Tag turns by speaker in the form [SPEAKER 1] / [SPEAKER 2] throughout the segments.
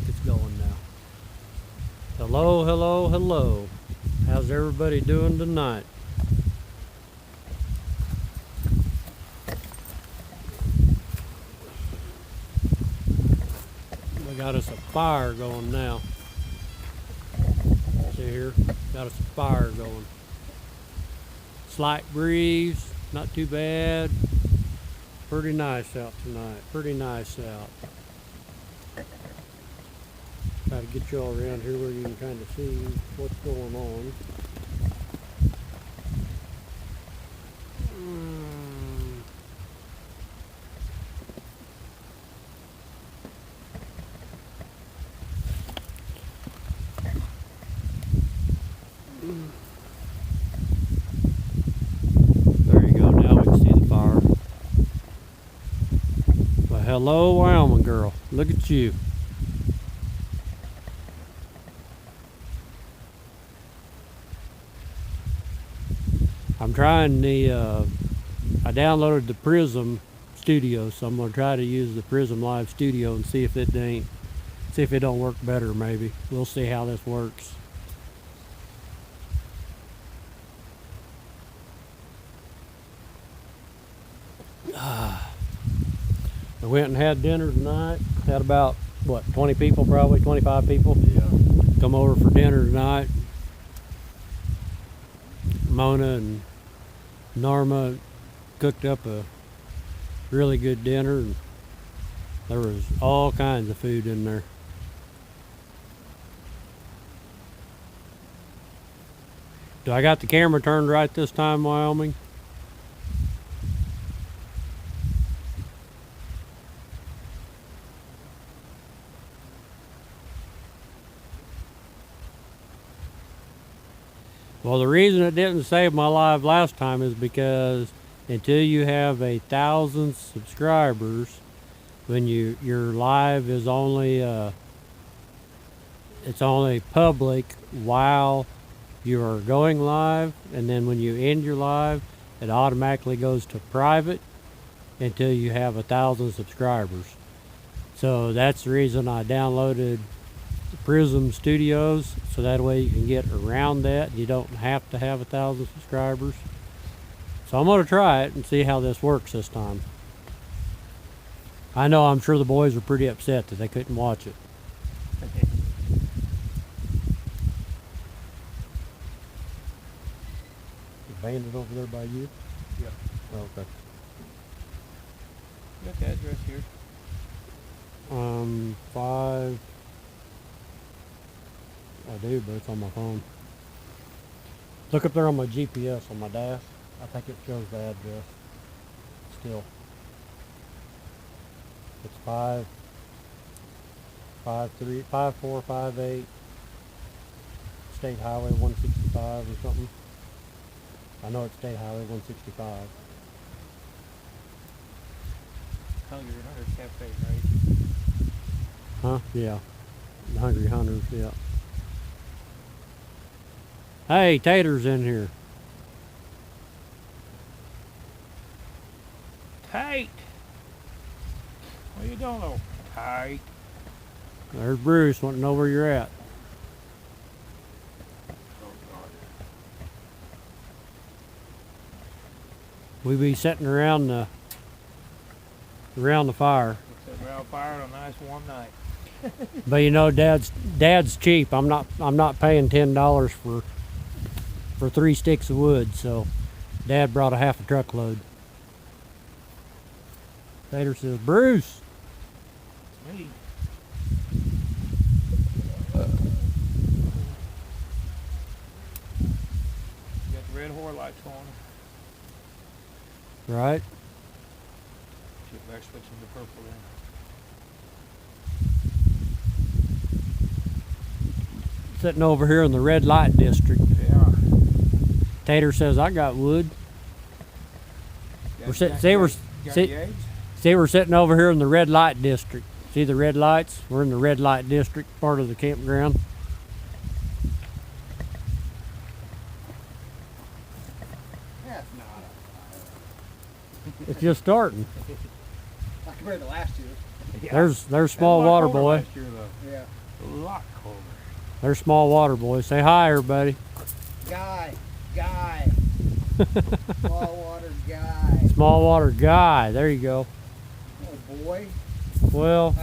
[SPEAKER 1] think it's going now. Hello, hello, hello. How's everybody doing tonight? We got us a fire going now. See here? Got us a fire going. Slight breeze, not too bad. Pretty nice out tonight. Pretty nice out. Try to get you all around here where you can kind of see what's going on. There you go. Now we can see the fire. Well, hello, Wyoming girl. Look at you. I'm trying I downloaded the Prism Studio, so I'm gonna try to use the Prism Live Studio and see if it don't work better. Maybe we'll see how this works. We went and had dinner tonight. Had about, what, 20 people, probably 25 people.
[SPEAKER 2] Yeah.
[SPEAKER 1] Come over for dinner tonight. Mona and Norma cooked up a really good dinner, and there was all kinds of food in there. Do I got the camera turned right this time, Wyoming? Well, the reason it didn't save my live last time is because until you have 1,000 subscribers, when your live is only it's only public while you are going live, and then when you end your live, it automatically goes to private until you have 1,000 subscribers. So that's the reason I downloaded Prism Studios, so that way you can get around that. You don't have to have 1,000 subscribers. So I'm going to try it and see how this works this time. I know I'm sure the boys were pretty upset that they couldn't watch it. Bandit over there by you?
[SPEAKER 2] Yeah.
[SPEAKER 1] Oh, okay.
[SPEAKER 2] You got the address here?
[SPEAKER 1] 5. I do, but it's on my phone. Look up there on my GPS on my dash. I think it shows the address. Still. It's 5458 State Highway 165 or something. I know it's State Highway 165.
[SPEAKER 2] Hungry Hunters Cafe, right?
[SPEAKER 1] Huh? Yeah. The Hungry Hunters, yeah. Hey, Tater's in here.
[SPEAKER 2] Tight! What are you doing, though? Tight.
[SPEAKER 1] There's Bruce, wanting to know where you're at.
[SPEAKER 2] Oh, God.
[SPEAKER 1] We be sitting around the fire.
[SPEAKER 2] It's around fire on a nice warm night.
[SPEAKER 1] But you know, Dad's cheap. I'm not paying $10 for 3 sticks of wood, so Dad brought a half a truckload. Tater says, Bruce.
[SPEAKER 2] It's me. You got the red whore lights on.
[SPEAKER 1] Right?
[SPEAKER 2] Should better switch into purple then.
[SPEAKER 1] Sitting over here in the red light district.
[SPEAKER 2] Yeah.
[SPEAKER 1] Tater says, I got wood. We're sitting over here in the red light district. See the red lights? We're in the red light district, part of the campground.
[SPEAKER 2] That's not
[SPEAKER 1] It's just starting.
[SPEAKER 3] Not compared to last year.
[SPEAKER 2] Yeah.
[SPEAKER 1] There's small
[SPEAKER 2] That's a lot
[SPEAKER 1] water
[SPEAKER 2] colder
[SPEAKER 1] boy.
[SPEAKER 2] last year, though.
[SPEAKER 3] Yeah.
[SPEAKER 2] A lot colder.
[SPEAKER 1] There's small water boy. Say hi, everybody.
[SPEAKER 3] Guy. Small water guy.
[SPEAKER 1] Small water guy. There you go.
[SPEAKER 3] Oh boy.
[SPEAKER 1] Well,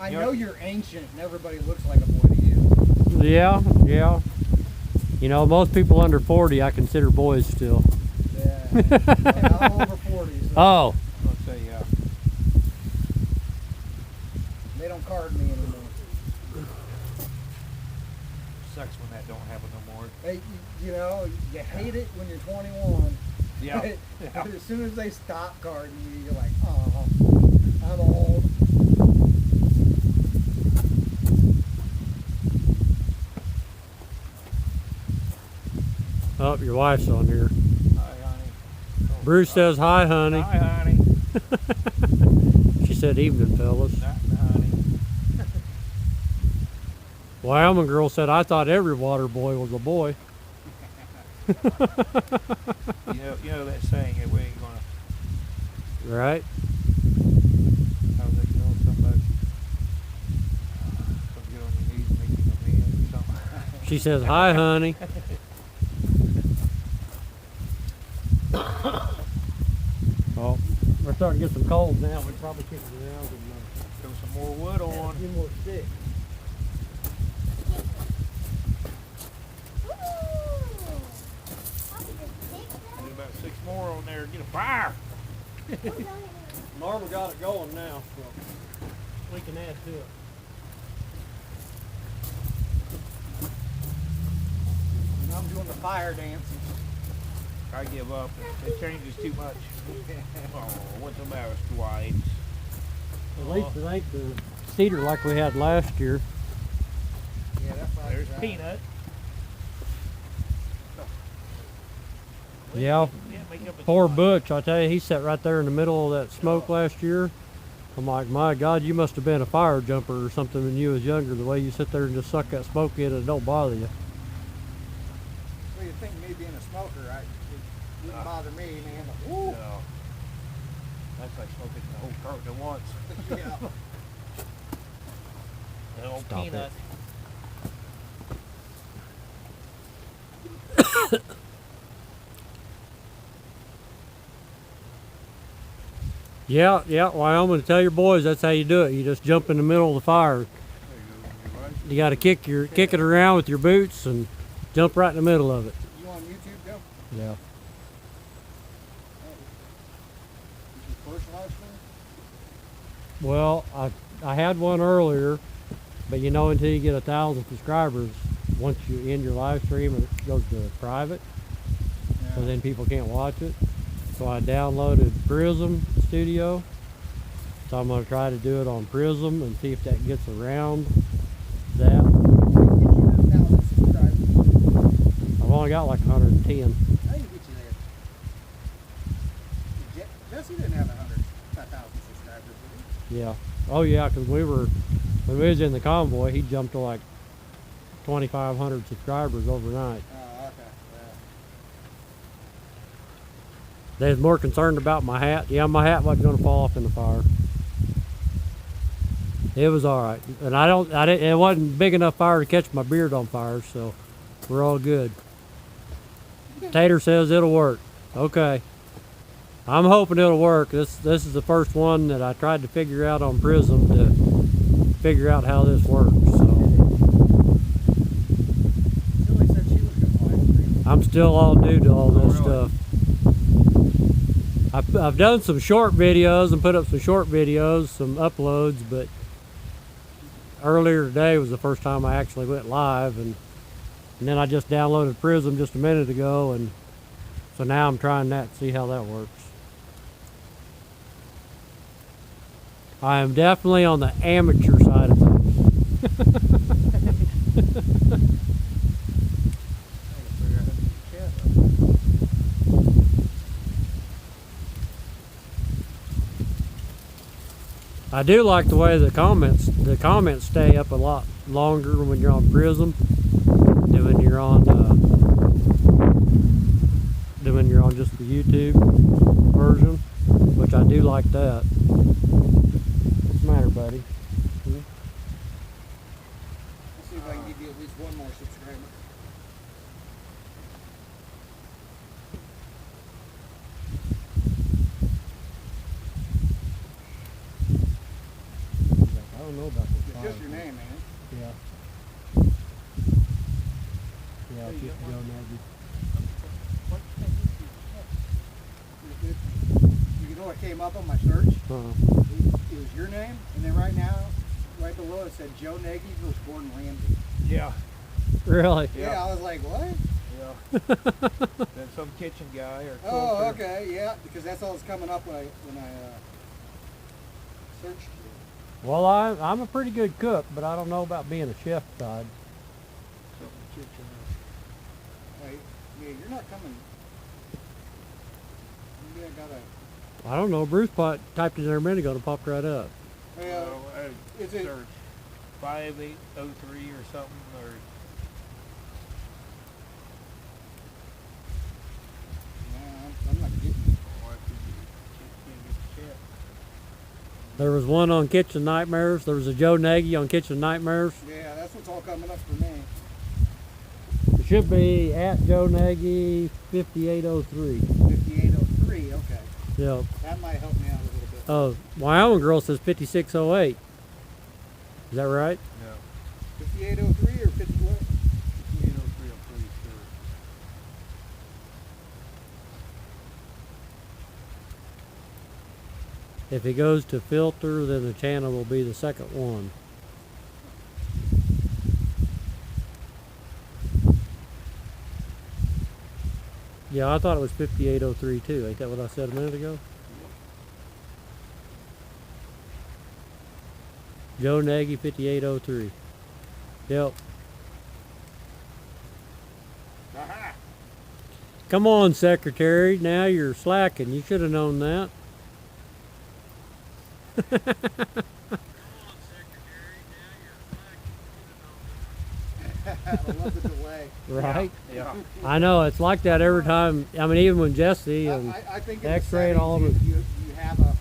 [SPEAKER 3] I know you're ancient and everybody looks like a boy to you.
[SPEAKER 1] yeah. You know, most people under 40 I consider boys still.
[SPEAKER 3] Yeah. Well, I'm over 40. So
[SPEAKER 1] Oh,
[SPEAKER 2] Let's say, yeah.
[SPEAKER 3] they don't card me anymore.
[SPEAKER 2] Sucks when that don't happen no more.
[SPEAKER 3] Hey, you know, you hate it when you're 21.
[SPEAKER 2] Yeah.
[SPEAKER 3] But as soon as they stop carding you, you're like, oh, I'm old.
[SPEAKER 1] oh, your wife's on here.
[SPEAKER 2] Hi, honey. Oh,
[SPEAKER 1] Bruce says hi, honey.
[SPEAKER 2] Hi, honey.
[SPEAKER 1] She said evening, fellas.
[SPEAKER 2] Nothing, honey.
[SPEAKER 1] Wyoming girl said I thought every water boy was a boy.
[SPEAKER 2] You know that saying that we ain't gonna.
[SPEAKER 1] Right?
[SPEAKER 2] How was they doing somebody? Don't get on your knees and make you a man or something.
[SPEAKER 1] She says hi, honey. Oh, we're starting to get some cold now. We probably kick it around and
[SPEAKER 2] Throw some more wood
[SPEAKER 1] a
[SPEAKER 2] on.
[SPEAKER 1] few more sticks.
[SPEAKER 2] Put about 6 more on there. Get a fire.
[SPEAKER 1] Marva got it going now, so we can add to it.
[SPEAKER 3] And I'm doing the fire dance.
[SPEAKER 2] I give up. It changes too much. Oh, what's the matter, Dwight?
[SPEAKER 1] At least it ain't the cedar like we had last year.
[SPEAKER 3] Yeah, that's right.
[SPEAKER 2] There's Peanut.
[SPEAKER 1] Yeah,
[SPEAKER 2] Yeah, make up a
[SPEAKER 1] poor
[SPEAKER 2] spot.
[SPEAKER 1] Butch, I tell you, he sat right there in the middle of that smoke last year. I'm like, my God, you must have been a fire jumper or something when you was younger, the way you sit there and just suck that smoke in and it don't bother you.
[SPEAKER 3] Well, you think me being a smoker, it wouldn't bother me, man. But, woo.
[SPEAKER 2] No. That's like smoking the whole carton at once.
[SPEAKER 3] Yeah.
[SPEAKER 2] The old
[SPEAKER 1] Stop
[SPEAKER 2] Peanut.
[SPEAKER 1] Yeah, Wyoming, tell your boys that's how you do it. You just jump in the middle of the fire.
[SPEAKER 2] There you go. Your license.
[SPEAKER 1] You got to kick it around with your boots and jump right in the middle of it.
[SPEAKER 3] You on YouTube, Joe?
[SPEAKER 1] Yeah.
[SPEAKER 3] This is your first live stream?
[SPEAKER 1] Well, I had one earlier, but you know, until you get 1,000 subscribers, once you end your live stream, it goes to private, so then people can't watch it. So I downloaded Prism Studio. So I'm going to try to do it on Prism and see if that gets around that.
[SPEAKER 3] Get you to 1,000 subscribers.
[SPEAKER 1] I've only got like 110.
[SPEAKER 3] I can get you there. Jesse didn't have 1,000 subscribers, did
[SPEAKER 1] Yeah. Oh yeah, because when we was in the convoy, he jumped to like 2,500 subscribers overnight.
[SPEAKER 3] he? Oh, okay.
[SPEAKER 1] They was more concerned about my hat. Yeah, my hat wasn't going to fall off in the fire. It was all right, and it wasn't big enough fire to catch my beard on fire, so we're all good. Tater says it'll work. Okay, I'm hoping it'll work. This is the first one that I tried to figure out on Prism to figure out how this works. So
[SPEAKER 3] Julie said she was going to live stream.
[SPEAKER 1] I'm still all new to all this
[SPEAKER 2] really?
[SPEAKER 1] stuff. I've done some short videos and put up some short videos, some uploads, but earlier today was the first time I actually went live, and then I just downloaded Prism just a minute ago, and so now I'm trying that to see how that works. I am definitely on the amateur side of things. I do like the way the comments stay up a lot longer when you're on Prism than when you're on just the YouTube version, which I do like that. buddy.
[SPEAKER 3] Let's see if I can give you at least one more subscriber.
[SPEAKER 1] I don't know about this.
[SPEAKER 3] It's just your name, man.
[SPEAKER 1] Yeah. Yeah, it's just Joe Nagy.
[SPEAKER 3] You know what came up on my search? It was your name, and then right now, right below it said Joe Nagy was Gordon Ramsay.
[SPEAKER 2] Yeah.
[SPEAKER 1] Really?
[SPEAKER 3] Yeah, I was like, what?
[SPEAKER 2] Yeah. Then some kitchen guy or
[SPEAKER 3] Oh,
[SPEAKER 2] cooker.
[SPEAKER 3] okay, yeah, because that's all that's coming up when I searched you.
[SPEAKER 1] Well, I'm a pretty good cook, but I don't know about being a chef side.
[SPEAKER 2] Some kitchen.
[SPEAKER 3] Wait, yeah, you're not coming. Maybe I gotta.
[SPEAKER 1] I don't know. Bruce typed it in there a minute ago and it popped right up.
[SPEAKER 3] Well, is it?
[SPEAKER 2] Search 5803 or something, or
[SPEAKER 3] No, I'm not getting it.
[SPEAKER 2] or if you can't get the check.
[SPEAKER 1] There was one on Kitchen Nightmares. There was a Joe Nagy on Kitchen Nightmares.
[SPEAKER 3] Yeah, that's what's all coming up for me.
[SPEAKER 1] It should be at Joe Nagy 5803.
[SPEAKER 3] 5803, okay.
[SPEAKER 1] Yeah.
[SPEAKER 3] That might help me out a little bit.
[SPEAKER 1] Oh, Wyoming Girl says 5608. Is that right?
[SPEAKER 2] No.
[SPEAKER 3] 5803 or 51?
[SPEAKER 2] 5803, I'm pretty sure.
[SPEAKER 1] If it goes to filter, then the channel will be the second one. Yeah, I thought it was 5803 too. Ain't that what I said a minute ago? Joe Nagy 5803. Yep.
[SPEAKER 3] Aha!
[SPEAKER 1] Come on, Secretary. Now you're slacking. You should have known that.
[SPEAKER 3] I love the delay.
[SPEAKER 1] Right?
[SPEAKER 2] Yeah.
[SPEAKER 1] I know. It's like that every time. I mean, even when Jesse and
[SPEAKER 3] I think in the
[SPEAKER 1] X-ray and all of
[SPEAKER 3] settings,
[SPEAKER 1] it.
[SPEAKER 3] you have a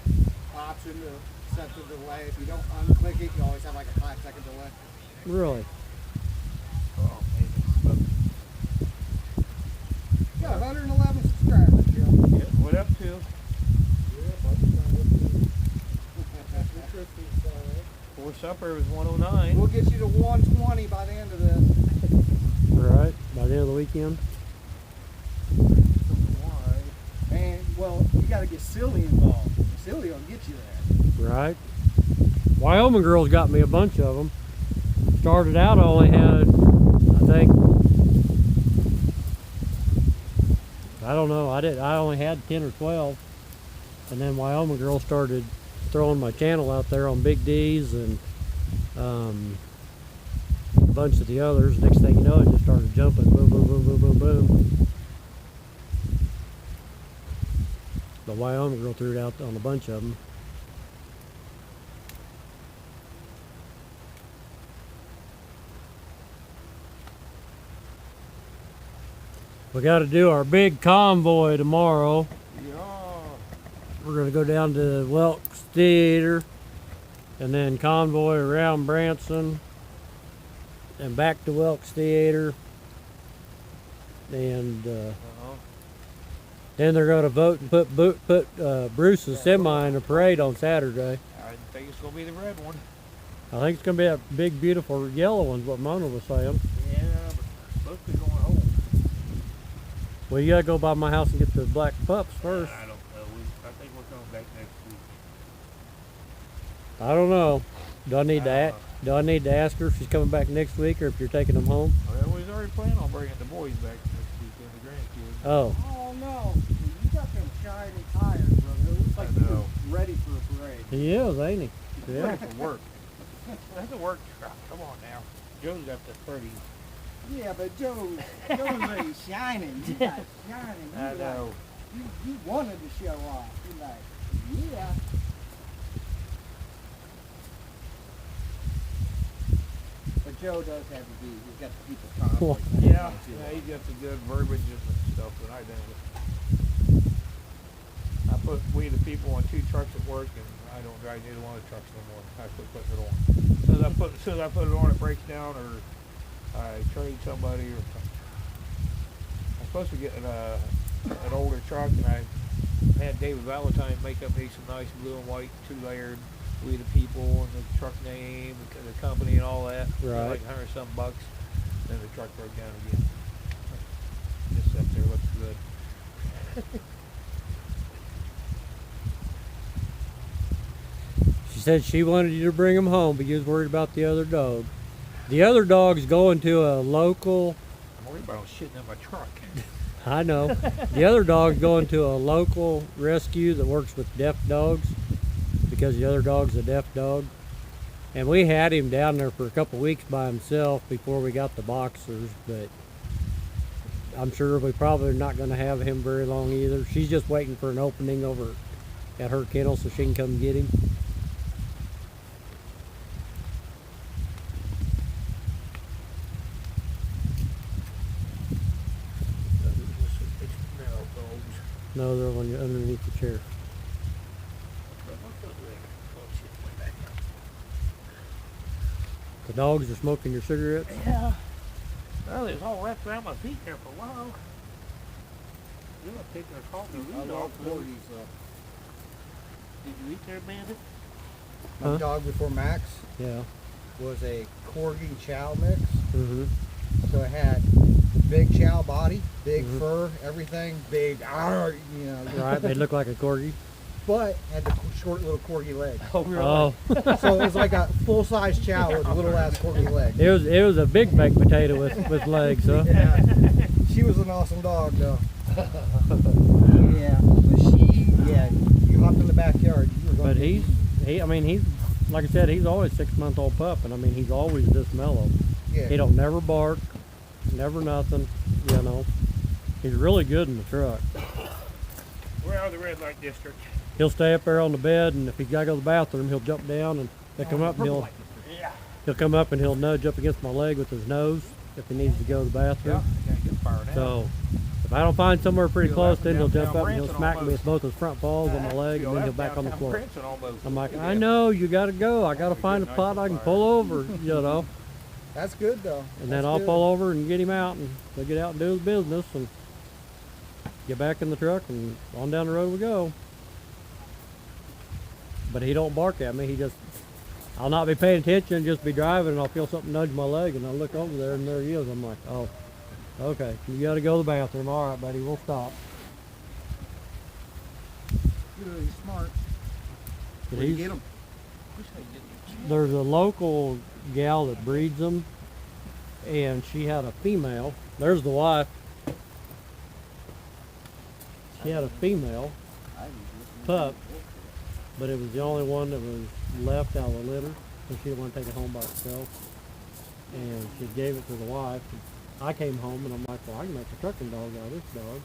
[SPEAKER 3] option to set the delay. If you don't unclick it, you always have like a 5-second delay.
[SPEAKER 1] Really.
[SPEAKER 2] Oh, maybe.
[SPEAKER 3] Yeah, 111 subscribers, Joe.
[SPEAKER 2] Yeah, what up to? For supper was 109.
[SPEAKER 3] We'll get you to 120 by the end of this.
[SPEAKER 1] Right. By the end of the weekend.
[SPEAKER 3] And, well, you got to get Silly involved. Silly will get you there.
[SPEAKER 1] Right. Wyoming Girls got me a bunch of them. Started out, I only had, I think, I don't know. I only had 10 or 12, and then Wyoming Girls started throwing my channel out there on Big D's and a bunch of the others. Next thing you know, it just started jumping. Boom, boom, boom, boom, boom, boom. The Wyoming Girl threw it out on a bunch of them. We got to do our big convoy tomorrow.
[SPEAKER 2] Yeah.
[SPEAKER 1] We're going to go down to Welks Theater and then convoy around Branson and back to Welks Theater. And then they're going to vote and put Bruce's semi in the parade on Saturday.
[SPEAKER 2] I think it's going to be the red one.
[SPEAKER 1] I think it's going to be that big, beautiful yellow one, what Mona was saying.
[SPEAKER 2] Yeah, but it's supposed to be going home.
[SPEAKER 1] Well, you got to go by my house and get the black pups first.
[SPEAKER 2] I don't know. I think we're coming back next week.
[SPEAKER 1] I don't know. Do I need to ask her if she's coming back next week or if you're taking them home?
[SPEAKER 2] Well, we was already planning on bringing the boys back next week and the grandkids.
[SPEAKER 1] Oh.
[SPEAKER 3] Oh, no. You got them shiny tires, brother. It looks like
[SPEAKER 2] I know.
[SPEAKER 3] you're ready for a parade.
[SPEAKER 1] He is, ain't he? Yeah.
[SPEAKER 2] Ready for work. That's a work truck. Come on now. Joe's got the pretty.
[SPEAKER 3] Yeah, but Joe's really shining. You got shining.
[SPEAKER 2] I know.
[SPEAKER 3] You wanted to show off. You're like, yeah. But Joe does have to be. He's got to keep it calm.
[SPEAKER 1] Well,
[SPEAKER 2] Yeah, he's got the good verbiage and stuff that I don't. I put we the people on 2 trucks at work, and I don't drive neither one of the trucks no more. I quit putting it on. As soon as I put it on, it breaks down, or I trade somebody, or something. I'm supposed to be getting an older truck, and I had David Valentine make up me some nice blue and white 2-layered We the People and the truck name, the company, and all that.
[SPEAKER 1] Right.
[SPEAKER 2] Like $100-some bucks. Then the truck broke down again. Just up there looks good.
[SPEAKER 1] She said she wanted you to bring him home, but you was worried about the other dog. The other dog's going to a local.
[SPEAKER 2] I'm worried about shitting in my truck.
[SPEAKER 1] I know. The other dog's going to a local rescue that works with deaf dogs, because the other dog's a deaf dog. And we had him down there for a couple weeks by himself before we got the boxers, but I'm sure we probably are not going to have him very long either. She's just waiting for an opening over at her kennel so she can come get him. No, they're on underneath the chair. The dogs are smoking your cigarettes?
[SPEAKER 2] Yeah. Well, they was all wrapped around my feet there for a while. You know, taking a call to
[SPEAKER 3] I
[SPEAKER 2] read
[SPEAKER 3] love
[SPEAKER 2] off.
[SPEAKER 3] corgis.
[SPEAKER 2] Did you eat there, Bandit?
[SPEAKER 3] My
[SPEAKER 1] Huh?
[SPEAKER 3] dog before Max
[SPEAKER 1] Yeah.
[SPEAKER 3] was a corgi chow mix.
[SPEAKER 1] Mm-hmm.
[SPEAKER 3] So it had the big chow body, big
[SPEAKER 1] Mhm.
[SPEAKER 3] fur, everything, big, you know.
[SPEAKER 1] Right, they look like a corgi.
[SPEAKER 3] But had the short little corgi leg.
[SPEAKER 2] Oh, really?
[SPEAKER 1] Oh,
[SPEAKER 3] So it was like a full-size chow with a little ass corgi leg.
[SPEAKER 1] it was a big baked potato with legs, huh?
[SPEAKER 3] Yeah. She was an awesome dog, though. Yeah, but you hopped in the backyard. You were
[SPEAKER 1] But
[SPEAKER 3] going
[SPEAKER 1] he's like I said, he's always 6-month-old pup, and I mean he's always this mellow.
[SPEAKER 3] yeah.
[SPEAKER 1] He don't never bark, never nothing, you know. He's really good in the truck.
[SPEAKER 2] Where are the red light district?
[SPEAKER 1] He'll stay up there on the bed, and if he's gotta go to the bathroom, he'll jump down and he'll come up and
[SPEAKER 2] Yeah.
[SPEAKER 1] he'll come up and he'll nudge up against my leg with his nose if he needs to go to the bathroom.
[SPEAKER 2] Yeah, gotta get fired out.
[SPEAKER 1] So if I don't find somewhere pretty
[SPEAKER 2] Feel
[SPEAKER 1] close,
[SPEAKER 2] that
[SPEAKER 1] then he'll
[SPEAKER 2] down
[SPEAKER 1] jump up and he'll
[SPEAKER 2] Branson
[SPEAKER 1] smack me
[SPEAKER 2] almost.
[SPEAKER 1] with both his front paws on my leg, and then he'll back on the floor. I'm like, I know, you gotta go. I gotta find a spot I can pull over, you know.
[SPEAKER 3] That's good, though.
[SPEAKER 1] And then I'll pull over and get him out, and he'll get out and do his business, and get back in the truck, and on down the road we go. But he don't bark at me. He just, I'll not be paying attention, just be driving, and I'll feel something nudge my leg, and I'll look over there, and there he is. I'm like, oh, okay, you gotta go to the bathroom. All right, buddy, we'll stop.
[SPEAKER 3] Really smart.
[SPEAKER 1] But
[SPEAKER 3] Where'd you
[SPEAKER 1] he's-
[SPEAKER 3] get him?
[SPEAKER 1] There's a local gal that breeds them, and she had a female. There's the wife. She had a female pup, but it was the only one that was left out of the litter, so she didn't want to take it home by herself. And she gave it to the wife. I came home and I'm like, well, I can make a trucking dog out of this dog.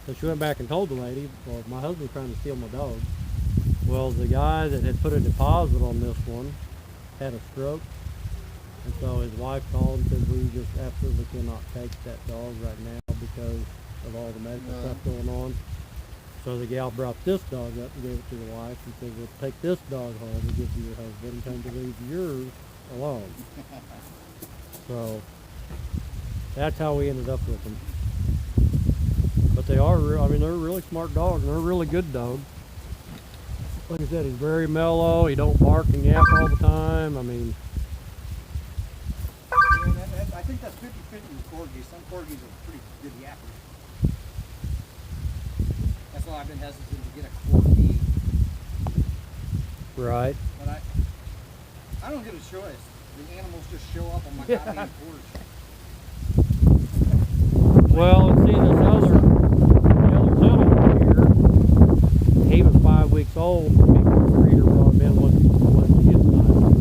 [SPEAKER 1] So she went back and told the lady, well, my husband's trying to steal my dog. Well, the guy that had put a deposit on this one had a stroke. And so his wife called and said, we just absolutely cannot take that dog right now because of all the medical stuff going on. So the gal brought this dog up and gave it to the wife and said, well, take this dog home and give it to your husband and come to leave yours alone. So that's how we ended up with them. But they are, I mean, they're a really smart dogs, and they're a really good dog. Like I said, he's very mellow. He don't bark and yap all the time. I mean,
[SPEAKER 3] I think that's 50-50 with corgis. Some corgis are pretty good yappers. That's why I've been hesitant to get a corgi.
[SPEAKER 1] right.
[SPEAKER 3] But I don't get a choice. The animals just show up on my goddamn porch.
[SPEAKER 1] Well, and see the other gentleman here, he was 5 weeks old before the breeder brought him in once to get time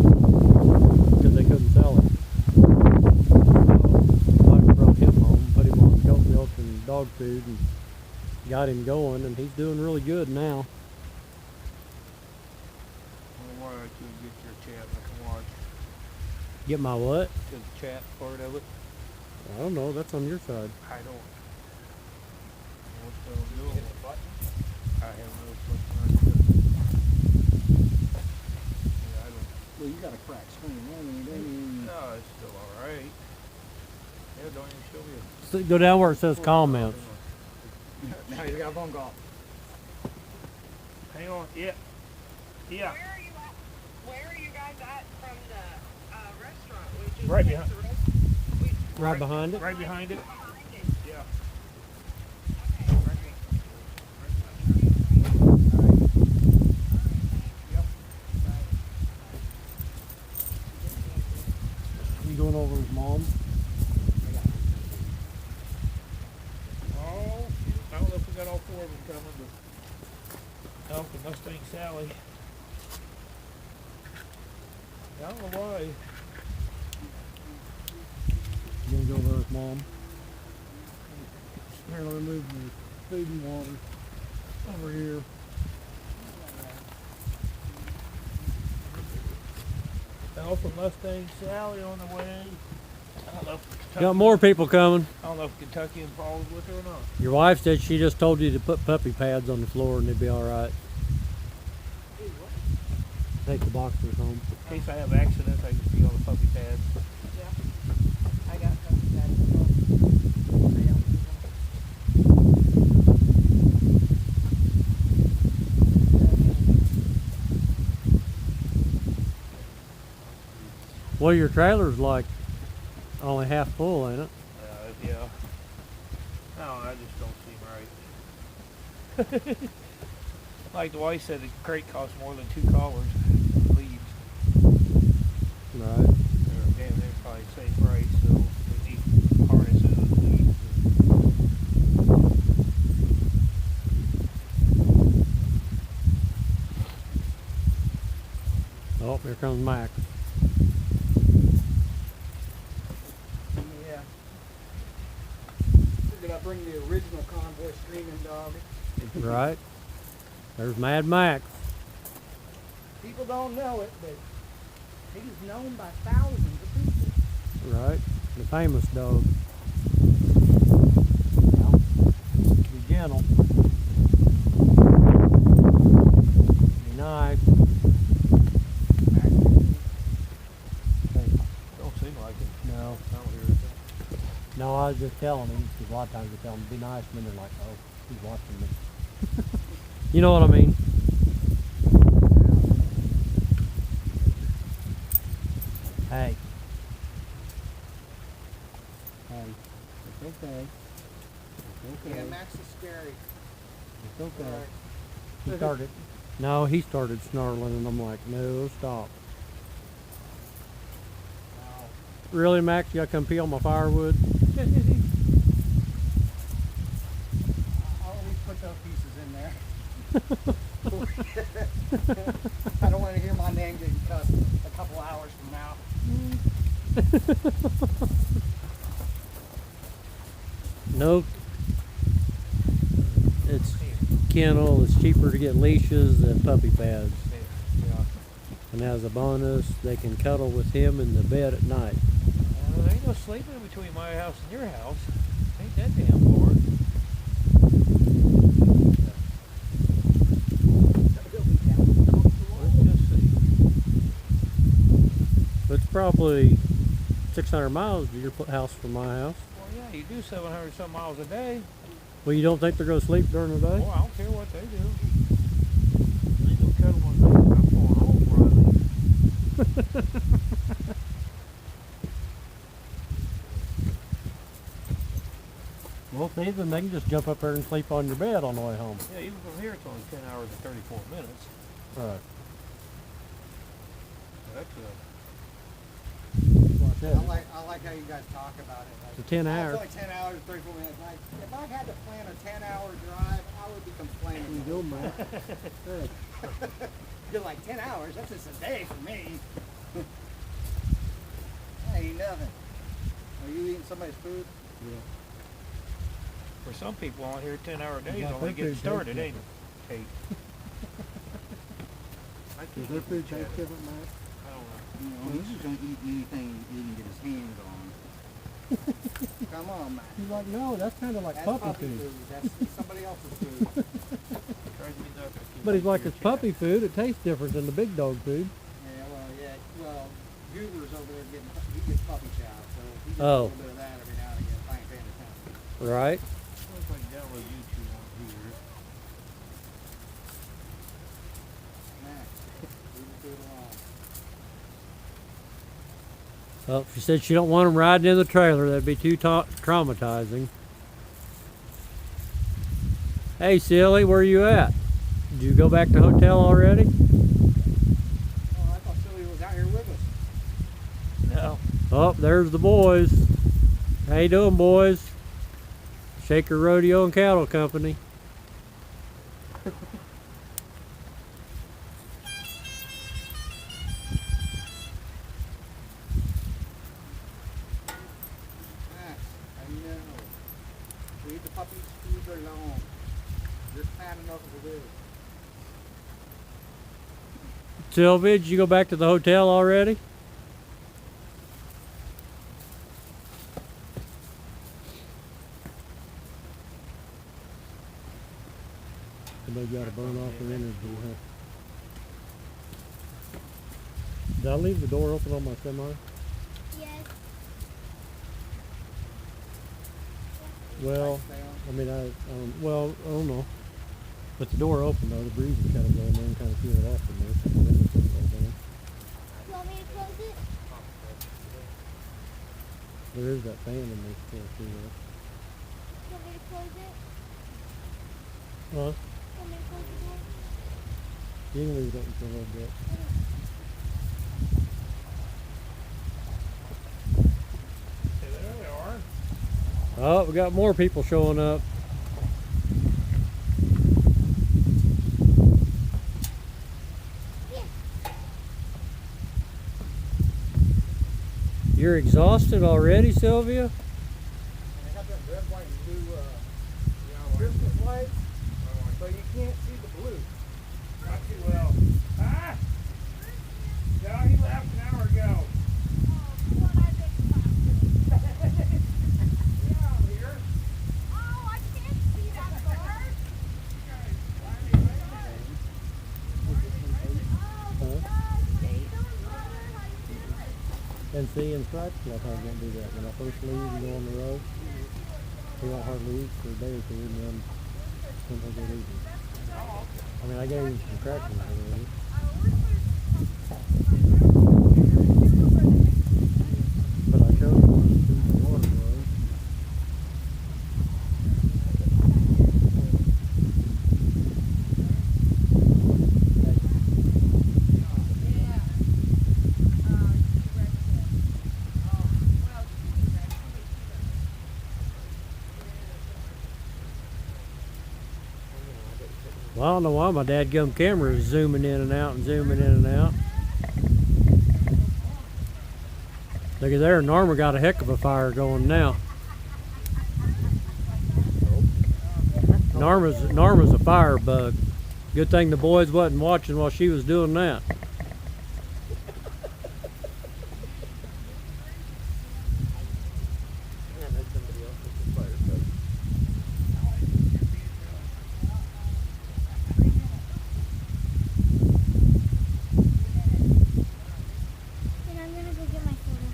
[SPEAKER 1] because they couldn't sell him. So I brought him home, put him on goat milk and dog food, and got him going, and he's doing really good now.
[SPEAKER 2] Why don't you get your chat? I can watch
[SPEAKER 1] Get my what?
[SPEAKER 2] the chat part of it.
[SPEAKER 1] I don't know. That's on your side.
[SPEAKER 2] I don't. What's going on? I have no question.
[SPEAKER 3] got a cracked screen. I
[SPEAKER 2] No, it's still alright. Yeah, don't even show me
[SPEAKER 1] So go down where it says comments.
[SPEAKER 3] now you got a phone call.
[SPEAKER 2] Hang on. Yeah. Yeah.
[SPEAKER 4] Where are you at? Where are you guys at from the restaurant? We just
[SPEAKER 2] Right
[SPEAKER 4] passed
[SPEAKER 2] behind-
[SPEAKER 4] the rest-
[SPEAKER 1] Right behind it.
[SPEAKER 2] Right behind it.
[SPEAKER 4] behind it.
[SPEAKER 2] Yeah.
[SPEAKER 4] Okay.
[SPEAKER 2] Right behind. Yep.
[SPEAKER 1] You going over with mom?
[SPEAKER 2] Oh, I don't know if we got all four of them coming, but Elf and Mustang Sally. I don't know why.
[SPEAKER 1] You gonna go over with mom?
[SPEAKER 3] Apparently moving the food and water over here.
[SPEAKER 2] Elf and Mustang Sally on the way. I don't know if Kentucky,
[SPEAKER 1] Got more people coming.
[SPEAKER 2] I don't know if Kentucky and Paul's with her or not.
[SPEAKER 1] Your wife said she just told you to put puppy pads on the floor and they'd be all right. Take the boxers home.
[SPEAKER 2] In case I have accidents, I can see all the puppy pads.
[SPEAKER 4] I got that.
[SPEAKER 1] Well, your trailer's like only half full, ain't it?
[SPEAKER 2] Yeah. No, I just don't seem right. Like the wife said, the crate costs more than 2 collars. Leads.
[SPEAKER 1] Right.
[SPEAKER 2] They're probably safe price, so we need harnesses and leads.
[SPEAKER 1] Oh, here comes Max.
[SPEAKER 3] Yeah. Did I bring the original convoy screaming dog?
[SPEAKER 1] Right. There's Mad Max.
[SPEAKER 3] People don't know it, but he's known by thousands of people.
[SPEAKER 1] Right. The famous dog. Be gentle. Be nice.
[SPEAKER 2] Don't seem like it.
[SPEAKER 1] No.
[SPEAKER 2] I don't hear it.
[SPEAKER 1] No, I was just telling him, because a lot of times I tell him, be nice, and then they're like, oh, he's watching me. You know what I mean? Hey. Hey. It's okay. It's okay.
[SPEAKER 3] Yeah, Max is scary.
[SPEAKER 1] It's okay.
[SPEAKER 3] Alright.
[SPEAKER 1] He started. No, he started snarling, and I'm like, no, stop.
[SPEAKER 3] Wow.
[SPEAKER 1] Really, Max? You gotta come pee on my firewood?
[SPEAKER 3] I'll always put those pieces in there. I don't want to hear my name getting cussed a couple hours from now.
[SPEAKER 1] Nope. It's kennel. It's cheaper to get leashes than puppy pads.
[SPEAKER 2] Yeah.
[SPEAKER 1] And as a bonus, they can cuddle with him in the bed at night.
[SPEAKER 2] There ain't no sleeping between my house and your house. Ain't that damn far. Let's just see.
[SPEAKER 1] It's probably 600 miles to your house from my house.
[SPEAKER 2] Well, yeah, you do 700 some miles a day.
[SPEAKER 1] Well, you don't think they're going to sleep during the day?
[SPEAKER 2] Well, I don't care what they do. Ain't no cuddle on me. I'm going home before I leave.
[SPEAKER 1] Well, if anything, they can just jump up there and sleep on your bed on the way home.
[SPEAKER 2] Yeah, even from here it's only 10 hours and 34 minutes.
[SPEAKER 1] Right.
[SPEAKER 2] That's
[SPEAKER 3] I like how you guys talk about it. Like,
[SPEAKER 1] It's a 10 hour.
[SPEAKER 3] It's only 10 hours, 34 minutes. Like, if I had to plan a 10-hour drive, I would be complaining.
[SPEAKER 1] Go, Max.
[SPEAKER 3] You're like, 10 hours? That's just a day for me. That ain't nothing. Are you eating somebody's food?
[SPEAKER 1] Yeah.
[SPEAKER 2] For some people on here, 10-hour days
[SPEAKER 1] Yeah,
[SPEAKER 2] only
[SPEAKER 1] their
[SPEAKER 2] getting
[SPEAKER 1] food
[SPEAKER 2] started,
[SPEAKER 1] tastes
[SPEAKER 2] ain't it? Kate? I
[SPEAKER 1] Does
[SPEAKER 2] can't
[SPEAKER 1] their
[SPEAKER 2] eat
[SPEAKER 1] food
[SPEAKER 2] that.
[SPEAKER 1] taste different, Max?
[SPEAKER 2] I don't know.
[SPEAKER 3] You know, he's just gonna eat anything he can get his hands on. Come on, man.
[SPEAKER 1] He's like, no, that's kind of like
[SPEAKER 3] That's
[SPEAKER 1] puppy food.
[SPEAKER 3] That's somebody else's food.
[SPEAKER 2] It drives me nuts. I keep
[SPEAKER 1] But he's
[SPEAKER 2] looking
[SPEAKER 1] like,
[SPEAKER 2] at
[SPEAKER 1] it's
[SPEAKER 2] your
[SPEAKER 1] puppy
[SPEAKER 2] chat.
[SPEAKER 1] food. It tastes different than the big dog food.
[SPEAKER 3] Yeah, well, Goober's over there getting, he gets puppy chow, so he gets a
[SPEAKER 1] Oh.
[SPEAKER 3] little bit of that every now and again if I ain't paying attention.
[SPEAKER 1] Right.
[SPEAKER 2] Looks like download YouTube on here.
[SPEAKER 3] Nah, leave it to it alone.
[SPEAKER 1] Oh, she said she don't want them riding in the trailer. That'd be too traumatizing. Hey, silly, where you at? Did you go back to the hotel already?
[SPEAKER 3] Oh, I thought Sylvia was out here with us.
[SPEAKER 2] No.
[SPEAKER 1] Oh, there's the boys. How you doing, boys? Shaker Rodeo and Cattle Company.
[SPEAKER 3] Nah, I know. Leave the puppies food alone. You're fat enough as it is.
[SPEAKER 1] Sylvia, did you go back to the hotel already? Somebody got to burn off their energy, huh? Did I leave the door open on my semi?
[SPEAKER 5] Yes.
[SPEAKER 1] Well, I mean, well, I don't know. But the door open though, the breeze is kind of blowing in, kind of feel it off from there. So the window's gonna blow down.
[SPEAKER 5] You want me to close it?
[SPEAKER 1] There is that fan in there, can't see that.
[SPEAKER 5] You want me to close it?
[SPEAKER 1] Huh?
[SPEAKER 5] You want me to close the door?
[SPEAKER 1] You can leave it open for a little bit.
[SPEAKER 2] Hey, there they are.
[SPEAKER 1] Oh, we got more people showing up. You're exhausted already, Sylvia?
[SPEAKER 3] And they have that red, white, and blue Christmas lights, so you can't see the blue.
[SPEAKER 2] Not too well. Ah! No, he left an hour ago. Yeah, I'm here.
[SPEAKER 5] Oh, I can't see that bird.
[SPEAKER 1] Huh?
[SPEAKER 5] How you doing, brother? How you doing?
[SPEAKER 1] And see, in Stripes Club, I won't do that. When I first leave and go on the road, he won't hardly eat for a day or two, and then sometimes he'll eat. I mean, I gave him some crackers already. But I showed him where the food and water was. Well, I don't know why my dadgum camera is zooming in and out and zooming in and out. Look at there, Norma got a heck of a fire going now. Norma's a firebug. Good thing the boys wasn't watching while she was doing that.
[SPEAKER 5] And I'm gonna go get my soda.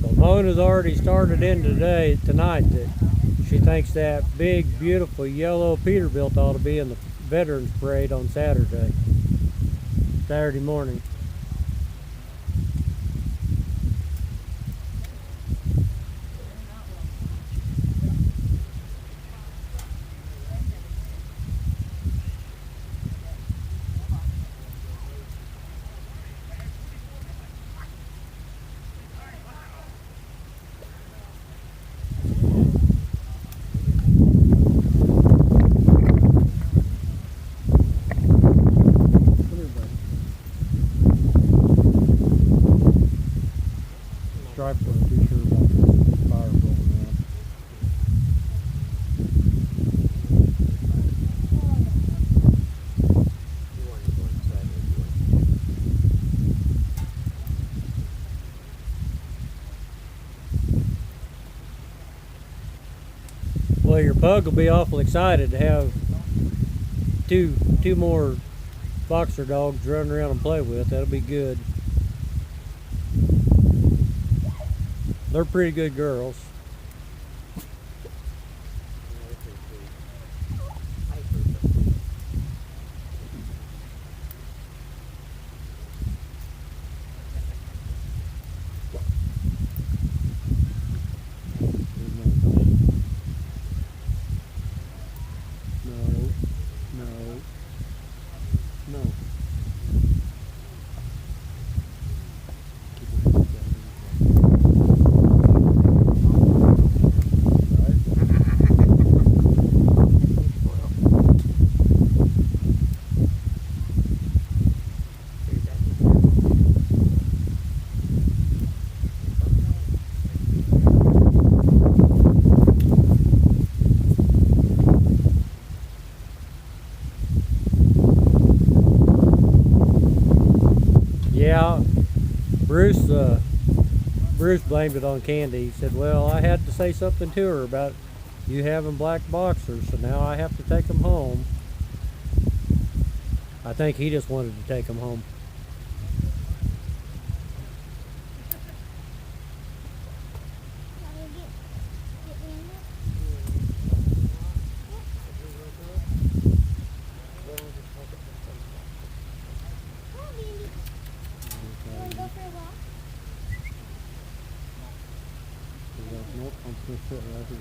[SPEAKER 1] Well, Mona's already started in tonight that she thinks that big, beautiful yellow Peterbilt ought to be in the Veterans Parade on Saturday morning. Come here, buddy. Stripe wasn't too sure about this. Well, your pug will be awful excited to have two more boxer dogs run around and play with. That'll be good. They're pretty good girls. No. Yeah, Bruce blamed it on Candy. He said, well, I had to say something to her about you having black boxers, so now I have to take them home. I think he just wanted to take them home. Nope, I'm just gonna sit right here.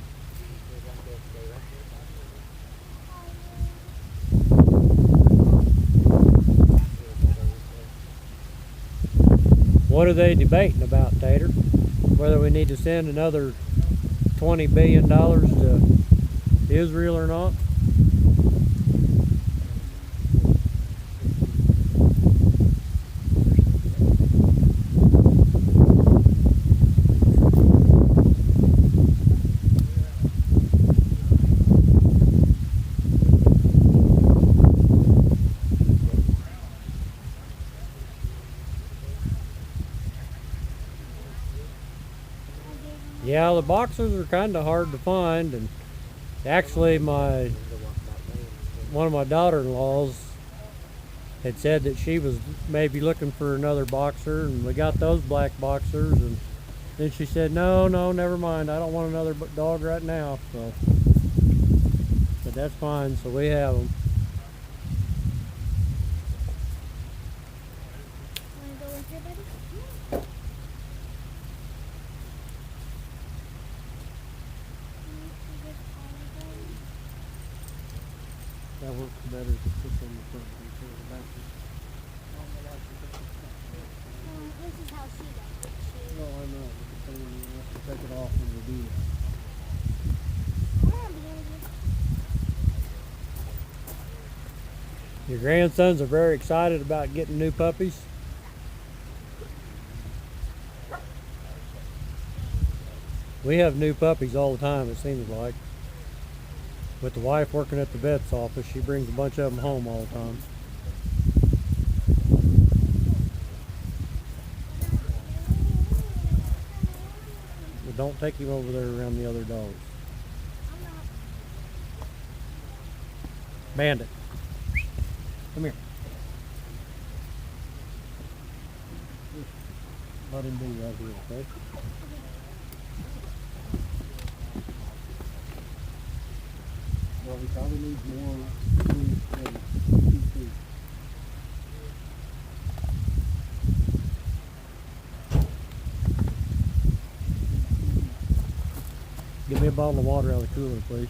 [SPEAKER 1] What are they debating about, Tater? Whether we need to send another $20 billion to Israel or not? Yeah, the boxers are kind of hard to find, and actually one of my daughter-in-laws had said that she was maybe looking for another boxer, and we got those black boxers, and then she said, no, never mind, I don't want another dog right now. So, but that's fine, so we have them. That works better to put on the front instead of the back.
[SPEAKER 5] This is how she does it.
[SPEAKER 1] No, I know, but the thing is you have to take it off when you do that.
[SPEAKER 5] Come on, baby.
[SPEAKER 1] Your grandsons are very excited about getting new puppies. We have new puppies all the time, it seems like. With the wife working at the vet's office, she brings a bunch of them home all the time. But don't take him over there around the other dogs. Bandit, come here. Let him be right here, okay? Well, he probably needs more food than 2 feet. Give me a bottle of water out of the cooler, please.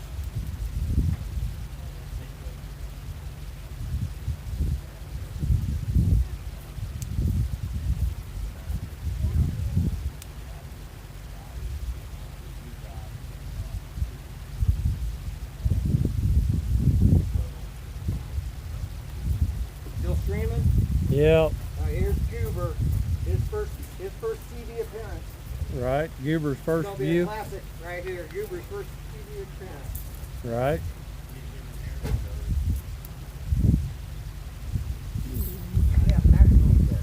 [SPEAKER 3] Streaming.
[SPEAKER 1] Yep.
[SPEAKER 3] Here's Goober. His first TV appearance.
[SPEAKER 1] Right. Goober's first
[SPEAKER 3] It's gonna be a
[SPEAKER 1] view.
[SPEAKER 3] classic right here. Goober's first TV appearance.
[SPEAKER 1] Right.
[SPEAKER 3] Yeah, maximum there.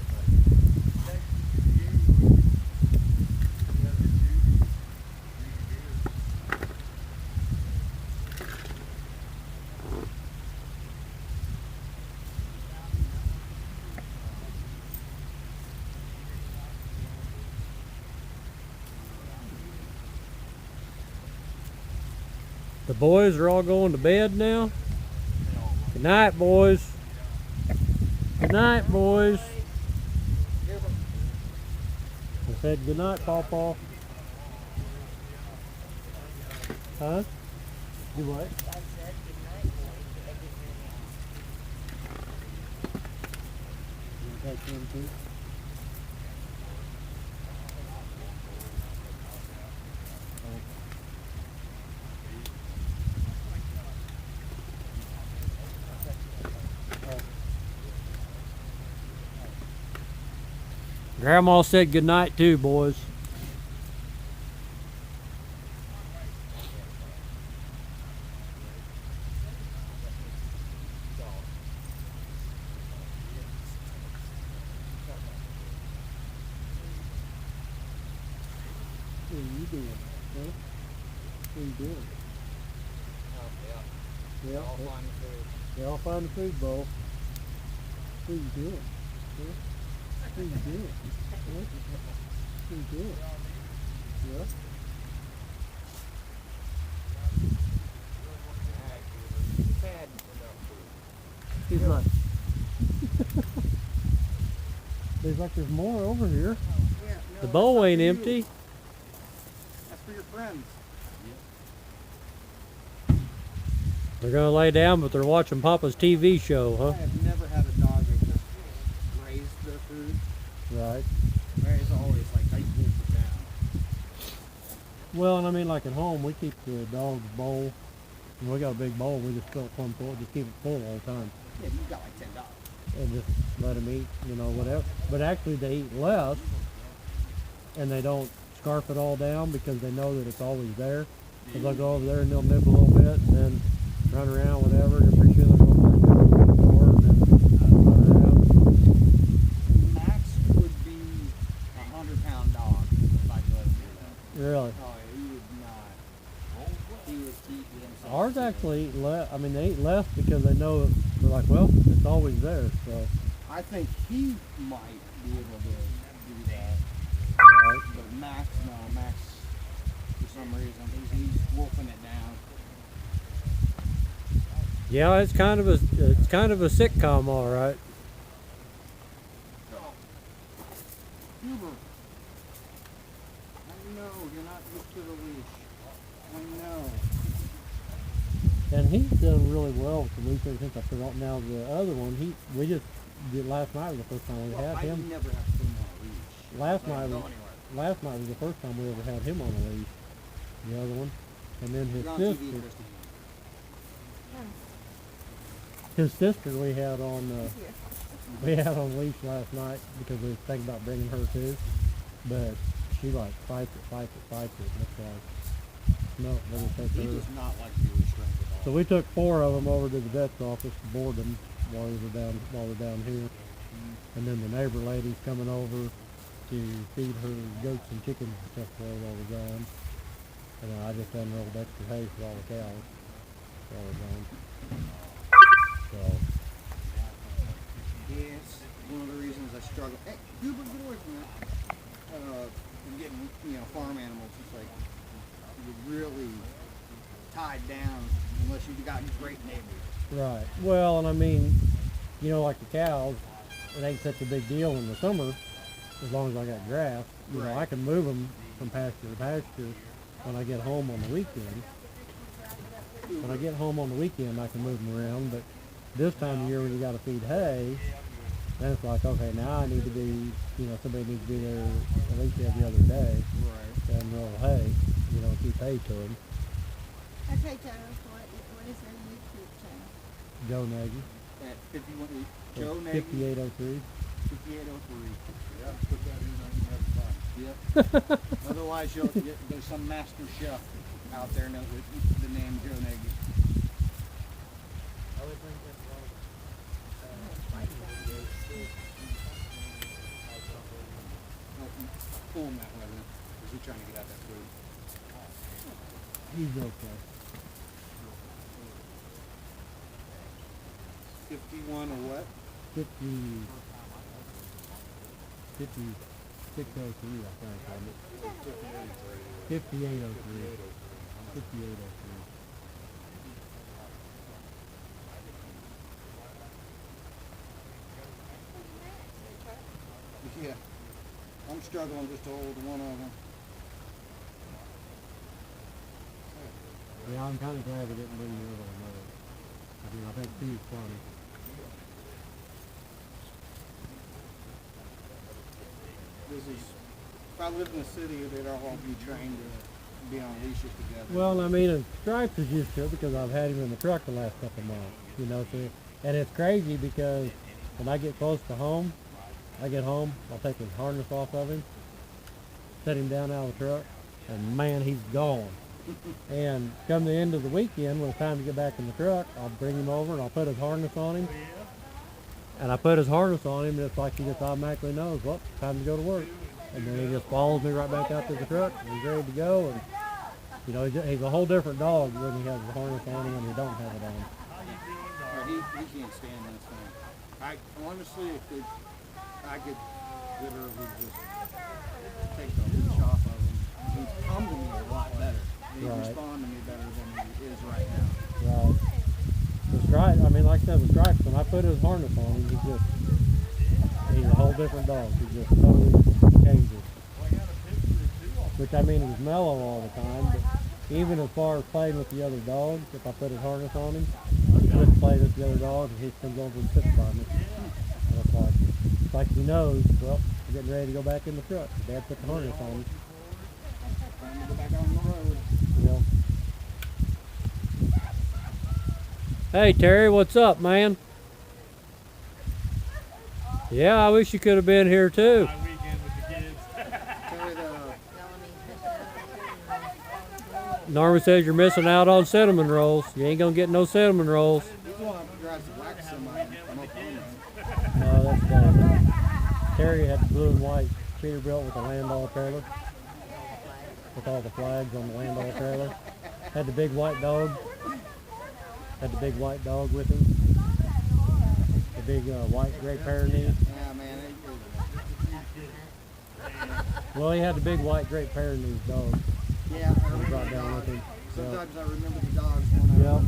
[SPEAKER 1] The boys are all going to bed now. Good night, boys. Good night, boys. I said good night, Pawpaw. Huh? Do what? You take him too? Grandma said good night too, boys. What are you doing? Huh? What are you doing? Yeah. Yeah, I'll find the food bowl. What are you doing? Huh? What are you doing? Huh? What are you doing? Yeah. He's like, there's like there's more over here.
[SPEAKER 3] Yeah, no,
[SPEAKER 1] The
[SPEAKER 3] that's
[SPEAKER 1] bowl
[SPEAKER 3] not
[SPEAKER 1] ain't
[SPEAKER 3] for you.
[SPEAKER 1] empty.
[SPEAKER 3] That's for your friends.
[SPEAKER 1] They're gonna lay down, but they're watching Papa's TV show,
[SPEAKER 3] I
[SPEAKER 1] huh?
[SPEAKER 3] have never had a dog that just grazed their food.
[SPEAKER 1] Right.
[SPEAKER 3] It's always like, I wolf it down.
[SPEAKER 1] Well, and I mean, like at home, we keep the dog's bowl. And we got a big bowl. We just fill it plumb full. Just keep it full all the time,
[SPEAKER 3] Yeah, you got like 10 dogs.
[SPEAKER 1] and just let them eat, you know, whatever. But actually, they eat less, and they don't scarf it all down because they know that it's always there. So they'll go over there and they'll nibble a little bit, and then run around, whatever. And pretty sure they're going to the door, and then run around.
[SPEAKER 3] Max would be a 100-pound dog if I could let him do that.
[SPEAKER 1] Really.
[SPEAKER 3] Oh, he would not. He would keep himself.
[SPEAKER 1] Ours actually eat less. I mean, they eat less because they know that they're like, well, it's always there. So.
[SPEAKER 3] I think he might be able to do that.
[SPEAKER 1] Right.
[SPEAKER 3] But Max, no, Max, for some reason, he's wolfing it down.
[SPEAKER 1] Yeah, it's kind of a sitcom, all right.
[SPEAKER 3] Huber, I know you're not used to the leash. I know.
[SPEAKER 1] And he's done really well with the leash ever since I put it on. Now the other one, we just did last night was the first time we
[SPEAKER 3] Well,
[SPEAKER 1] had
[SPEAKER 3] I
[SPEAKER 1] him.
[SPEAKER 3] never have to put him on a leash.
[SPEAKER 1] Last
[SPEAKER 3] Let him
[SPEAKER 1] night
[SPEAKER 3] go
[SPEAKER 1] was
[SPEAKER 3] anywhere.
[SPEAKER 1] last night was the first time we ever had him on a leash. The other one, and then
[SPEAKER 3] You're on TV, Christine.
[SPEAKER 1] his sister we had on leash last night because we was thinking about bringing her too, but she like fights it. And it's like, no, let me take
[SPEAKER 3] He
[SPEAKER 1] her.
[SPEAKER 3] does not like to be restrained at all.
[SPEAKER 1] So we took 4 of them over to the vet's office to board them while we're down here. And then the neighbor lady's coming over to feed her goats and chickens and stuff while we're gone. And I just unrolled extra hay for all the cows while we're gone. So,
[SPEAKER 3] Yes, one of the reasons I struggle. Hey, Huber, get away from that. Getting, farm animals, it's like you're really tied down unless you've got great neighbors.
[SPEAKER 1] right. Well, and I mean, like the cows, it ain't such a big deal in the summer as long as I got grass.
[SPEAKER 3] Right.
[SPEAKER 1] I can move them from pasture to pasture when I get home on the weekend. When I get home on the weekend, I can move them around, but this time of year when you got to feed hay, then it's like, okay, now I need to be, somebody needs to be there at least every other day
[SPEAKER 3] Right.
[SPEAKER 1] and roll hay, keep hay to them.
[SPEAKER 5] Okay, Joe, what is their YouTube channel?
[SPEAKER 1] Joe Nagy,
[SPEAKER 3] At 51, Joe Nagy,
[SPEAKER 1] 5803.
[SPEAKER 3] 5803.
[SPEAKER 2] Yeah, put that in there and have fun.
[SPEAKER 3] Yep. Otherwise, there's some master chef out there knows the name Joe Nagy. Pull him that way, then. Is he trying to get out that food?
[SPEAKER 1] He's okay.
[SPEAKER 3] 51 or what?
[SPEAKER 1] 5603, I think. 5803. 5803.
[SPEAKER 3] Yeah. I'm struggling just to hold one of them.
[SPEAKER 1] Yeah, I'm kind of glad we didn't bring the other one over. I mean, I think two's funny.
[SPEAKER 3] This is, if I lived in a city, they'd all be trained to be on leashes together.
[SPEAKER 1] Well, I mean, and Stripes is used to it because I've had him in the truck the last couple of months. You know, so, and it's crazy because when I get close to home, I get home, I'll take his harness off of him, set him down out of the truck, and man, he's gone. And come the end of the weekend, when it's time to get back in the truck, I'll bring him over and I'll put his harness on him. And I put his harness on him, and it's like he just automatically knows, well, time to go to work. And then he just follows me right back out to the truck, and he's ready to go. And you know, he's a whole different dog when he has the harness on him and he don't have it on.
[SPEAKER 3] He can't stand this thing. I honestly, I could literally just take the leash off of him. He'd come to me a lot better. He'd
[SPEAKER 1] Right.
[SPEAKER 3] respond to me better than he is right now.
[SPEAKER 1] Right. The Stripes, I mean, like I said, the Stripes, when I put his harness on him, he's a whole different dog. He just totally changes. Which, I mean, he's mellow all the time, but even as far as playing with the other dogs, if I put his harness on him, he quits playing with the other dogs and he comes over and sits by me. And it's like he knows, well, I'm getting ready to go back in the truck. Dad put the harness on him.
[SPEAKER 3] Time to go back on the road.
[SPEAKER 1] You know. Hey Terry, what's up, man? Yeah, I wish you could have been here too.
[SPEAKER 2] My weekend with the kids.
[SPEAKER 3] Tell it,
[SPEAKER 1] Norman says you're missing out on cinnamon rolls. You ain't gonna get no cinnamon rolls.
[SPEAKER 3] he's the one that drives the black semi. I'm up on that.
[SPEAKER 1] No, that's bad. Terry had the blue and white Peterbilt with the Landau trailer. With all the flags on the Landau trailer. Had the big white dog. Had the big white dog with him. The big white Great Pyrenees.
[SPEAKER 3] Yeah, man.
[SPEAKER 1] Well, he had the big white Great Pyrenees dog.
[SPEAKER 3] Yeah, I
[SPEAKER 1] He
[SPEAKER 3] remember
[SPEAKER 1] brought
[SPEAKER 3] the
[SPEAKER 1] down with
[SPEAKER 3] dog.
[SPEAKER 1] him.
[SPEAKER 3] Sometimes I remember the dogs when I.
[SPEAKER 1] Yep.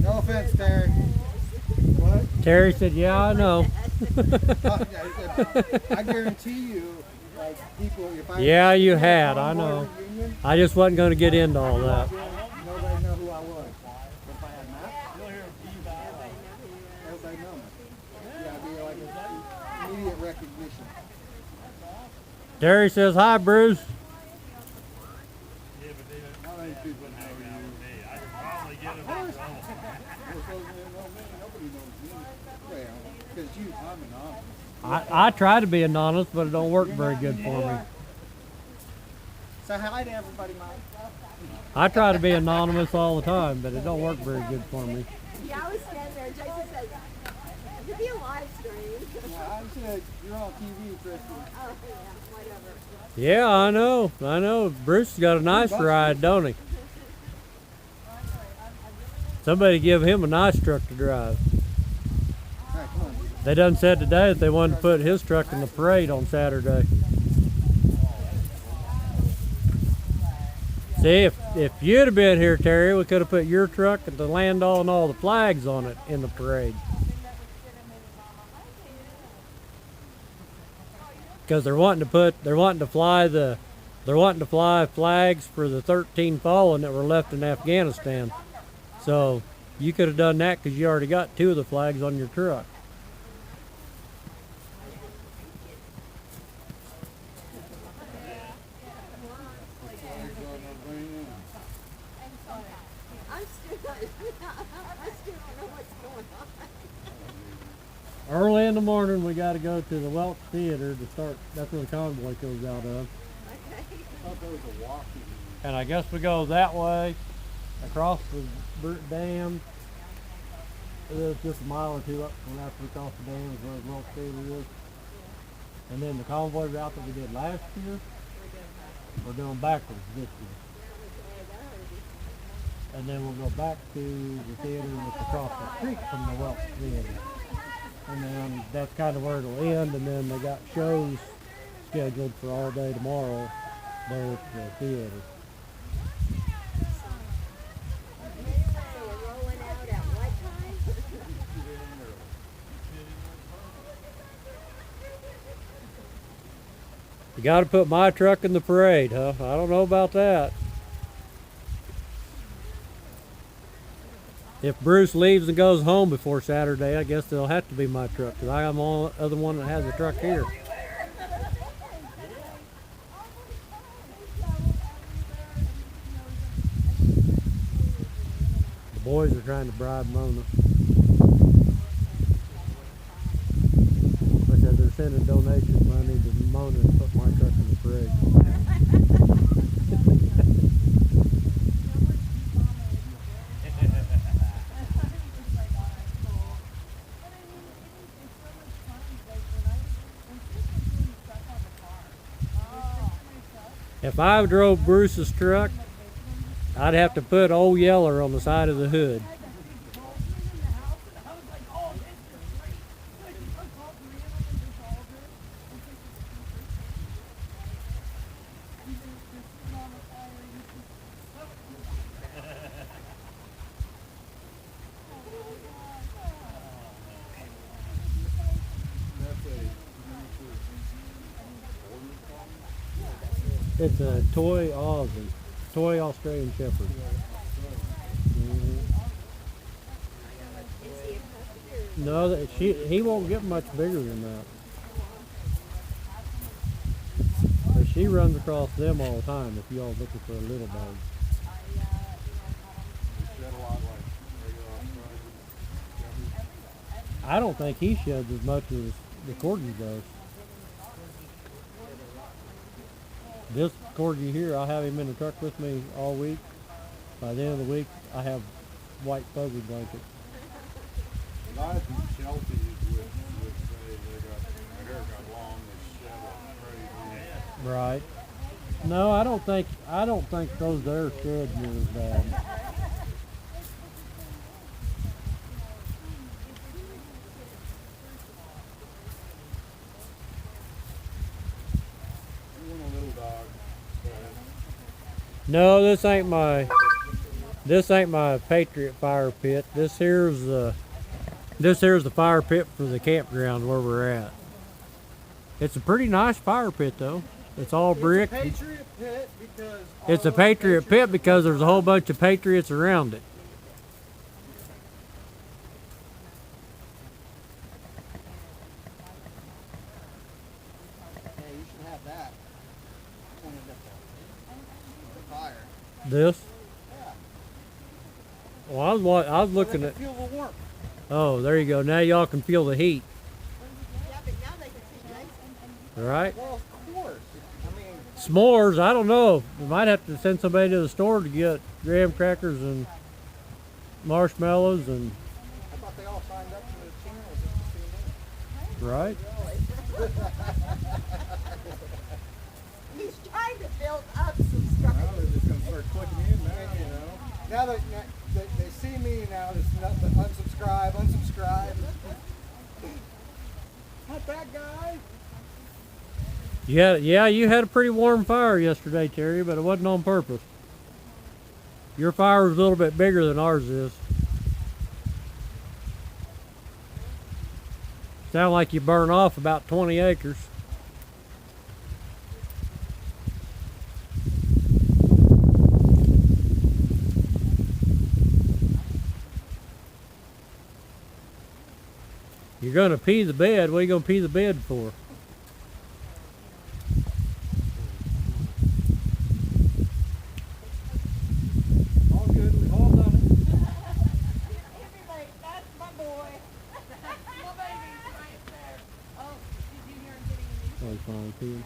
[SPEAKER 3] No offense, Terry. What?
[SPEAKER 1] Terry said, "Yeah, I know."
[SPEAKER 3] I guarantee you, like people, if I
[SPEAKER 1] Yeah, you had. I
[SPEAKER 3] convoy
[SPEAKER 1] know.
[SPEAKER 3] reunion,
[SPEAKER 1] I just wasn't going to get into all that.
[SPEAKER 3] nobody know who I was. But if I had maps, everybody know me. Yeah, I'd be like an immediate recognition.
[SPEAKER 1] Terry says, "Hi, Bruce."
[SPEAKER 3] How many people know you?
[SPEAKER 2] I could probably get
[SPEAKER 3] Of
[SPEAKER 2] them.
[SPEAKER 3] course. Most of them know me. Nobody knows me. Well, because I'm anonymous.
[SPEAKER 1] I try to be anonymous, but it don't work very good for me.
[SPEAKER 3] So hi to everybody, Mike.
[SPEAKER 1] I try to be anonymous all the time, but it don't work very good for me.
[SPEAKER 5] Yeah, I was standing there and Jason said, it could be a live stream.
[SPEAKER 3] Yeah, I said you're on TV, Kristen.
[SPEAKER 5] Oh, yeah, whatever.
[SPEAKER 1] Yeah, I know. Bruce has got a nice ride, don't he? Somebody give him a nice truck to drive.
[SPEAKER 3] All right, come on.
[SPEAKER 1] They done said today that they wanted to put his truck in the parade on Saturday. See, if you'd have been here, Terry, we could have put your truck and the Landau and all the flags on it in the parade. Because they're wanting to fly flags for the 13 fallen that were left in Afghanistan. So you could have done that because you already got 2 of the flags on your truck.
[SPEAKER 5] I'm still, I still don't know what's going on.
[SPEAKER 1] Early in the morning, we got to go to the Welch Theater to start. That's where the convoy goes out of.
[SPEAKER 5] Okay.
[SPEAKER 1] And I guess we go that way, across the dam. It's just a mile or two up from after we cross the dam is where the Welch Theater is. And then the convoy route that we did last year, we're doing backwards this year. And then we'll go back to the theater that's across the street from the Welch Theater. And then that's kind of where it'll end, and then they got shows scheduled for all day tomorrow there at the theater.
[SPEAKER 5] So we're rolling out at what time?
[SPEAKER 1] You got to put my truck in the parade, huh? I don't know about that. If Bruce leaves and goes home before Saturday, I guess it'll have to be my truck because I'm the only other one that has a truck here. The boys are trying to bribe Mona. They said they're sending donation money to Mona to put my truck in the parade. If I drove Bruce's truck, I'd have to put Old Yeller on the side of the hood. It's a toy Aussie, toy Australian Shepherd. No, he won't get much bigger than that. But she runs across them all the time if y'all looking for a little dog. I don't think he sheds as much as the Corgi does. This Corgi here, I'll have him in the truck with me all week. By the end of the week, I have white fuzzy blanket.
[SPEAKER 6] Guys in Chelsea would say their hair got long, they shed like crazy.
[SPEAKER 1] Right. No, I don't think those there sheds are as bad.
[SPEAKER 6] You want a little dog,
[SPEAKER 1] No, this ain't my Patriot fire pit. This here's the fire pit for the campground where we're at. It's a pretty nice fire pit though. It's all brick.
[SPEAKER 3] It's a Patriot pit because
[SPEAKER 1] It's a Patriot pit because there's a whole bunch of Patriots around it.
[SPEAKER 3] Yeah, you should have that pointed at the fire.
[SPEAKER 1] This.
[SPEAKER 3] Yeah.
[SPEAKER 1] Well, I was looking
[SPEAKER 3] So they
[SPEAKER 1] at.
[SPEAKER 3] can feel the warmth.
[SPEAKER 1] Oh, there you go. Now y'all can feel the heat.
[SPEAKER 5] Yeah, but now they can see Jason.
[SPEAKER 1] All right.
[SPEAKER 3] Well, of course. I mean,
[SPEAKER 1] S'mores. I don't know. We might have to send somebody to the store to get graham crackers and marshmallows and.
[SPEAKER 3] I thought they all signed up for the channel just to see me.
[SPEAKER 1] Right.
[SPEAKER 5] He's trying to build up subscribers.
[SPEAKER 6] now they're just gonna start clicking in now, you know.
[SPEAKER 3] Now that they see me now, it's not the unsubscribe. Not that guy.
[SPEAKER 1] Yeah, you had a pretty warm fire yesterday, Terry, but it wasn't on purpose. Your fire was a little bit bigger than ours is. Sound like you burn off about 20 acres. You're gonna pee the bed. What are you gonna pee the bed for?
[SPEAKER 3] All good. We've all done it.
[SPEAKER 5] Everybody, that's my boy. My baby's right there. Oh, did you hear him getting a new
[SPEAKER 1] Oh, fine, peeing.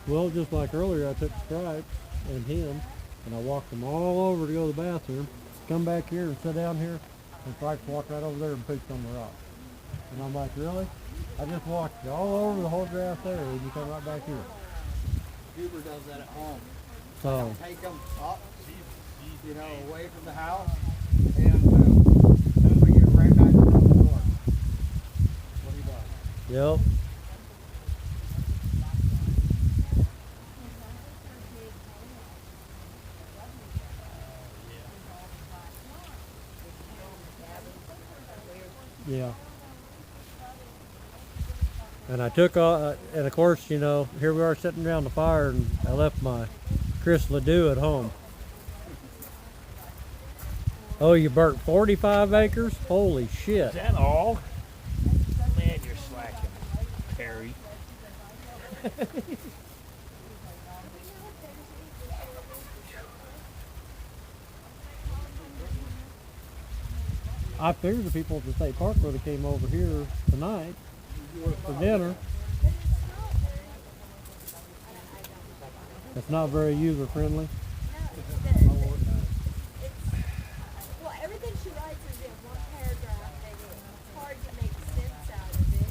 [SPEAKER 1] Well, just like earlier, I took Stripes and him, and I walked them all over to go to the bathroom, come back here and sit down here, and Stripes walked right over there and pooped on the rock. And I'm like, really? I just walked all over the whole grass there, and you come right back here.
[SPEAKER 3] Huber does that at home.
[SPEAKER 1] So,
[SPEAKER 3] Take them up, away from the house, and boom. As soon as we get right back to the door, what he does.
[SPEAKER 1] yep. Yeah. And I took and of course, you know, here we are sitting around the fire, and I left my Chris Ledoux at home. Oh, you burnt 45 acres? Holy shit.
[SPEAKER 2] Is that all? Man, you're slacking, Terry.
[SPEAKER 1] I figured the people at the state park would have came over here tonight for dinner. It's not very user friendly.
[SPEAKER 5] Well, everything she writes is in one paragraph, and it's hard to make sense out of it.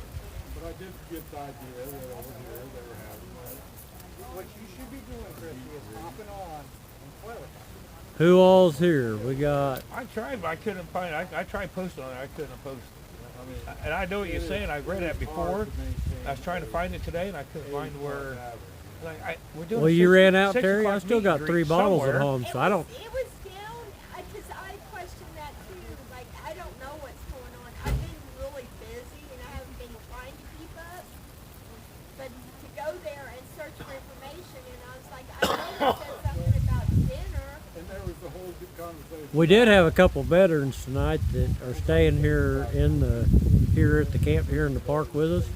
[SPEAKER 6] But I did get the idea that over here they were having
[SPEAKER 3] What you should be doing, Christy, is hopping on and clarifying.
[SPEAKER 1] Who all's here? We got
[SPEAKER 2] I tried, but I couldn't find it. I tried posting on it. I couldn't post it. And I know what you're saying. I read that before. I was trying to find it today, and I couldn't find where. Like we're doing.
[SPEAKER 1] well, you ran out,
[SPEAKER 2] 6
[SPEAKER 1] Terry. I
[SPEAKER 2] o'clock
[SPEAKER 1] still
[SPEAKER 2] meet
[SPEAKER 1] got
[SPEAKER 2] and
[SPEAKER 1] 3
[SPEAKER 2] greet
[SPEAKER 1] bottles
[SPEAKER 2] somewhere.
[SPEAKER 1] at home, so I don't.
[SPEAKER 5] It was down, because I questioned that too. Like, I don't know what's going on. I've been really busy, and I haven't been trying to keep up. But to go there and search for information, and I was like, I know it said something about dinner.
[SPEAKER 6] and there was the whole good conversation.
[SPEAKER 1] We did have a couple veterans tonight that are staying here here at the camp here in the park with us,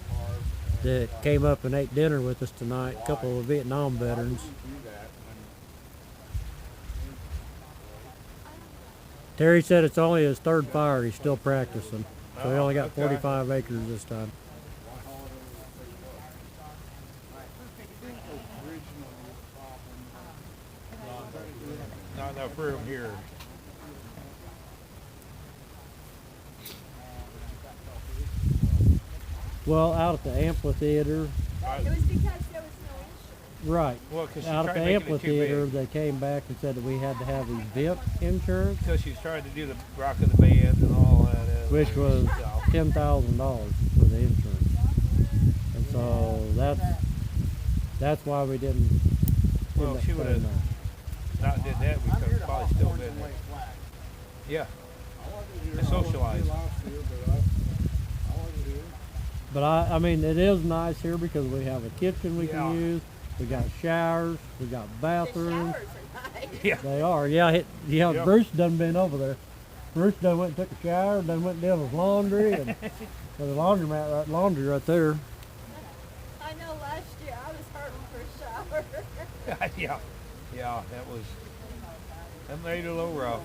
[SPEAKER 1] that came up and ate dinner with us tonight. A couple of Vietnam veterans. Terry said it's only his 3rd fire. He's still practicing, so he only got 45 acres this time.
[SPEAKER 2] Not enough room here.
[SPEAKER 1] Well, out at the amphitheater,
[SPEAKER 5] It was because there was no insurance.
[SPEAKER 1] right?
[SPEAKER 2] Well, because she
[SPEAKER 1] Out at
[SPEAKER 2] tried
[SPEAKER 1] the
[SPEAKER 2] making it too
[SPEAKER 1] amphitheater,
[SPEAKER 2] big.
[SPEAKER 1] they came back and said that we had to have event insurance,
[SPEAKER 2] Because she was trying to do the rock of the band and all that.
[SPEAKER 1] which was $10,000 for the insurance, and so that's why we didn't. end
[SPEAKER 2] Well,
[SPEAKER 1] up
[SPEAKER 2] she would have
[SPEAKER 1] staying there.
[SPEAKER 2] not did that. We could have probably still been there. Yeah. And socialize.
[SPEAKER 1] But I mean, it is nice here because we have a kitchen we
[SPEAKER 2] Yeah.
[SPEAKER 1] can use. We got showers. We got
[SPEAKER 5] The
[SPEAKER 1] bathrooms.
[SPEAKER 5] showers are nice.
[SPEAKER 2] Yeah.
[SPEAKER 1] They are. Yeah.
[SPEAKER 2] Yep.
[SPEAKER 1] Bruce done been over there. Bruce done went and took a shower. Done went and did his laundry, and there's a laundry right there.
[SPEAKER 5] I know last year I was hurting for a shower.
[SPEAKER 2] Yeah. Yeah. That made it a little rough.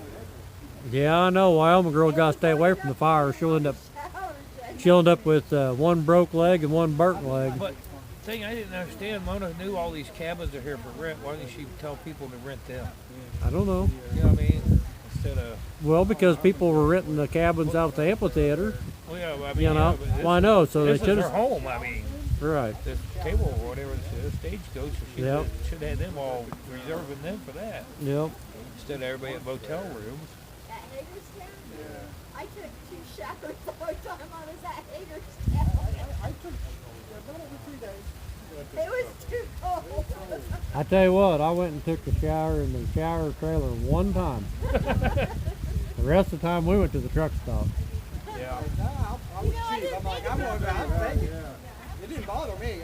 [SPEAKER 1] Yeah, I know. Wyoming girl got to stay away from the fire. She'll end up with one broke leg and one burnt leg.
[SPEAKER 2] But thing I didn't understand, Mona knew all these cabins are here for rent. Why didn't she tell people to rent them?
[SPEAKER 1] I don't know.
[SPEAKER 2] You know what I mean? Instead of,
[SPEAKER 1] Well, because people were renting the cabins out at the amphitheater.
[SPEAKER 2] well, yeah, I mean,
[SPEAKER 1] You know.
[SPEAKER 2] yeah, but this,
[SPEAKER 1] Well, I know. So they
[SPEAKER 2] this is
[SPEAKER 1] should
[SPEAKER 2] her
[SPEAKER 1] have.
[SPEAKER 2] home. I mean,
[SPEAKER 1] Right.
[SPEAKER 2] this table or whatever, the stagecoach. She
[SPEAKER 1] Yep.
[SPEAKER 2] should have had them all reserving them for that
[SPEAKER 1] Yep.
[SPEAKER 2] instead of everybody at motel rooms.
[SPEAKER 5] At Hagerstown? I took 2 showers the whole time I was at Hagerstown.
[SPEAKER 3] I took about over 3 days.
[SPEAKER 5] It was too cold.
[SPEAKER 1] I tell you what, I went and took a shower in the shower trailer one time. The rest of the time we went to the truck stop.
[SPEAKER 2] Yeah.
[SPEAKER 3] No, I
[SPEAKER 5] You
[SPEAKER 3] was
[SPEAKER 5] know, I
[SPEAKER 3] cheap.
[SPEAKER 5] didn't
[SPEAKER 3] I'm like,
[SPEAKER 5] think
[SPEAKER 3] I'm
[SPEAKER 5] about
[SPEAKER 3] going to
[SPEAKER 5] that.
[SPEAKER 3] take it. It didn't bother me.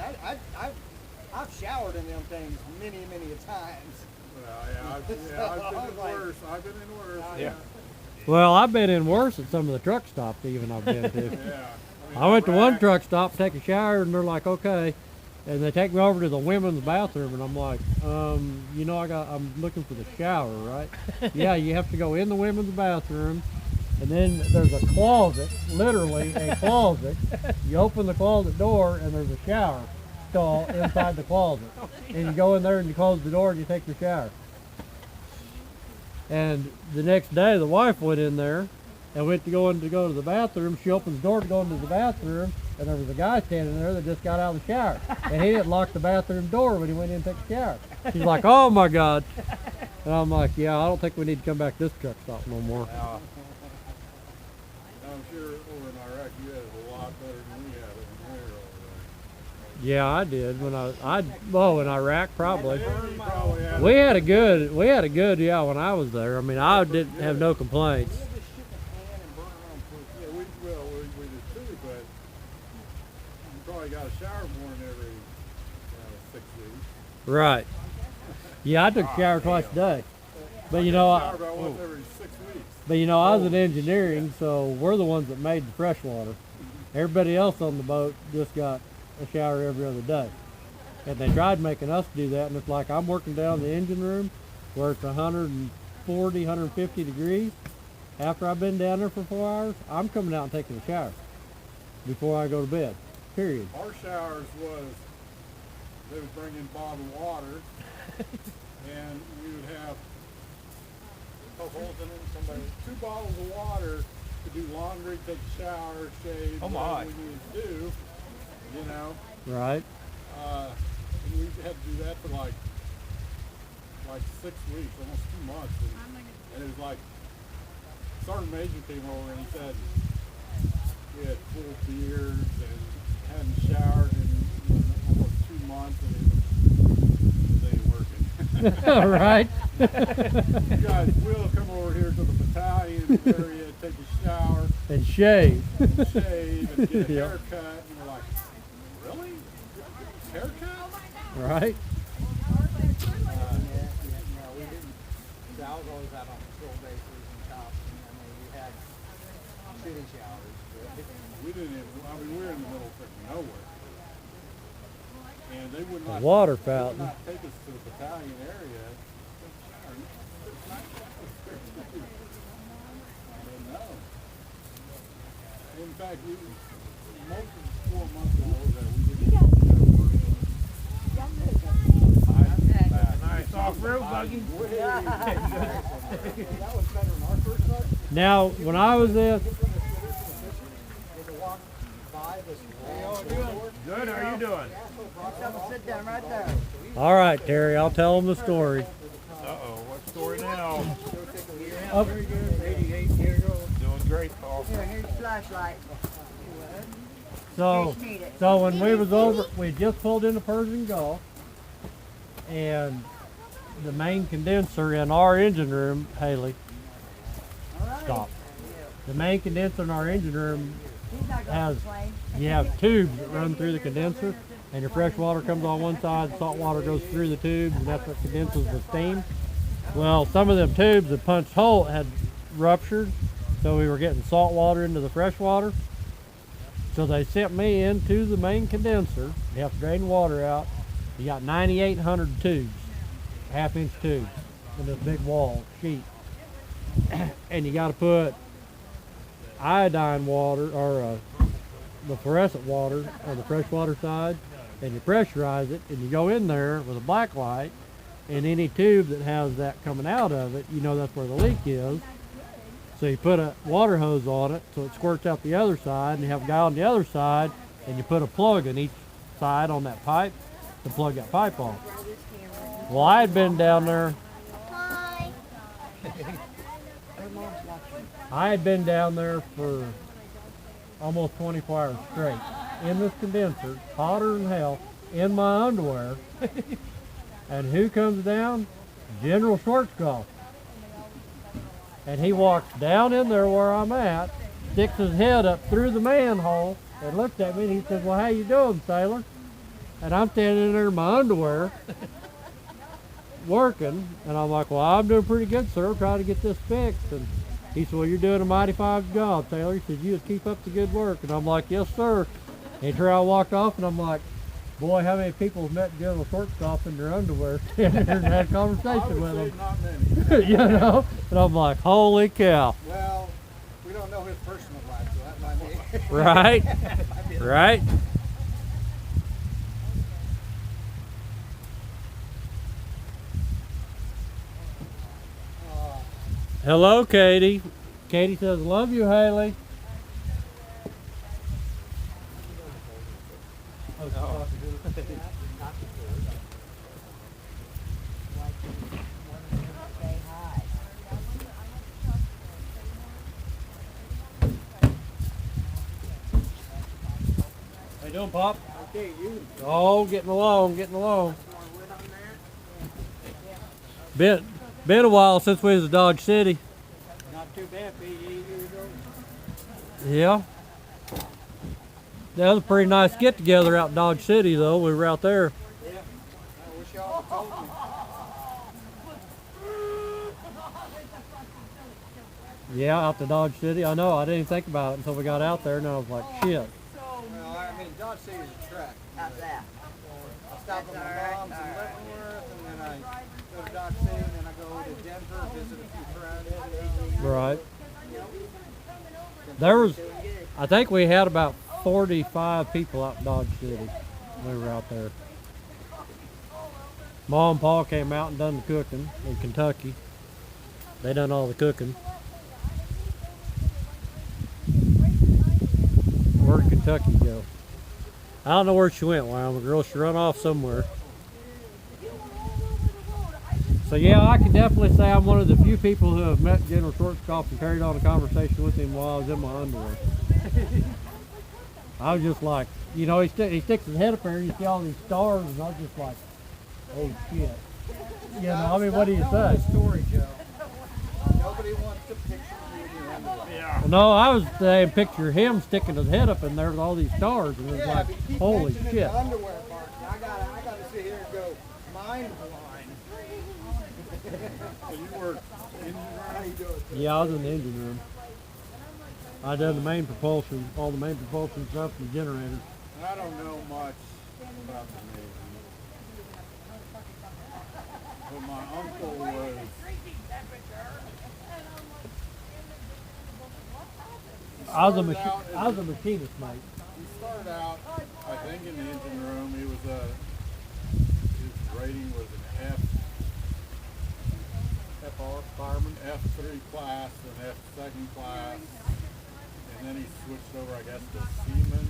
[SPEAKER 3] I've showered in them things many a times.
[SPEAKER 6] I've been in worse. I've been in worse.
[SPEAKER 2] Yeah.
[SPEAKER 1] Well, I've been in worse at some of the truck stops even I've been to.
[SPEAKER 6] Yeah.
[SPEAKER 1] I went to one truck stop to take a shower, and they're like, okay. And they take me over to the women's bathroom, and I'm like, you know, I'm looking for the shower, right? Yeah, you have to go in the women's bathroom, and then there's a closet, literally a closet. You open the closet door, and there's a shower stall inside the closet. And you go in there and you close the door and you take your shower. And the next day, the wife went in there and went to go to the bathroom. She opened the door to go into the bathroom, and there was a guy standing there that just got out of the shower. And he didn't lock the bathroom door when he went in to take a shower. She's like, oh my God. And I'm like, yeah, I don't think we need to come back to this truck stop no more.
[SPEAKER 6] I'm sure over in Iraq you had it a lot better than we had it in there over
[SPEAKER 1] Yeah, I did when in Iraq probably.
[SPEAKER 6] there. You probably had
[SPEAKER 1] We had a good, yeah, when I was there. I mean, I didn't have no complaints.
[SPEAKER 3] We'll just ship a can and burn around quick.
[SPEAKER 6] Yeah, we probably got a shower more than every 6 weeks.
[SPEAKER 1] Right. Yeah, I took a shower twice a day. But you know,
[SPEAKER 6] Shower about once every 6 weeks.
[SPEAKER 1] I was in engineering, so we're the ones that made the fresh water. Everybody else on the boat just got a shower every other day. And they tried making us do that, and it's like I'm working down the engine room where it's 140, 150 degrees. After I've been down there for 4 hours, I'm coming out and taking a shower before I go to bed, period.
[SPEAKER 6] Our showers was, they would bring in bottled water, and we would have two bottles of water to do laundry, take a shower, shave,
[SPEAKER 2] Oh,
[SPEAKER 6] whatever
[SPEAKER 2] my.
[SPEAKER 6] we needed to do, you know.
[SPEAKER 1] Right?
[SPEAKER 6] And we had to do that for like 6 weeks, almost 2 months. And it was like, Sergeant Major came over and he said we had full beards and hadn't showered in almost 2 months, and it ain't working.
[SPEAKER 1] Right?
[SPEAKER 6] You guys will come over here to the battalion area, take a shower,
[SPEAKER 1] And shave.
[SPEAKER 6] and shave, and get a
[SPEAKER 1] Yeah.
[SPEAKER 6] haircut, and we're like, really? Haircut?
[SPEAKER 1] Right?
[SPEAKER 3] We didn't. I was always out on patrol bases and shops. And, we had city showers.
[SPEAKER 6] We didn't even, we were in the middle of freaking nowhere. And they would
[SPEAKER 1] A
[SPEAKER 6] not,
[SPEAKER 1] water
[SPEAKER 6] they would
[SPEAKER 1] fountain.
[SPEAKER 6] not take us to the battalion area. No. In fact, most of the 4 months ago that we didn't go to work.
[SPEAKER 2] Nice off-road buggy.
[SPEAKER 3] That was better than our first start.
[SPEAKER 1] Now, when I was in,
[SPEAKER 3] We had to walk by this wall.
[SPEAKER 2] Good, how you doing?
[SPEAKER 3] Sit down right there.
[SPEAKER 1] all right, Terry, I'll tell them the story.
[SPEAKER 2] Uh-oh, what story now?
[SPEAKER 1] Up,
[SPEAKER 3] 88 years old.
[SPEAKER 2] Doing great, Paul.
[SPEAKER 3] Here's your flashlight.
[SPEAKER 1] so, so when we was over, we just pulled into Persian Gulf, and the main condenser in our engine room, Haley, stop. The main condenser in our engine room has, you have tubes that run through the condenser, and your fresh water comes on one side, salt water goes through the tubes, and that's what condenses the steam. Well, some of them tubes that punched hole had ruptured, so we were getting salt water into the fresh water. So they sent me into the main condenser. You have to drain the water out. You got 9,800 tubes, half-inch tubes, in this big wall sheet. And you got to put iodine water, or the fluorescent water on the freshwater side, and you pressurize it, and you go in there with a black light, and any tube that has that coming out of it, you know that's where the leak is. So you put a water hose on it so it squirts out the other side, and you have a guy on the other side, and you put a plug in each side on that pipe to plug that pipe off. Well, I had been down there. I had been down there for almost 24 hours straight in this condenser, hotter than hell, in my underwear. And who comes down? General Schwarzkopf. And he walks down in there where I'm at, sticks his head up through the manhole, and looked at me, and he says, well, how you doing, sailor? And I'm standing there in my underwear, working, and I'm like, well, I'm doing pretty good, sir, trying to get this fixed. And he said, well, you're doing a mighty fine job, sailor. He said, you just keep up the good work. And I'm like, yes, sir. And here I walked off, and I'm like, boy, how many people have met General Schwarzkopf in their underwear standing there and had a
[SPEAKER 6] I would
[SPEAKER 1] conversation with
[SPEAKER 6] say
[SPEAKER 1] him?
[SPEAKER 6] not many.
[SPEAKER 1] You know? And I'm like, holy cow.
[SPEAKER 3] Well, we don't know his personal life, so that might be.
[SPEAKER 1] Right? Right? Hello, Katie. Katie says, love you, Haley. How you doing, Pop?
[SPEAKER 3] Okay, you.
[SPEAKER 1] Oh, getting along, getting along. Been a while since we was at Dodge City.
[SPEAKER 3] Not too bad, 88 years old.
[SPEAKER 1] Yeah. That was a pretty nice get together out in Dodge City, though. We were out there.
[SPEAKER 3] Yeah. I wish y'all had told me.
[SPEAKER 1] Yeah, out to Dodge City. I know. I didn't even think about it until we got out there, and I was like, shit.
[SPEAKER 3] Well, I mean, Dodge City is a trek.
[SPEAKER 4] How's that?
[SPEAKER 3] I stop at my mom's in Leavenworth, and then I go to Dodge City, and then I go to Denver, visit a few friends.
[SPEAKER 1] Right. There was, I think we had about 45 people out in Dodge City when we were out there. Mom and Pa came out and done the cooking in Kentucky. They done all the cooking. Where'd Kentucky go? I don't know where she went, Wyoming girl. She run off somewhere. So yeah, I can definitely say I'm one of the few people who have met General Schwarzkopf and carried on a conversation with him while I was in my underwear. I was just like, you know, he sticks his head up there and you see all these stars, and I was just like, oh shit. You know, I mean, what do you say?
[SPEAKER 3] Story, Joe. Nobody wants to picture you in your underwear.
[SPEAKER 2] Yeah.
[SPEAKER 1] Well, no, I was saying picture him sticking his head up in there with all these stars, and it was
[SPEAKER 3] Yeah,
[SPEAKER 1] like,
[SPEAKER 3] but you keep
[SPEAKER 1] holy
[SPEAKER 3] mentioning
[SPEAKER 1] shit.
[SPEAKER 3] the underwear part. And I gotta sit here and go mind blind.
[SPEAKER 6] So you were in
[SPEAKER 3] How you doing?
[SPEAKER 1] Yeah, I was in the engine room. I done the main propulsion, all the main propulsion stuff, and the generators.
[SPEAKER 6] I don't know much about the Navy. But my uncle was
[SPEAKER 1] I was a machinist, mate.
[SPEAKER 6] he started out, I think, in the engine room. He was his rating was an
[SPEAKER 1] FR, fireman.
[SPEAKER 6] F3 class and F2 class, and then he switched over, I guess, to seaman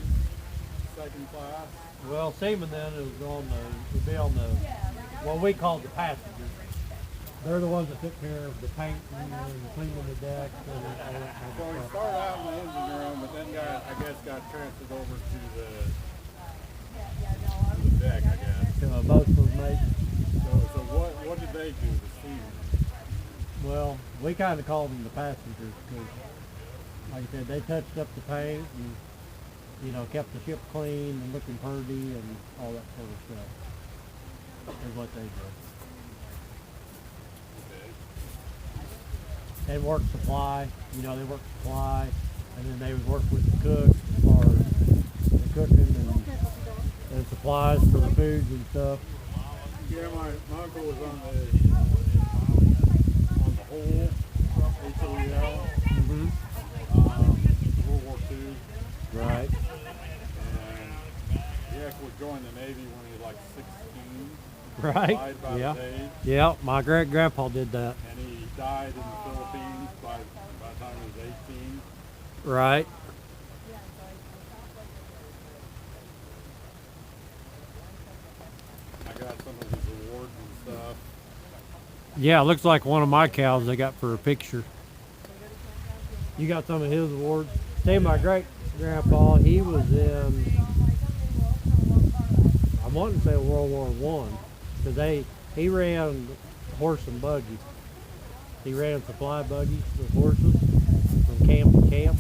[SPEAKER 6] second class.
[SPEAKER 1] Well, seaman then is on the, would be on the, what we call the passengers. They're the ones that took care of the painting and cleaning the deck and all that kind
[SPEAKER 6] So
[SPEAKER 1] of
[SPEAKER 6] he
[SPEAKER 1] stuff.
[SPEAKER 6] started out in the engine room, but then got transferred over to the deck, I guess.
[SPEAKER 1] To a boatman's mate.
[SPEAKER 6] So what did they do, the seamen?
[SPEAKER 1] Well, we kind of called them the passengers because, like I said, they touched up the paint and, you know, kept the ship clean and looking pretty and all that sort of stuff. Is what they did. They worked supply, you know, they worked supply, and then they would work with the cook or the cooking and supplies for the foods and stuff.
[SPEAKER 6] Yeah, my uncle was on the whole HOEL,
[SPEAKER 1] Mm-hmm.
[SPEAKER 6] World War II,
[SPEAKER 1] Right.
[SPEAKER 6] and he actually joined the Navy when he was like 16.
[SPEAKER 1] Right.
[SPEAKER 6] Died by
[SPEAKER 1] Yeah.
[SPEAKER 6] his age,
[SPEAKER 1] Yeah, my great-grandpa did that.
[SPEAKER 6] and he died in the Philippines by the time he was 18.
[SPEAKER 1] Right.
[SPEAKER 6] I got some of his awards and stuff.
[SPEAKER 1] Yeah, it looks like one of my cows they got for a picture. You got some of his awards? See, my great-grandpa, he was in, I want to say World War One, because he ran horse and buggy. He ran supply buggies with horses from camp to camp.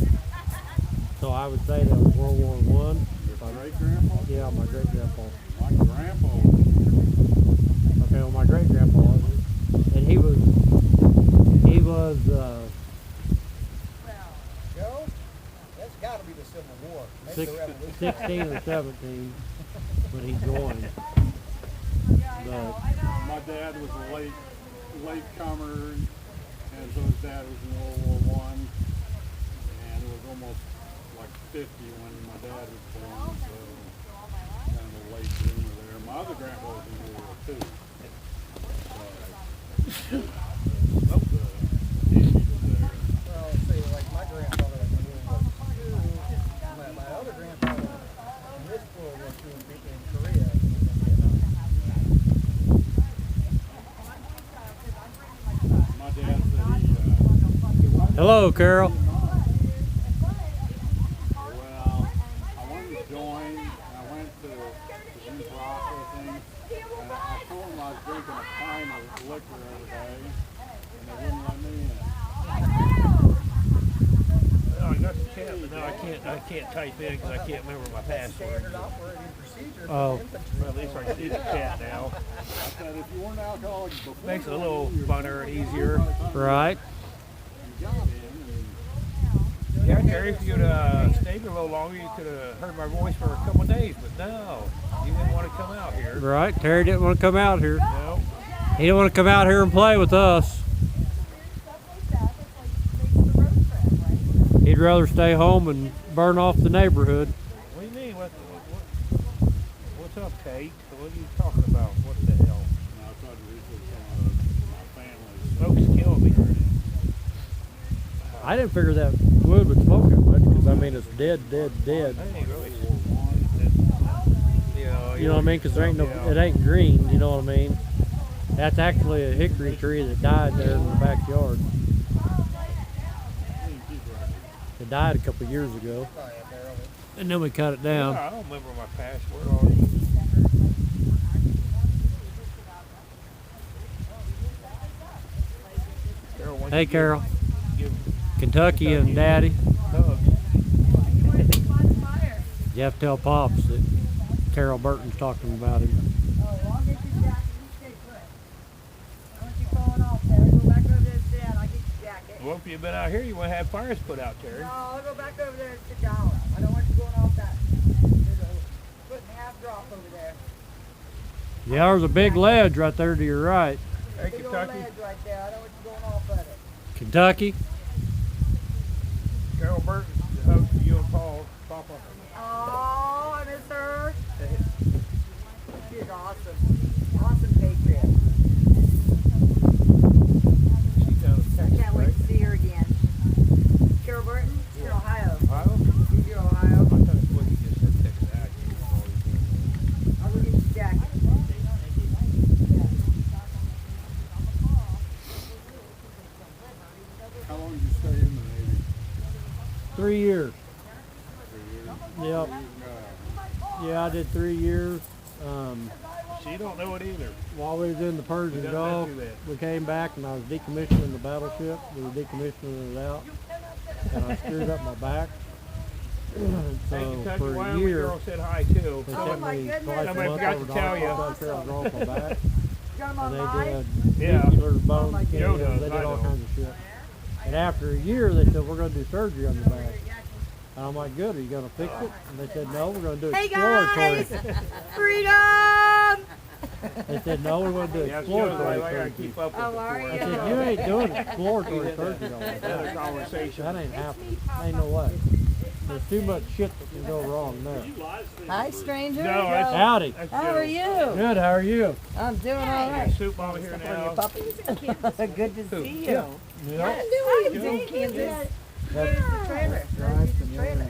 [SPEAKER 1] So I would say that was World War One.
[SPEAKER 6] Your great-grandpa?
[SPEAKER 1] Yeah, my great-grandpa.
[SPEAKER 6] My grandpa
[SPEAKER 1] Okay, well, my great-grandpa, and he was,
[SPEAKER 3] Joe, that's got to be the Civil War. Maybe the Revolution.
[SPEAKER 1] 16 or 17 when he joined. But
[SPEAKER 6] My dad was a late comer, and so his dad was in World War I, and it was almost like 50 when my dad was born, so kind of a late bloomer there. My other grandpa was in World War II. But the Navy was there.
[SPEAKER 3] Well, see, like my grandfather was in World War II. My other grandfather in this World War II in Korea.
[SPEAKER 6] My dad said he
[SPEAKER 1] hello, Carol.
[SPEAKER 6] well, I wanted to join, and I went to the in processing, and I told them I was drinking a pint of liquor every day, and they wouldn't let me in.
[SPEAKER 2] Oh, I got the cat, but now I can't. can't type in because I can't remember my password.
[SPEAKER 1] Oh,
[SPEAKER 2] Well, at least I see the chat now.
[SPEAKER 6] I said, if you weren't alcoholic before,
[SPEAKER 2] Makes it a little funner and easier.
[SPEAKER 1] right.
[SPEAKER 6] you got in, and
[SPEAKER 2] Yeah, Terry, if you'd stayed a little longer, you could have heard my voice for a couple of days. But no, you didn't want to come out here.
[SPEAKER 1] Right. Terry didn't want to come out here.
[SPEAKER 2] No.
[SPEAKER 1] He didn't want to come out here and play with us. He'd rather stay home and burn off the neighborhood.
[SPEAKER 2] What do you mean? What's up, Kate? What are you talking about? What the hell?
[SPEAKER 6] I tried to research some of my family.
[SPEAKER 2] Smoke's killing me.
[SPEAKER 1] I didn't figure that wood would smoke that much because I mean it's dead.
[SPEAKER 2] I ain't really.
[SPEAKER 1] You know what I mean? Because there ain't no, it ain't green. You know what I mean? That's actually a hickory tree that died there in the backyard. It died a couple years ago, and then we cut it down.
[SPEAKER 2] I don't remember my password. Carol, once
[SPEAKER 1] Hey,
[SPEAKER 2] you
[SPEAKER 1] Carol,
[SPEAKER 2] give
[SPEAKER 1] Kentucky and Daddy.
[SPEAKER 2] hugs.
[SPEAKER 1] You have to tell Pops that Carol Burton's talking about him.
[SPEAKER 7] I'll get your jacket. You stay put. I want you falling off there. Go back over there and sit down. I'll get your jacket.
[SPEAKER 2] Well, if you've been out here, you want to have fires put out, Terry.
[SPEAKER 7] No, I'll go back over there and sit down. I don't want you going off that. There's a foot and a half drop over there.
[SPEAKER 1] Yeah, there's a big ledge right there to your right.
[SPEAKER 2] Hey,
[SPEAKER 7] Big old
[SPEAKER 2] Kentucky.
[SPEAKER 7] ledge right there. I don't want you going off of it.
[SPEAKER 1] Kentucky.
[SPEAKER 2] Carol Burton hugs for you and Paul. Papa.
[SPEAKER 7] Oh, I miss her. She's awesome. Awesome patriot.
[SPEAKER 2] She's down in
[SPEAKER 7] I
[SPEAKER 2] Texas,
[SPEAKER 7] can't wait
[SPEAKER 2] right?
[SPEAKER 7] to see her again. Carol Burton? She's in Ohio.
[SPEAKER 2] Ohio?
[SPEAKER 7] She's in Ohio.
[SPEAKER 2] I thought it's what you just said, Texas.
[SPEAKER 7] I'll go get your jacket.
[SPEAKER 6] How long did you stay in the Navy?
[SPEAKER 1] 3 years.
[SPEAKER 6] 3 years.
[SPEAKER 1] Yep. Yeah, I did 3 years.
[SPEAKER 2] She don't know it either.
[SPEAKER 1] While we was in the Persian
[SPEAKER 2] doesn't
[SPEAKER 1] Gulf,
[SPEAKER 2] do that.
[SPEAKER 1] we came back and I was decommissioning the battleship. We were decommissioning it out, and I screwed up my back.
[SPEAKER 2] Hey,
[SPEAKER 1] So
[SPEAKER 2] Kentucky,
[SPEAKER 1] for
[SPEAKER 2] why
[SPEAKER 1] a
[SPEAKER 2] don't we
[SPEAKER 1] year,
[SPEAKER 2] girl said hi too?
[SPEAKER 1] they
[SPEAKER 7] Oh,
[SPEAKER 1] sent
[SPEAKER 7] my
[SPEAKER 1] me
[SPEAKER 7] goodness.
[SPEAKER 1] twice a
[SPEAKER 2] Somebody
[SPEAKER 1] month
[SPEAKER 2] forgot
[SPEAKER 1] over
[SPEAKER 2] to
[SPEAKER 1] to
[SPEAKER 2] tell you.
[SPEAKER 1] hospital to off my back.
[SPEAKER 7] Got 'em
[SPEAKER 1] And
[SPEAKER 7] on
[SPEAKER 1] they
[SPEAKER 7] mine?
[SPEAKER 1] did
[SPEAKER 2] Yeah.
[SPEAKER 1] muscular bone
[SPEAKER 7] my
[SPEAKER 1] scans,
[SPEAKER 2] Joe does,
[SPEAKER 1] they
[SPEAKER 2] I
[SPEAKER 1] did all
[SPEAKER 2] know.
[SPEAKER 1] kinds of shit. And after a year, they said, we're going to do surgery on your back. And I'm like, good, are you going to fix it? And they said, no, we're going to do
[SPEAKER 7] Hey
[SPEAKER 1] exploratory.
[SPEAKER 7] guys! Freedom!
[SPEAKER 1] They said, no, we're going to do
[SPEAKER 2] Yeah, she knows
[SPEAKER 1] exploratory
[SPEAKER 2] I gotta
[SPEAKER 1] surgery.
[SPEAKER 2] keep up with
[SPEAKER 7] How
[SPEAKER 2] it
[SPEAKER 7] are
[SPEAKER 2] before
[SPEAKER 1] I
[SPEAKER 2] I
[SPEAKER 1] said,
[SPEAKER 7] you?
[SPEAKER 1] you ain't doing exploratory surgery on my
[SPEAKER 2] Another
[SPEAKER 1] back.
[SPEAKER 2] conversation.
[SPEAKER 1] That ain't happening. Ain't no way. There's too much shit that can go wrong there.
[SPEAKER 7] Hi, stranger.
[SPEAKER 2] No, that's,
[SPEAKER 1] Howdy.
[SPEAKER 2] that's
[SPEAKER 7] How
[SPEAKER 2] Joe.
[SPEAKER 7] are you?
[SPEAKER 1] Good, how are you?
[SPEAKER 7] I'm doing all
[SPEAKER 2] Got
[SPEAKER 7] right.
[SPEAKER 2] Soup Mama here now.
[SPEAKER 7] Puppies? Good to see you.
[SPEAKER 1] Yeah.
[SPEAKER 7] How you doing, Kansas? There's the trailer. There's the trailer.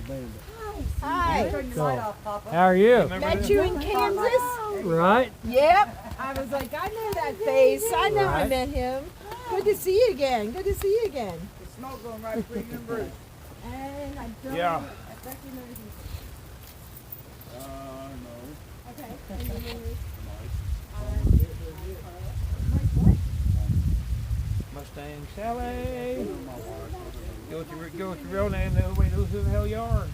[SPEAKER 5] Hi.
[SPEAKER 7] Turn your
[SPEAKER 1] So,
[SPEAKER 7] light off, Papa.
[SPEAKER 1] How are you?
[SPEAKER 2] Remember
[SPEAKER 5] Met
[SPEAKER 2] this?
[SPEAKER 5] you in Kansas?
[SPEAKER 1] Right?
[SPEAKER 5] Yep. I was like, I know that face. I know I
[SPEAKER 1] Right.
[SPEAKER 5] met him. Good to see you again. Good to see you again.
[SPEAKER 7] The smoke going right through you and Bruce.
[SPEAKER 5] And I don't
[SPEAKER 2] Yeah.
[SPEAKER 5] recognize you.
[SPEAKER 6] No.
[SPEAKER 5] Okay. And then there's,
[SPEAKER 2] Mustang Sally. Go with your real name, nobody knows who the hell you are.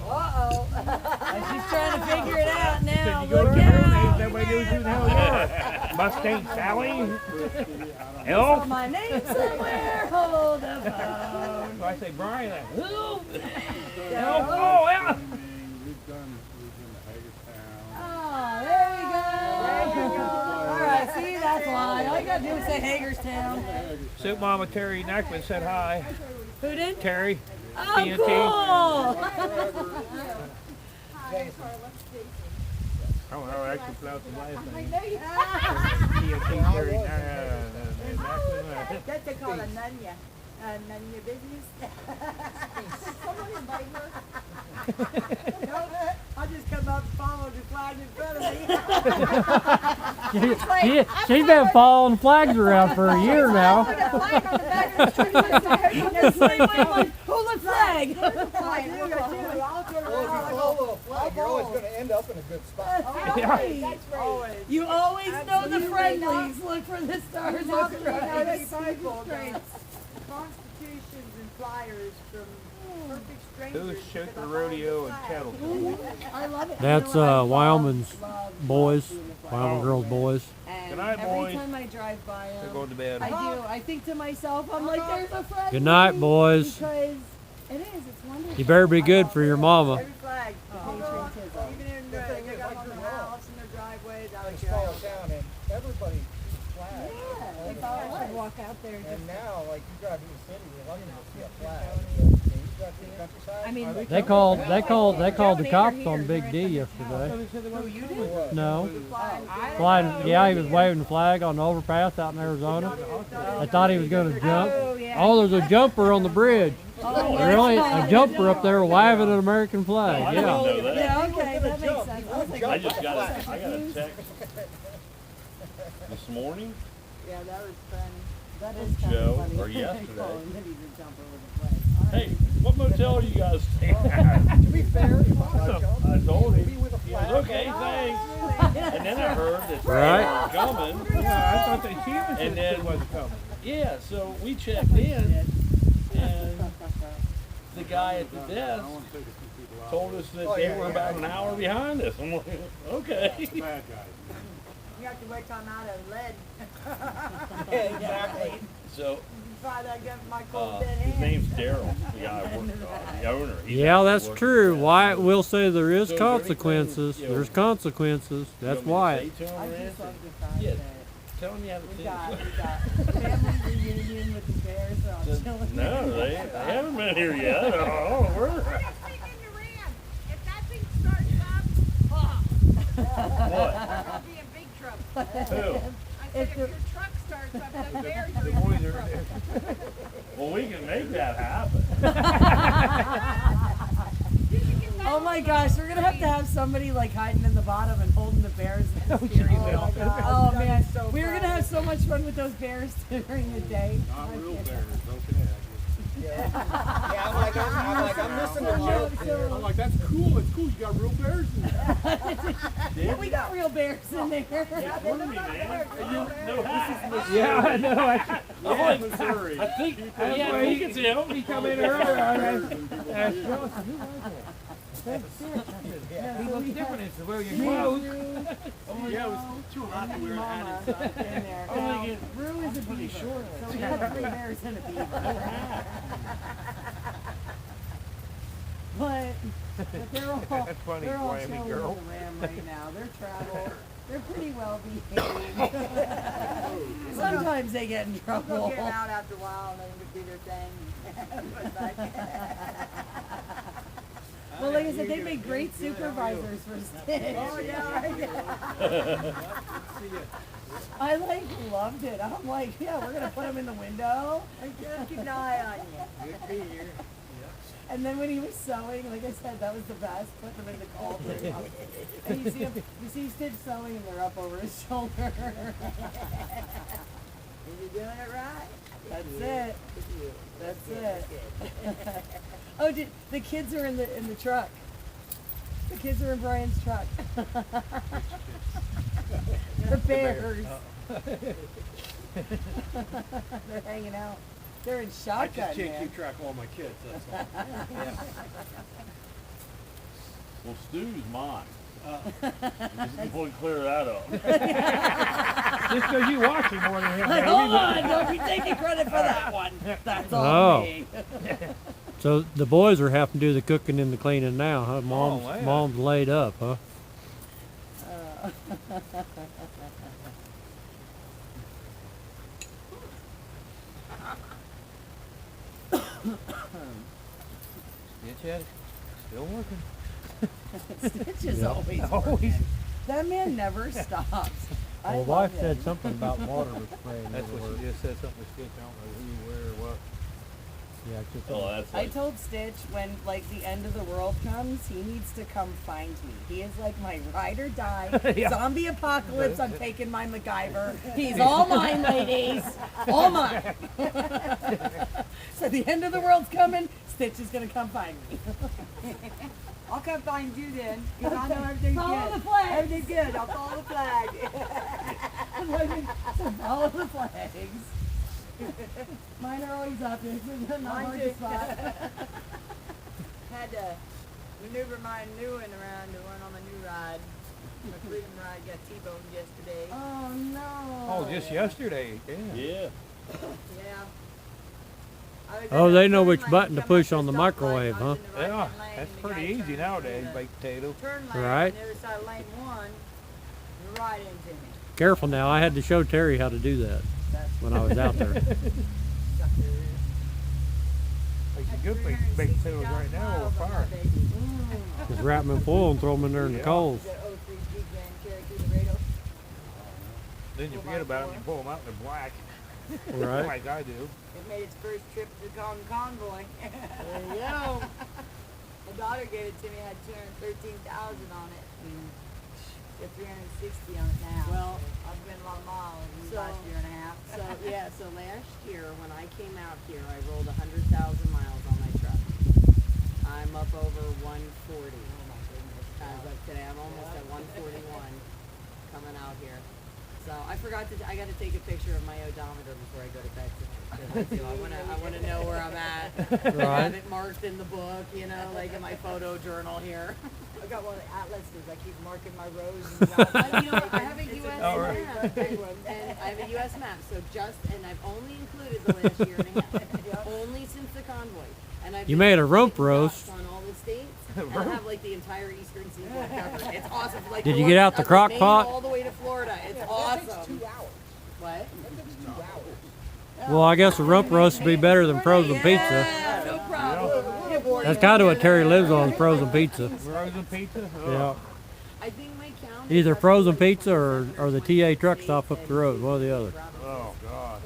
[SPEAKER 7] Uh-oh. She's trying to figure it out
[SPEAKER 2] Said
[SPEAKER 7] now.
[SPEAKER 2] you go
[SPEAKER 7] Look
[SPEAKER 2] with your real name,
[SPEAKER 7] out.
[SPEAKER 2] nobody knows who the hell you are. Mustang Sally. Elf.
[SPEAKER 7] My name's somewhere. Hold the phone.
[SPEAKER 2] So I say Brian. Like, who? Elf.
[SPEAKER 7] Oh,
[SPEAKER 2] Oh, Elf.
[SPEAKER 6] We've done Hagerstown.
[SPEAKER 7] Oh, there we go. There you go. All right, see, that's why. All you got to do is say Hagerstown.
[SPEAKER 2] Soup Mama Terry Nackman said hi.
[SPEAKER 7] Who did?
[SPEAKER 2] Terry.
[SPEAKER 7] Oh,
[SPEAKER 2] TNT.
[SPEAKER 7] cool.
[SPEAKER 2] I don't know how I actually pronounce his last name.
[SPEAKER 7] That's
[SPEAKER 2] TNT Terry Nackman.
[SPEAKER 7] what they call a nunya. None of your business.
[SPEAKER 5] someone invite her?
[SPEAKER 7] Nope. I'll just come up and follow the flag in front of me.
[SPEAKER 1] She's been following flags around for a year now.
[SPEAKER 7] Who the flag? Who the flag?
[SPEAKER 3] Well, if you follow a flag, you're always going to end up in a good spot.
[SPEAKER 7] Always.
[SPEAKER 5] That's right.
[SPEAKER 7] Always. You always know the friendlies. Look for the stars on the right.
[SPEAKER 3] Constitutions and flyers from
[SPEAKER 7] perfect strangers.
[SPEAKER 2] Who's shooting
[SPEAKER 7] because
[SPEAKER 2] the
[SPEAKER 7] I
[SPEAKER 2] rodeo
[SPEAKER 7] followed
[SPEAKER 2] and
[SPEAKER 7] the
[SPEAKER 2] cattle
[SPEAKER 7] flag.
[SPEAKER 2] tour?
[SPEAKER 7] I love it.
[SPEAKER 1] That's
[SPEAKER 7] You know, I love,
[SPEAKER 1] Wyoming's
[SPEAKER 7] love
[SPEAKER 1] boys,
[SPEAKER 7] being a flag
[SPEAKER 1] Wyoming girls
[SPEAKER 7] racer.
[SPEAKER 1] boys.
[SPEAKER 7] And
[SPEAKER 2] Good night,
[SPEAKER 7] every
[SPEAKER 2] boys.
[SPEAKER 7] time I drive by
[SPEAKER 2] They're
[SPEAKER 7] them,
[SPEAKER 2] going to bed.
[SPEAKER 7] I do. I think to myself, I'm like, there's a flag.
[SPEAKER 1] Good night,
[SPEAKER 7] for me,"
[SPEAKER 1] boys.
[SPEAKER 7] Because it is. It's wonderful.
[SPEAKER 1] You better be good for your mama.
[SPEAKER 7] Every flag, patriotism. Even in
[SPEAKER 3] The thing
[SPEAKER 7] they
[SPEAKER 3] is,
[SPEAKER 7] got
[SPEAKER 3] like
[SPEAKER 7] on
[SPEAKER 3] your
[SPEAKER 7] their
[SPEAKER 3] mom.
[SPEAKER 7] house and their driveways. I
[SPEAKER 3] In a
[SPEAKER 7] was
[SPEAKER 3] small town, and everybody flags.
[SPEAKER 7] Yeah, they thought I should walk out there.
[SPEAKER 3] And
[SPEAKER 7] Just,
[SPEAKER 3] now, like, you drive to the city, you're lucky to see a flag. But you drive to the countryside.
[SPEAKER 7] I mean,
[SPEAKER 1] They called the
[SPEAKER 7] Joe
[SPEAKER 1] cops
[SPEAKER 7] and
[SPEAKER 1] on
[SPEAKER 7] Aaron
[SPEAKER 1] Big
[SPEAKER 7] here,
[SPEAKER 1] D
[SPEAKER 7] they're at
[SPEAKER 1] yesterday.
[SPEAKER 7] who you did?
[SPEAKER 3] what?
[SPEAKER 1] No.
[SPEAKER 7] Flag.
[SPEAKER 1] Flying, yeah, he was waving the flag on the overpass out in Arizona. I thought he was going to jump.
[SPEAKER 7] Oh, yeah.
[SPEAKER 1] Oh, there's a jumper on the bridge.
[SPEAKER 7] Oh,
[SPEAKER 1] Really?
[SPEAKER 7] that's
[SPEAKER 1] A jumper up there waving an American flag.
[SPEAKER 8] I
[SPEAKER 1] Yeah.
[SPEAKER 8] didn't know that.
[SPEAKER 7] Yeah, okay, that makes sense. I was like,
[SPEAKER 8] I just got
[SPEAKER 7] what
[SPEAKER 8] a,
[SPEAKER 7] the
[SPEAKER 8] I got a
[SPEAKER 7] fuck?
[SPEAKER 8] text this morning.
[SPEAKER 7] Yeah, that was funny. That
[SPEAKER 8] From
[SPEAKER 7] is kind
[SPEAKER 8] Joe,
[SPEAKER 7] of funny.
[SPEAKER 8] or yesterday.
[SPEAKER 7] Calling that he's a jumper with a flag. All
[SPEAKER 8] Hey,
[SPEAKER 7] right.
[SPEAKER 8] what motel are you guys staying at?
[SPEAKER 3] To be fair, if I jump,
[SPEAKER 8] I told
[SPEAKER 3] be
[SPEAKER 8] him.
[SPEAKER 3] with a
[SPEAKER 8] He
[SPEAKER 3] flag.
[SPEAKER 8] goes, okay, thanks. And then I heard that
[SPEAKER 1] Right.
[SPEAKER 8] they were coming.
[SPEAKER 2] Yeah, I thought the achievement
[SPEAKER 8] And
[SPEAKER 2] system
[SPEAKER 8] then-
[SPEAKER 2] wasn't coming.
[SPEAKER 8] Yeah, so we checked in, and the guy at the desk told us that
[SPEAKER 3] Oh,
[SPEAKER 8] they
[SPEAKER 3] yeah,
[SPEAKER 8] were
[SPEAKER 3] yeah.
[SPEAKER 8] about an hour behind us. I'm like, okay.
[SPEAKER 6] Bad guys.
[SPEAKER 7] You have to wait till I'm out of lead.
[SPEAKER 3] Exactly.
[SPEAKER 8] So
[SPEAKER 7] Try that gun with my cold dead
[SPEAKER 8] his
[SPEAKER 7] hand.
[SPEAKER 8] name's Daryl, the guy I worked on, the owner. He's
[SPEAKER 1] Yeah,
[SPEAKER 8] actually
[SPEAKER 1] that's
[SPEAKER 8] working
[SPEAKER 1] true.
[SPEAKER 8] for
[SPEAKER 1] Why
[SPEAKER 8] us.
[SPEAKER 1] we'll say there is
[SPEAKER 8] So is there anything,
[SPEAKER 1] consequences.
[SPEAKER 8] you know,
[SPEAKER 1] There's consequences.
[SPEAKER 8] You
[SPEAKER 1] That's
[SPEAKER 8] want me to
[SPEAKER 1] why.
[SPEAKER 8] say to him
[SPEAKER 7] I
[SPEAKER 8] or
[SPEAKER 7] just
[SPEAKER 8] anything?
[SPEAKER 7] love the fact
[SPEAKER 8] Yeah.
[SPEAKER 7] that
[SPEAKER 8] Tell him you have a
[SPEAKER 7] we
[SPEAKER 8] thing.
[SPEAKER 7] got family reunion with the Bears. They're all chilling.
[SPEAKER 8] No, they haven't been here yet. I don't know where.
[SPEAKER 4] We're just speaking to Ram. If that thing starts up,
[SPEAKER 8] What?
[SPEAKER 4] we'll be in big trouble.
[SPEAKER 8] Who?
[SPEAKER 4] I said, if your truck starts up, the bears are
[SPEAKER 2] The
[SPEAKER 4] in
[SPEAKER 2] boys
[SPEAKER 4] big
[SPEAKER 2] are
[SPEAKER 4] trouble.
[SPEAKER 8] Well, we can make that happen.
[SPEAKER 4] You should get that
[SPEAKER 7] Oh my gosh, we're gonna have to have somebody like hiding in the bottom and holding the bears in the steering wheel. Oh man, we were gonna have so much fun with those bears during the day.
[SPEAKER 6] Not real bears, okay.
[SPEAKER 3] Yeah, I'm missing a joke here.
[SPEAKER 6] I'm like, that's cool, it's cool, you got real bears in there.
[SPEAKER 7] Yeah, we got real bears in there.
[SPEAKER 8] What do you mean, man? No hat.
[SPEAKER 2] Yeah, I know.
[SPEAKER 8] I
[SPEAKER 6] Missouri.
[SPEAKER 8] think, yeah, I think it's him.
[SPEAKER 2] He come in earlier. I asked Joe, I said, who was that? He looks different. He said, well, your clothes.
[SPEAKER 6] Yeah, it was too hot to wear a hat inside.
[SPEAKER 7] In there.
[SPEAKER 8] I'm
[SPEAKER 7] Now,
[SPEAKER 8] thinking,
[SPEAKER 7] Rue is a beaver, so we have 3 bears and a beaver. But they're all
[SPEAKER 2] That's funny,
[SPEAKER 7] they're all
[SPEAKER 2] Miami
[SPEAKER 7] chilling
[SPEAKER 2] girl.
[SPEAKER 7] with the Ram right now. They're travel. They're pretty well behaved. Sometimes they get in trouble.
[SPEAKER 9] They'll get out after a while and then they do their thing.
[SPEAKER 7] Well, like I said, they make great supervisors for Stitch.
[SPEAKER 9] Oh, yeah.
[SPEAKER 7] I like loved it. I'm like, yeah, we're gonna put them in the window.
[SPEAKER 9] Just keep an eye on you.
[SPEAKER 3] Good to be here.
[SPEAKER 7] And then when he was sewing, like I said, that was the best. Put them in the cauldron. And you see Stitch sewing, and they're up over his shoulder.
[SPEAKER 9] Is he doing it right?
[SPEAKER 7] That's it. That's it. Oh, the kids are in the truck. The kids are in Brian's truck. The bears. They're hanging out. They're in
[SPEAKER 6] I
[SPEAKER 7] shotgun,
[SPEAKER 6] just can't
[SPEAKER 7] man.
[SPEAKER 6] keep track of all my kids, that's all.
[SPEAKER 8] well, Stu's mine. Just want to clear that up.
[SPEAKER 2] Just because you watch him more than him.
[SPEAKER 7] Like, hold on, don't be taking credit for that one. That's all
[SPEAKER 1] Oh.
[SPEAKER 7] me.
[SPEAKER 1] So the boys are having to do the cooking and the cleaning now, huh?
[SPEAKER 2] yeah.
[SPEAKER 1] Mom's laid up, huh?
[SPEAKER 2] Still working.
[SPEAKER 7] Stitch is
[SPEAKER 1] Yeah.
[SPEAKER 7] always
[SPEAKER 2] Always.
[SPEAKER 7] working. That man never stops. I
[SPEAKER 1] Well,
[SPEAKER 7] love
[SPEAKER 1] wife
[SPEAKER 7] it.
[SPEAKER 1] said something about water was spraying
[SPEAKER 2] That's what
[SPEAKER 1] everywhere.
[SPEAKER 2] she just said, something to Stitch. I don't know who, where, or what.
[SPEAKER 1] Yeah, just
[SPEAKER 8] Oh, that's
[SPEAKER 7] I
[SPEAKER 8] like,
[SPEAKER 7] told Stitch when like the end of the world comes, he needs to come find me. He is like my ride or die.
[SPEAKER 2] Yeah.
[SPEAKER 7] Zombie apocalypse, I'm taking my MacGyver. He's all mine, ladies. All mine. So the end of the world's coming, Stitch is gonna come find me.
[SPEAKER 9] I'll come find you then, because I know everything's
[SPEAKER 7] Follow
[SPEAKER 9] good.
[SPEAKER 7] the flag.
[SPEAKER 9] Everything's good. I'll follow the flag.
[SPEAKER 7] So follow the flags. Mine are always up. This is not
[SPEAKER 9] Mine
[SPEAKER 7] hard
[SPEAKER 9] too.
[SPEAKER 7] to spot.
[SPEAKER 9] had to maneuver my new one around to run on my new ride. My freedom ride got T-boned yesterday.
[SPEAKER 7] Oh no.
[SPEAKER 2] Oh, just yesterday. Yeah.
[SPEAKER 8] Yeah.
[SPEAKER 9] Yeah. I was
[SPEAKER 1] Oh,
[SPEAKER 9] in
[SPEAKER 1] they
[SPEAKER 9] a
[SPEAKER 1] know
[SPEAKER 9] turn
[SPEAKER 1] which
[SPEAKER 9] lane
[SPEAKER 1] button to
[SPEAKER 9] coming
[SPEAKER 1] push
[SPEAKER 9] up
[SPEAKER 1] on the
[SPEAKER 9] stoplight,
[SPEAKER 1] microwave,
[SPEAKER 9] I was
[SPEAKER 1] huh?
[SPEAKER 9] in the right-hand
[SPEAKER 2] Yeah,
[SPEAKER 9] lane,
[SPEAKER 2] that's
[SPEAKER 9] and the
[SPEAKER 2] pretty
[SPEAKER 9] guy
[SPEAKER 2] easy
[SPEAKER 9] turned
[SPEAKER 2] nowadays,
[SPEAKER 9] into the
[SPEAKER 2] baked potato.
[SPEAKER 9] Turn lane
[SPEAKER 1] Right.
[SPEAKER 9] on the other side of lane 1, and right into me.
[SPEAKER 1] Careful now. I had to show Terry how to do that when I was out there.
[SPEAKER 9] Sucker.
[SPEAKER 2] Like some good baked potatoes right now over fire.
[SPEAKER 1] Just wrap them in foil and throw them in there in the
[SPEAKER 2] Yeah.
[SPEAKER 1] coals.
[SPEAKER 9] The 03 Grand Cherokee Laredo.
[SPEAKER 2] Then you forget about it and you pull them out and they're black.
[SPEAKER 1] Right.
[SPEAKER 2] Like I do.
[SPEAKER 9] It made its first trip to the convoy.
[SPEAKER 7] There you go.
[SPEAKER 9] My daughter gave it to me. I had 213,000 on it. And got 360 on it now.
[SPEAKER 7] Well,
[SPEAKER 9] so I've been a lot of miles in the
[SPEAKER 7] so-
[SPEAKER 9] last year and a half.
[SPEAKER 7] So yeah, so last year when I came out here, I rolled 100,000 miles on my truck. I'm up over 140.
[SPEAKER 9] Oh my goodness.
[SPEAKER 7] As of today, I'm almost at 141 coming out here. So I forgot to. I got to take a picture of my odometer before I go to bed tonight. I want to know where I'm at. I
[SPEAKER 1] Right.
[SPEAKER 7] have it marked in the book, you know, like in my photo journal here.
[SPEAKER 9] I got one of the atlases. I keep marking my rows and routes.
[SPEAKER 7] You know, I have a
[SPEAKER 9] It's
[SPEAKER 7] U.S.
[SPEAKER 2] Oh, right.
[SPEAKER 7] map, and I have a U.S. map. So and I've only included the last year and a half, only since the convoy. And I've
[SPEAKER 1] You
[SPEAKER 7] been
[SPEAKER 1] made a rump
[SPEAKER 7] hitting
[SPEAKER 1] roast.
[SPEAKER 7] dots on all the states. And I have like the entire eastern seaboard covered. It's awesome. Like
[SPEAKER 1] Did you get out the crock
[SPEAKER 7] Maine
[SPEAKER 1] pot?
[SPEAKER 7] all the way to Florida? It's awesome.
[SPEAKER 3] That takes 2 hours.
[SPEAKER 7] What?
[SPEAKER 3] That takes 2 hours.
[SPEAKER 1] Well, I guess a rump roast would be better than frozen pizza.
[SPEAKER 7] Yeah, no problem.
[SPEAKER 1] That's kind of what Terry lives on, is frozen pizza.
[SPEAKER 2] Frozen pizza? Oh.
[SPEAKER 1] Yeah.
[SPEAKER 7] I think my count.
[SPEAKER 1] Either
[SPEAKER 7] is
[SPEAKER 1] frozen
[SPEAKER 7] roughly
[SPEAKER 1] pizza or the TA truck stop up the road, one or the other.
[SPEAKER 2] Oh, God.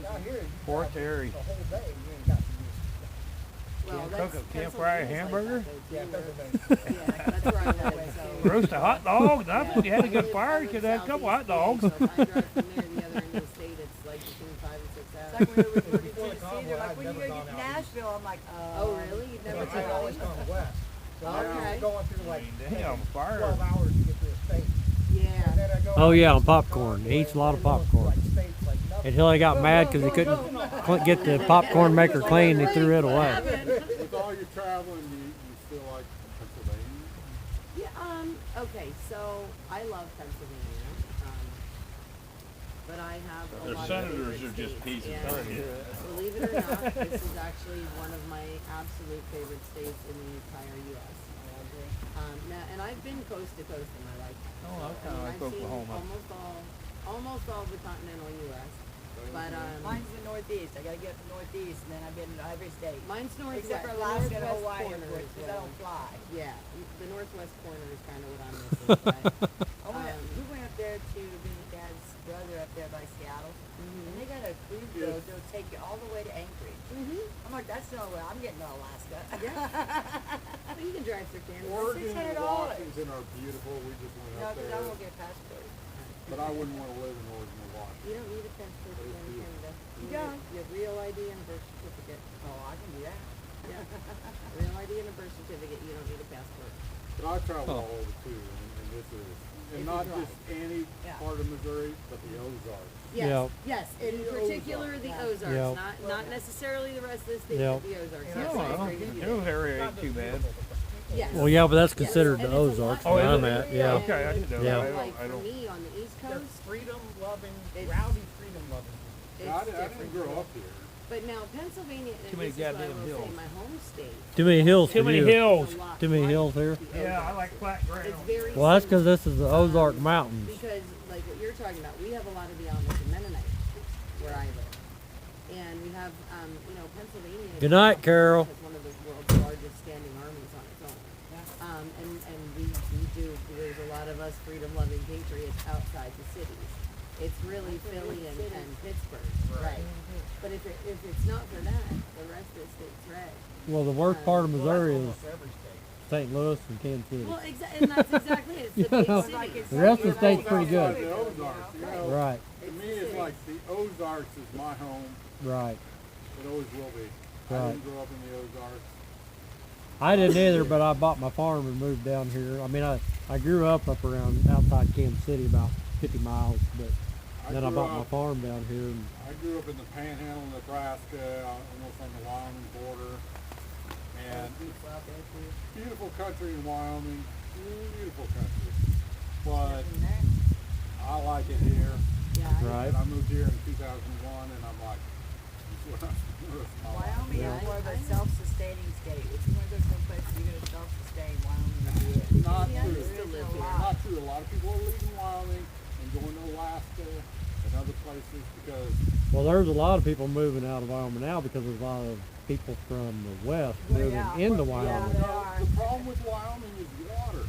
[SPEAKER 3] Out here, you
[SPEAKER 2] Poor
[SPEAKER 3] got
[SPEAKER 2] Terry.
[SPEAKER 3] the whole day. You ain't got to use
[SPEAKER 7] Well,
[SPEAKER 2] Can't
[SPEAKER 7] that's
[SPEAKER 2] cook a campfire
[SPEAKER 7] Pennsylvania's
[SPEAKER 2] hamburger?
[SPEAKER 7] Like that,
[SPEAKER 3] Yeah,
[SPEAKER 7] though, too. Yeah, that's where I live. So.
[SPEAKER 2] Roast a hot dog? Nothing. You had a good
[SPEAKER 7] I
[SPEAKER 2] fire. You
[SPEAKER 7] live
[SPEAKER 2] could have had a couple hot
[SPEAKER 7] southeast
[SPEAKER 2] dogs.
[SPEAKER 7] PA, so if I drive from there to the other end of the state, it's like between 5 and 6
[SPEAKER 9] It's
[SPEAKER 7] hours.
[SPEAKER 9] like when we were working
[SPEAKER 3] Before the
[SPEAKER 9] Tennessee,
[SPEAKER 3] convoy,
[SPEAKER 9] they're like,
[SPEAKER 3] I'd
[SPEAKER 9] when you
[SPEAKER 3] never
[SPEAKER 9] gonna get to
[SPEAKER 3] gone out east.
[SPEAKER 9] Nashville? I'm like,
[SPEAKER 7] Oh, really? You've never
[SPEAKER 3] it. I'd always
[SPEAKER 7] tried?
[SPEAKER 3] gone west. So now
[SPEAKER 7] Okay.
[SPEAKER 3] I'm going through like
[SPEAKER 2] Damn, fire.
[SPEAKER 3] 12 hours to get to a state. And
[SPEAKER 7] Yeah.
[SPEAKER 3] then I go
[SPEAKER 1] Oh,
[SPEAKER 3] out
[SPEAKER 1] yeah,
[SPEAKER 3] to
[SPEAKER 1] on
[SPEAKER 3] the
[SPEAKER 1] popcorn. He
[SPEAKER 3] convoy
[SPEAKER 1] eats a lot of
[SPEAKER 3] and going through,
[SPEAKER 1] popcorn.
[SPEAKER 3] like, states like nothing.
[SPEAKER 1] Until he got mad because he couldn't get the popcorn maker clean, he threw it away.
[SPEAKER 6] With all your traveling, you feel like Pennsylvania?
[SPEAKER 7] Yeah, okay, so I love Pennsylvania. But I have a
[SPEAKER 8] Their
[SPEAKER 7] lot
[SPEAKER 8] senators
[SPEAKER 7] of
[SPEAKER 8] are just
[SPEAKER 7] favorite
[SPEAKER 8] pieces.
[SPEAKER 7] states.
[SPEAKER 8] Aren't
[SPEAKER 7] And
[SPEAKER 8] you?
[SPEAKER 7] believe it or not, this is actually one of my absolute favorite states in the entire U.S. Now, and I've been coast to coast in my lifetime.
[SPEAKER 2] Oh, I
[SPEAKER 7] So,
[SPEAKER 2] kinda like
[SPEAKER 7] I've seen
[SPEAKER 2] Oklahoma.
[SPEAKER 7] almost all the continental U.S. But
[SPEAKER 9] mine's the Northeast. I gotta get the Northeast, and then I've been to every state.
[SPEAKER 7] mine's northwest.
[SPEAKER 9] Except for
[SPEAKER 7] The
[SPEAKER 9] Alaska and
[SPEAKER 7] northwest
[SPEAKER 9] Hawaii, of
[SPEAKER 7] corner
[SPEAKER 9] course,
[SPEAKER 7] is
[SPEAKER 9] because
[SPEAKER 7] where
[SPEAKER 9] I don't fly.
[SPEAKER 7] Yeah, the northwest corner is kind of what I'm missing. But,
[SPEAKER 9] We went up there to visit Dad's brother up there by Seattle, and they got a cruise boat that'll take you all the way to Anchorage. I'm like, that's no way. I'm getting to Alaska.
[SPEAKER 7] Well, you can drive through Canada.
[SPEAKER 6] Oregon and
[SPEAKER 9] $600.
[SPEAKER 6] Washington are beautiful. We just went
[SPEAKER 9] No,
[SPEAKER 6] up
[SPEAKER 9] because I
[SPEAKER 6] there.
[SPEAKER 9] won't get a passport.
[SPEAKER 6] But I wouldn't want to live in Oregon or Washington.
[SPEAKER 7] You don't need a passport to go to Canada.
[SPEAKER 9] You
[SPEAKER 7] need
[SPEAKER 9] don't?
[SPEAKER 7] You have real ID and a birth certificate.
[SPEAKER 9] Oh, I can do that.
[SPEAKER 7] Yeah. Real ID and a birth certificate. You don't need a passport.
[SPEAKER 6] But I travel all over too, and this is,
[SPEAKER 7] If
[SPEAKER 6] and
[SPEAKER 7] you
[SPEAKER 6] not
[SPEAKER 7] drive.
[SPEAKER 6] just any
[SPEAKER 9] Yeah.
[SPEAKER 6] part of Missouri, but the Ozarks.
[SPEAKER 7] Yes,
[SPEAKER 1] Yep.
[SPEAKER 7] yes. In
[SPEAKER 6] The
[SPEAKER 7] particular,
[SPEAKER 6] Ozarks.
[SPEAKER 7] the
[SPEAKER 9] Yeah.
[SPEAKER 7] Ozarks,
[SPEAKER 1] Yep.
[SPEAKER 7] not necessarily the rest of the state,
[SPEAKER 1] Yep.
[SPEAKER 7] but the Ozarks.
[SPEAKER 9] Yeah.
[SPEAKER 7] Yes,
[SPEAKER 2] Oh,
[SPEAKER 7] I
[SPEAKER 2] well,
[SPEAKER 7] agree with you.
[SPEAKER 2] Hills area ain't too bad.
[SPEAKER 7] Yes.
[SPEAKER 1] Well, yeah, but that's
[SPEAKER 7] Yes.
[SPEAKER 1] considered
[SPEAKER 7] And
[SPEAKER 1] the
[SPEAKER 7] it's a lot
[SPEAKER 1] Ozarks
[SPEAKER 2] Oh,
[SPEAKER 1] where
[SPEAKER 2] is
[SPEAKER 1] I'm
[SPEAKER 2] it?
[SPEAKER 1] at. Yeah.
[SPEAKER 2] Okay, I didn't know
[SPEAKER 1] Yeah.
[SPEAKER 2] that.
[SPEAKER 7] Like
[SPEAKER 2] I
[SPEAKER 7] for
[SPEAKER 2] don't.
[SPEAKER 7] me on the East
[SPEAKER 3] They're
[SPEAKER 7] Coast,
[SPEAKER 3] freedom-loving,
[SPEAKER 7] It's-
[SPEAKER 3] rowdy freedom-loving.
[SPEAKER 7] it's
[SPEAKER 6] I didn't
[SPEAKER 7] different.
[SPEAKER 6] grow up here.
[SPEAKER 7] But now Pennsylvania, and
[SPEAKER 2] Too many
[SPEAKER 7] this is what I
[SPEAKER 2] goddamn
[SPEAKER 7] will say,
[SPEAKER 2] hills.
[SPEAKER 7] my home state.
[SPEAKER 1] Too many hills for
[SPEAKER 2] Too many
[SPEAKER 1] you.
[SPEAKER 2] hills.
[SPEAKER 7] is a lot
[SPEAKER 1] Too many
[SPEAKER 7] like
[SPEAKER 1] hills here.
[SPEAKER 7] the
[SPEAKER 2] Yeah, I
[SPEAKER 7] Ozarks.
[SPEAKER 2] like flat ground.
[SPEAKER 7] It's very
[SPEAKER 1] Well, that's because
[SPEAKER 7] similar.
[SPEAKER 1] this is the Ozark Mountains.
[SPEAKER 7] Because, like what you're talking about, we have a lot of the Amish and Mennonites where I live. And we have, Pennsylvania.
[SPEAKER 1] Good night, Carol.
[SPEAKER 7] Has one of the world's largest standing armies on its own. And we do, there's a lot of us freedom-loving patriots outside the cities. It's really Philly and Pittsburgh. Right. But if it's not for that, the rest of the state's red.
[SPEAKER 1] Well, the worst part of Missouri is
[SPEAKER 3] Almost every state.
[SPEAKER 1] St. Louis and Kansas City.
[SPEAKER 7] Well, and that's exactly it. It's the
[SPEAKER 1] You
[SPEAKER 7] big
[SPEAKER 1] know,
[SPEAKER 7] cities.
[SPEAKER 1] the rest of the state's pretty
[SPEAKER 6] Outside
[SPEAKER 1] good.
[SPEAKER 6] the Ozarks, you know.
[SPEAKER 1] Right,
[SPEAKER 6] To me, it's like the Ozarks is my home.
[SPEAKER 1] right.
[SPEAKER 6] It always will be. I
[SPEAKER 1] Right.
[SPEAKER 6] didn't grow up in the Ozarks.
[SPEAKER 1] I didn't either, but I bought my farm and moved down here. I mean, I grew up around outside Kansas City, about 50 miles, but then I
[SPEAKER 6] grew
[SPEAKER 1] bought my
[SPEAKER 6] up-
[SPEAKER 1] farm down here. And
[SPEAKER 6] I grew up in the Panhandle, Nebraska, almost on the Wyoming border, And
[SPEAKER 9] People out there too.
[SPEAKER 6] beautiful country in Wyoming, beautiful country. But I like it here.
[SPEAKER 7] Yeah.
[SPEAKER 1] Right.
[SPEAKER 6] And I moved here in 2001, and I'm like, this is what I'm doing with my life.
[SPEAKER 9] Wyoming
[SPEAKER 7] Yeah.
[SPEAKER 9] is more of a self-sustaining state. If you want to go someplace you're going to self-sustain, Wyoming would be it.
[SPEAKER 6] Not
[SPEAKER 7] Yeah,
[SPEAKER 6] true.
[SPEAKER 7] you still live
[SPEAKER 9] There's a
[SPEAKER 7] here.
[SPEAKER 9] lot.
[SPEAKER 6] Not true. A lot of people are leaving Wyoming and going to Alaska and other places because
[SPEAKER 1] Well, there's a lot of people moving out of Wyoming now because there's a lot of people from the west
[SPEAKER 9] Well,
[SPEAKER 1] moving
[SPEAKER 9] yeah,
[SPEAKER 1] into
[SPEAKER 9] well, yeah,
[SPEAKER 1] Wyoming.
[SPEAKER 9] they are.
[SPEAKER 6] the problem with Wyoming is water.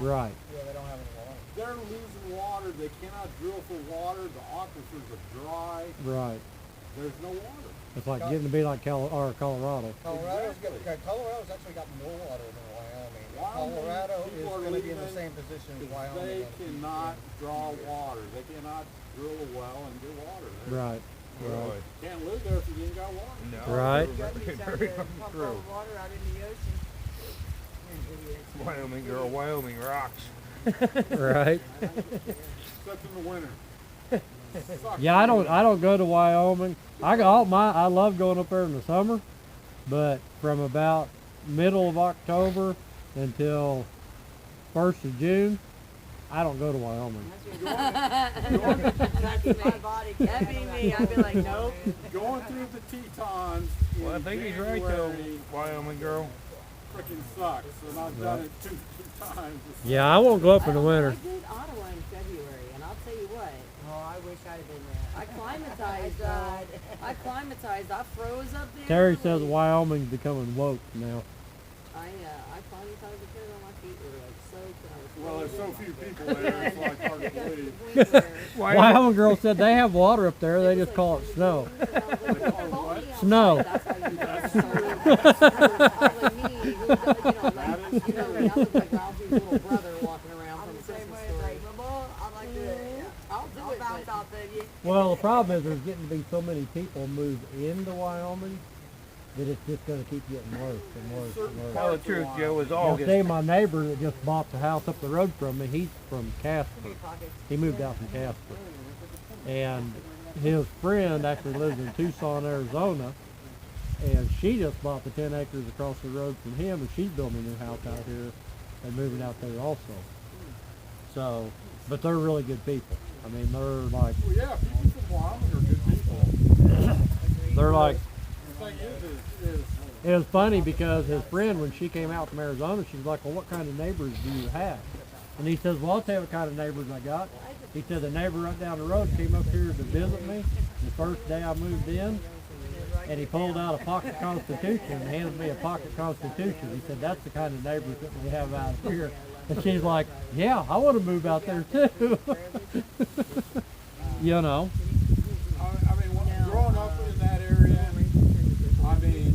[SPEAKER 1] Right.
[SPEAKER 2] Yeah, they don't have any water.
[SPEAKER 6] They're losing water. They cannot drill for water. The aquifers are dry.
[SPEAKER 1] Right.
[SPEAKER 6] There's no water.
[SPEAKER 1] It's like getting to be like Colorado.
[SPEAKER 2] Colorado's
[SPEAKER 6] Exactly.
[SPEAKER 2] Colorado's actually got more water than Wyoming.
[SPEAKER 6] Wyoming,
[SPEAKER 2] Colorado is
[SPEAKER 6] people are
[SPEAKER 2] going to be in the
[SPEAKER 6] leaving
[SPEAKER 2] same position as
[SPEAKER 6] Because
[SPEAKER 2] Wyoming.
[SPEAKER 6] they
[SPEAKER 2] in the future.
[SPEAKER 6] cannot draw water. They cannot drill a well and get water. They
[SPEAKER 1] Right. Right.
[SPEAKER 6] can't live there if you ain't got water.
[SPEAKER 2] No,
[SPEAKER 1] Right.
[SPEAKER 9] You got to be
[SPEAKER 2] very
[SPEAKER 9] trying to pump all
[SPEAKER 2] true.
[SPEAKER 9] the water out in the ocean. You're an idiot.
[SPEAKER 2] Wyoming girl, Wyoming rocks.
[SPEAKER 1] Right.
[SPEAKER 6] Except in the winter. Sucks
[SPEAKER 1] Yeah, I
[SPEAKER 6] in the
[SPEAKER 1] don't go to Wyoming. I love going up there in the summer, but from about middle of October until 1st of June, I don't go to Wyoming.
[SPEAKER 9] That's my body.
[SPEAKER 7] That'd be me. I'd be like, nope.
[SPEAKER 6] Going through the Tetons.
[SPEAKER 2] Well, I
[SPEAKER 6] in
[SPEAKER 2] think he's right though,
[SPEAKER 6] January
[SPEAKER 2] Wyoming girl.
[SPEAKER 6] Freaking sucks, and I've done it two times. It's
[SPEAKER 1] Yeah, I won't go up in the
[SPEAKER 7] I
[SPEAKER 1] winter.
[SPEAKER 7] did Ottawa in February, and I'll tell you what,
[SPEAKER 9] Oh, I wish I'd have been there.
[SPEAKER 7] I climatized.
[SPEAKER 9] I died.
[SPEAKER 7] I climatized. I froze up there.
[SPEAKER 1] Terry says Wyoming's becoming woke now.
[SPEAKER 7] I climatized because my feet were like soaked, and I was
[SPEAKER 6] Well, there's so
[SPEAKER 7] frozen.
[SPEAKER 6] few people there, it's like hard to believe.
[SPEAKER 7] Winter.
[SPEAKER 1] Wyoming girl said they have water up there. They just call it snow. Snow.
[SPEAKER 7] That's how you know. Like me, who does, I look like Ralphie's little brother walking around
[SPEAKER 9] I'm
[SPEAKER 7] from
[SPEAKER 9] the
[SPEAKER 7] a
[SPEAKER 9] same
[SPEAKER 7] Christmas
[SPEAKER 9] way. It's
[SPEAKER 7] story.
[SPEAKER 9] like, Mama, I like to do it. Yeah.
[SPEAKER 7] I'll do
[SPEAKER 9] I'll
[SPEAKER 7] it,
[SPEAKER 9] bounce
[SPEAKER 7] but
[SPEAKER 9] off of you.
[SPEAKER 1] Well, the problem is there's getting to be so many people move into Wyoming that it's just going to keep getting worse and worse and worse.
[SPEAKER 2] Tell the truth, Joe, is
[SPEAKER 1] Now,
[SPEAKER 2] August.
[SPEAKER 1] see, my neighbor that just bought the house up the road from me, he's from Casper.
[SPEAKER 9] Pockets.
[SPEAKER 1] He moved out from Casper. And his friend actually lives in Tucson, Arizona. And she just bought the 10 acres across the road from him, and she's building a new house out here and moving out there also. So, but they're really good people. I mean, they're like,
[SPEAKER 6] Well, yeah, people from Wyoming are good people.
[SPEAKER 1] they're like,
[SPEAKER 6] The thing is
[SPEAKER 1] it was funny because his friend, when she came out from Arizona, she was like, well, what kind of neighbors do you have? And he says, well, I'll tell you what kind of neighbors I got. He said, the neighbor right down the road came up here to visit me the first day I moved in, and he pulled out a pocket constitution and handed me a pocket constitution. He said, that's the kind of neighbors that we have out here. And she's like, yeah, I want to move out there too. You know.
[SPEAKER 6] I mean, growing up in that area, I mean,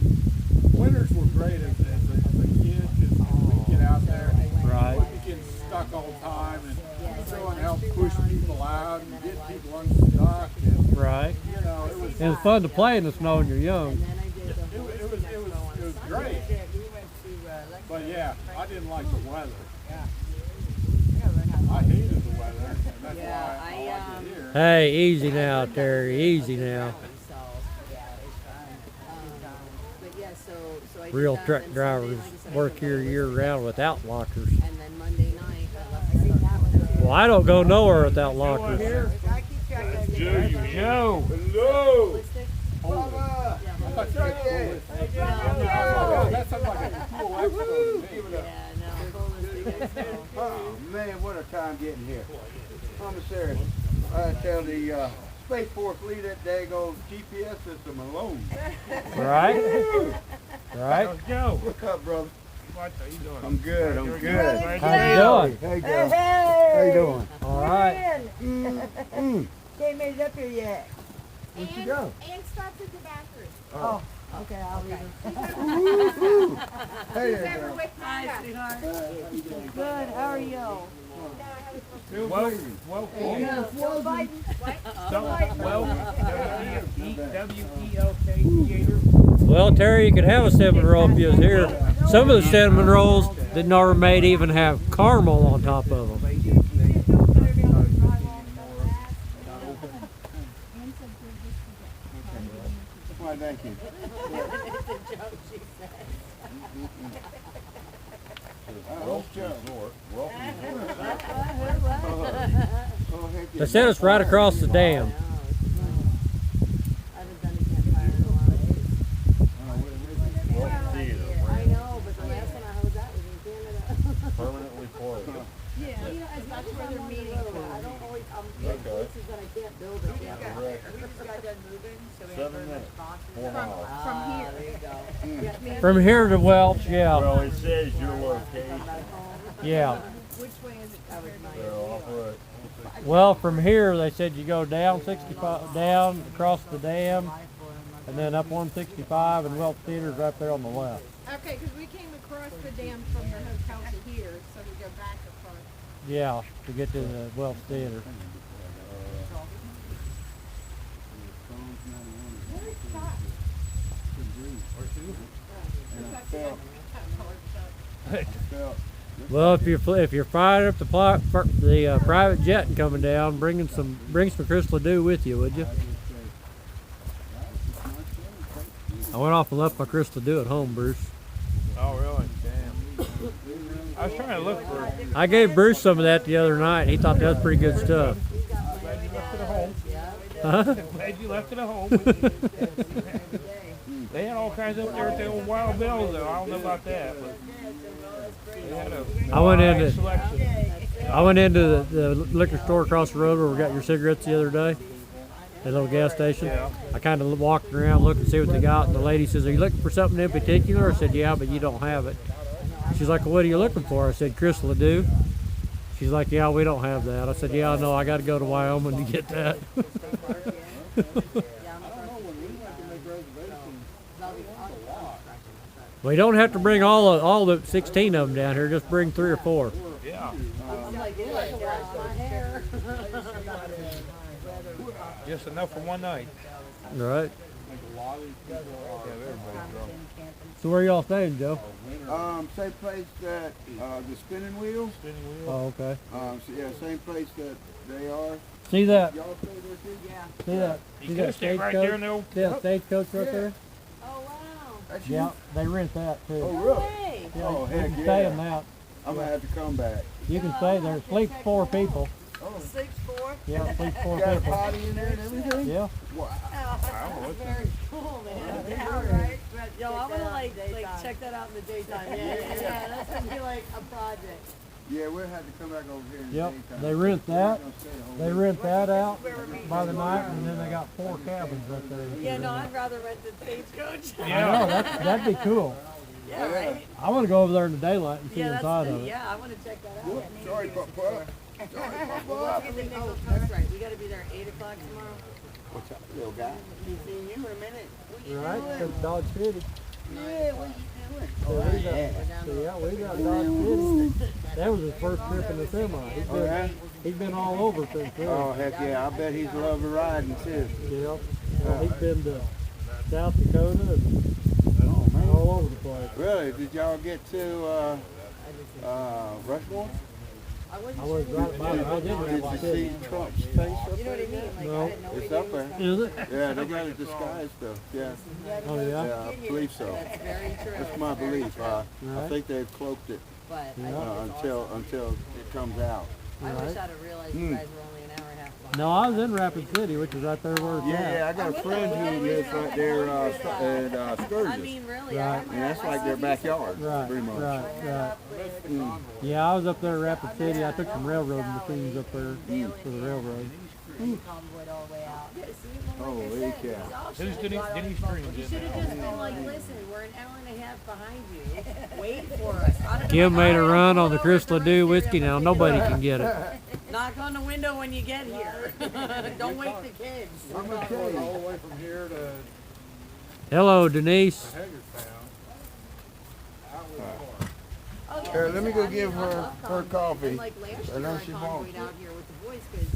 [SPEAKER 6] winters were great as a kid because we get out there,
[SPEAKER 1] Right.
[SPEAKER 6] we get stuck all the time, and someone helped push people out and get people unstuck. And,
[SPEAKER 1] Right.
[SPEAKER 6] you know, it was
[SPEAKER 1] It was fun to play in the snow when you're young.
[SPEAKER 7] And then I did the
[SPEAKER 6] it
[SPEAKER 7] whole
[SPEAKER 6] was great.
[SPEAKER 9] Yeah, we went to Lexington.
[SPEAKER 6] But yeah, I didn't like the weather.
[SPEAKER 9] Yeah. We gotta learn how to
[SPEAKER 6] I hated the weather, and that's
[SPEAKER 7] Yeah,
[SPEAKER 6] why I like it here.
[SPEAKER 1] Hey, easy now, Terry. Easy now.
[SPEAKER 7] So,
[SPEAKER 9] Yeah, it's fun.
[SPEAKER 7] but yeah, so I did
[SPEAKER 1] Real
[SPEAKER 7] that,
[SPEAKER 1] truck
[SPEAKER 7] then
[SPEAKER 1] drivers
[SPEAKER 7] Sunday, like I said, I
[SPEAKER 1] work
[SPEAKER 7] did
[SPEAKER 1] here
[SPEAKER 7] the
[SPEAKER 1] year round without lockers.
[SPEAKER 7] And then Monday night, I left the stuff.
[SPEAKER 1] Well, I don't go nowhere without lockers.
[SPEAKER 9] I keep track of everything.
[SPEAKER 2] Joe.
[SPEAKER 6] Hello!
[SPEAKER 9] Bubba!
[SPEAKER 6] That's right.
[SPEAKER 9] Joe!
[SPEAKER 6] That sounds like a cool episode to me.
[SPEAKER 7] Yeah, no, holistic, so.
[SPEAKER 10] Oh man, what a time getting here. I'm serious. I tell the Space Force leave that daggone GPS system alone.
[SPEAKER 1] Right? Right?
[SPEAKER 2] Let's go.
[SPEAKER 10] What's up, brother?
[SPEAKER 2] What are you doing?
[SPEAKER 10] I'm good, I'm
[SPEAKER 2] You're
[SPEAKER 10] good.
[SPEAKER 2] Right
[SPEAKER 1] How
[SPEAKER 2] there.
[SPEAKER 1] you doing?
[SPEAKER 10] Hey, Joe. How you doing?
[SPEAKER 1] All right.
[SPEAKER 9] Ain't made it up here yet.
[SPEAKER 5] And,
[SPEAKER 10] you go?
[SPEAKER 5] and stopped at the bathroom.
[SPEAKER 9] Oh, okay, I'll leave him.
[SPEAKER 10] Hey
[SPEAKER 5] He's
[SPEAKER 10] there,
[SPEAKER 5] ever
[SPEAKER 10] girl.
[SPEAKER 5] with
[SPEAKER 7] Hi,
[SPEAKER 5] me.
[SPEAKER 7] sweetheart.
[SPEAKER 9] Good, how are you?
[SPEAKER 10] Still
[SPEAKER 2] Well,
[SPEAKER 10] breathing.
[SPEAKER 9] Joe Biden?
[SPEAKER 2] W-E-L-K theater.
[SPEAKER 1] Well, Terry, you could have a cinnamon roll if you was here. Some of the cinnamon rolls that Nora made even have caramel on top of them.
[SPEAKER 10] Why, thank you.
[SPEAKER 7] It's a joke, she said.
[SPEAKER 1] They said it's right across the dam.
[SPEAKER 7] I haven't done a campfire in a while. I know, but the last one I was at was in Canada.
[SPEAKER 6] Permanently closed.
[SPEAKER 7] Yeah, you know, as much as I'm on the road, I don't always, I'm in places that I can't build a campfire.
[SPEAKER 9] We just got done moving, so we
[SPEAKER 6] 7
[SPEAKER 9] had to
[SPEAKER 6] minutes.
[SPEAKER 9] boxes.
[SPEAKER 6] 4 miles.
[SPEAKER 9] From here.
[SPEAKER 7] There you go. Yeah,
[SPEAKER 1] From here to Welch, yeah.
[SPEAKER 6] Well, it says your location.
[SPEAKER 1] Yeah.
[SPEAKER 9] Which way is it?
[SPEAKER 7] That was my
[SPEAKER 6] They're off right.
[SPEAKER 1] Well, from here they said you go down 65, down across the dam, and then up 165, and Welch Theater's right there on the left.
[SPEAKER 11] Okay, because we came across the dam from the hotel to here, so we go back across.
[SPEAKER 1] Yeah, to get to the Welch Theater. Well, if you're firing up the private jet and coming down, bring some Crystal Dew with you, would you? I went off and left my Crystal Dew at home, Bruce.
[SPEAKER 2] Oh, really? Damn. I was trying to look for.
[SPEAKER 1] I gave Bruce some of that the other night. He thought that was pretty good stuff.
[SPEAKER 2] Glad you left it at home.
[SPEAKER 1] Huh?
[SPEAKER 2] Glad you left it at home. They had all kinds up there at the old Wild Bells, though. I don't know about that, but they had a
[SPEAKER 1] I went
[SPEAKER 2] wide
[SPEAKER 1] into
[SPEAKER 2] selection.
[SPEAKER 1] I went into the liquor store across the road where we got your cigarettes the other day. That little gas station.
[SPEAKER 2] Yeah.
[SPEAKER 1] I kind of walked around, looked and see what they got, and the lady says, "Are you looking for something in particular?" I said, "Yeah, but you don't have it." She's like, "Well, what are you looking for?" I said, "Crystal Dew." She's like, "Yeah, we don't have that." I said, "Yeah, I know. I got to go to Wyoming to get that." We don't have to bring all the 16 of them down here. Just bring 3 or 4.
[SPEAKER 2] Yeah.
[SPEAKER 7] I'm like, yeah, I can wash my hair.
[SPEAKER 2] Just enough for one night.
[SPEAKER 1] All right.
[SPEAKER 2] Yeah, everybody's drunk.
[SPEAKER 1] So where y'all staying, Joe?
[SPEAKER 10] Same place that the spinning wheel.
[SPEAKER 2] Spinning wheel.
[SPEAKER 1] Oh, okay.
[SPEAKER 10] So yeah, same place that they are.
[SPEAKER 1] See that?
[SPEAKER 10] Y'all stay there too?
[SPEAKER 9] Yeah.
[SPEAKER 1] See that?
[SPEAKER 2] You
[SPEAKER 1] See
[SPEAKER 2] could
[SPEAKER 1] that
[SPEAKER 2] stay right there in the old.
[SPEAKER 1] See that stagecoach right
[SPEAKER 10] Yeah.
[SPEAKER 1] there?
[SPEAKER 7] Oh, wow.
[SPEAKER 10] That's
[SPEAKER 1] Yeah,
[SPEAKER 10] you?
[SPEAKER 1] they rent that too.
[SPEAKER 10] Oh,
[SPEAKER 7] No
[SPEAKER 10] really?
[SPEAKER 7] way.
[SPEAKER 1] Yeah,
[SPEAKER 10] Oh,
[SPEAKER 1] you
[SPEAKER 10] heck
[SPEAKER 1] can stay
[SPEAKER 10] yeah.
[SPEAKER 1] in that.
[SPEAKER 10] I'm gonna have to come back.
[SPEAKER 1] You can stay there. Sleep 4 people.
[SPEAKER 9] 6'4"?
[SPEAKER 1] Yeah, sleep 4
[SPEAKER 10] Got a
[SPEAKER 1] people.
[SPEAKER 10] potty in there and everything?
[SPEAKER 1] Yeah.
[SPEAKER 10] Wow.
[SPEAKER 7] That's very cool, man.
[SPEAKER 9] Yeah, right.
[SPEAKER 7] Yo, I want to like check that out in the daytime. Yeah, that's gonna be like a project.
[SPEAKER 10] Yeah, we'll have to come back over here in
[SPEAKER 1] Yep.
[SPEAKER 10] the daytime.
[SPEAKER 1] They rent that.
[SPEAKER 10] We're gonna stay the whole
[SPEAKER 1] They
[SPEAKER 10] week.
[SPEAKER 1] rent that out by the night, and then they got 4 cabins right there.
[SPEAKER 7] Yeah, no, I'd rather rent the stagecoach.
[SPEAKER 1] I know, that'd be cool.
[SPEAKER 7] Yeah, right?
[SPEAKER 1] I want to go over there in the daylight and see
[SPEAKER 7] Yeah,
[SPEAKER 1] inside of it.
[SPEAKER 7] yeah, I want to check that out.
[SPEAKER 10] Whoop, sorry, Papa. Sorry, Papa.
[SPEAKER 7] Oh, that's right. We got to be there at 8 o'clock tomorrow.
[SPEAKER 10] What's up, little guy?
[SPEAKER 9] Ain't seen you in a minute. What you
[SPEAKER 1] Right?
[SPEAKER 9] doing?
[SPEAKER 1] That's Dodge City.
[SPEAKER 9] Yeah, what you doing?
[SPEAKER 1] So we got Dodge City. That was his first trip in the semi. He's been all over since then.
[SPEAKER 10] Oh, heck yeah. I bet he's loving riding too.
[SPEAKER 1] Yep. Well, he's been to South Dakota and all over the place.
[SPEAKER 10] Really? Did y'all get to Rushmore?
[SPEAKER 7] I wasn't
[SPEAKER 1] I
[SPEAKER 7] sure.
[SPEAKER 1] was right by it. I did
[SPEAKER 10] Did
[SPEAKER 1] Rapid
[SPEAKER 10] you see
[SPEAKER 1] City.
[SPEAKER 10] Trump's face up
[SPEAKER 7] You know what I
[SPEAKER 10] there?
[SPEAKER 7] mean? Like,
[SPEAKER 1] No.
[SPEAKER 7] I didn't know
[SPEAKER 10] It's
[SPEAKER 7] what
[SPEAKER 10] up
[SPEAKER 7] he was
[SPEAKER 10] there.
[SPEAKER 1] Is it?
[SPEAKER 10] Yeah, they got it disguised though. Yeah.
[SPEAKER 1] Oh, yeah?
[SPEAKER 10] Yeah, I believe so.
[SPEAKER 7] That's very true.
[SPEAKER 10] That's my
[SPEAKER 7] Very
[SPEAKER 10] belief.
[SPEAKER 7] true.
[SPEAKER 10] I
[SPEAKER 1] Right.
[SPEAKER 10] think they've cloaked it
[SPEAKER 7] But I think it's
[SPEAKER 10] until
[SPEAKER 7] awesome.
[SPEAKER 10] it comes out.
[SPEAKER 7] I wish
[SPEAKER 1] Right.
[SPEAKER 7] I'd have realized you guys were only an hour and a half behind.
[SPEAKER 1] No, I was in Rapid City, which is right there where it's
[SPEAKER 10] Yeah, I got a friend who lives right there at
[SPEAKER 7] I
[SPEAKER 10] Sturgis.
[SPEAKER 7] mean, really,
[SPEAKER 1] Right.
[SPEAKER 10] And that's like their backyard,
[SPEAKER 1] Right,
[SPEAKER 10] pretty much.
[SPEAKER 1] right. Yeah, I was up there at Rapid City. I took some railroad machines up there for the railroad.
[SPEAKER 9] Convoyed all the way out.
[SPEAKER 10] Holy cow.
[SPEAKER 2] Who's Denise Springs?
[SPEAKER 7] You should have just been like, listen, we're an hour and a half behind you. Wait for us. I don't
[SPEAKER 1] Kim
[SPEAKER 7] know
[SPEAKER 1] made a
[SPEAKER 7] how
[SPEAKER 1] run
[SPEAKER 7] long
[SPEAKER 1] on the
[SPEAKER 7] we'll
[SPEAKER 1] Crystal
[SPEAKER 7] go
[SPEAKER 1] Dew
[SPEAKER 7] around
[SPEAKER 1] whiskey
[SPEAKER 7] here.
[SPEAKER 1] now. Nobody can get it.
[SPEAKER 7] Knock on the window when you get here. Don't wake the kids.
[SPEAKER 10] I'm gonna tell
[SPEAKER 6] All
[SPEAKER 10] you.
[SPEAKER 6] the way from here to
[SPEAKER 1] Hello, Denise.
[SPEAKER 6] Hagerstown. Out with the car.
[SPEAKER 7] Oh, yeah,
[SPEAKER 10] Here, let me go
[SPEAKER 7] I mean,
[SPEAKER 10] give
[SPEAKER 7] I
[SPEAKER 10] her
[SPEAKER 7] love
[SPEAKER 10] her
[SPEAKER 7] convoys.
[SPEAKER 10] coffee.
[SPEAKER 7] And like last
[SPEAKER 10] I know
[SPEAKER 7] year,
[SPEAKER 10] she
[SPEAKER 7] I
[SPEAKER 10] won't.
[SPEAKER 7] convoyed out here with the boys because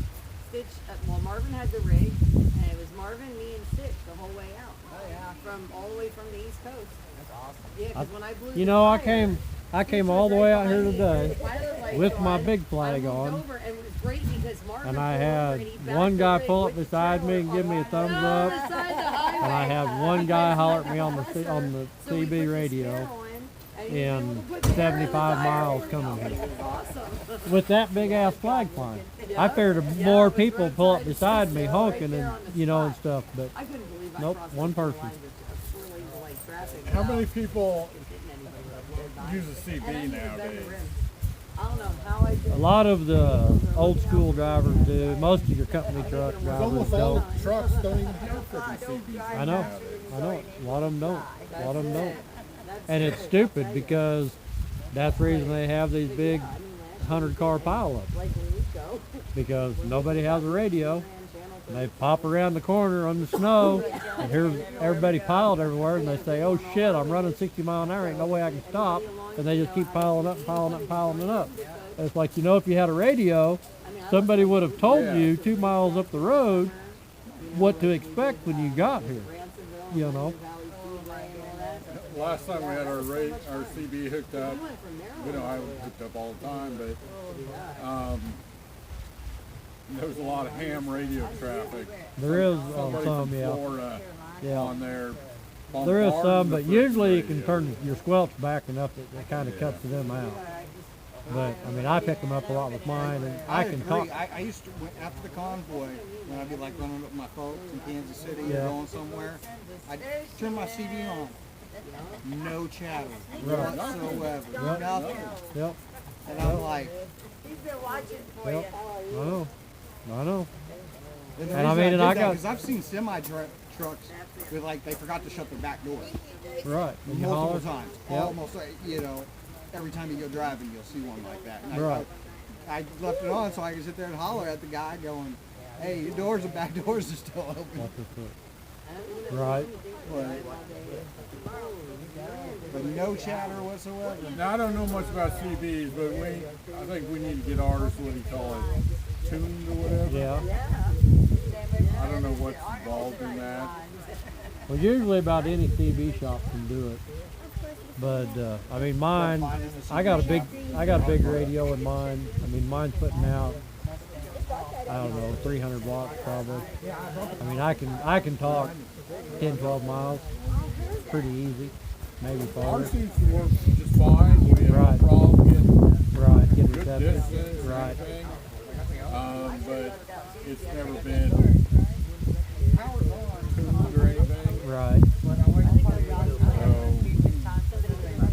[SPEAKER 7] Stitch, well, Marvin had the rig, and it was Marvin, me, and Stitch the whole way out. Oh yeah. From all the way from the East Coast. That's awesome. Yeah, because when I blew
[SPEAKER 1] You
[SPEAKER 7] the
[SPEAKER 1] know, I
[SPEAKER 7] fire,
[SPEAKER 1] came all the way out here today with my big flag on,
[SPEAKER 7] over, and it was great because Marvin
[SPEAKER 1] and I
[SPEAKER 7] pulled over
[SPEAKER 1] had
[SPEAKER 7] and he backed
[SPEAKER 1] one
[SPEAKER 7] the
[SPEAKER 1] guy
[SPEAKER 7] rig
[SPEAKER 1] pull up
[SPEAKER 7] with the
[SPEAKER 1] beside me and
[SPEAKER 7] trailer
[SPEAKER 1] give me a
[SPEAKER 7] on
[SPEAKER 1] thumbs
[SPEAKER 7] the
[SPEAKER 1] up,
[SPEAKER 7] side of the highway.
[SPEAKER 1] and I had one guy holler at me on the
[SPEAKER 7] So we put
[SPEAKER 1] CB
[SPEAKER 7] the
[SPEAKER 1] radio.
[SPEAKER 7] spare on,
[SPEAKER 1] in 75 miles coming here.
[SPEAKER 7] Awesome.
[SPEAKER 1] With that big ass flag flying. I figured more people pull up beside me honking and, you know, and stuff, but
[SPEAKER 7] I couldn't believe I
[SPEAKER 1] nope,
[SPEAKER 7] crossed
[SPEAKER 1] one
[SPEAKER 7] the line
[SPEAKER 1] person.
[SPEAKER 7] with swirling, like, traffic
[SPEAKER 6] How many
[SPEAKER 7] without
[SPEAKER 6] people
[SPEAKER 7] hitting anybody.
[SPEAKER 6] use a
[SPEAKER 7] And I
[SPEAKER 6] CB
[SPEAKER 7] need a better
[SPEAKER 6] nowadays?
[SPEAKER 7] rim. I don't know how I did.
[SPEAKER 1] A lot of the old school drivers do. Most of your company truck
[SPEAKER 6] It's
[SPEAKER 1] drivers
[SPEAKER 6] almost all
[SPEAKER 1] don't.
[SPEAKER 6] trucks don't even have freaking CBs.
[SPEAKER 1] I know.
[SPEAKER 6] nowadays.
[SPEAKER 1] I know. A lot of them don't. A lot of them don't.
[SPEAKER 7] That's
[SPEAKER 1] And it's stupid because that's the reason they have these big 100-car pileups.
[SPEAKER 7] like when we go.
[SPEAKER 1] Because nobody has a radio. And they pop around the corner on the snow, and here's everybody piled everywhere, and they say, "Oh shit, I'm running 60 miles an hour, ain't no way I can stop," and they just keep piling up and piling up and piling it up. And it's like, you know, if you had a radio, somebody would have told you 2 miles up the road what to expect when you got here. You know.
[SPEAKER 6] Last time we had our CB hooked up, you know, I was hooked up all the time, but there was a lot of ham radio traffic.
[SPEAKER 1] There is
[SPEAKER 6] Somebody
[SPEAKER 1] some,
[SPEAKER 6] from
[SPEAKER 1] yeah.
[SPEAKER 6] Florida
[SPEAKER 1] Yeah.
[SPEAKER 6] on there.
[SPEAKER 1] There is
[SPEAKER 6] bombarding
[SPEAKER 1] some,
[SPEAKER 6] the
[SPEAKER 1] but
[SPEAKER 6] freaking
[SPEAKER 1] usually you can
[SPEAKER 6] radio.
[SPEAKER 1] turn your squelch back enough that it kind of cuts them out. But I mean, I pick them up a lot with mine, and I can
[SPEAKER 3] agree.
[SPEAKER 1] talk.
[SPEAKER 3] I used to, after the convoy, when I'd be like running up with my folks in Kansas City
[SPEAKER 1] Yeah.
[SPEAKER 3] or going somewhere, I'd turn my CD on. No chatter
[SPEAKER 1] Right.
[SPEAKER 3] whatsoever.
[SPEAKER 1] Yep.
[SPEAKER 3] Nothing.
[SPEAKER 1] Yep,
[SPEAKER 3] And I'm like,
[SPEAKER 5] He's been watching for
[SPEAKER 1] yep.
[SPEAKER 5] you.
[SPEAKER 1] I know. I know.
[SPEAKER 3] the
[SPEAKER 1] And I
[SPEAKER 3] reason
[SPEAKER 1] mean, and I got-
[SPEAKER 3] because I've seen semi-trucks with like, they forgot to shut their back door
[SPEAKER 1] Right. And you
[SPEAKER 3] multiple
[SPEAKER 1] holler.
[SPEAKER 3] times.
[SPEAKER 1] Yep.
[SPEAKER 3] Almost, you know, every time you go driving, you'll see one like that. And
[SPEAKER 1] Right.
[SPEAKER 3] I left it on so I could sit there and holler at the guy going, hey, your doors and back doors are still open.
[SPEAKER 1] What the fuck? Right.
[SPEAKER 3] But no chatter whatsoever.
[SPEAKER 6] Now I don't know much about CBs, but I think we need to get ours, what do you call it, tuned or whatever.
[SPEAKER 1] Yeah.
[SPEAKER 6] I don't know what's involved in that.
[SPEAKER 1] Well, usually about any CB shop can do it. But I mean, mine. I got a big radio in mine. I mean, mine's putting out, I don't know, 300 watts probably. I mean, I can talk 10, 12 miles pretty easy, maybe farther.
[SPEAKER 6] Ours seems to work just fine. We have
[SPEAKER 1] Right.
[SPEAKER 6] no problem getting
[SPEAKER 1] Right, get
[SPEAKER 6] good
[SPEAKER 1] receptive.
[SPEAKER 6] distance or
[SPEAKER 1] Right.
[SPEAKER 6] anything. But it's never been tuned or anything.
[SPEAKER 1] Right.
[SPEAKER 6] So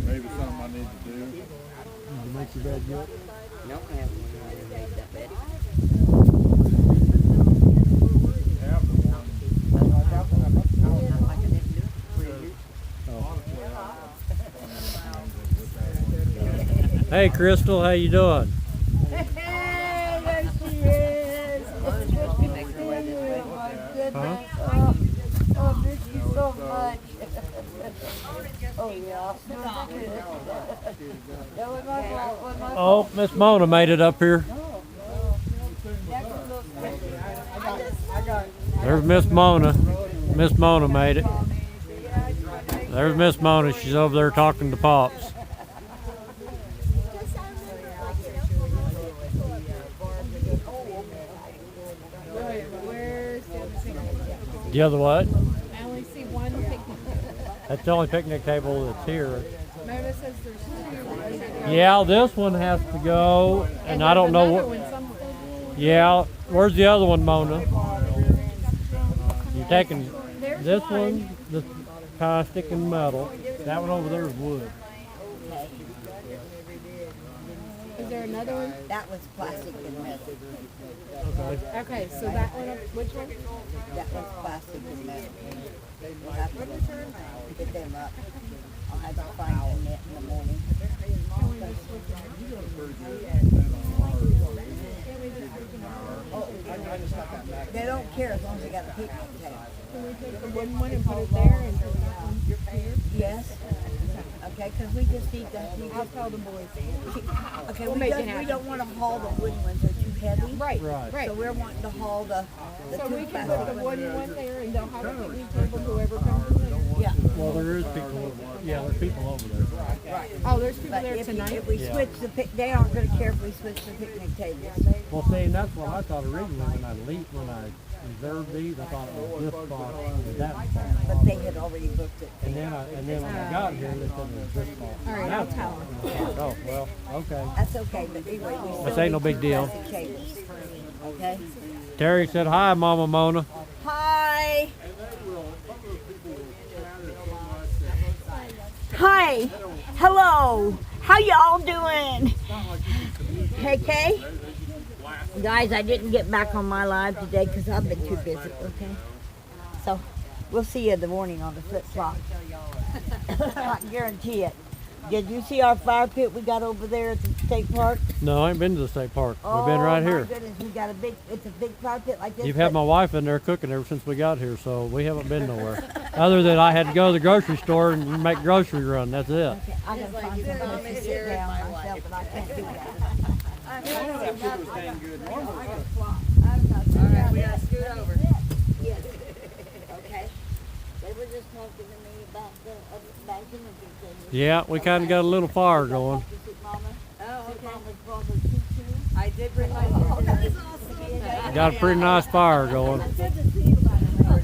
[SPEAKER 6] maybe something I need to do.
[SPEAKER 1] Did you make your bed yet?
[SPEAKER 7] Nope, I haven't made that bed.
[SPEAKER 6] Have the one.
[SPEAKER 1] Hey, Crystal, how you doing?
[SPEAKER 5] Hey, there she is. It's good to see you. My goodness. Oh, miss you so much. Oh, yeah. That was my fault. Was my
[SPEAKER 1] Oh, Miss Mona made it up here. There's Miss Mona. Miss Mona made it. There's Miss Mona. She's over there talking to Pops.
[SPEAKER 11] Where's the
[SPEAKER 1] The other what?
[SPEAKER 11] I only see one picnic.
[SPEAKER 1] That's the only picnic table that's here.
[SPEAKER 11] Mona says there's two.
[SPEAKER 1] Yeah, this one has to go, and I don't know
[SPEAKER 11] Another
[SPEAKER 1] what.
[SPEAKER 11] one somewhere.
[SPEAKER 1] Yeah, where's the other one, Mona? You're taking this one, the plastic and metal. That one over there is wood.
[SPEAKER 11] Is there another one?
[SPEAKER 9] That was plastic and metal.
[SPEAKER 1] Okay.
[SPEAKER 11] Okay, so that one, which one?
[SPEAKER 9] That was plastic and metal. We'll have to get them up. I'll have to find the net in the morning. They don't care as long as they got a picnic table.
[SPEAKER 11] Can we take the wooden one and put it there and put that one here?
[SPEAKER 9] Yes. Okay, because we just need to.
[SPEAKER 11] I'll tell the boys.
[SPEAKER 9] Okay,
[SPEAKER 11] We'll
[SPEAKER 9] we
[SPEAKER 11] make
[SPEAKER 9] don't,
[SPEAKER 11] it
[SPEAKER 9] we
[SPEAKER 11] happen.
[SPEAKER 9] don't want to haul the wooden ones, they're too heavy.
[SPEAKER 11] Right,
[SPEAKER 1] Right.
[SPEAKER 11] right.
[SPEAKER 9] So we're wanting to haul the
[SPEAKER 11] So
[SPEAKER 9] two
[SPEAKER 11] we can
[SPEAKER 9] plastic
[SPEAKER 11] put the
[SPEAKER 9] ones.
[SPEAKER 11] wooden one there and they'll have a picnic table, whoever comes in there.
[SPEAKER 9] Yeah.
[SPEAKER 1] Well, there is people over there. Yeah, there's people over there.
[SPEAKER 11] Oh, there's people
[SPEAKER 9] But
[SPEAKER 11] there
[SPEAKER 9] if,
[SPEAKER 11] tonight?
[SPEAKER 9] if we
[SPEAKER 1] Yeah.
[SPEAKER 9] switch they aren't gonna care if we switch the picnic tables.
[SPEAKER 1] Well, see, and that's what I thought originally when I reserved these. I thought it was this spot or that spot.
[SPEAKER 9] But they had already booked it.
[SPEAKER 1] And then when I got here, they said it was this spot.
[SPEAKER 11] All right, I'll tell them.
[SPEAKER 1] Oh, well, okay.
[SPEAKER 9] That's okay, but anyway, we still
[SPEAKER 1] This ain't no
[SPEAKER 9] need
[SPEAKER 1] big
[SPEAKER 9] two
[SPEAKER 1] deal.
[SPEAKER 9] plastic tables. Okay?
[SPEAKER 1] Terry said, "Hi, Mama Mona."
[SPEAKER 9] Hi.
[SPEAKER 6] And they will, some of those people will chatter so much that
[SPEAKER 9] Hi. Hello. How y'all doing?
[SPEAKER 6] it's not like you can communicate.
[SPEAKER 9] Hey, Kay?
[SPEAKER 6] They just blast.
[SPEAKER 9] Guys, I didn't get back on my live today because I've been too busy, okay? So, we'll see you in the morning on the flip flop. I guarantee it. Did you see our fire pit we got over there at the state park?
[SPEAKER 1] No, I ain't been to the state park. We've been right
[SPEAKER 9] Oh,
[SPEAKER 1] here.
[SPEAKER 9] my goodness, we got it's a big fire pit like this.
[SPEAKER 1] You've had
[SPEAKER 9] but-
[SPEAKER 1] my wife in there cooking ever since we got here, so we haven't been nowhere. Other than I had to go to the grocery store and make grocery run. That's it.
[SPEAKER 9] Okay, I gotta find some place to sit down myself, but I can't do that.
[SPEAKER 7] Alright, we gotta scoot over.
[SPEAKER 9] Yes. Okay. They were just talking to me about the banking and things.
[SPEAKER 1] Yeah, we kind of got a little fire going.
[SPEAKER 9] Mama.
[SPEAKER 7] Oh, okay.
[SPEAKER 9] Mama's brought her tutu.
[SPEAKER 7] I did bring my
[SPEAKER 9] Oh, that is awesome.
[SPEAKER 1] Got a pretty nice fire going.
[SPEAKER 9] Good to see you, by the way.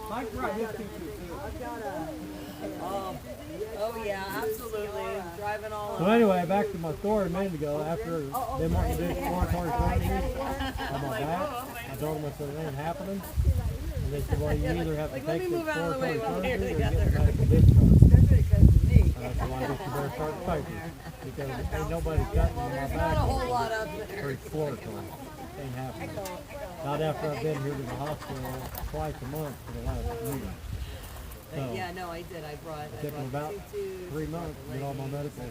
[SPEAKER 9] Mike brought his tutu too. I've got
[SPEAKER 7] Oh yeah, absolutely. Driving all
[SPEAKER 1] So anyway, back to my story a minute ago. After they wanted to do exploratory surgery on my back, I told them I said it ain't happening. And they said, well, you either have to
[SPEAKER 7] let
[SPEAKER 1] take
[SPEAKER 7] me
[SPEAKER 1] the
[SPEAKER 7] move out of the way
[SPEAKER 1] exploratory
[SPEAKER 7] while we're
[SPEAKER 1] surgery or
[SPEAKER 7] here
[SPEAKER 1] get the
[SPEAKER 7] together.
[SPEAKER 1] medical discharge.
[SPEAKER 9] They're gonna come to me.
[SPEAKER 1] And I said, well, I guess you better start the papers. Because ain't nobody cutting on my
[SPEAKER 7] Not a
[SPEAKER 1] back
[SPEAKER 7] whole lot up
[SPEAKER 1] for
[SPEAKER 7] there.
[SPEAKER 1] exploratory. Ain't happening. Not after I've been here to the hospital twice a month for the last year. So,
[SPEAKER 7] Yeah, no, I did. I brought
[SPEAKER 1] it took me about
[SPEAKER 7] tutus,
[SPEAKER 1] 3 months to get all my medical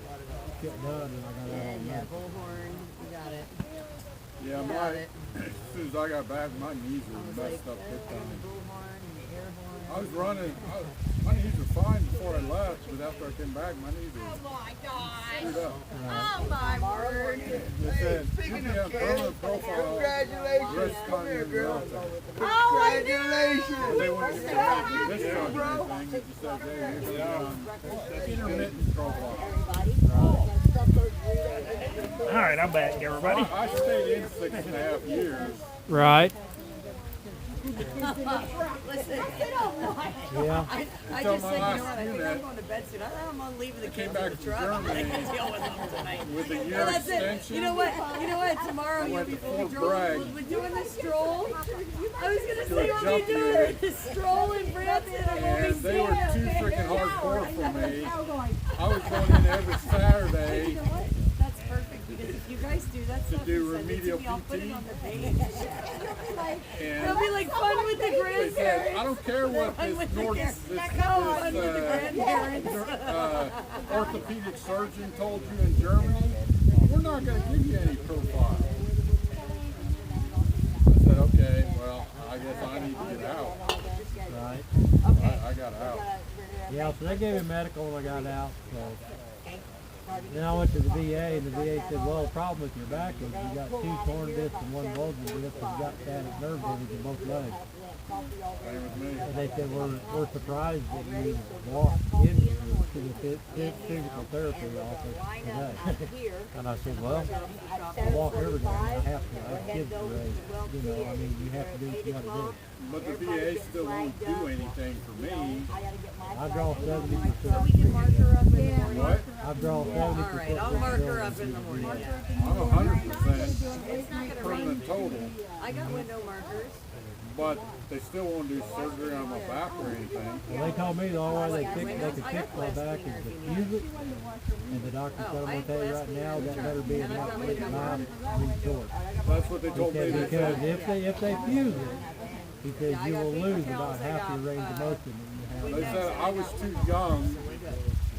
[SPEAKER 1] shit done, and I got out
[SPEAKER 7] and
[SPEAKER 1] of
[SPEAKER 7] yeah,
[SPEAKER 1] medical.
[SPEAKER 7] bullhorn. You got it.
[SPEAKER 6] Yeah,
[SPEAKER 7] Got it.
[SPEAKER 6] as soon as I got back, my knees were messed up big time.
[SPEAKER 7] Bullhorn and the air horn.
[SPEAKER 6] I was running, my knees were fine before I left, but after I came back, my knees were
[SPEAKER 11] my gosh.
[SPEAKER 6] screwed up.
[SPEAKER 11] Oh, my word.
[SPEAKER 6] They said, you can have permanent profile, risk on your military.
[SPEAKER 10] Congratulations!
[SPEAKER 6] They wouldn't give me a discharge or anything, they just said, hey, you're gonna be on intermittent profile.
[SPEAKER 2] All right, I'm back, everybody.
[SPEAKER 6] I stayed in 6.5 years.
[SPEAKER 1] Right.
[SPEAKER 7] Listen,
[SPEAKER 1] Yeah.
[SPEAKER 7] I
[SPEAKER 6] Until
[SPEAKER 7] just
[SPEAKER 6] my
[SPEAKER 7] said, you
[SPEAKER 6] last
[SPEAKER 7] know what, I think
[SPEAKER 6] unit.
[SPEAKER 7] I'm going to bed soon. I think I'm going to leave the
[SPEAKER 6] Came
[SPEAKER 7] kids
[SPEAKER 6] back
[SPEAKER 7] in the
[SPEAKER 6] from
[SPEAKER 7] truck. I
[SPEAKER 6] Germany
[SPEAKER 7] can deal with them tonight.
[SPEAKER 6] with a year
[SPEAKER 7] Well, that's it.
[SPEAKER 6] extension.
[SPEAKER 7] You know what? Tomorrow,
[SPEAKER 6] went to
[SPEAKER 7] before we
[SPEAKER 6] Fort Bragg.
[SPEAKER 7] we're doing the stroll. I was going to
[SPEAKER 6] To
[SPEAKER 7] say,
[SPEAKER 6] a
[SPEAKER 7] are we
[SPEAKER 6] jump
[SPEAKER 7] doing
[SPEAKER 6] unit.
[SPEAKER 7] the stroll in Branson?
[SPEAKER 6] And they were too freaking hardcore for me. I was going in every Saturday.
[SPEAKER 7] You know what? That's perfect because if you guys do that
[SPEAKER 6] To
[SPEAKER 7] stuff,
[SPEAKER 6] do
[SPEAKER 7] you send it
[SPEAKER 6] remedial
[SPEAKER 7] to me, I'll put it
[SPEAKER 6] PT.
[SPEAKER 7] on the page. It'll
[SPEAKER 6] And
[SPEAKER 7] be like fun with the
[SPEAKER 6] they
[SPEAKER 7] grandparents.
[SPEAKER 6] said, I don't care what
[SPEAKER 7] Fun
[SPEAKER 6] this
[SPEAKER 7] with the fun with the grandparents.
[SPEAKER 6] orthopedic surgeon told you in Germany. We're not going to give you any profile. I said, okay, well, I guess I need to get out.
[SPEAKER 1] Right.
[SPEAKER 6] I got out.
[SPEAKER 1] Yeah, so they gave me medical when I got out. So then I went to the VA, and the VA said, well, the problem with your back is you got 2 torn discs and 1 bulging disc, and you got static nerve damage in both legs.
[SPEAKER 6] Same with me.
[SPEAKER 1] And they said, we're surprised that you walked into the physical therapy office today. And I said, well, I walk every day. I have to. I have kids to raise. You know, I mean, you have to do what you got to do.
[SPEAKER 6] But the VA still won't do anything for me.
[SPEAKER 1] I draw 70%.
[SPEAKER 7] So we can mark her up in the morning.
[SPEAKER 6] What?
[SPEAKER 1] I draw 70%.
[SPEAKER 7] All right, I'll mark her up in the morning.
[SPEAKER 6] I'm 100% permanent total.
[SPEAKER 7] I got window markers.
[SPEAKER 6] But they still won't do surgery on my back or anything.
[SPEAKER 1] Well, they told me the only way they could fix my back is to fuse it. And the doctor said, I'm going to tell you right now, that better be a not resort.
[SPEAKER 6] That's what they
[SPEAKER 1] He
[SPEAKER 6] told me.
[SPEAKER 1] said,
[SPEAKER 6] They
[SPEAKER 1] because
[SPEAKER 6] said,
[SPEAKER 1] if they fuse it, he says you will lose about half your range of motion that you
[SPEAKER 6] they
[SPEAKER 1] have.
[SPEAKER 6] said I was too young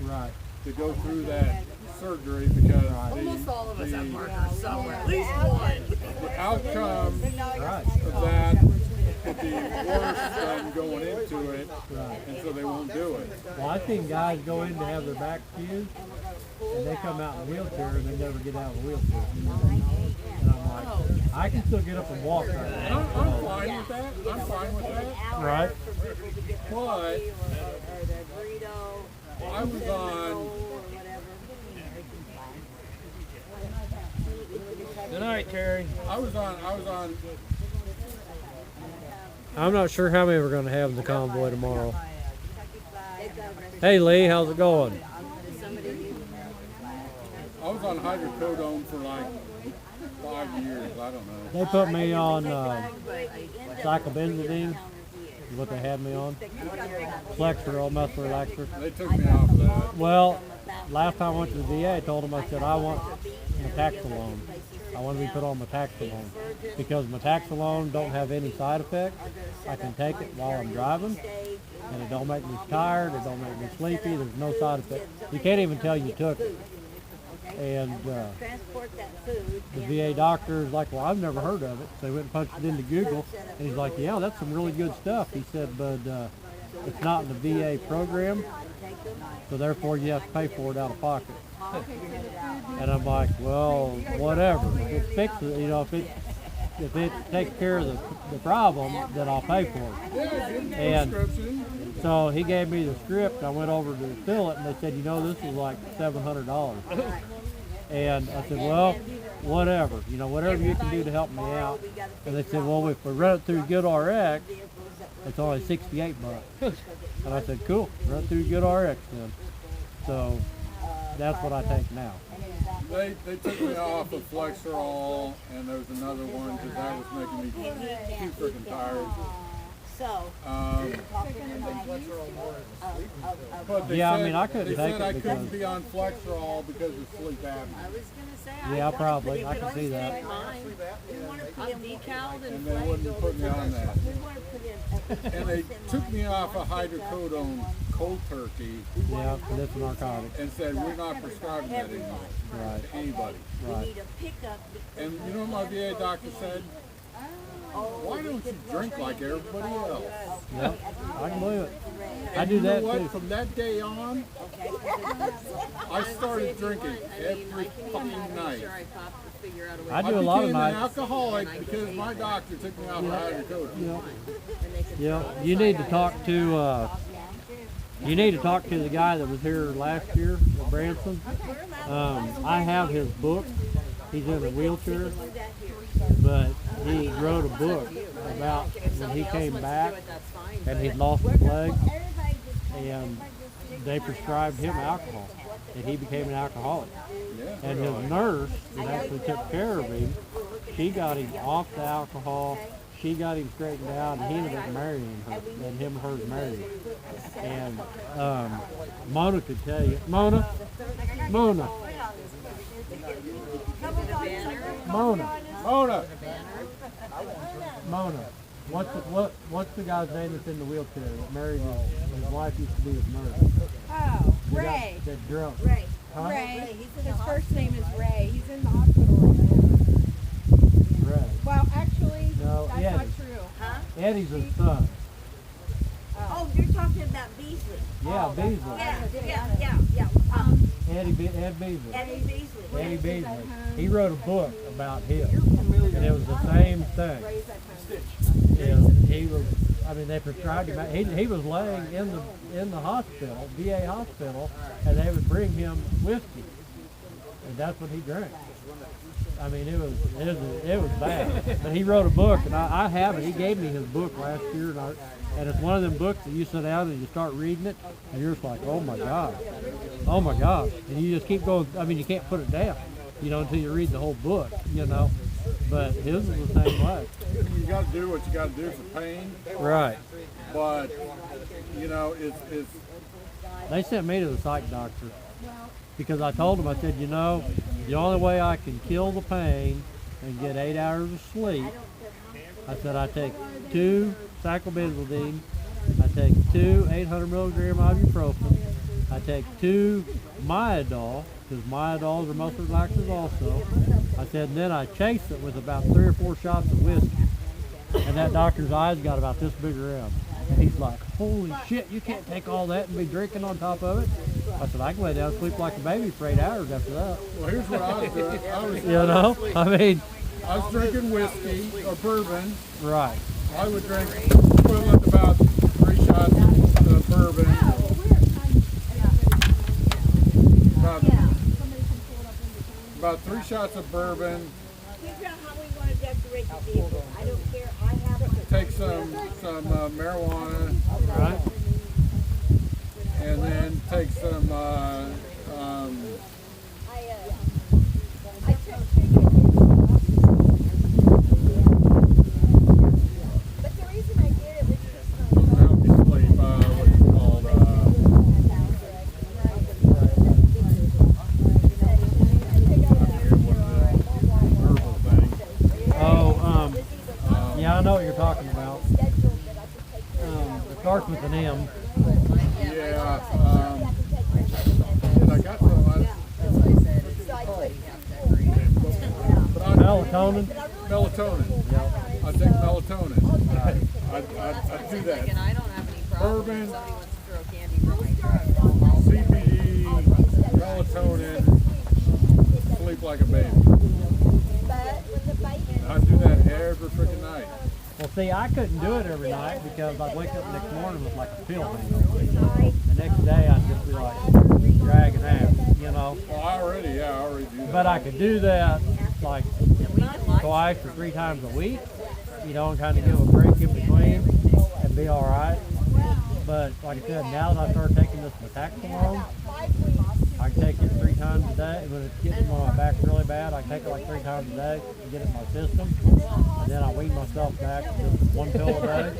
[SPEAKER 1] Right.
[SPEAKER 6] to go through that surgery because
[SPEAKER 7] Almost all of us have
[SPEAKER 6] the,
[SPEAKER 7] markers somewhere, at least one.
[SPEAKER 6] the outcome
[SPEAKER 1] Right.
[SPEAKER 6] of that could be worse than going into it,
[SPEAKER 1] Right.
[SPEAKER 6] and so they won't do it.
[SPEAKER 1] Well, I've seen guys go in to have their back fused, and they come out in a wheelchair and they never get out of the wheelchair. And I'm like, I can still get up and walk right
[SPEAKER 6] And
[SPEAKER 1] now.
[SPEAKER 6] I'm fine with that. I'm fine with that.
[SPEAKER 1] Right.
[SPEAKER 6] But
[SPEAKER 7] or the burrito.
[SPEAKER 6] I was on.
[SPEAKER 2] Good night, Terry.
[SPEAKER 6] I was on.
[SPEAKER 1] I'm not sure how many we're going to have in the convoy tomorrow. Hey Lee, how's it going?
[SPEAKER 6] I was on hydrocodone for like 5 years. I don't know.
[SPEAKER 1] They put me on cyclobenzidine, is what they had me on. Flexeril, muscle relaxer.
[SPEAKER 6] They took me off of that.
[SPEAKER 1] Well, last time I went to the VA, I told them, I said, I want metaxalone. I want to be put on metaxalone because metaxalone don't have any side effects. I can take it while I'm driving, and it don't make me tired. It don't make me sleepy. There's no side effects. You can't even tell you took it. And the VA doctor is like, well, I've never heard of it. So he went and punched it into Google, and he's like, yeah, that's some really good stuff. He said, but it's not in the VA program, so therefore you have to pay for it out of pocket. And I'm like, well, whatever. If it fixes, if it takes care of the problem, then I'll pay for it. And so he gave me the script. I went over to fill it, and they said, this is like $700. And I said, well, whatever. Whatever you can do to help me out. And they said, well, if we run it through GoodRx, it's only $68. And I said, cool, run it through GoodRx then. So that's what I take now.
[SPEAKER 6] They took me off of Flexerol, and there was another one because that was making me too freaking tired. But they said,
[SPEAKER 1] I couldn't
[SPEAKER 6] they
[SPEAKER 1] take
[SPEAKER 6] said
[SPEAKER 1] it
[SPEAKER 6] I
[SPEAKER 1] because
[SPEAKER 6] couldn't be on Flexerol because of sleep apnea.
[SPEAKER 1] yeah, probably. I can see that.
[SPEAKER 6] And they wouldn't put me on that. And they took me off of hydrocodone cold turkey.
[SPEAKER 1] Yeah, and it's a narcotic.
[SPEAKER 6] And said, we're not prescribing that anymore.
[SPEAKER 1] Right.
[SPEAKER 6] To anybody.
[SPEAKER 1] Right.
[SPEAKER 6] And you know what my VA doctor said? Why don't you drink like everybody else?
[SPEAKER 1] Yep, I can believe it.
[SPEAKER 6] And
[SPEAKER 1] I do
[SPEAKER 6] you know
[SPEAKER 1] that
[SPEAKER 6] what?
[SPEAKER 1] too.
[SPEAKER 6] From that day on, I started drinking every fucking night.
[SPEAKER 1] I do a lot of
[SPEAKER 6] became an
[SPEAKER 1] nights.
[SPEAKER 6] alcoholic because my doctor took me off of hydrocodone.
[SPEAKER 1] Yeah, you need to talk to the guy that was here last year, Branson. I have his book. He's in a wheelchair, but he wrote a book about when he came back and he'd lost his leg, and they prescribed him alcohol, and he became an alcoholic. And his nurse that actually took care of him, she got him off the alcohol. She got him straightened out, and he ended up marrying her, and him and her married. And Mona could tell you, Mona, what's the guy's name that's in the wheelchair that married his wife used to be his nurse?
[SPEAKER 11] Oh, Ray.
[SPEAKER 1] That drunk.
[SPEAKER 11] Ray.
[SPEAKER 1] Huh?
[SPEAKER 11] Ray. His first name is Ray. He's in the hospital right now.
[SPEAKER 1] Ray.
[SPEAKER 11] Well, actually,
[SPEAKER 1] No,
[SPEAKER 11] that's
[SPEAKER 1] Eddie.
[SPEAKER 11] not true.
[SPEAKER 9] Huh?
[SPEAKER 1] Eddie's his son.
[SPEAKER 9] Oh, you're talking about Beasley.
[SPEAKER 1] Yeah, Beasley.
[SPEAKER 9] Yeah.
[SPEAKER 1] Ed Beasley.
[SPEAKER 9] Eddie Beasley.
[SPEAKER 1] Eddie Beasley. He wrote a book about him, and it was the same thing. They prescribed him. He was laying in the hospital, VA hospital, and they would bring him whiskey, and that's what he drank. It was bad. But he wrote a book, and I have it. He gave me his book last year, and it's one of them books that you sit down and you start reading it, and you're just like, oh my God, and you just keep going. You can't put it down, until you read the whole book, But his was the same way.
[SPEAKER 6] You got to do what you got to do for pain.
[SPEAKER 1] Right.
[SPEAKER 6] But it's.
[SPEAKER 1] They sent me to the psych doctor because I told him, I said, the only way I can kill the pain and get 8 hours of sleep, I said, I take 2 cyclobenzidine, I take 2 800 milligram ibuprofen, I take 2 Myadol, because Myadols are muscle relaxers also. I said, and then I chase it with about 3 or 4 shots of whiskey. And that doctor's eyes got about this big around. And he's like, holy shit, you can't take all that and be drinking on top of it. I said, I can lay down and sleep like a baby for 8 hours after that.
[SPEAKER 6] Well, here's what I was doing. I was drinking whiskey or bourbon.
[SPEAKER 1] Right.
[SPEAKER 6] I would drink equivalent about 3 shots of bourbon. About 3 shots of bourbon.
[SPEAKER 9] Figure out how we want to decorate the vehicle. I don't care. I have it.
[SPEAKER 6] Take some marijuana.
[SPEAKER 1] Right.
[SPEAKER 6] And then take some
[SPEAKER 9] I took chicken. But the reason I did it was just
[SPEAKER 6] help you sleep, what's it called, herbal thing.
[SPEAKER 1] Oh, yeah, I know what you're talking about. It starts with an M.
[SPEAKER 6] Yeah, I got some.
[SPEAKER 1] Melatonin.
[SPEAKER 6] Melatonin. I take melatonin. I do that.
[SPEAKER 7] And I don't have any problem
[SPEAKER 6] Bourbon,
[SPEAKER 7] if somebody wants to throw candy from my truck.
[SPEAKER 6] CBD, melatonin, sleep like a baby. I do that every freaking night.
[SPEAKER 1] Well, see, I couldn't do it every night because I'd wake up the next morning with like a pill hangover. The next day I'd just be like dragging out, you know.
[SPEAKER 6] Well, I already do that.
[SPEAKER 1] But I could do that like twice or 3 times a week, you know, and kind of give a break in between and be all right. But like I said, now that I started taking this metaxalone, I can take it 3 times a day. When it's getting my back really bad, I can take it like 3 times a day to get it in my system. And then I wean myself back to just 1 pill a day.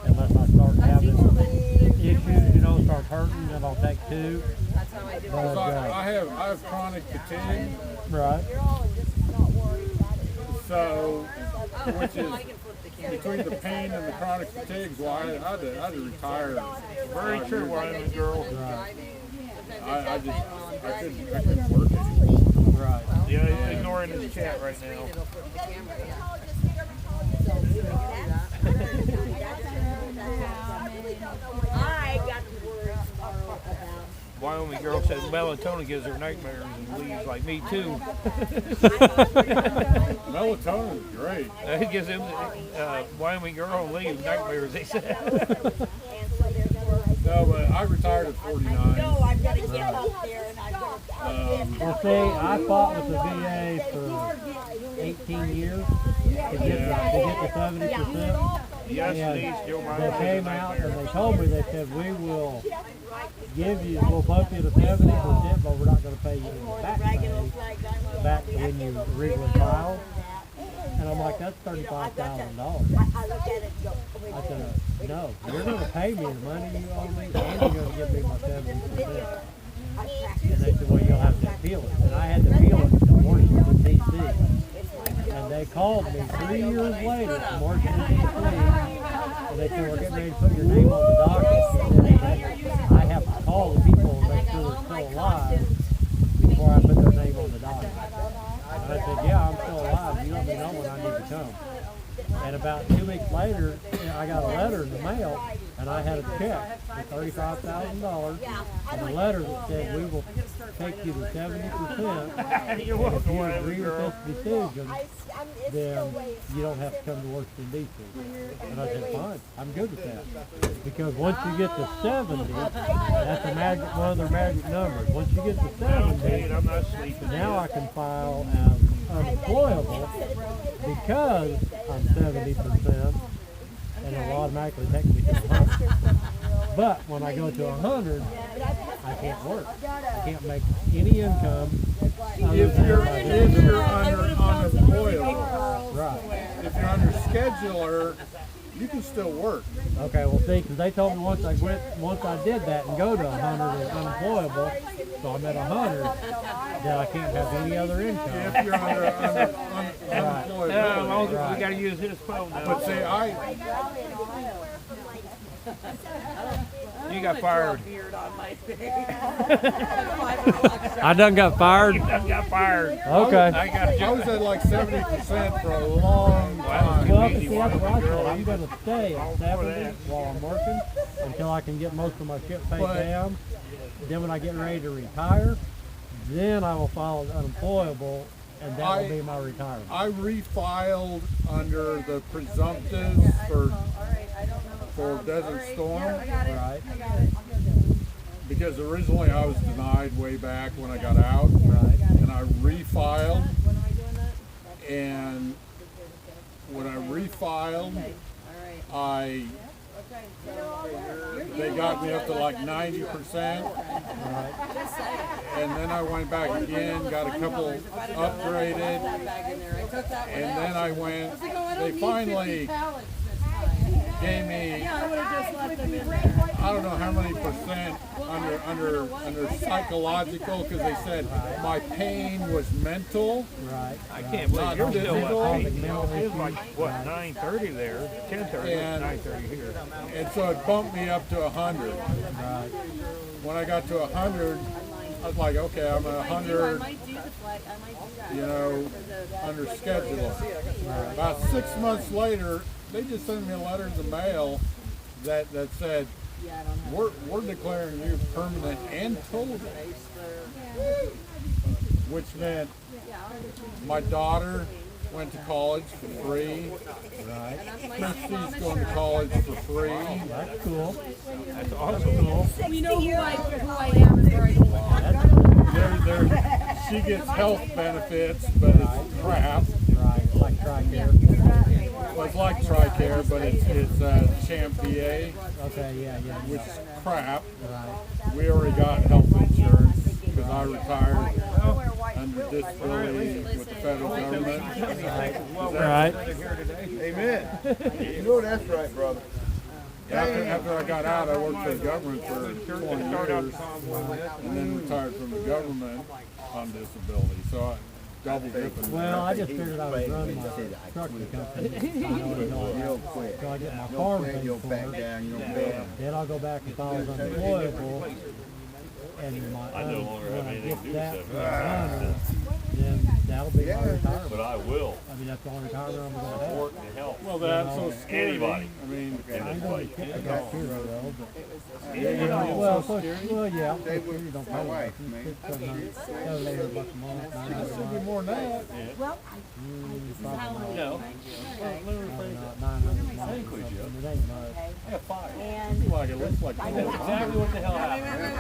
[SPEAKER 1] Unless I start having issues, you know, start hurting, then I'll take 2.
[SPEAKER 7] That's how I do it.
[SPEAKER 1] But,
[SPEAKER 6] I have chronic fatigue.
[SPEAKER 1] right.
[SPEAKER 6] So, which is
[SPEAKER 7] I can flip the camera.
[SPEAKER 6] between the pain and the chronic fatigue, well, I had to retire.
[SPEAKER 2] Very true, Wyoming girl.
[SPEAKER 6] I couldn't work anymore.
[SPEAKER 1] Right.
[SPEAKER 2] Yeah, he's ignoring his chat right now.
[SPEAKER 7] It'll flip the camera, yeah.
[SPEAKER 9] I got to worry tomorrow about.
[SPEAKER 2] Wyoming girl says melatonin gives her nightmares and leaves like me too.
[SPEAKER 6] Melatonin is great.
[SPEAKER 2] It gives him Wyoming girl and leaves nightmares. They said.
[SPEAKER 6] No, but I retired at 49.
[SPEAKER 9] No, I've got to get up there and I've got to
[SPEAKER 1] Well, see, I fought with the VA for 18 years to get the 70%.
[SPEAKER 2] Yes,
[SPEAKER 1] And
[SPEAKER 2] these Joe
[SPEAKER 1] they
[SPEAKER 2] Biden
[SPEAKER 1] came out and they told me, they said, we will we'll bump you to 70%, but we're not going to pay you any back pay back to when you originally filed. And I'm like, that's $35,000.
[SPEAKER 9] I look at it and go,
[SPEAKER 1] I said, no, you're going to pay me the money you owe me, and you're going to give me my 70%. And they said, well, you'll have to appeal it. And I had to appeal it to Washington, D.C. And they called me 3 years later from Washington, D.C. And they said, we're getting ready to put your name on the docket. And I have to call the people and make sure they're still alive before I put their name on the docket. And I said, yeah, I'm still alive. You let me know when I need to come. And about 2 weeks later, I got a letter in the mail, and I had a check for $35,000, and a letter that said, we will take you to 70%, and if you agree with this decision, then you don't have to come to Washington, D.C. And I said, fine, I'm good with that. Because once you get to 70, that's a magic, one of their magic numbers. Once you get to 70,
[SPEAKER 2] I'm not sleeping.
[SPEAKER 1] now I can file as unemployable because I'm 70%, and it'll automatically take me to 100. But when I go to 100, I can't work. I can't make any income.
[SPEAKER 6] If you're unemployable,
[SPEAKER 1] Right.
[SPEAKER 6] if you're under scheduler, you can still work.
[SPEAKER 1] Okay, well see, because they told me once I did that and go to 100 and unemployable, so I'm at 100, then I can't have any other income.
[SPEAKER 6] If you're unemployable.
[SPEAKER 2] We got to use his phone now.
[SPEAKER 6] But see,
[SPEAKER 2] You got fired.
[SPEAKER 1] I done got fired?
[SPEAKER 2] You done got fired.
[SPEAKER 1] Okay.
[SPEAKER 6] I was at like 70% for a long time.
[SPEAKER 1] Well, see, that's what I said. I'm going to stay at 70 while I'm working until I can get most of my ship pay down. Then when I get ready to retire, then I will file as unemployable and that will be my retirement.
[SPEAKER 6] I refiled under the presumptives for Desert Storm.
[SPEAKER 1] Right.
[SPEAKER 6] Because originally I was denied way back when I got out.
[SPEAKER 1] Right.
[SPEAKER 6] And I refiled. And when I refiled, they got me up to like 90%. And then I went back again, got a couple upgraded. And then I went, they finally gave me, I don't know how many percent under psychological, because they said my pain was mental.
[SPEAKER 1] Right.
[SPEAKER 2] I can't believe you're still
[SPEAKER 6] physical.
[SPEAKER 2] at peak. It was like, what, 9:30 there, 10:30,
[SPEAKER 6] And-
[SPEAKER 2] 9:30 here.
[SPEAKER 6] And so it bumped me up to 100.
[SPEAKER 1] Right.
[SPEAKER 6] When I got to 100, I was like, okay, I'm at 100, you know, under schedule. About 6 months later, they just sent me a letter in the mail that said, we're declaring you permanent and total. Which meant my daughter went to college for free.
[SPEAKER 1] Right.
[SPEAKER 6] Christy's going to college for free.
[SPEAKER 1] That's cool.
[SPEAKER 2] That's awesome.
[SPEAKER 11] We know who I am and where I belong.
[SPEAKER 6] She gets health benefits, but it's crap.
[SPEAKER 1] Right. Like TRICARE.
[SPEAKER 6] Well, it's like TRICARE, but it's Champier,
[SPEAKER 1] Okay. Yeah.
[SPEAKER 6] which is crap.
[SPEAKER 1] Right.
[SPEAKER 6] We already got health insurance because I retired under disability with the federal government.
[SPEAKER 1] Right.
[SPEAKER 10] Amen. You know that's right, brother.
[SPEAKER 6] After I got out, I worked for the government for 20 years and then retired from the government on disability. So I double dipping.
[SPEAKER 1] Well, I just figured I would run my trucking company.
[SPEAKER 10] Real quick.
[SPEAKER 1] So I get my
[SPEAKER 10] No
[SPEAKER 1] farm
[SPEAKER 10] quit,
[SPEAKER 1] paid
[SPEAKER 10] you'll
[SPEAKER 1] for
[SPEAKER 10] back
[SPEAKER 1] it.
[SPEAKER 10] down, you don't back.
[SPEAKER 1] Then I'll go back and file as unemployable. And when I get that from the runner, then that'll be my retirement.
[SPEAKER 12] But I will.
[SPEAKER 1] I mean, that's the only retirement I'm going to have.
[SPEAKER 12] Support and help.
[SPEAKER 6] Well, that's so scary.
[SPEAKER 12] Anybody.
[SPEAKER 6] I mean,
[SPEAKER 1] I'm going to get the back here though, but
[SPEAKER 6] well,
[SPEAKER 1] well,
[SPEAKER 6] so scary.
[SPEAKER 1] well, yeah, I'm
[SPEAKER 10] They
[SPEAKER 1] sure you don't
[SPEAKER 10] my
[SPEAKER 1] pay
[SPEAKER 10] wife,
[SPEAKER 1] much.
[SPEAKER 10] man.
[SPEAKER 1] It's $700 a month,
[SPEAKER 6] It should be more than that.
[SPEAKER 1] probably
[SPEAKER 12] No.
[SPEAKER 1] not, 900 a month or something. It ain't much.
[SPEAKER 6] I have 5. Like it looks like
[SPEAKER 12] Exactly what the hell happened.
[SPEAKER 1] I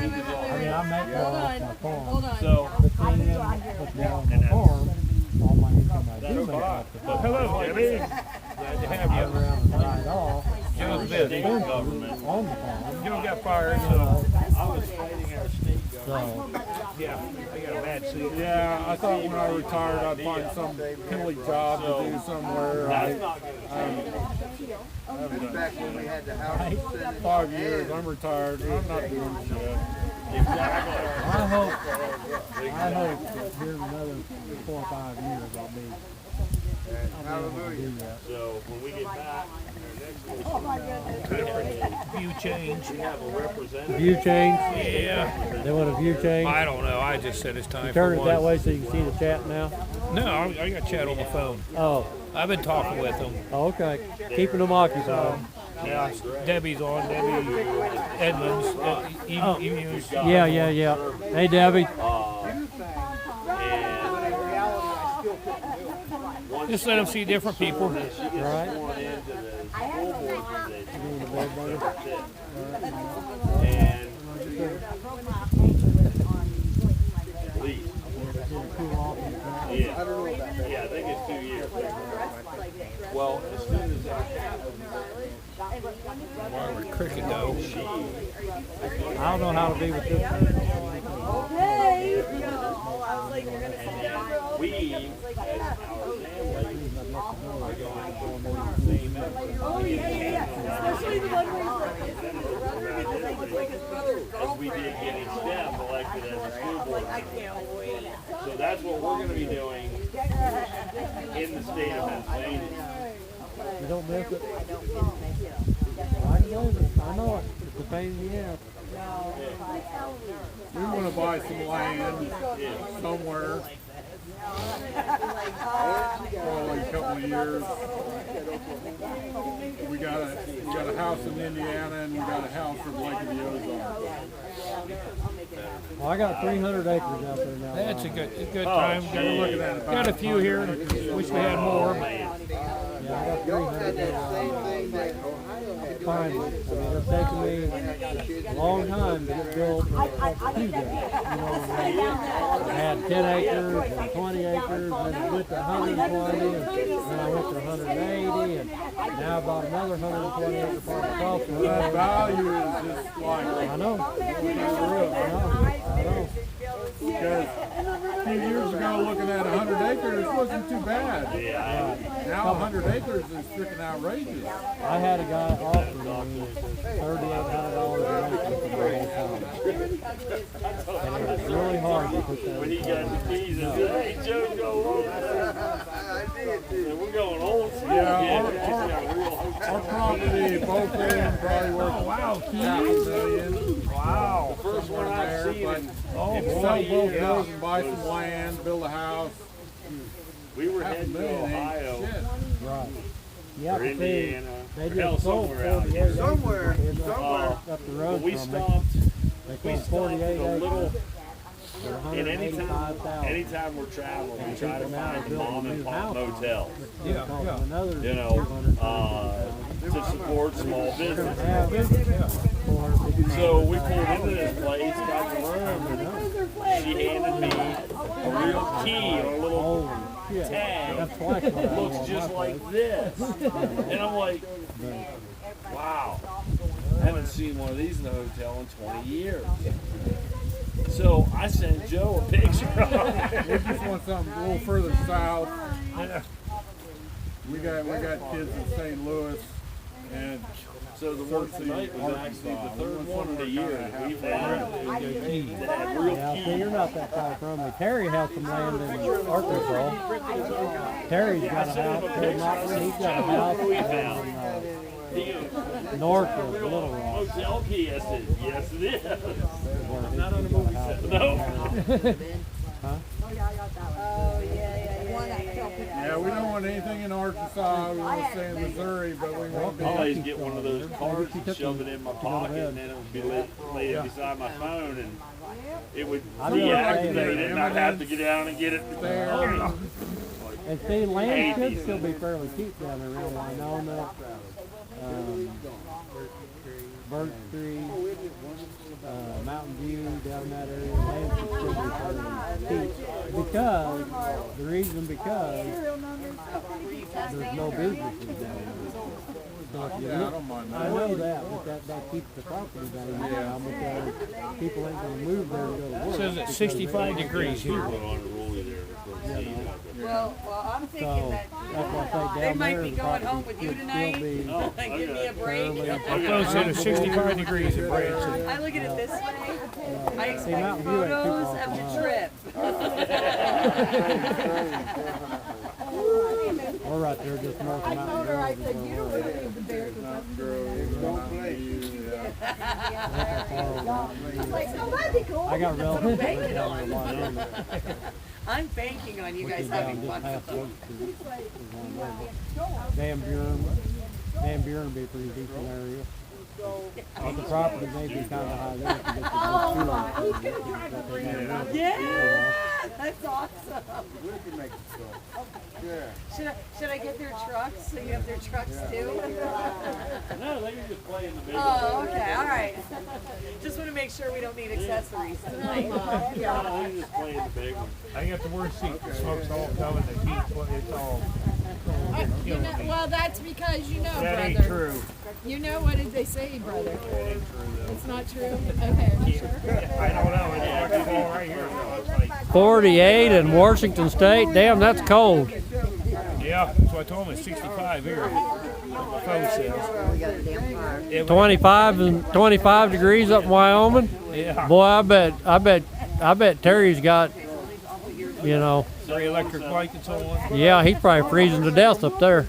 [SPEAKER 1] mean, I make more off my farm.
[SPEAKER 12] So,
[SPEAKER 1] Between them, what's more on my farm, all my income I do make off the farm.
[SPEAKER 2] Hello, Debbie. Glad to have
[SPEAKER 1] I
[SPEAKER 2] you.
[SPEAKER 1] run around and ride off.
[SPEAKER 2] Joe's busy.
[SPEAKER 12] government.
[SPEAKER 1] On the farm.
[SPEAKER 2] Joe got fired, so I was fighting our state government.
[SPEAKER 1] So,
[SPEAKER 2] Yeah, I got a bad suit.
[SPEAKER 6] Yeah, I thought when I retired I'd find some pilly job to do somewhere.
[SPEAKER 10] Back when we had the house.
[SPEAKER 6] 5 years, I'm retired, and I'm not doing shit.
[SPEAKER 1] I hope that here in another 4 or 5 years I'll be able to do that.
[SPEAKER 12] So when we get back,
[SPEAKER 2] View change.
[SPEAKER 12] we have a representative.
[SPEAKER 1] View change?
[SPEAKER 2] Yeah.
[SPEAKER 1] They want a view change?
[SPEAKER 2] I don't know. I just said it's time
[SPEAKER 1] Turn
[SPEAKER 2] for
[SPEAKER 1] it that
[SPEAKER 2] one.
[SPEAKER 1] way so you can see the chat now?
[SPEAKER 2] No, I got chat on the phone.
[SPEAKER 1] Oh,
[SPEAKER 2] I've been talking with them.
[SPEAKER 1] okay. Keeping them occupied.
[SPEAKER 2] Yeah, Debbie's on. Debbie Edmonds. Emus.
[SPEAKER 1] Yeah. Hey, Debbie.
[SPEAKER 2] Just let them see different people.
[SPEAKER 1] Right.
[SPEAKER 12] And please. Yeah. Yeah, I think it's 2 years. Well, as soon as that happens,
[SPEAKER 2] Where'd Cricket go?
[SPEAKER 1] I don't know how to be with this thing.
[SPEAKER 12] we, as our family, are going to go more the same effort. As we did getting Steph elected as a school board member. So that's what we're going to be doing in the state of Pennsylvania.
[SPEAKER 1] You don't miss it? I can believe it. I know it. It's a pain in the ass.
[SPEAKER 6] We want to buy some land somewhere for only a couple of years. We got a house in Indiana and we got a house from Lake of the Ozarks.
[SPEAKER 1] Well, I got 300 acres out there now.
[SPEAKER 2] That's a good time. Got a few here. Wish we had more. But
[SPEAKER 1] Yeah, I got 300. Finally, I mean, it's taken me a long time to get built up to that. You know, I had 10 acres and 20 acres, then I went to 120, and then I went to 180, and now I bought another 120 acre park across the road.
[SPEAKER 6] That value is just like,
[SPEAKER 1] I know. I know.
[SPEAKER 6] because a few years ago, looking at 100 acres wasn't too bad.
[SPEAKER 12] Yeah.
[SPEAKER 6] Now 100 acres is freaking outrageous.
[SPEAKER 1] I had a guy offer me $3,800 an acre for my whole farm. And it was really hard to put that
[SPEAKER 12] When he
[SPEAKER 1] in
[SPEAKER 12] got the
[SPEAKER 1] farm.
[SPEAKER 12] keys and said, hey, Joe, go over there. And we're going old school.
[SPEAKER 6] Our property, both of them probably worth $500,000.
[SPEAKER 12] Wow. The first one I've seen in
[SPEAKER 6] If we sell both those and buy some land, build a house,
[SPEAKER 12] we were
[SPEAKER 6] $500,000
[SPEAKER 12] heading to
[SPEAKER 6] ain't
[SPEAKER 12] Ohio
[SPEAKER 6] shit.
[SPEAKER 1] Right. Yeah,
[SPEAKER 12] or
[SPEAKER 1] but see,
[SPEAKER 12] Indiana.
[SPEAKER 1] they
[SPEAKER 12] Or hell,
[SPEAKER 1] just sold
[SPEAKER 12] somewhere out
[SPEAKER 1] 48
[SPEAKER 12] here.
[SPEAKER 1] acres
[SPEAKER 10] Somewhere,
[SPEAKER 1] up the road
[SPEAKER 12] But we
[SPEAKER 1] from me.
[SPEAKER 12] stopped.
[SPEAKER 1] They
[SPEAKER 12] We
[SPEAKER 1] sold
[SPEAKER 12] stopped
[SPEAKER 1] 48
[SPEAKER 12] at a little.
[SPEAKER 1] acres for
[SPEAKER 12] And
[SPEAKER 1] $185,000.
[SPEAKER 12] anytime we're traveling, we try to
[SPEAKER 1] Now
[SPEAKER 12] find a
[SPEAKER 1] build a
[SPEAKER 12] mom
[SPEAKER 1] new
[SPEAKER 12] and pop
[SPEAKER 1] house on it.
[SPEAKER 12] motel.
[SPEAKER 1] It's costing another
[SPEAKER 12] You know,
[SPEAKER 1] $200,000.
[SPEAKER 12] to support small business.
[SPEAKER 1] Yeah, $450,000.
[SPEAKER 12] So we pulled into this place, got the room, and she handed me a real key or a little
[SPEAKER 1] Holy shit.
[SPEAKER 12] tag.
[SPEAKER 1] That's twice what I
[SPEAKER 12] Looks
[SPEAKER 1] want
[SPEAKER 12] just
[SPEAKER 1] my
[SPEAKER 12] like
[SPEAKER 1] place.
[SPEAKER 12] this. And I'm like, wow, I haven't seen one of these in a hotel in 20 years. So I sent Joe a picture of it.
[SPEAKER 6] We just want something a little further south. We got kids in St. Louis, and
[SPEAKER 12] So the one tonight was actually the third one in a year that we've had that had real
[SPEAKER 1] Yeah, see,
[SPEAKER 12] keys.
[SPEAKER 1] you're not that far from me. Terry has some land in Arkansas. Terry's got a house. Terry Martin, he's got a house
[SPEAKER 12] We found.
[SPEAKER 1] north of Little Rock.
[SPEAKER 12] Motel key. I said, yes it is.
[SPEAKER 1] Where
[SPEAKER 12] Not on the
[SPEAKER 1] he's got a
[SPEAKER 12] movie
[SPEAKER 1] house.
[SPEAKER 12] set. No.
[SPEAKER 1] Huh?
[SPEAKER 7] Oh,
[SPEAKER 6] yeah, we don't want anything in Arkansas. We want to stay in Missouri, but we want to
[SPEAKER 12] I
[SPEAKER 6] be.
[SPEAKER 12] always get one of those cards and shove it in my pocket, and then it would be laid beside my phone, and it would deactivate it, and I'd have to get down and get it there.
[SPEAKER 1] And see, land should still be fairly cheap down there around Winona, Birch Street, Mountain View, down that area. Land should still be fairly cheap. Because, the reason because there's no businesses down there. So if you
[SPEAKER 6] Yeah, I
[SPEAKER 1] look,
[SPEAKER 6] don't mind that.
[SPEAKER 1] I know that, but that keeps the property value down because people ain't gonna move there to go to work.
[SPEAKER 2] it says it's 65 degrees here.
[SPEAKER 12] Put on a rollie there before the season.
[SPEAKER 7] Well, I'm
[SPEAKER 1] So,
[SPEAKER 7] thinking that
[SPEAKER 1] that's why I say
[SPEAKER 7] they
[SPEAKER 1] down
[SPEAKER 7] might
[SPEAKER 1] there,
[SPEAKER 7] be
[SPEAKER 1] the
[SPEAKER 7] going
[SPEAKER 1] property
[SPEAKER 7] home with you
[SPEAKER 1] should still
[SPEAKER 7] tonight.
[SPEAKER 1] be
[SPEAKER 12] Oh,
[SPEAKER 7] Give me a break.
[SPEAKER 1] fairly-
[SPEAKER 2] I said it's 65 degrees in Branson.
[SPEAKER 7] I look at it this way. I expect
[SPEAKER 1] Mountain View ain't too
[SPEAKER 7] photos
[SPEAKER 1] far
[SPEAKER 7] of
[SPEAKER 1] from
[SPEAKER 7] the
[SPEAKER 1] us.
[SPEAKER 7] trip.
[SPEAKER 1] We're right there just north of Mountain Grove. is where we're at. I got relatives that live down there in Wyoming.
[SPEAKER 7] I'm banking on you
[SPEAKER 1] which
[SPEAKER 7] guys
[SPEAKER 1] is
[SPEAKER 7] having
[SPEAKER 1] down
[SPEAKER 7] fun
[SPEAKER 1] just
[SPEAKER 7] with
[SPEAKER 1] past
[SPEAKER 7] them.
[SPEAKER 1] Oak Street is one of them. Van Buren would be a pretty decent area. But the property may be kind of high there if you get the good
[SPEAKER 7] Yeah, that's awesome.
[SPEAKER 10] Yeah.
[SPEAKER 7] Should I get their trucks so you have their trucks too?
[SPEAKER 12] No, they can just play in the big one.
[SPEAKER 7] Oh, okay, all right. Just want to make sure we don't need accessories tonight.
[SPEAKER 12] No, they can just play in the big one.
[SPEAKER 2] I got the worst seat. The smoke's all coming. The heat, it's all.
[SPEAKER 11] You know, well, that's because you know,
[SPEAKER 2] That ain't
[SPEAKER 11] brother.
[SPEAKER 2] true.
[SPEAKER 11] You know, what did they say, brother? It's not true? Okay, are you sure?
[SPEAKER 2] I don't know. It's like all right here. It's like,
[SPEAKER 1] 48 in Washington State. Damn, that's cold.
[SPEAKER 2] yeah, so I told him it's 65 here. Phone says.
[SPEAKER 7] We got a damn car.
[SPEAKER 1] 25 degrees up in Wyoming.
[SPEAKER 2] Yeah.
[SPEAKER 1] Boy, I bet Terry's got, you know,
[SPEAKER 2] 3 electric blankets on.
[SPEAKER 1] yeah, he's probably freezing to death up there.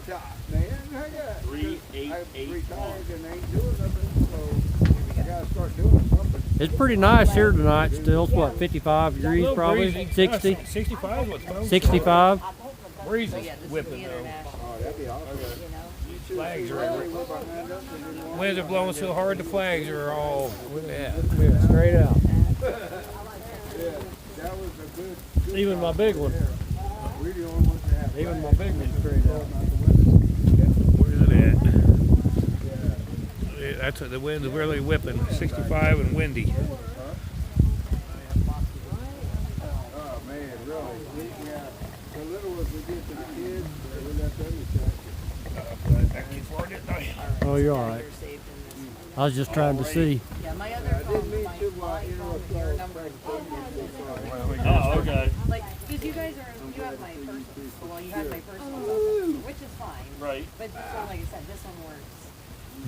[SPEAKER 12] 3881.
[SPEAKER 1] It's pretty nice here tonight still. It's what, 55 degrees
[SPEAKER 2] Little
[SPEAKER 1] probably?
[SPEAKER 2] breezy.
[SPEAKER 1] 60?
[SPEAKER 2] 65 is what the phone says. Breezy65?
[SPEAKER 7] So
[SPEAKER 2] whipping
[SPEAKER 7] yeah, this is
[SPEAKER 2] though.
[SPEAKER 7] the international.
[SPEAKER 2] Flags are winds are blowing so hard the flags are all
[SPEAKER 1] Straight out.
[SPEAKER 6] That was a good.
[SPEAKER 1] Even my big one.
[SPEAKER 6] We're the only ones that have.
[SPEAKER 1] Even my big one's straight out.
[SPEAKER 2] Where's it at? Yeah, that's the wind's really whipping. 65 and windy.
[SPEAKER 6] Oh man, really? Yeah. The little ones we get to the kids, we let them attack
[SPEAKER 2] Back too far, didn't I?
[SPEAKER 1] Oh, you're all right. I was just trying to see.
[SPEAKER 7] Yeah, my other phone, my your number is
[SPEAKER 12] Oh, okay.
[SPEAKER 7] like, because you guys are, you have my personal, well, you have my personal phone, which is fine.
[SPEAKER 12] Right.
[SPEAKER 7] But this one, like I said, this one works.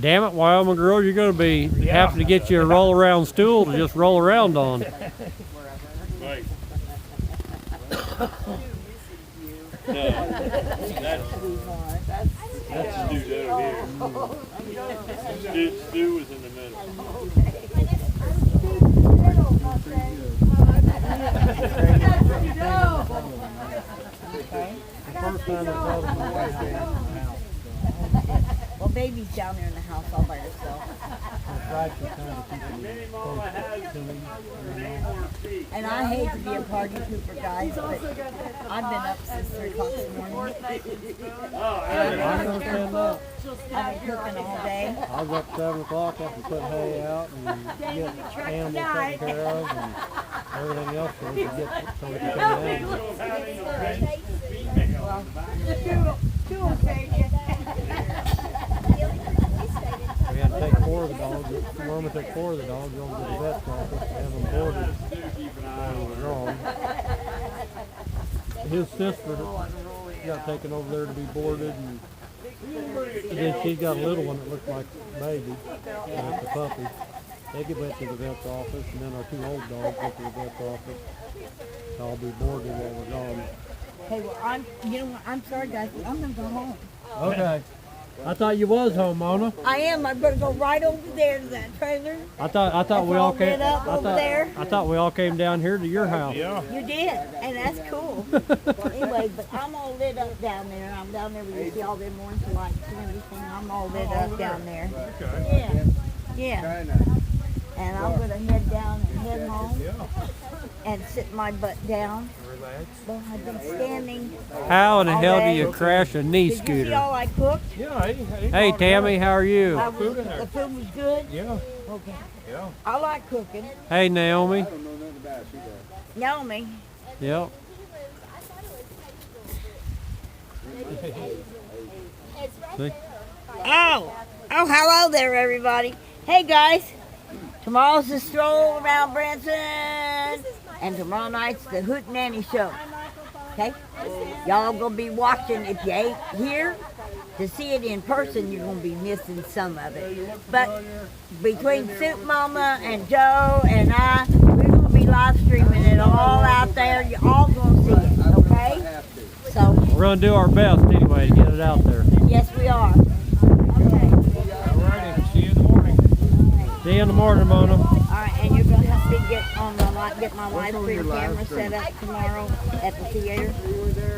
[SPEAKER 1] Damn it, Wyoming girl, you're going to be having to get you a roll around stool to just roll around on.
[SPEAKER 12] Right. No, that's Stu down here. Stu was in the middle.
[SPEAKER 9] Well, baby's down there in the house all by herself. And I hate to be a party pooper, guys, but I've been up since 3 o'clock in the morning. I've been cooking all day.
[SPEAKER 1] I was up 7 o'clock after putting hay out and get animals taken care of and everything else so we could get so we could come We had to take 4 of the dogs. Norma took 4 of the dogs over to the vet's office to have them boarded while we were gone. His sister got taken over there to be boarded, and then she's got a little one that looks like a baby, and it's a puppy. They went to the vet's office, and then our 2 old dogs went to the vet's office. I'll be boarded while we're gone.
[SPEAKER 9] Hey, well, I'm sorry, guys, but I'm gonna go home.
[SPEAKER 1] Okay. I thought you was home, Mona.
[SPEAKER 9] I am. I'm gonna go right over there to that trailer.
[SPEAKER 1] I thought we all came.
[SPEAKER 9] Up over there.
[SPEAKER 1] I thought we all came down here to your house.
[SPEAKER 2] Yeah.
[SPEAKER 9] You did, and that's cool. Anyway, but I'm all lit up down there. I'm down there where you see all them orange lights and everything. I'm all lit up down there.
[SPEAKER 2] Okay.
[SPEAKER 9] Yeah. And I'm gonna head down and head home and sit my butt down.
[SPEAKER 2] Relax.
[SPEAKER 9] Well, I've been standing.
[SPEAKER 1] How in the
[SPEAKER 9] all
[SPEAKER 1] hell do
[SPEAKER 9] day.
[SPEAKER 1] you crash a knee
[SPEAKER 9] Did you see
[SPEAKER 1] scooter?
[SPEAKER 9] all I cooked?
[SPEAKER 2] Yeah,
[SPEAKER 1] Hey, Tammy, how are you?
[SPEAKER 9] The food was good.
[SPEAKER 2] Yeah.
[SPEAKER 9] Okay.
[SPEAKER 2] Yeah.
[SPEAKER 9] I like cooking.
[SPEAKER 1] Hey, Naomi.
[SPEAKER 6] I don't know nothing about it. She does.
[SPEAKER 9] Naomi.
[SPEAKER 1] Yep. See?
[SPEAKER 9] Oh, hello there, everybody. Hey, guys. Tomorrow's the stroll around Branson, and tomorrow night's the Hootenanny show. Okay? Y'all gonna be watching. If you ain't here to see it in person, you're gonna be missing some of it. But between Soup Mama and Joe and I, we're gonna be live streaming it all out there. You all gonna see it. Okay? So
[SPEAKER 1] We're going to do our best anyway to get it out there.
[SPEAKER 9] yes, we are.
[SPEAKER 2] Alrighty. See you in the morning.
[SPEAKER 1] See you in the morning, Mona.
[SPEAKER 9] All right, and you're gonna have me get my live stream camera set up tomorrow at the theater.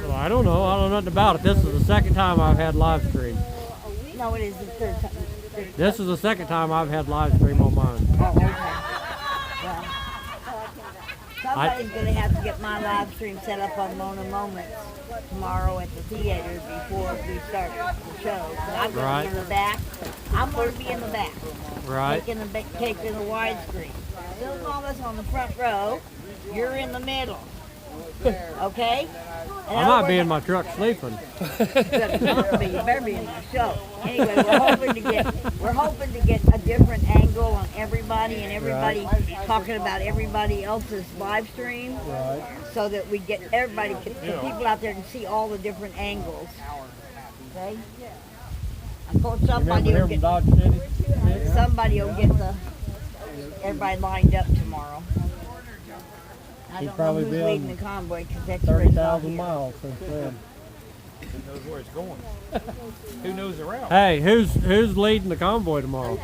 [SPEAKER 1] Well, I don't know. I don't know nothing about it. This is the second time I've had live stream.
[SPEAKER 9] No, it is the third time.
[SPEAKER 1] This is the second time I've had live stream on mine.
[SPEAKER 9] Oh, okay. Well, somebody's gonna have to get my live stream set up on Mona Moments tomorrow at the theater before we start the show. 'Cause I'm gonna be in the back. I'm gonna be in the back.
[SPEAKER 1] Right.
[SPEAKER 9] Taking the widescreen. Bill Mama's on the front row. You're in the middle. Okay? And
[SPEAKER 1] I might be in my truck sleeping.
[SPEAKER 9] You better not be. You better be in the show. Anyway, we're hoping to get a different angle on everybody and everybody talking about everybody else's live stream, so that we get everybody, the people out there can see all the different angles. Okay. Of course, somebody will get everybody lined up tomorrow. I don't know who's leading the convoy because that's
[SPEAKER 1] 30,000 miles since then.
[SPEAKER 2] Who knows where it's going? Who knows the route?
[SPEAKER 1] Hey, who's leading the convoy tomorrow?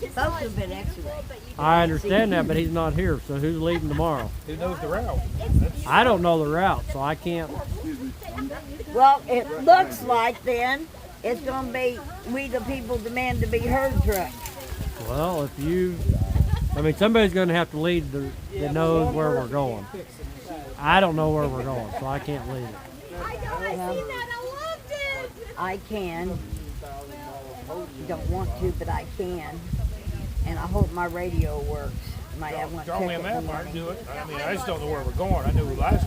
[SPEAKER 9] Supposed to have been X-ray.
[SPEAKER 1] I understand that, but he's not here, so who's leading tomorrow?
[SPEAKER 2] Who knows the route?
[SPEAKER 1] I don't know the route, so I can't.
[SPEAKER 9] Well, it looks like then It's gonna be, we the people demand to be heard truck.
[SPEAKER 1] Well, somebody's going to have to lead that knows where we're going. I don't know where we're going, so I can't lead it.
[SPEAKER 5] I know, I seen that, I loved it.
[SPEAKER 9] I can. Don't want to, but I can. And I hope my radio works. I want to
[SPEAKER 2] Draw me
[SPEAKER 9] check
[SPEAKER 2] a
[SPEAKER 9] it
[SPEAKER 2] map,
[SPEAKER 9] in the
[SPEAKER 2] I'd do
[SPEAKER 9] morning.
[SPEAKER 2] it. I mean, I just don't know where we're going. I knew last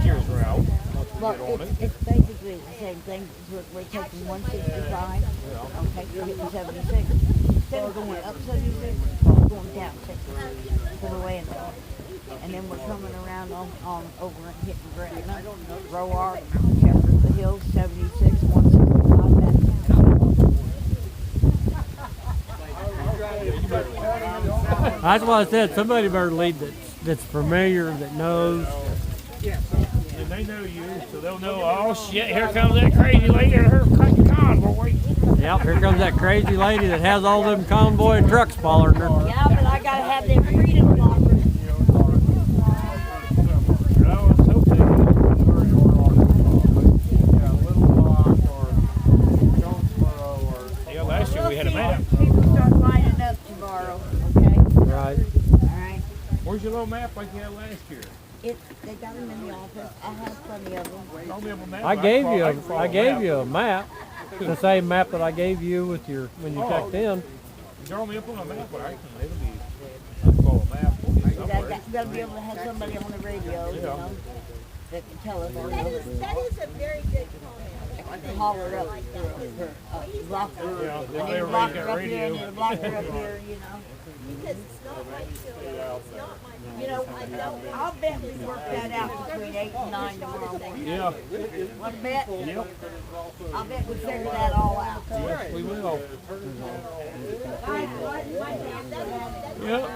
[SPEAKER 2] year's route. Once we
[SPEAKER 9] Well,
[SPEAKER 2] get on it.
[SPEAKER 9] it's basically the same thing. We're taking 165, okay, we're hitting 76. Instead of going up 76, we're going down 6 to the way in there. And then we're coming around on over and hitting Gretna, Roar, Shepherd, the Hills, 76, 165, that's
[SPEAKER 1] That's why I said somebody better lead that's familiar, that knows.
[SPEAKER 2] And they know you, so they'll know, oh shit, here comes that crazy lady and her convoy.
[SPEAKER 1] Yep, here comes that crazy lady that has all them convoy trucks following her.
[SPEAKER 9] Yeah, but I gotta have them freedom lockers.
[SPEAKER 2] Yeah, last year we had a map.
[SPEAKER 9] People start lining up tomorrow, okay?
[SPEAKER 1] Right.
[SPEAKER 9] Alright.
[SPEAKER 2] Where's your little map like you had last year?
[SPEAKER 9] They got them in the office. I have plenty of them.
[SPEAKER 2] Draw me up a map.
[SPEAKER 1] I gave you a map, the same map that I gave you with when you checked in.
[SPEAKER 2] Draw me up on a map, but I can. It'll be. I'll call a map. We'll get somewhere.
[SPEAKER 9] You gotta be able to have somebody on the radio, you know, that can tell us.
[SPEAKER 5] That is a very good comment.
[SPEAKER 9] I can holler up her blocker,
[SPEAKER 2] Yeah,
[SPEAKER 9] and
[SPEAKER 2] they
[SPEAKER 9] then
[SPEAKER 2] raise
[SPEAKER 9] blocker
[SPEAKER 2] that
[SPEAKER 9] up here,
[SPEAKER 2] radio.
[SPEAKER 9] and then blocker up here, you know.
[SPEAKER 5] Because it's not my children, it's not my.
[SPEAKER 9] You know, I'll bet we work that out between 8 and 9 tomorrow morning.
[SPEAKER 2] Yeah.
[SPEAKER 9] Want to bet?
[SPEAKER 2] Yep.
[SPEAKER 9] I'll bet we figure that all out.
[SPEAKER 2] Yes, we will. Yep.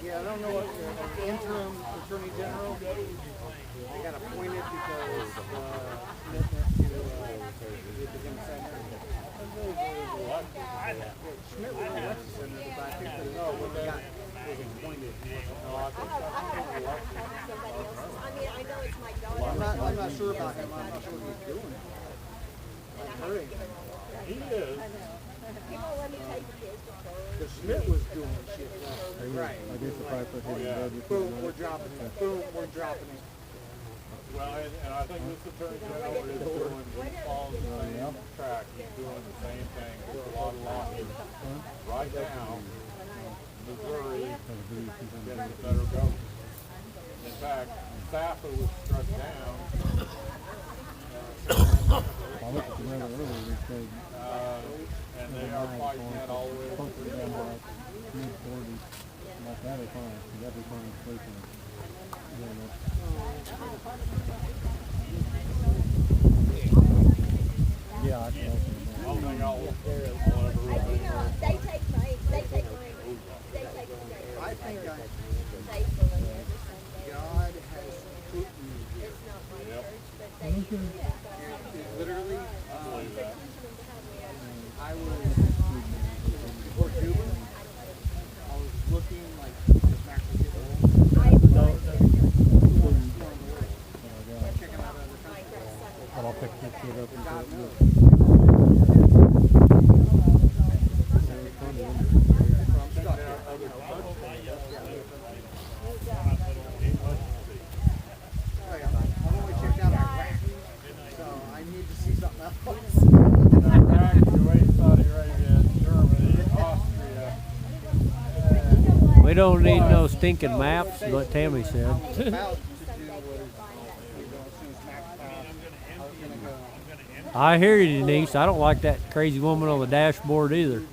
[SPEAKER 3] Yeah, I don't know what the interim attorney general, they got appointed because Schmidt was elected senator, but I think that was appointed. I'm not sure about him. I'm not sure what he's doing. I'm hurting.
[SPEAKER 2] He is.
[SPEAKER 3] Because Schmidt was doing shit. Right.
[SPEAKER 6] I guess if I put him in budget.
[SPEAKER 3] Boom, we're dropping it. Boom, we're dropping it.
[SPEAKER 6] Well, and I think this attorney general is doing, he's following the same track, he's doing the same thing, there's a lot of lawsuits. Right now, Missouri is the federal government. In fact, SAFA was struck down. And they are fighting that all the way up to the mid-40s. Like that'd be fine, that'd be fine sleeping. Yeah, I can open it. I don't think I'll ever really.
[SPEAKER 5] They take mine.
[SPEAKER 3] I think God has put me here. It literally, I was, before Cuba, I was looking like, back to get checking out other countries.
[SPEAKER 6] But I'll pick this shit up and
[SPEAKER 3] God
[SPEAKER 6] put it
[SPEAKER 3] knows.
[SPEAKER 6] in.
[SPEAKER 3] So I'm stuck here. I've only checked out Iraq, so I need to see something else.
[SPEAKER 6] Iraq, Kuwait, Saudi Arabia, Germany, Austria.
[SPEAKER 1] We don't need no stinking maps, what Tammy said.
[SPEAKER 3] About to do was, as soon as Max passed, I was going to go.
[SPEAKER 1] I hear you, Denise. I don't like that crazy woman on the dashboard either.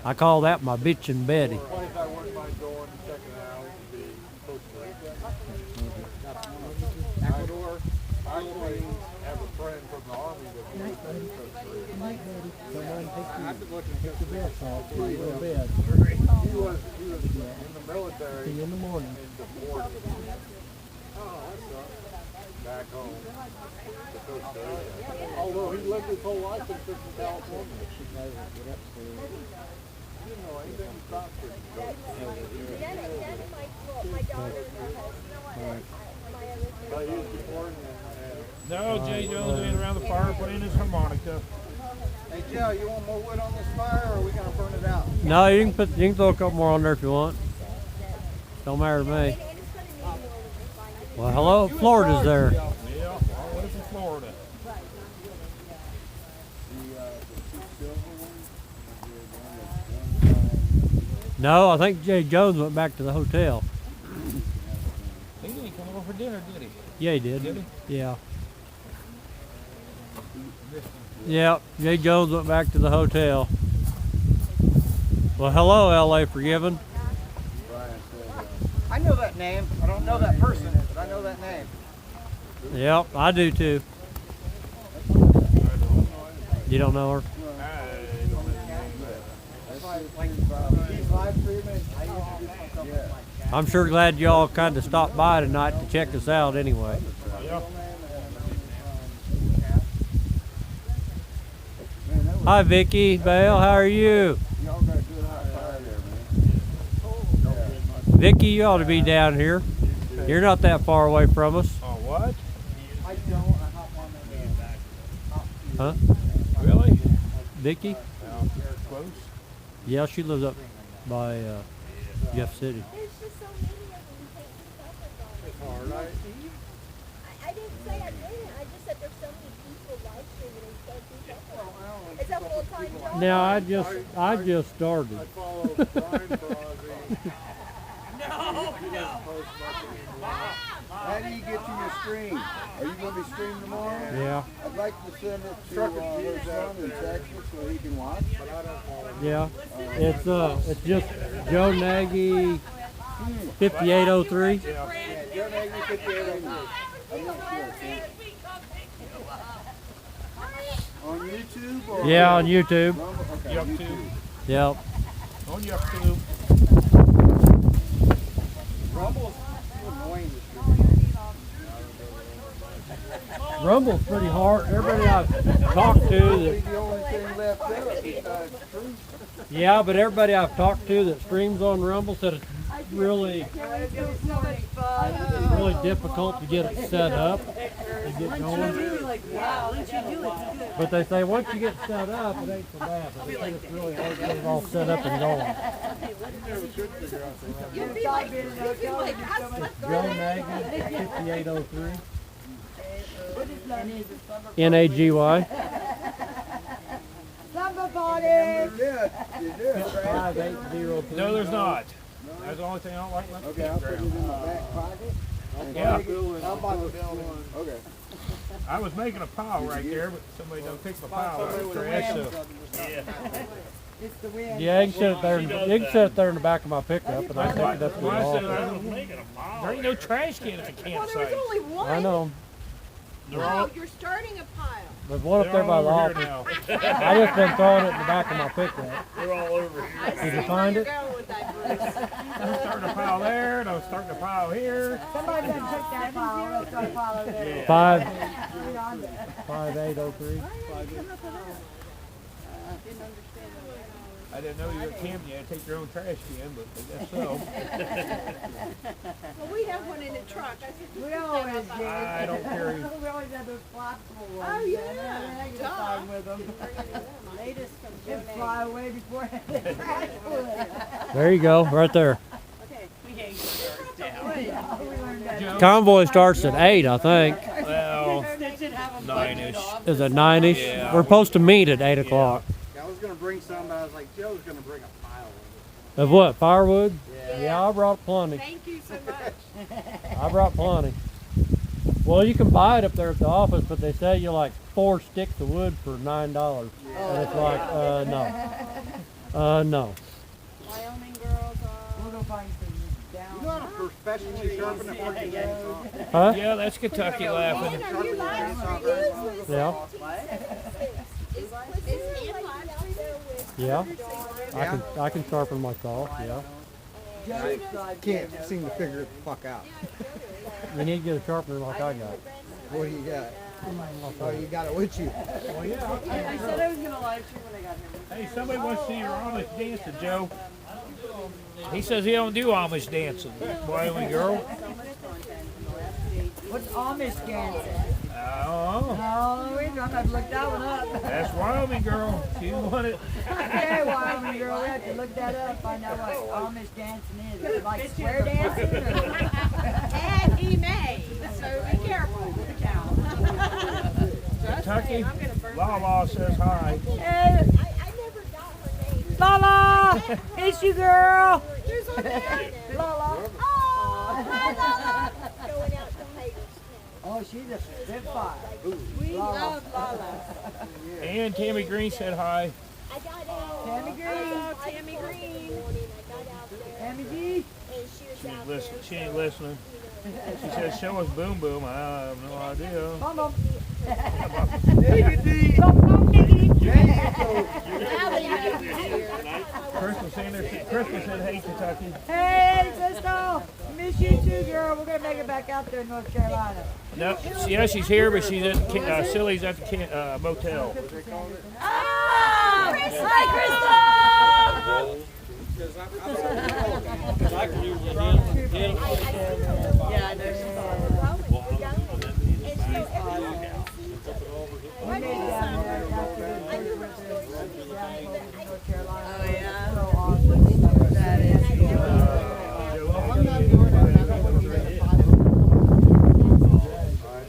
[SPEAKER 1] I call that my bitchin' Betty.
[SPEAKER 6] Place I wouldn't mind going and checking out would be Costa Rica.
[SPEAKER 3] Ecuador.
[SPEAKER 6] I actually have a friend from the army that lives in Costa Rica.
[SPEAKER 3] I've been looking at the bed.
[SPEAKER 6] He was in the military.
[SPEAKER 1] See you in the morning.
[SPEAKER 6] In the 40s. Oh, that sucks. Back home to Costa Rica. Although he lived his whole life in freaking California. He didn't know anything about freaking Costa Rica.
[SPEAKER 5] My daughter, my
[SPEAKER 2] No, Jay Jones ain't around the fire playing his harmonica.
[SPEAKER 3] Hey Joe, you want more wood on this fire, or are we gonna burn it out?
[SPEAKER 1] No, you can throw a couple more on there if you want. Don't matter to me. Well, hello, Florida's there.
[SPEAKER 2] Yeah, all the way from Florida.
[SPEAKER 1] No, I think Jay Jones went back to the hotel.
[SPEAKER 2] He didn't come over for dinner, did he?
[SPEAKER 1] Yeah, he did.
[SPEAKER 2] Did he?
[SPEAKER 1] Yeah. Yeah, Jay Jones went back to the hotel. Well, hello, LA Forgiven.
[SPEAKER 3] I know that name. I don't know that person, but I know that name.
[SPEAKER 1] Yep, I do too. You don't know her? I'm sure glad y'all kind of stopped by tonight to check us out anyway. Hi Vicky, Bale, how are you? Vicky, you ought to be down here. You're not that far away from us.
[SPEAKER 2] Oh, what?
[SPEAKER 1] Huh?
[SPEAKER 2] Really?
[SPEAKER 1] Vicky?
[SPEAKER 2] Close?
[SPEAKER 1] Yeah, she lives up by Jeff City.
[SPEAKER 5] There's just so many of them, you can't keep up with all of them. I didn't say I didn't. I just said there's so many people live streaming and can't keep up with them. It's a full-time job.
[SPEAKER 1] Now I just started.
[SPEAKER 6] I follow Brian for Ozzy.
[SPEAKER 10] How do you get to your stream? Are you going to be streaming tomorrow?
[SPEAKER 1] Yeah.
[SPEAKER 10] I'd like to send it to her son in Texas so he can watch.
[SPEAKER 1] Yeah. It's just Joe Nagy 5803.
[SPEAKER 10] Joe Nagy 5803. I'm not sure. On YouTube? Or
[SPEAKER 1] Yeah, on YouTube.
[SPEAKER 10] Okay,
[SPEAKER 2] YouTube.
[SPEAKER 1] Yep.
[SPEAKER 2] On YouTube.
[SPEAKER 3] Rumble's annoying to
[SPEAKER 1] Rumble's pretty hard. Everybody I've talked to that,
[SPEAKER 10] the only thing left there besides truth.
[SPEAKER 1] yeah, but everybody I've talked to that streams on Rumble said it's really difficult to get it set up and get going. But they say once you get set up, it ain't so bad. But they say it's really hard to get it all set up and going. Joe Nagy, 5803. Nagy.
[SPEAKER 9] Summer party.
[SPEAKER 10] Yeah, you do.
[SPEAKER 1] 5803.
[SPEAKER 2] No, there's not. That's the only thing I don't like about the
[SPEAKER 10] Okay, I'll put it
[SPEAKER 2] campground.
[SPEAKER 10] in my back pocket.
[SPEAKER 2] Yeah.
[SPEAKER 3] I'll buy the bill one.
[SPEAKER 10] Okay.
[SPEAKER 2] I was making a pile right there, but somebody done picked my pile out of trash, so.
[SPEAKER 9] It's the wind.
[SPEAKER 1] Yeah, you can sit it there. You can sit it there in the back of my pickup, and I take it up to the
[SPEAKER 2] Well, I said,
[SPEAKER 1] office.
[SPEAKER 2] there ain't no trash can at the
[SPEAKER 11] Well, there was
[SPEAKER 2] campsite.
[SPEAKER 11] only one.
[SPEAKER 1] I know.
[SPEAKER 11] Wow, you're starting a pile.
[SPEAKER 1] There's one up
[SPEAKER 2] They're
[SPEAKER 1] there by
[SPEAKER 2] all
[SPEAKER 1] the
[SPEAKER 2] over
[SPEAKER 1] office.
[SPEAKER 2] here now.
[SPEAKER 1] I just been throwing it in the back of my pickup.
[SPEAKER 12] They're all over here.
[SPEAKER 1] Did you find it?
[SPEAKER 11] Going with that, Bruce.
[SPEAKER 2] I'm starting a pile there, and I'm starting a pile here.
[SPEAKER 9] Somebody done took that file. Let's go follow there.
[SPEAKER 1] 5803.
[SPEAKER 2] I didn't know you were camping. You had to take your own trash can, but I guess so.
[SPEAKER 11] Well, we have one in the truck. I said,
[SPEAKER 9] We always do.
[SPEAKER 2] I don't carry.
[SPEAKER 9] We always have those flexible ones.
[SPEAKER 11] Oh, yeah.
[SPEAKER 9] I get
[SPEAKER 11] Duh.
[SPEAKER 9] fine with them.
[SPEAKER 11] latest from
[SPEAKER 9] They fly away before they crash.
[SPEAKER 1] There you go, right there.
[SPEAKER 11] Okay, we ain't down.
[SPEAKER 9] We learned that.
[SPEAKER 1] Convoy starts at 8, I think.
[SPEAKER 2] Well,
[SPEAKER 11] They should have them
[SPEAKER 2] 9-ish.
[SPEAKER 1] Is it 9-ish?
[SPEAKER 2] Yeah.
[SPEAKER 1] We're supposed to meet at 8 o'clock.
[SPEAKER 3] I was gonna bring some, but I was like, Joe's gonna bring a pile of
[SPEAKER 1] Of what, firewood?
[SPEAKER 3] Yeah.
[SPEAKER 1] Yeah, I brought plenty.
[SPEAKER 11] Thank you so much.
[SPEAKER 1] I brought plenty. Well, you can buy it up there at the office, but they sell you like 4 sticks of wood for $9. And it's like, no. No.
[SPEAKER 11] Wyoming girls
[SPEAKER 9] We'll go find some down.
[SPEAKER 3] You know how to professionally sharpen a freaking chainsaw?
[SPEAKER 1] Huh?
[SPEAKER 2] Yeah, that's Kentucky laughing.
[SPEAKER 11] are you live?
[SPEAKER 1] Yeah. Yeah. I can sharpen my saw, yeah.
[SPEAKER 3] Can't seem to figure it the fuck out.
[SPEAKER 1] You need to get a sharpener like I got.
[SPEAKER 3] What do you got? Oh, you got it with you.
[SPEAKER 2] Well, yeah.
[SPEAKER 11] I said I was gonna live stream when I got here.
[SPEAKER 2] Hey, somebody wants to see your Amish dancing, Joe. He says he don't do Amish dancing. Wyoming girl.
[SPEAKER 9] What's Amish dancing?
[SPEAKER 2] Oh,
[SPEAKER 9] Oh, wait, I'm gonna have to look that one up.
[SPEAKER 2] that's Wyoming girl. She wanted.
[SPEAKER 9] Okay, Wyoming girl, we have to look that up, find out what Amish dancing is. Is it like square dancing or?
[SPEAKER 11] And he may, so be careful with the cow.
[SPEAKER 2] Kentucky. Lala says hi.
[SPEAKER 9] Hey,
[SPEAKER 5] I never got her name.
[SPEAKER 9] Lala, it's you, girl.
[SPEAKER 11] Who's on there?
[SPEAKER 9] Lala.
[SPEAKER 5] Oh, Lala. Going out to Hagerstown.
[SPEAKER 9] Oh, she's a spitfire.
[SPEAKER 11] We
[SPEAKER 9] Lala.
[SPEAKER 11] love Lala.
[SPEAKER 2] And Tammy Green said hi.
[SPEAKER 5] I got out.
[SPEAKER 9] Tammy Green.
[SPEAKER 11] Oh, Tammy Green.
[SPEAKER 5] I got out there.
[SPEAKER 9] Tammy G.
[SPEAKER 5] And she was out
[SPEAKER 2] Listen,
[SPEAKER 5] there.
[SPEAKER 2] she ain't listening. She says, "Show us Boom Boom." I have no idea.
[SPEAKER 9] Come on.
[SPEAKER 10] Diggity.
[SPEAKER 9] Come on, Diggy.
[SPEAKER 2] Crystal said, "Hey, Kentucky."
[SPEAKER 9] Hey, Crystal. Miss you too, girl. We're gonna make it back out there in North Carolina.
[SPEAKER 2] No, yeah, she's here, but she's at Silly's at the motel.
[SPEAKER 9] Ah! Hi, Crystal.
[SPEAKER 7] Yeah, I know she's
[SPEAKER 9] We made it down there after the North Carolina.
[SPEAKER 7] Oh, yeah.
[SPEAKER 9] So awesome.
[SPEAKER 7] That is cool.
[SPEAKER 10] I'm not doing that. I'm gonna do that.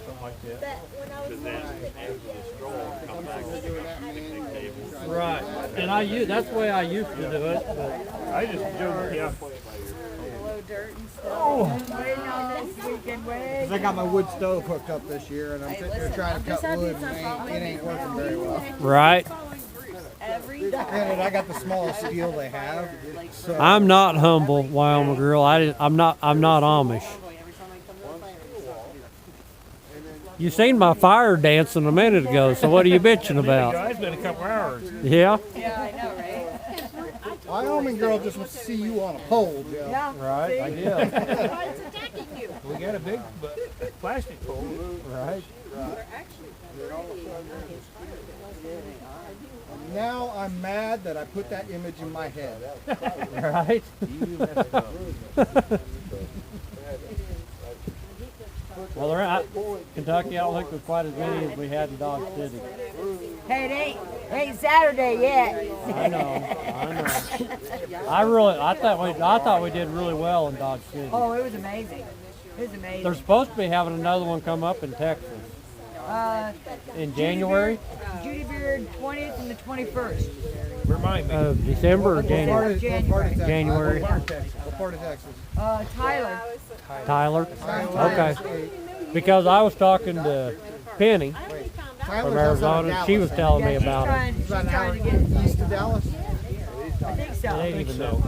[SPEAKER 2] Something like that.
[SPEAKER 5] But when I was
[SPEAKER 1] Right. And I use that's the way I used to do it. But
[SPEAKER 2] I just joke, yeah.
[SPEAKER 7] Blow dirt and stuff.
[SPEAKER 9] Waiting on this weekend, wait.
[SPEAKER 3] I got my wood stove hooked up this year, and I'm sitting there trying to cut wood, and it ain't working very well.
[SPEAKER 1] right.
[SPEAKER 7] Every day.
[SPEAKER 3] Granted, I got the smallest steel they have, so
[SPEAKER 1] I'm not humble, Wyoming girl. I'm not Amish.
[SPEAKER 7] Every time I come to the fire.
[SPEAKER 1] You seen my fire dancing a minute ago, so what are you bitching about?
[SPEAKER 2] It's been a couple hours.
[SPEAKER 1] Yeah?
[SPEAKER 7] Yeah, I know, right?
[SPEAKER 3] Wyoming girl just wants to see you on a pole, Joe.
[SPEAKER 9] Yeah.
[SPEAKER 1] Right, I did.
[SPEAKER 2] We got a big plastic pole.
[SPEAKER 1] Right.
[SPEAKER 3] Now I'm mad that I put that image in my head.
[SPEAKER 1] Right? Well, Kentucky, I don't think there's quite as many as we had in Dodge City.
[SPEAKER 9] Hey, it ain't Saturday yet.
[SPEAKER 1] I know. I thought we did really well in Dodge City.
[SPEAKER 9] Oh, it was amazing. It was amazing.
[SPEAKER 1] They're supposed to be having another one come up in Texas in January.
[SPEAKER 9] Judy Beard, 20th and the 21st.
[SPEAKER 2] Remind me.
[SPEAKER 1] December or January?
[SPEAKER 9] January.
[SPEAKER 3] What part of Texas?
[SPEAKER 9] Tyler.
[SPEAKER 1] Tyler? Okay. Because I was talking to Penny from Arizona. She was telling me about it.
[SPEAKER 9] She's
[SPEAKER 3] About an hour
[SPEAKER 9] trying to get,
[SPEAKER 3] east of Dallas,
[SPEAKER 9] I think so.
[SPEAKER 1] They didn't even know.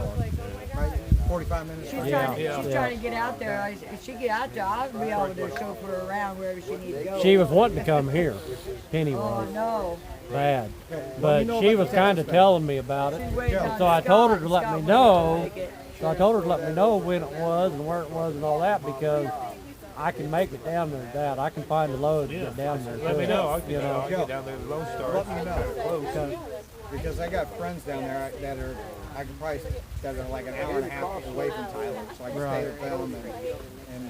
[SPEAKER 3] right? 45 minutes.
[SPEAKER 9] She's
[SPEAKER 1] Yeah.
[SPEAKER 9] trying to get out there. If she get out there, I'll be able to chauffeur her around wherever she needs to go.
[SPEAKER 1] She was wanting to come here. Penny
[SPEAKER 9] Oh,
[SPEAKER 1] was.
[SPEAKER 9] no.
[SPEAKER 1] Bad. But she was kind of telling me about it.
[SPEAKER 9] She's waiting on
[SPEAKER 1] So I told her to
[SPEAKER 9] Scott.
[SPEAKER 1] let
[SPEAKER 9] Scott
[SPEAKER 1] me
[SPEAKER 9] wants
[SPEAKER 1] know.
[SPEAKER 9] to make it.
[SPEAKER 1] So I told her to let me know when it was and where it was and all that because I can make it down there, Dad. I can find a load to get down there.
[SPEAKER 2] Let me know. I'll get,
[SPEAKER 1] You know.
[SPEAKER 2] I'll get down there to Lone Star.
[SPEAKER 3] Let me know.
[SPEAKER 1] Okay.
[SPEAKER 3] Because I got friends down there that are, I can probably, that are like an hour and a half away from Tyler, so I can stay with them and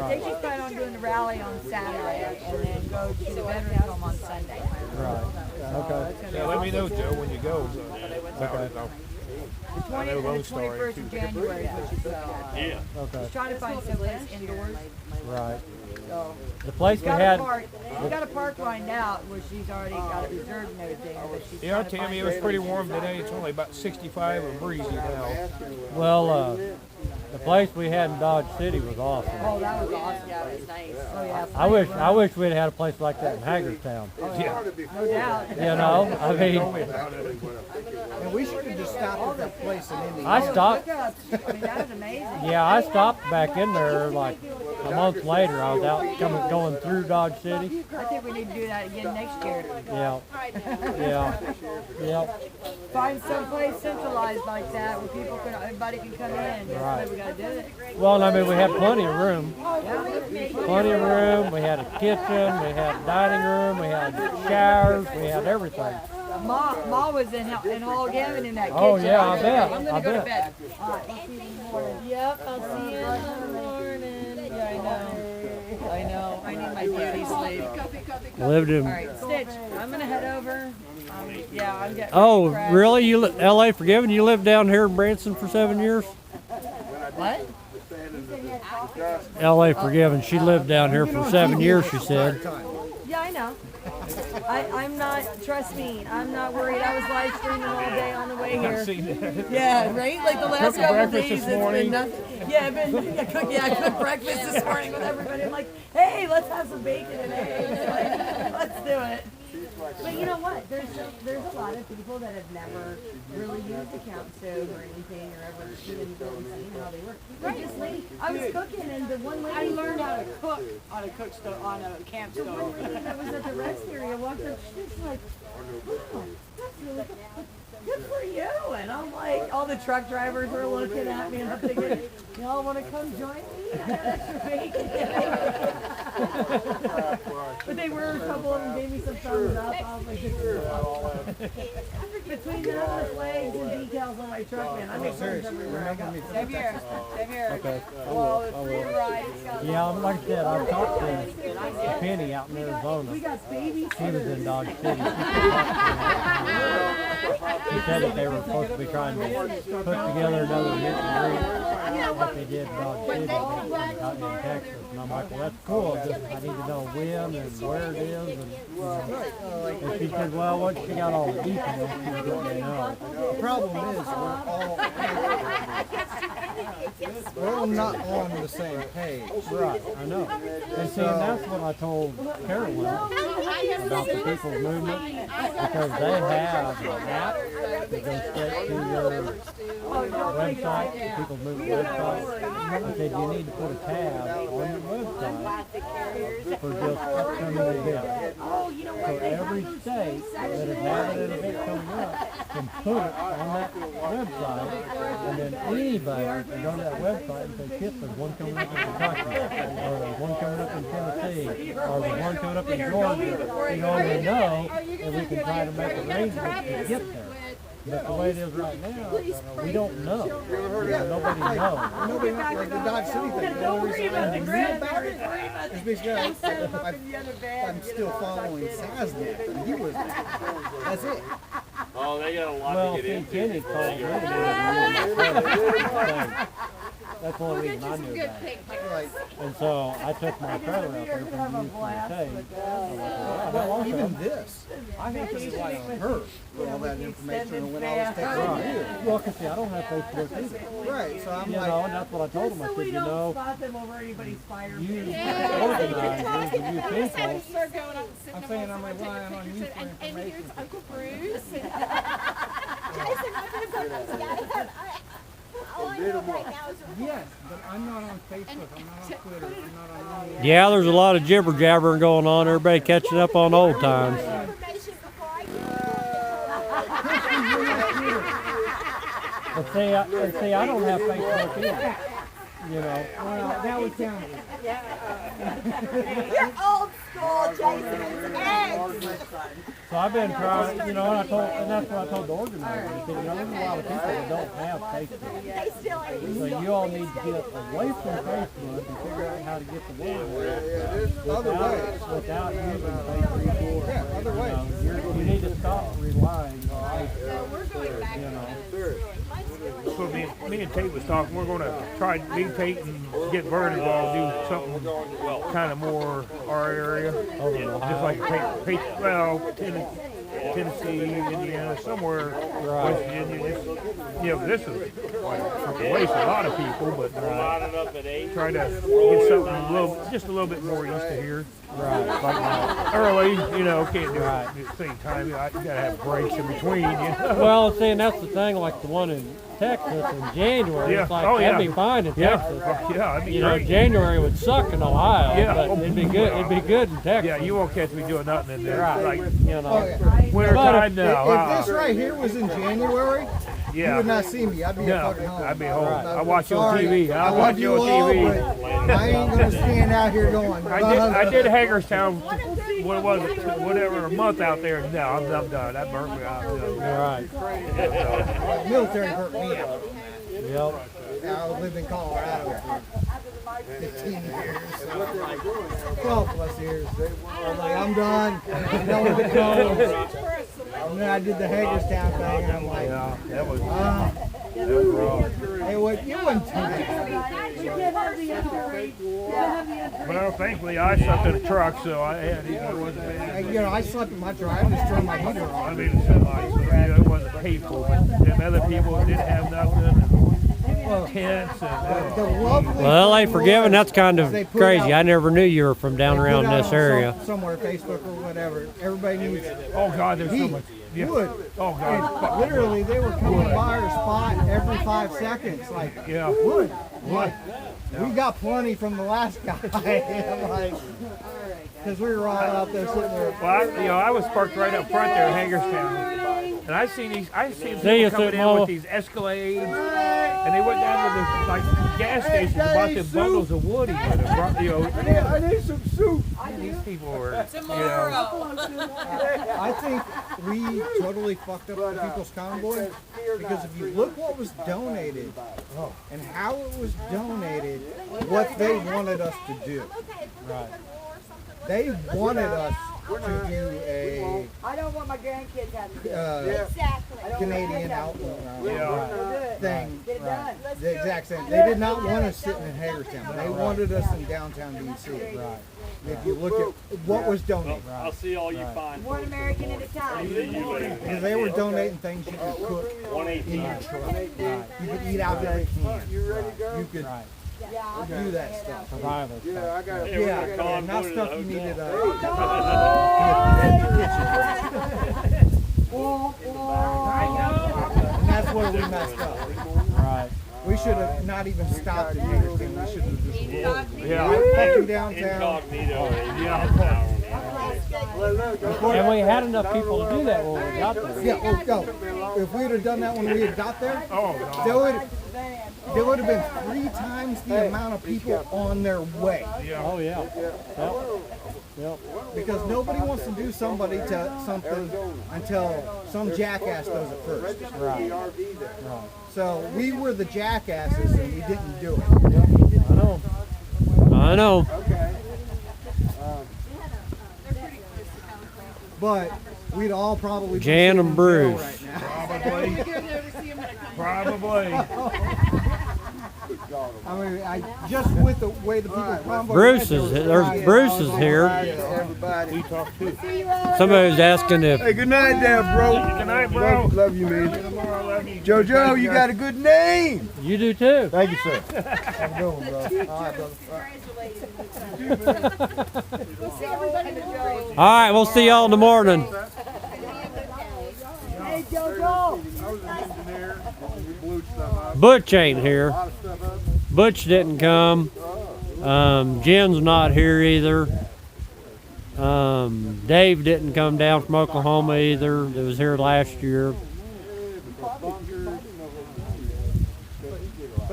[SPEAKER 9] I think she's planning on doing the rally on Saturday and then go to the Veterans Home on Sunday.
[SPEAKER 1] Right. Okay.
[SPEAKER 2] Yeah, let me know, Joe, when you go.
[SPEAKER 1] Okay.
[SPEAKER 9] The 20th and the 21st of January is what she's looking at.
[SPEAKER 12] Yeah.
[SPEAKER 1] Okay.
[SPEAKER 9] She's trying to find someplace indoors.
[SPEAKER 1] Right.
[SPEAKER 9] So
[SPEAKER 1] The place
[SPEAKER 9] she's
[SPEAKER 1] we
[SPEAKER 9] got
[SPEAKER 1] had.
[SPEAKER 9] a park. She's got a park lined out where she's already got it reserved and everything. But she's
[SPEAKER 2] Yeah,
[SPEAKER 9] trying to
[SPEAKER 2] Tammy,
[SPEAKER 9] find
[SPEAKER 2] it was pretty
[SPEAKER 9] someplace.
[SPEAKER 2] warm today. It's only about 65 and breezy now.
[SPEAKER 1] Well, the place we had in Dodge City was awesome.
[SPEAKER 9] Oh, that was awesome.
[SPEAKER 7] Yeah, it was nice.
[SPEAKER 9] Oh, yeah.
[SPEAKER 1] I wish we'd had a place like that in Hagerstown.
[SPEAKER 2] Yeah.
[SPEAKER 9] No doubt.
[SPEAKER 1] You know, I mean,
[SPEAKER 3] and we should have just stopped at that place in Indiana.
[SPEAKER 1] I stopped.
[SPEAKER 9] Hookups. I mean, that was amazing.
[SPEAKER 1] Yeah, I stopped back in there like a month later. I was out going through Dodge City.
[SPEAKER 9] I think we need to do that again next year.
[SPEAKER 1] Yeah, yeah, yeah.
[SPEAKER 9] Find someplace centralized like that where people can, everybody can come in. That's
[SPEAKER 1] Right.
[SPEAKER 9] the way we gotta do it.
[SPEAKER 1] Well, I mean, we had plenty of room.
[SPEAKER 9] Yeah.
[SPEAKER 1] Plenty of room. We had a kitchen. We had a dining room. We had showers. We had everything.
[SPEAKER 9] Ma was in hog heaven in that kitchen.
[SPEAKER 1] Oh, yeah, I bet.
[SPEAKER 9] I'm gonna
[SPEAKER 1] I
[SPEAKER 9] go
[SPEAKER 1] bet.
[SPEAKER 9] to bed. All right, we'll see you in the morning.
[SPEAKER 7] Yep, I'll see you in the morning.
[SPEAKER 9] Yeah, I know.
[SPEAKER 7] my beauty sleep.
[SPEAKER 1] Lived in.
[SPEAKER 7] All right, Stitch, I'm gonna head over. Yeah, I'm getting.
[SPEAKER 1] Oh,
[SPEAKER 7] ready to crash.
[SPEAKER 1] really? You L.A. Forgiven? You lived down here in Branson for 7 years?
[SPEAKER 7] What?
[SPEAKER 1] L.A. Forgiven. She lived down here for 7 years. She said.
[SPEAKER 7] Yeah, I know. I'm not, trust me, I'm not worried. I was live streaming all day on the way here. Yeah, right? Like the last couple of days, it's been nothing. Yeah, I cooked breakfast this morning with everybody. I'm like, hey, let's have some bacon and eggs. Like, let's do it. But you know what? There's a lot of people that have never really used a count stove or anything or ever even really seen how they work. Right. Just lady, I was cooking and the one lady
[SPEAKER 11] I learned how to cook on a cook stove, on a camp
[SPEAKER 7] the one
[SPEAKER 11] stove.
[SPEAKER 7] lady that was at the rest area walked up, she's like, oh, that's really good for you. And I'm like, all the truck drivers are looking at me and I'm thinking, y'all want to come join me? I got extra bacon. But they were, a couple of them gave me some thumbs up. I was like, between that and the flags and decals on my truck, man, I make friends everywhere I go.
[SPEAKER 11] Same here.
[SPEAKER 1] Okay.
[SPEAKER 11] Well, it's free to ride.
[SPEAKER 1] Yeah, like I said, I've talked to Penny out in Arizona.
[SPEAKER 7] We got baby
[SPEAKER 1] She was in Dodge City. She said that they were supposed to be trying to put together another meet and greet like they did in Dodge City out in Texas. And I'm like, well, that's cool. Just, I need to know when and where it is. And she said, well, once she got all the details, she was letting me know.
[SPEAKER 3] The problem is we're all not on the same page.
[SPEAKER 1] Right, I know. And see, and that's what I told Carolyn about the people's movement, because they have an app that goes straight to your website, the people's movement website. I said you need to put a tab on your website for just upcoming events. So every state that is having an event coming up can put it on that website, and then anybody can go to that website and say, Kip, there's one coming up in Kentucky, or there's one coming up in Tennessee, or there's one coming up in Georgia. You already know, and we can try to make arrangements to get there. But the way it is right now, we don't know. Nobody knows.
[SPEAKER 3] Nobody knows, like the Dodge City thing. The only reason I knew about it is because I'm still following Saznet, and he was there. That's it.
[SPEAKER 12] Oh, they got a lot
[SPEAKER 1] Well,
[SPEAKER 12] to get into.
[SPEAKER 1] Kenny called me. That's the only reason I knew about it. And so I took my trailer out there from Houston to Tate.
[SPEAKER 3] Well, even this, I have to rely on her for all that information and when I was texting you.
[SPEAKER 1] Well, because see, I don't have Facebook either.
[SPEAKER 3] Right, so I'm
[SPEAKER 1] You
[SPEAKER 3] like,
[SPEAKER 1] know, and that's what I told him. I
[SPEAKER 7] So
[SPEAKER 1] said,
[SPEAKER 7] we
[SPEAKER 1] you
[SPEAKER 7] don't
[SPEAKER 1] know,
[SPEAKER 7] spot them over anybody's fire
[SPEAKER 1] you
[SPEAKER 7] pit.
[SPEAKER 1] organizers and you people,
[SPEAKER 11] Start going up and sitting
[SPEAKER 3] I'm
[SPEAKER 11] up
[SPEAKER 3] saying
[SPEAKER 11] on
[SPEAKER 3] I'm
[SPEAKER 11] someone, take
[SPEAKER 3] relying on
[SPEAKER 11] pictures,
[SPEAKER 3] you for
[SPEAKER 11] and here's
[SPEAKER 3] information.
[SPEAKER 11] Uncle Bruce.
[SPEAKER 5] Jason, I'm gonna put this guy. All I know right now is
[SPEAKER 3] yes, but I'm not on Facebook, I'm not on Twitter, I'm not on any.
[SPEAKER 1] yeah, there's a lot of jibber jabbering going on. Everybody catching up on old times.
[SPEAKER 5] information before I
[SPEAKER 1] But see, I don't have Facebook either. You know.
[SPEAKER 3] Well, that was down.
[SPEAKER 5] You're old school, Jason. It's
[SPEAKER 1] So I've been trying, you know, and that's what I told the organizers. I said, you know, there's a lot of people that don't have Facebook.
[SPEAKER 5] they still ain't.
[SPEAKER 1] So you all need to get away from Facebook and figure out how to get the word out
[SPEAKER 3] Other ways.
[SPEAKER 1] without using Facebook.
[SPEAKER 3] Yeah, other ways.
[SPEAKER 1] You need to stop relying on you know.
[SPEAKER 2] So me and Tate was talking, we're gonna try, me, Tate, and get Vern involved, do something kind of more our area. Just like Tennessee, Indiana, somewhere, West Virginia. You know, this is like a waste a lot of people, but try to get something just a little bit more east of here.
[SPEAKER 1] Right.
[SPEAKER 2] Like early, you know, can't do it at the same time. You gotta have breaks in between, you know.
[SPEAKER 1] Well, see, and that's the thing, like the one in Texas in January.
[SPEAKER 2] Yeah.
[SPEAKER 1] It's like,
[SPEAKER 2] Oh, yeah.
[SPEAKER 1] that'd be fine in Texas.
[SPEAKER 2] Yeah, I mean,
[SPEAKER 1] You know, January would suck in Ohio,
[SPEAKER 2] Yeah.
[SPEAKER 1] but it'd be good. It'd be good in Texas.
[SPEAKER 2] Yeah, you won't catch me doing nothing in there.
[SPEAKER 1] Right.
[SPEAKER 2] Like
[SPEAKER 1] You know.
[SPEAKER 3] Oh, yeah.
[SPEAKER 2] winter time now.
[SPEAKER 3] If this right here was in January, you
[SPEAKER 2] Yeah.
[SPEAKER 3] would not see me. I'd be
[SPEAKER 2] No,
[SPEAKER 3] fucking home.
[SPEAKER 2] I'd be home.
[SPEAKER 1] Right.
[SPEAKER 2] I watch you on
[SPEAKER 3] Sorry.
[SPEAKER 2] TV.
[SPEAKER 3] I
[SPEAKER 2] I
[SPEAKER 3] love
[SPEAKER 2] watch you on
[SPEAKER 3] all,
[SPEAKER 2] TV.
[SPEAKER 3] but I ain't gonna stand out here going.
[SPEAKER 2] I did Hagerstown. What was it? Whatever, a month out there. No, I'm done. That burnt me out. You know.
[SPEAKER 1] Right.
[SPEAKER 3] Military hurt me out.
[SPEAKER 1] Yep.
[SPEAKER 3] I lived in Colorado. 15 years. 12 plus years. I was like, I'm done. I'm done with the cold. And then I did the Hagerstown thing, and I'm like,
[SPEAKER 2] Yeah, that was
[SPEAKER 3] rough. It wasn't too bad.
[SPEAKER 2] well. Thankfully, I slept in the truck, so I had it wasn't bad.
[SPEAKER 3] You know, I slept in my truck. I just turned my heater
[SPEAKER 2] I
[SPEAKER 3] on.
[SPEAKER 2] mean, it's nice, but it wasn't painful. But them other people didn't have nothing, and tents, and
[SPEAKER 3] The lovely
[SPEAKER 1] Well, they
[SPEAKER 3] thing
[SPEAKER 1] forgiven.
[SPEAKER 3] was,
[SPEAKER 1] That's kind of
[SPEAKER 3] they put
[SPEAKER 1] crazy.
[SPEAKER 3] out-
[SPEAKER 1] I never knew you were from down
[SPEAKER 3] they put
[SPEAKER 1] around
[SPEAKER 3] out
[SPEAKER 1] this
[SPEAKER 3] on
[SPEAKER 1] area.
[SPEAKER 3] somewhere, Facebook or whatever. Everybody needs
[SPEAKER 2] oh God, there's so
[SPEAKER 3] heat,
[SPEAKER 2] much. Yeah.
[SPEAKER 3] wood.
[SPEAKER 2] Oh
[SPEAKER 3] And
[SPEAKER 2] God.
[SPEAKER 3] literally, they were coming by our spot every 5 seconds. Like,
[SPEAKER 2] Yeah.
[SPEAKER 3] wood. Like, we got plenty from the last guy. Like, because we were all out there sitting there.
[SPEAKER 2] Well, I was parked right up front there in Hagerstown, and I seen
[SPEAKER 1] See
[SPEAKER 2] people
[SPEAKER 1] you,
[SPEAKER 2] coming in
[SPEAKER 1] Mo.
[SPEAKER 2] with these Escalades, and they went down to the gas station and bought them bundles of wood. I need some soup. These people were,
[SPEAKER 3] I think we totally fucked up the People's Convoy because if you look what was donated and how it was donated, what they wanted us to do.
[SPEAKER 1] Right.
[SPEAKER 3] They wanted us to do a
[SPEAKER 9] I don't want my grandkids having to do it.
[SPEAKER 5] Exactly.
[SPEAKER 3] Canadian outlaw thing.
[SPEAKER 9] Get it done.
[SPEAKER 3] The exact same. They did not want us sitting in Hagerstown. They wanted us in downtown DC.
[SPEAKER 1] Right.
[SPEAKER 3] If you look at what was donated,
[SPEAKER 12] I'll see all you find.
[SPEAKER 9] One American at a time.
[SPEAKER 3] because they were donating things you could cook in your truck. You could eat out of a can. You could
[SPEAKER 1] Right.
[SPEAKER 3] do that stuff.
[SPEAKER 1] Survival stuff.
[SPEAKER 3] Yeah, not stuff you needed in your kitchen. And that's where we messed up.
[SPEAKER 1] Right.
[SPEAKER 3] We should have not even stopped at Hagerstown. We should have just rolled.
[SPEAKER 2] Yeah.
[SPEAKER 3] Fucking downtown.
[SPEAKER 12] Incognito.
[SPEAKER 1] And we had enough people to do that when we got there.
[SPEAKER 3] Yeah, go. If we would have done that when we had got there,
[SPEAKER 2] Oh
[SPEAKER 3] there would have been 3 times the amount of people on their way.
[SPEAKER 1] Oh yeah. Yep.
[SPEAKER 3] Because nobody wants to do something until some jackass does it first.
[SPEAKER 1] Right.
[SPEAKER 3] So we were the jackasses and we didn't do it.
[SPEAKER 1] I know. I know.
[SPEAKER 3] But we'd all probably be
[SPEAKER 1] Jan
[SPEAKER 3] sitting
[SPEAKER 1] and
[SPEAKER 3] in
[SPEAKER 1] Bruce.
[SPEAKER 3] jail right now.
[SPEAKER 2] Probably.
[SPEAKER 3] I mean, just with the way the people convoy
[SPEAKER 1] Bruce
[SPEAKER 3] went,
[SPEAKER 1] is
[SPEAKER 3] there was
[SPEAKER 1] there's
[SPEAKER 3] crying
[SPEAKER 1] Bruce
[SPEAKER 3] all
[SPEAKER 1] is
[SPEAKER 3] over
[SPEAKER 1] here.
[SPEAKER 10] Everybody.
[SPEAKER 2] We talked too.
[SPEAKER 1] Somebody was asking if
[SPEAKER 10] Hey, good night there, bro.
[SPEAKER 2] Good night, bro.
[SPEAKER 10] Love you, man.
[SPEAKER 2] Tomorrow, love you.
[SPEAKER 10] JoJo, you got a good name.
[SPEAKER 1] you do too.
[SPEAKER 3] Thank you, sir. Have a good one, bro. All right, brother.
[SPEAKER 11] We'll see everybody tomorrow.
[SPEAKER 1] All right, we'll see y'all in the morning.
[SPEAKER 9] Hey, JoJo.
[SPEAKER 1] Butch ain't here. Butch didn't come. Jen's not here either. Dave didn't come down from Oklahoma either. That was here last year.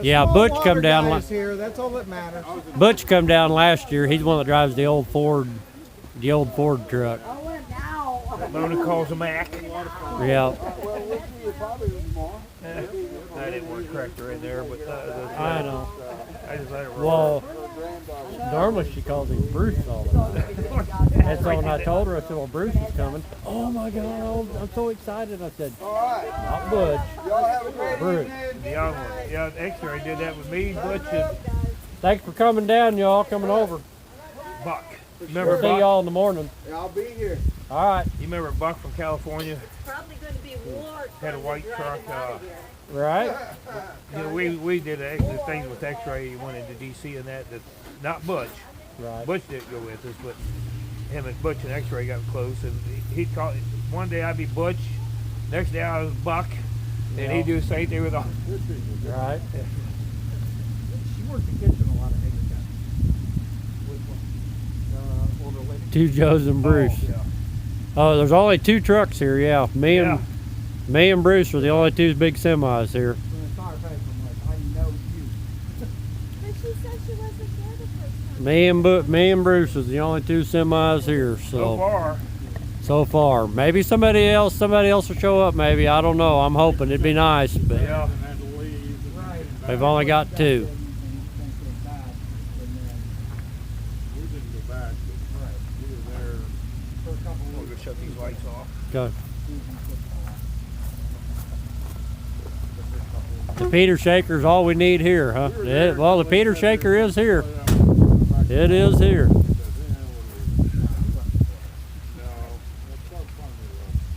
[SPEAKER 1] Yeah,
[SPEAKER 3] Small
[SPEAKER 1] Butch
[SPEAKER 3] water
[SPEAKER 1] come down.
[SPEAKER 3] guy is here. That's all that matters.
[SPEAKER 1] Butch come down last year. He's the one that drives the old Ford truck.
[SPEAKER 2] Mona calls a Mac.
[SPEAKER 1] Yeah.
[SPEAKER 2] I didn't want a cracker in there, but
[SPEAKER 1] I know.
[SPEAKER 2] I just let it roll.
[SPEAKER 1] Well, normally she calls him Bruce all the time. And so when I told her, I said, well, Bruce is coming. Oh my God, I'm so excited. I said, not Butch, Bruce.
[SPEAKER 2] The young one. Yeah, X-Ray did that with me, Butch, and
[SPEAKER 1] Thanks for coming down, y'all, coming over.
[SPEAKER 2] Buck. Remember
[SPEAKER 1] We'll see
[SPEAKER 2] Buck?
[SPEAKER 1] y'all in the morning.
[SPEAKER 10] I'll be here.
[SPEAKER 1] All right.
[SPEAKER 2] You remember Buck from California?
[SPEAKER 5] Probably going to be war.
[SPEAKER 2] Had a white truck.
[SPEAKER 1] Right?
[SPEAKER 2] You know, we did the things with X-Ray. He went into DC and that not Butch.
[SPEAKER 1] Right.
[SPEAKER 2] Butch didn't go with us, but him and Butch and X-Ray got close. And he'd call. One day I'd be Butch, next day I was Buck, and he'd do the same thing with all.
[SPEAKER 1] Right.
[SPEAKER 3] She worked the kitchen a lot of Hagerstown. Older lady.
[SPEAKER 1] Two Joes and Bruce.
[SPEAKER 2] Oh, yeah.
[SPEAKER 1] Oh, there's only 2 trucks here, yeah. Me and Bruce are the only 2 big semis here.
[SPEAKER 3] When I saw her face, I'm like, I know you.
[SPEAKER 5] But she said she wasn't there the first time.
[SPEAKER 1] Me and Bruce is the only 2 semis here,
[SPEAKER 2] So far.
[SPEAKER 1] so far. Maybe somebody else will show up, maybe. I don't know. I'm hoping. It'd be nice, but
[SPEAKER 2] Yeah.
[SPEAKER 1] we've only got 2.
[SPEAKER 6] didn't go back, but he was there
[SPEAKER 3] For a couple
[SPEAKER 2] We'll
[SPEAKER 3] weeks.
[SPEAKER 2] go shut these lights off.
[SPEAKER 1] Go.
[SPEAKER 3] He was in football. The first couple of
[SPEAKER 1] The Peter Shaker's all we need here, huh? Well, the Peter Shaker is here. It is here.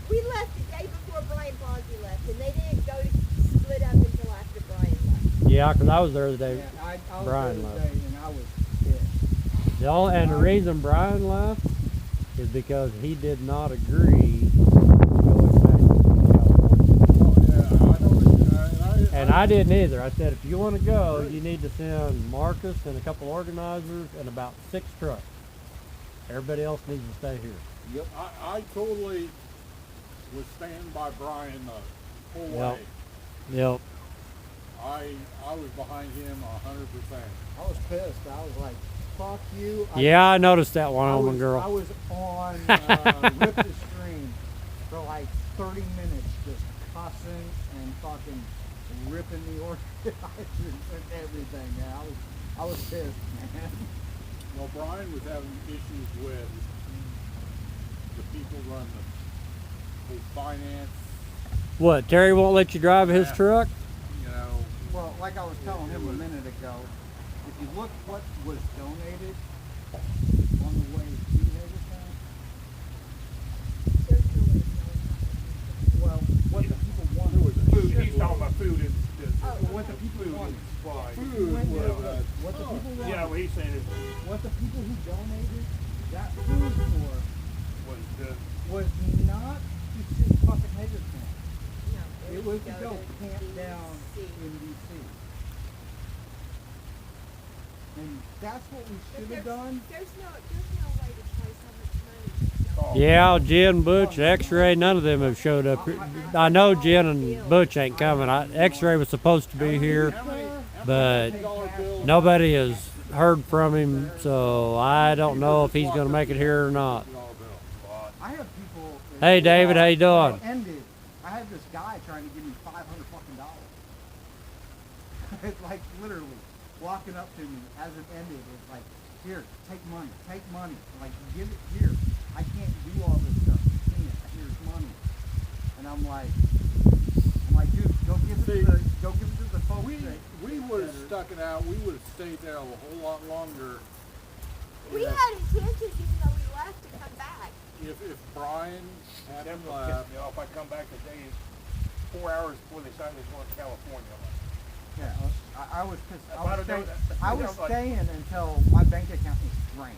[SPEAKER 5] We left the day before Brian Bosby left, and they didn't go to split up until after Brian left.
[SPEAKER 1] Yeah, 'cause I was there the day
[SPEAKER 3] Yeah, I was
[SPEAKER 1] Brian
[SPEAKER 3] there
[SPEAKER 1] left.
[SPEAKER 3] today and I was pissed.
[SPEAKER 1] And the reason Brian left is because he did not agree going back to California. And I didn't either. I said, if you want to go, you need to send Marcus and a couple organizers and about 6 trucks. Everybody else needs to stay here.
[SPEAKER 6] Yep. I totally was standing by Brian the whole
[SPEAKER 1] Yep.
[SPEAKER 6] way.
[SPEAKER 1] Yep.
[SPEAKER 6] I was behind him 100%.
[SPEAKER 3] I was pissed. I was like, fuck you.
[SPEAKER 1] Yeah, I noticed that one
[SPEAKER 3] I
[SPEAKER 1] woman
[SPEAKER 3] was,
[SPEAKER 1] girl.
[SPEAKER 3] I was on Rip the Stream for like 30 minutes just cussing and fucking ripping the organizers and everything, man. I was pissed, man.
[SPEAKER 6] Well, Brian was having issues with the people running the finance,
[SPEAKER 1] What, Terry won't let you drive his
[SPEAKER 6] Yeah.
[SPEAKER 1] truck?
[SPEAKER 6] you know.
[SPEAKER 3] Well, like I was telling him a minute ago, if you look what was donated on the way to Hagerstown,
[SPEAKER 5] There's no way of knowing
[SPEAKER 3] well, what the people wanted.
[SPEAKER 2] Food, he's talking about food and
[SPEAKER 3] What the people
[SPEAKER 2] food
[SPEAKER 3] wanted.
[SPEAKER 2] and supplies.
[SPEAKER 6] Food
[SPEAKER 3] Went there,
[SPEAKER 6] was,
[SPEAKER 3] what the people wanted.
[SPEAKER 2] Yeah, what he's saying is,
[SPEAKER 3] What the people who donated that food for
[SPEAKER 2] was the,
[SPEAKER 3] was not to sit fucking Hagerstown.
[SPEAKER 5] No,
[SPEAKER 3] It was to go
[SPEAKER 5] to
[SPEAKER 3] camp down
[SPEAKER 5] DC.
[SPEAKER 3] in DC. And that's what we
[SPEAKER 5] But
[SPEAKER 3] should have done.
[SPEAKER 5] There's no way to trace how much money.
[SPEAKER 1] Yeah, Jen, Butch, X-Ray, none of them have showed up here. I know Jen and Butch ain't coming. X-Ray was supposed to be here, but nobody has heard from him, so I don't know if he's going to make it here or not.
[SPEAKER 3] I have people.
[SPEAKER 1] Hey, David, how you doing?
[SPEAKER 3] Ended. I had this guy trying to give me $500 fucking dollars. It's like literally walking up to me as it ended. It's like, here, take money. Like, give it here. I can't do all this stuff. You can't. Here's money. And I'm like, dude, go give it to the folks.
[SPEAKER 6] We would have stuck it out. We would have stayed there a whole lot longer.
[SPEAKER 5] We had intentions, even though we left, to come back.
[SPEAKER 6] If Brian
[SPEAKER 2] them
[SPEAKER 6] hadn't
[SPEAKER 2] will piss
[SPEAKER 6] left,
[SPEAKER 2] me off. I come back today, 4 hours before they signed this going to California.
[SPEAKER 3] Yeah, I was pissed.
[SPEAKER 2] About a day,
[SPEAKER 3] I was
[SPEAKER 2] like-
[SPEAKER 3] staying until my bank account was drained.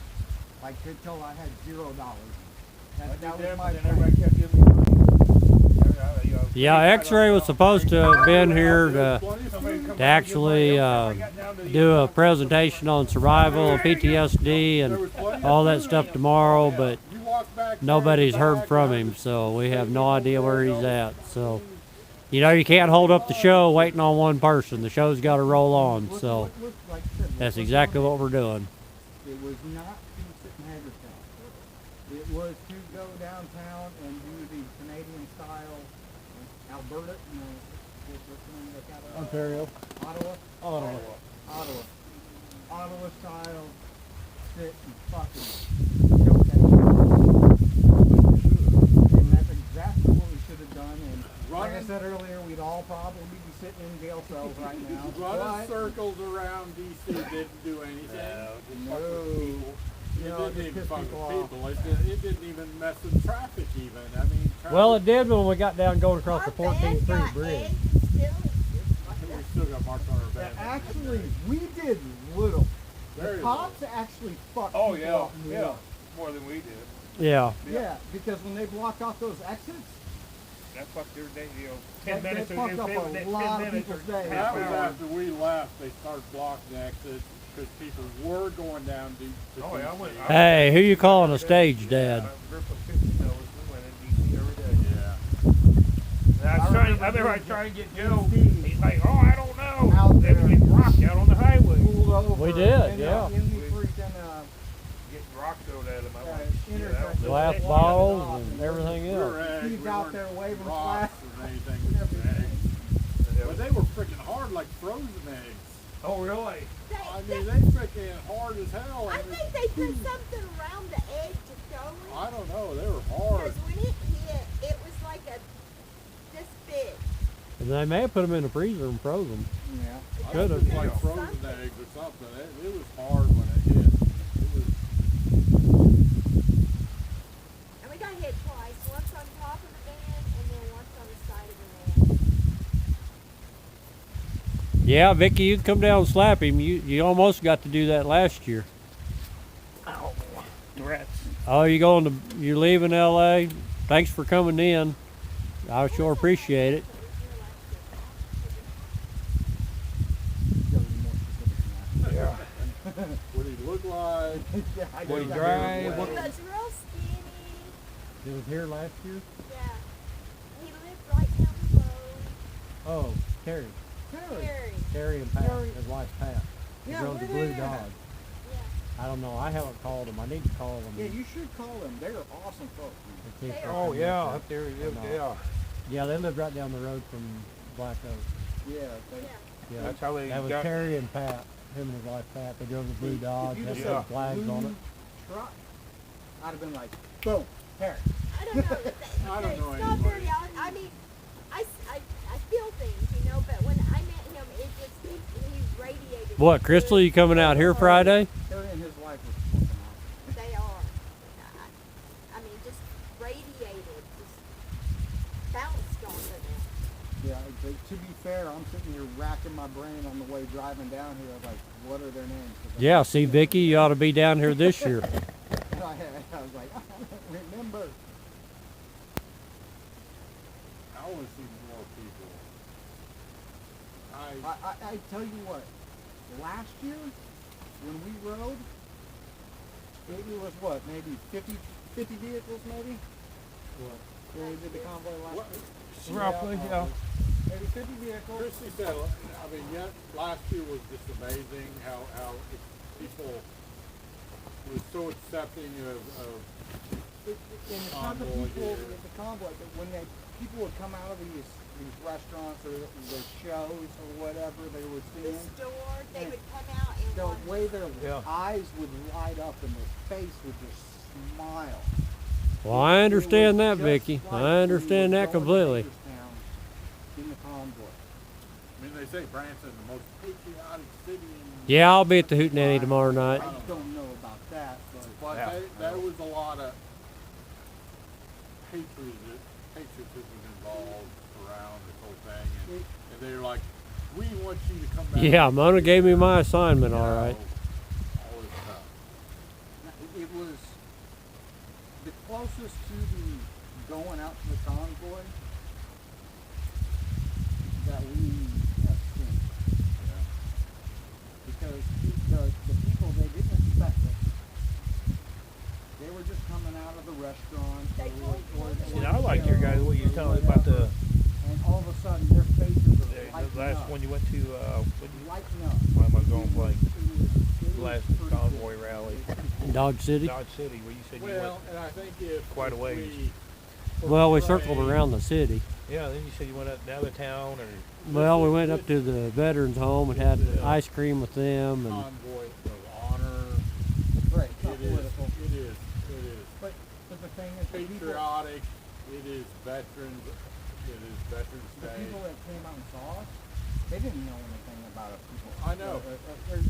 [SPEAKER 3] Like until I had $0. That was my
[SPEAKER 2] then
[SPEAKER 3] plan.
[SPEAKER 2] everybody kept giving me money.
[SPEAKER 1] Yeah, X-Ray was supposed to have been here to actually do a presentation on survival, PTSD, and all that stuff tomorrow, but
[SPEAKER 6] you walk back there,
[SPEAKER 1] nobody's heard
[SPEAKER 6] back,
[SPEAKER 1] from him, so we have no idea where he's at. So, you know, you can't hold up the show waiting on one person. The show's got to roll on, so
[SPEAKER 3] Like I said,
[SPEAKER 1] that's exactly what we're doing.
[SPEAKER 3] It was not to sit in Hagerstown. It was to go downtown and do the Canadian style, Alberta, no, what's the name of that capital?
[SPEAKER 1] Ontario.
[SPEAKER 3] Ottawa? Ottawa style, sit and fucking choke that shit. And that's exactly what we should have done. And like I said earlier, we'd all probably be sitting in jail cells right now.
[SPEAKER 6] running circles around DC didn't do anything. It
[SPEAKER 3] No,
[SPEAKER 6] didn't
[SPEAKER 3] just
[SPEAKER 6] even
[SPEAKER 3] piss
[SPEAKER 6] fuck
[SPEAKER 3] people
[SPEAKER 6] with
[SPEAKER 3] off.
[SPEAKER 6] people. It didn't even mess with traffic even. I mean, traffic,
[SPEAKER 1] Well, it did when we got down going across the
[SPEAKER 5] Our
[SPEAKER 1] 14th
[SPEAKER 5] van
[SPEAKER 1] Street
[SPEAKER 5] got
[SPEAKER 1] Bridge.
[SPEAKER 5] eggs and still-
[SPEAKER 6] we still got marks on our back.
[SPEAKER 3] Actually, we did little.
[SPEAKER 6] Very
[SPEAKER 3] The cops actually fucked
[SPEAKER 2] Oh,
[SPEAKER 3] people
[SPEAKER 2] yeah,
[SPEAKER 3] up more.
[SPEAKER 2] yeah. More than we did.
[SPEAKER 1] Yeah.
[SPEAKER 3] Yeah, because when they blocked off those exits,
[SPEAKER 2] That fucked their day, 10
[SPEAKER 3] that
[SPEAKER 2] minutes.
[SPEAKER 3] fucked up a lot of people's days.
[SPEAKER 6] That was after we left. They started blocking exits because people were going down to
[SPEAKER 2] Oh, yeah, I
[SPEAKER 6] DC.
[SPEAKER 2] went.
[SPEAKER 1] Hey, who you calling a stage dad?
[SPEAKER 2] A group of 50 fellas, we went in DC every day.
[SPEAKER 6] Yeah.
[SPEAKER 2] And I remember trying to get Joe.
[SPEAKER 3] Steve.
[SPEAKER 2] He's like, oh, I don't know.
[SPEAKER 3] Out
[SPEAKER 2] They were
[SPEAKER 3] there.
[SPEAKER 2] getting rocked out on the highway.
[SPEAKER 3] pulled over.
[SPEAKER 1] We did,
[SPEAKER 3] in
[SPEAKER 1] yeah.
[SPEAKER 3] In the freaking,
[SPEAKER 2] Getting rock thrown at him. I'm like,
[SPEAKER 3] intersection.
[SPEAKER 2] yeah, that was-
[SPEAKER 1] Glass bottles and everything
[SPEAKER 6] We
[SPEAKER 1] else.
[SPEAKER 6] were eggs.
[SPEAKER 3] Steve's
[SPEAKER 6] We
[SPEAKER 3] out
[SPEAKER 6] weren't
[SPEAKER 3] there waving
[SPEAKER 6] rocks
[SPEAKER 3] flags.
[SPEAKER 6] or anything. It was eggs. But they were freaking hard like frozen eggs.
[SPEAKER 2] Oh, really?
[SPEAKER 6] I mean, they freaking hard as hell.
[SPEAKER 5] I think they put something around the edge to show it.
[SPEAKER 6] I don't know. They were hard.
[SPEAKER 5] Because when it hit, it was like this big.
[SPEAKER 1] And they may have put them in a freezer and froze them.
[SPEAKER 3] Yeah.
[SPEAKER 6] I
[SPEAKER 1] Could
[SPEAKER 6] think
[SPEAKER 1] have.
[SPEAKER 6] it was like frozen
[SPEAKER 5] Something.
[SPEAKER 6] eggs or something. It was hard when it hit. It was.
[SPEAKER 5] And we got hit twice. Once on top of the van and then once on the side of the van.
[SPEAKER 1] Yeah, Vicky, you can come down and slap him. You almost got to do that last year.
[SPEAKER 2] Ow. The rats.
[SPEAKER 1] Oh, you're leaving LA? Thanks for coming in. I sure appreciate it.
[SPEAKER 2] Yeah.
[SPEAKER 6] What did he look like?
[SPEAKER 2] What he drive?
[SPEAKER 5] He
[SPEAKER 2] What?
[SPEAKER 5] was real skinny.
[SPEAKER 1] He was here last year?
[SPEAKER 5] Yeah. He lived right down the road.
[SPEAKER 1] Oh, Terry.
[SPEAKER 5] Terry.
[SPEAKER 1] Terry and Pat. His wife Pat. He
[SPEAKER 3] Yeah,
[SPEAKER 1] drove the
[SPEAKER 3] where
[SPEAKER 1] blue
[SPEAKER 3] they
[SPEAKER 1] dog.
[SPEAKER 3] at?
[SPEAKER 5] Yeah.
[SPEAKER 1] I don't know. I haven't called him. I need to call him.
[SPEAKER 3] Yeah, you should call them. They're awesome folks.
[SPEAKER 1] and see if
[SPEAKER 5] They
[SPEAKER 1] they
[SPEAKER 5] are.
[SPEAKER 2] Oh,
[SPEAKER 1] can
[SPEAKER 2] yeah.
[SPEAKER 1] make
[SPEAKER 2] Up there he lived,
[SPEAKER 1] No.
[SPEAKER 2] yeah.
[SPEAKER 1] that. Yeah, they live right down the road from Black Oak.
[SPEAKER 3] Yeah, they,
[SPEAKER 5] Yeah.
[SPEAKER 1] Yeah,
[SPEAKER 2] That's how they
[SPEAKER 1] that was
[SPEAKER 2] got.
[SPEAKER 1] Terry and Pat. Him and his wife Pat. They drove the blue dog.
[SPEAKER 3] if you
[SPEAKER 1] Had
[SPEAKER 3] just
[SPEAKER 2] Yeah.
[SPEAKER 1] some flags on it.
[SPEAKER 3] truck, I'd have been like, boom, Terry.
[SPEAKER 5] I don't know.
[SPEAKER 6] I don't know
[SPEAKER 5] It's not
[SPEAKER 6] anybody.
[SPEAKER 5] very. I mean, I feel things, you know. But when I met him, it just he radiated.
[SPEAKER 1] What, Crystal? You coming out here Friday?
[SPEAKER 3] Terry and his wife were fucking awesome.
[SPEAKER 5] They are. I mean, just radiated, just bounced onto them.
[SPEAKER 3] Yeah, to be fair, I'm sitting here racking my brain on the way driving down here. Like, what are their names? 'Cause I-
[SPEAKER 1] Yeah, see, Vicky, you ought to be down here this year.
[SPEAKER 3] I was like, I don't remember.
[SPEAKER 6] I want to see more people.
[SPEAKER 3] I tell you what, last year when we rode, it was what, maybe 50 vehicles maybe?
[SPEAKER 6] What?
[SPEAKER 3] When we did the convoy last
[SPEAKER 6] What?
[SPEAKER 3] year?
[SPEAKER 2] Roughly, yeah.
[SPEAKER 3] Maybe 50 vehicles.
[SPEAKER 6] Christy said, I mean, yeah, last year was just amazing how people were so accepting of
[SPEAKER 3] And it's not the
[SPEAKER 6] Convoy
[SPEAKER 3] people
[SPEAKER 6] here.
[SPEAKER 3] at the convoy, but when people would come out of these restaurants or the shows or whatever they were
[SPEAKER 5] The
[SPEAKER 3] seeing,
[SPEAKER 5] store, they would come out and
[SPEAKER 3] the
[SPEAKER 5] watch.
[SPEAKER 3] way their
[SPEAKER 2] Yeah.
[SPEAKER 3] eyes would light up and their face would just smile.
[SPEAKER 1] Well, I understand
[SPEAKER 3] It
[SPEAKER 1] that,
[SPEAKER 3] was just
[SPEAKER 1] Vicky.
[SPEAKER 3] like
[SPEAKER 1] I
[SPEAKER 3] we
[SPEAKER 1] understand
[SPEAKER 3] were
[SPEAKER 1] that
[SPEAKER 3] going to
[SPEAKER 1] completely.
[SPEAKER 3] Hagerstown in the convoy.
[SPEAKER 6] I mean, they say Branson, the most patriotic city in
[SPEAKER 1] Yeah, I'll be at the Hootenanny tomorrow night.
[SPEAKER 3] I don't know about that, but
[SPEAKER 6] But
[SPEAKER 2] Yeah.
[SPEAKER 6] there was a lot of patriotism involved around this whole thing, and they were like, "We want you to come back."
[SPEAKER 1] Yeah, Mona gave me my assignment, all right.
[SPEAKER 6] All this stuff.
[SPEAKER 3] it was the closest to the going out to the convoy that we have seen. Because the people, they didn't expect it. They were just coming out of the restaurant.
[SPEAKER 2] See, I like your guys, what you were telling me about the,
[SPEAKER 3] And all of a sudden, their faces are
[SPEAKER 2] the
[SPEAKER 3] lighting
[SPEAKER 2] last
[SPEAKER 3] up.
[SPEAKER 2] one you went to, what do you,
[SPEAKER 3] Lighting up.
[SPEAKER 2] why am I going blank?
[SPEAKER 3] It was
[SPEAKER 2] Last
[SPEAKER 3] pretty
[SPEAKER 2] convoy
[SPEAKER 3] good.
[SPEAKER 2] rally,
[SPEAKER 1] In Dodge City.
[SPEAKER 2] Dodge City, where you said you
[SPEAKER 6] Well,
[SPEAKER 2] went.
[SPEAKER 6] and I think if
[SPEAKER 2] Quite a
[SPEAKER 6] if
[SPEAKER 2] ways.
[SPEAKER 1] Well, we circled around the city.
[SPEAKER 2] Yeah, then you said you went up down the town, or
[SPEAKER 1] Well, we went up to the veterans home and had ice cream with them, and
[SPEAKER 6] convoy of honor,
[SPEAKER 3] Right, it's not
[SPEAKER 6] it is,
[SPEAKER 3] political.
[SPEAKER 6] it is
[SPEAKER 3] But the thing is, the people,
[SPEAKER 6] patriotic. It is veterans. It is Veterans
[SPEAKER 3] the
[SPEAKER 6] Day.
[SPEAKER 3] people that came out and saw us, they didn't know anything about a people.
[SPEAKER 6] I know.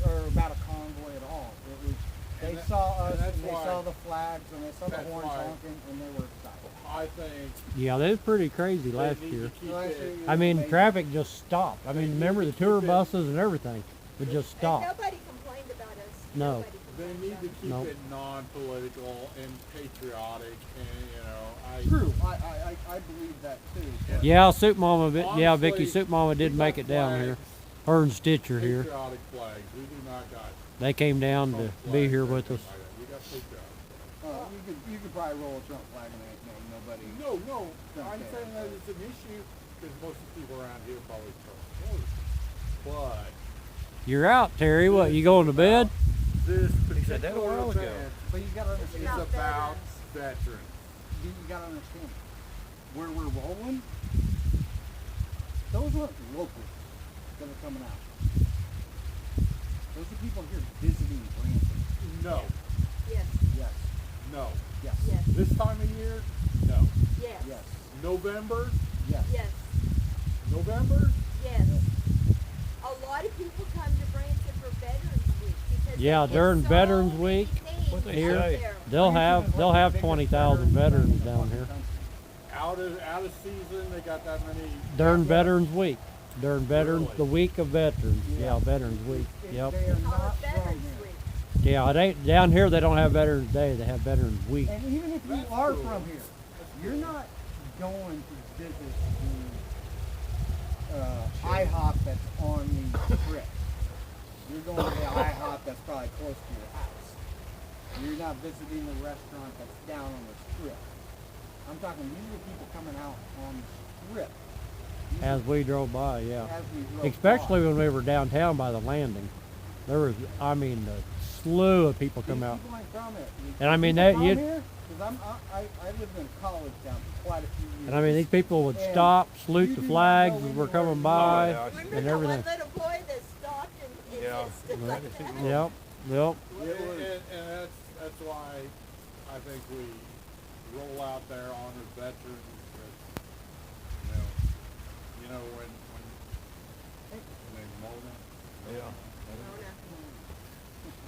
[SPEAKER 3] Or about a convoy at all. It was, they
[SPEAKER 6] And that-
[SPEAKER 3] saw
[SPEAKER 6] and
[SPEAKER 3] us
[SPEAKER 6] that's
[SPEAKER 3] and they
[SPEAKER 6] why-
[SPEAKER 3] saw the flags and they saw the
[SPEAKER 6] that's
[SPEAKER 3] horns
[SPEAKER 6] why-
[SPEAKER 3] honking and they were excited.
[SPEAKER 6] I think
[SPEAKER 1] yeah, they was pretty crazy
[SPEAKER 6] they
[SPEAKER 1] last
[SPEAKER 6] need
[SPEAKER 1] year.
[SPEAKER 6] to keep
[SPEAKER 3] Last
[SPEAKER 6] it.
[SPEAKER 3] year,
[SPEAKER 1] I mean,
[SPEAKER 3] they-
[SPEAKER 1] traffic just stopped. I mean, remember the tour buses and everything would just
[SPEAKER 5] And
[SPEAKER 1] stop.
[SPEAKER 5] nobody complained about us.
[SPEAKER 1] No.
[SPEAKER 5] Nobody
[SPEAKER 6] They
[SPEAKER 5] complained
[SPEAKER 6] need
[SPEAKER 5] about
[SPEAKER 6] to
[SPEAKER 5] us.
[SPEAKER 6] keep
[SPEAKER 1] Nope.
[SPEAKER 6] it non-political and patriotic, and
[SPEAKER 3] True, I believe that too. but-
[SPEAKER 1] Yeah, Soup Mama. Yeah, Vicky,
[SPEAKER 6] Honestly,
[SPEAKER 1] Soup Mama did
[SPEAKER 6] we
[SPEAKER 1] make
[SPEAKER 6] got
[SPEAKER 1] it down here.
[SPEAKER 6] flags,
[SPEAKER 1] Her and Stitcher here.
[SPEAKER 6] Patriotic flags. We do not got.
[SPEAKER 1] They came down to
[SPEAKER 6] Trump
[SPEAKER 1] be
[SPEAKER 6] flags
[SPEAKER 1] here
[SPEAKER 6] or
[SPEAKER 1] with us.
[SPEAKER 6] anything like that. We got patriotic.
[SPEAKER 3] You could probably roll a Trump flag and ain't nobody.
[SPEAKER 6] No,
[SPEAKER 3] Don't
[SPEAKER 6] I'm
[SPEAKER 3] care.
[SPEAKER 6] saying that it's an issue because most of the people around here probably Trump supporters. But
[SPEAKER 1] You're out, Terry. What? You going to bed?
[SPEAKER 6] this
[SPEAKER 2] He said that a while
[SPEAKER 6] particular
[SPEAKER 2] ago.
[SPEAKER 6] event
[SPEAKER 3] But you gotta
[SPEAKER 6] is
[SPEAKER 3] understand.
[SPEAKER 6] about veterans.
[SPEAKER 3] You gotta understand. Where we're rolling, those aren't locals that are coming out. Those are people here visiting Branson.
[SPEAKER 6] No.
[SPEAKER 5] Yes,
[SPEAKER 3] Yes.
[SPEAKER 6] No.
[SPEAKER 3] Yes.
[SPEAKER 5] yes,
[SPEAKER 6] This time of year? No.
[SPEAKER 5] yes,
[SPEAKER 3] Yes.
[SPEAKER 6] November?
[SPEAKER 3] Yes.
[SPEAKER 5] yes,
[SPEAKER 6] November?
[SPEAKER 5] yes. A lot of people come to Branson for Veterans Week because they
[SPEAKER 1] Yeah,
[SPEAKER 5] get
[SPEAKER 1] during
[SPEAKER 5] so
[SPEAKER 1] Veterans
[SPEAKER 5] many
[SPEAKER 1] Week
[SPEAKER 5] things
[SPEAKER 1] here,
[SPEAKER 5] out there.
[SPEAKER 1] they'll
[SPEAKER 3] Branson's
[SPEAKER 1] have
[SPEAKER 3] like the biggest
[SPEAKER 1] 20,000 veterans down here
[SPEAKER 6] Out of season, they got that many.
[SPEAKER 1] during Veterans Week. During Veterans,
[SPEAKER 6] Really?
[SPEAKER 1] the week of veterans. Yeah,
[SPEAKER 3] Yeah.
[SPEAKER 1] Veterans Week. Yep.
[SPEAKER 3] They are
[SPEAKER 5] Call
[SPEAKER 3] not
[SPEAKER 5] it
[SPEAKER 3] from
[SPEAKER 5] Veterans
[SPEAKER 3] here.
[SPEAKER 5] Week.
[SPEAKER 1] Yeah, it ain't down here. They don't have Veterans Day. They have Veterans Week.
[SPEAKER 3] And even if you
[SPEAKER 6] That's
[SPEAKER 3] are
[SPEAKER 6] cool.
[SPEAKER 3] from here, you're not going to visit the IHOP that's on the strip. You're going to the IHOP that's probably close to your house. You're not visiting the restaurant that's down on the strip. I'm talking, these are people coming out on the strip. These
[SPEAKER 1] As
[SPEAKER 3] are-
[SPEAKER 1] we drove by, yeah.
[SPEAKER 3] as we drove
[SPEAKER 1] Especially
[SPEAKER 3] by.
[SPEAKER 1] when we were downtown by the landing. There was, I mean, a slew of people come
[SPEAKER 3] These
[SPEAKER 1] out.
[SPEAKER 3] people ain't from it.
[SPEAKER 1] And I mean,
[SPEAKER 3] People
[SPEAKER 1] that
[SPEAKER 3] from
[SPEAKER 1] you-
[SPEAKER 3] here, 'cause I lived in college down for quite a few years.
[SPEAKER 1] And I mean, these people would
[SPEAKER 3] And
[SPEAKER 1] stop, salute
[SPEAKER 3] you
[SPEAKER 1] the
[SPEAKER 3] do
[SPEAKER 1] flags
[SPEAKER 3] not know
[SPEAKER 1] as we're
[SPEAKER 3] anywhere
[SPEAKER 1] coming
[SPEAKER 3] you
[SPEAKER 1] by,
[SPEAKER 2] yeah.
[SPEAKER 5] Remember
[SPEAKER 1] and
[SPEAKER 5] that
[SPEAKER 1] everything.
[SPEAKER 5] one little boy that stopped and
[SPEAKER 2] Yeah.
[SPEAKER 5] stood like that?
[SPEAKER 1] Yep, yep.
[SPEAKER 6] And that's why I think we roll out there, honor veterans. You know when Mona.
[SPEAKER 2] Yeah.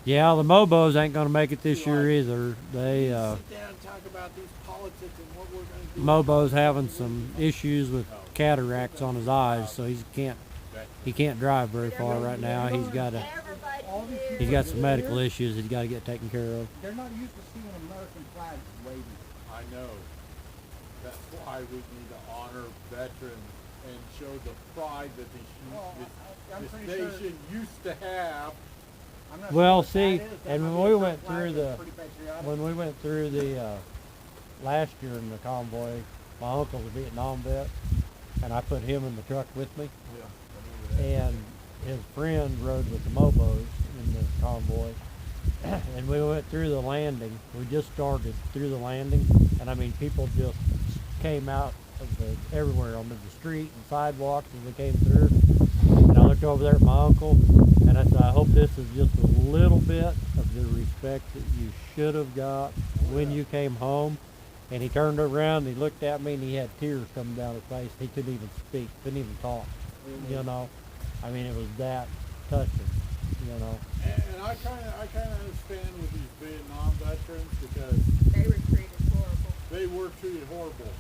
[SPEAKER 1] Yeah, the Mobos ain't gonna make it this year either. They,
[SPEAKER 12] Sit down and talk about these politics and what we're going to do.
[SPEAKER 1] Mobo's having some issues with cataracts on his eyes, so he can't drive very far right now.
[SPEAKER 5] Everybody
[SPEAKER 1] He's got some medical issues he's got to get taken care of.
[SPEAKER 3] They're not used to seeing American flags waving.
[SPEAKER 6] I know. That's why we need to honor veterans and show the pride that
[SPEAKER 3] I'm
[SPEAKER 6] this
[SPEAKER 3] pretty sure-
[SPEAKER 6] nation used to have.
[SPEAKER 3] I'm not
[SPEAKER 1] Well,
[SPEAKER 3] sure
[SPEAKER 1] see,
[SPEAKER 3] what that is. That
[SPEAKER 1] and
[SPEAKER 3] might
[SPEAKER 1] when
[SPEAKER 3] be
[SPEAKER 1] we
[SPEAKER 3] a
[SPEAKER 1] went
[SPEAKER 3] flag
[SPEAKER 1] through
[SPEAKER 3] that's
[SPEAKER 1] the
[SPEAKER 3] pretty patriotic.
[SPEAKER 1] when we went through the last year in the convoy, my uncle's a Vietnam vet, and I put him in the truck with me, and his friend rode with the Mobos in the convoy, and we went through the landing. We just started through the landing, and I mean, people just came out of everywhere onto the street and sidewalks as we came through. And I looked over there at my uncle, and I said, I hope this is just a little bit of the respect that you should have got when you came home. And he turned around, and he looked at me, and he had tears coming down his face. He couldn't even speak, couldn't even talk. You know, I mean, it was that touching. You know.
[SPEAKER 6] And I kind of understand with these Vietnam veterans because
[SPEAKER 5] They were treated horrible.
[SPEAKER 6] they were treated horrible.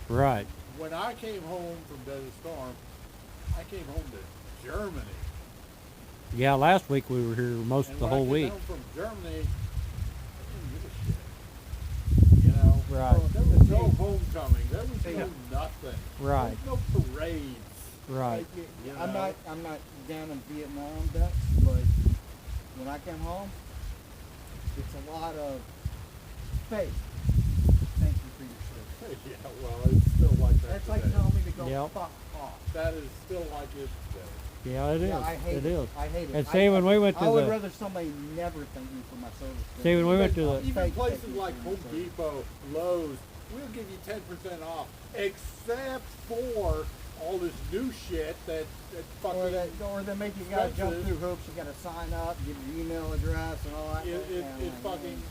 [SPEAKER 1] Right.
[SPEAKER 6] When I came home from Desert Storm, I came home to Germany.
[SPEAKER 1] Yeah, last week we were here most of
[SPEAKER 6] And
[SPEAKER 1] the
[SPEAKER 6] when
[SPEAKER 1] whole
[SPEAKER 6] I
[SPEAKER 1] week.
[SPEAKER 6] came home from Germany, I didn't give a shit. You know?
[SPEAKER 1] Right.
[SPEAKER 6] There was no homecoming. There was no nothing.
[SPEAKER 1] Right.
[SPEAKER 6] There was no parades.
[SPEAKER 1] Right.
[SPEAKER 6] You
[SPEAKER 3] I'm
[SPEAKER 6] know?
[SPEAKER 3] not down in Vietnam vets, but when I came home, it's a lot of faith. Thank you for your service.
[SPEAKER 6] Yeah, well, it's still like that
[SPEAKER 3] That's
[SPEAKER 6] today.
[SPEAKER 3] like telling me to go
[SPEAKER 1] Yep.
[SPEAKER 3] fuck off.
[SPEAKER 6] That is still like it today.
[SPEAKER 1] Yeah, it is.
[SPEAKER 3] Yeah, I hate
[SPEAKER 1] It is.
[SPEAKER 3] I hate it.
[SPEAKER 1] And see, when we went to
[SPEAKER 3] I would
[SPEAKER 1] the-
[SPEAKER 3] rather somebody never thank me for my service. than
[SPEAKER 1] See, when we went to
[SPEAKER 3] a
[SPEAKER 1] the-
[SPEAKER 6] Even
[SPEAKER 3] fake
[SPEAKER 6] places
[SPEAKER 3] thank you
[SPEAKER 6] like
[SPEAKER 3] for my
[SPEAKER 6] Home
[SPEAKER 3] service.
[SPEAKER 6] Depot, Lowe's, we'll give you 10% off, except for all this new shit that fucking
[SPEAKER 3] Or they make you gotta jump
[SPEAKER 6] expensive.
[SPEAKER 3] through hoops. You gotta sign up, give your email address, and all that.
[SPEAKER 6] It
[SPEAKER 3] and,
[SPEAKER 6] fucking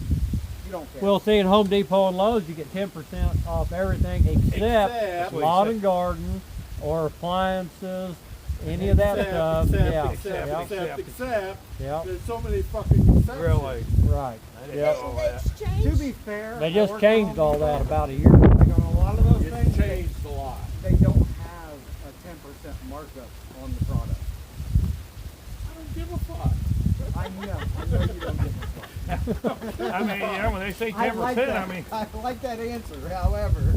[SPEAKER 3] you don't care.
[SPEAKER 1] Well, see, in Home Depot and Lowe's, you get 10% off everything except
[SPEAKER 6] Except-
[SPEAKER 1] lawn and garden or appliances, any of that stuff. Yeah.
[SPEAKER 6] except,
[SPEAKER 1] Yep.
[SPEAKER 6] there's so many fucking exceptions.
[SPEAKER 2] Really?
[SPEAKER 1] Right. Yep.
[SPEAKER 5] They changed.
[SPEAKER 3] to be fair,
[SPEAKER 1] They
[SPEAKER 3] I
[SPEAKER 1] just
[SPEAKER 3] worked at
[SPEAKER 1] changed
[SPEAKER 3] Home
[SPEAKER 1] all
[SPEAKER 3] Depot.
[SPEAKER 1] that about a year.
[SPEAKER 3] Like on a lot of those
[SPEAKER 6] It's
[SPEAKER 3] things,
[SPEAKER 6] changed a lot.
[SPEAKER 3] they don't have a 10% markup on the product.
[SPEAKER 6] I don't give a fuck.
[SPEAKER 3] I know you don't give a fuck.
[SPEAKER 2] I mean, when they say 10%,
[SPEAKER 3] I like that.
[SPEAKER 2] I mean,
[SPEAKER 3] I like that answer. However,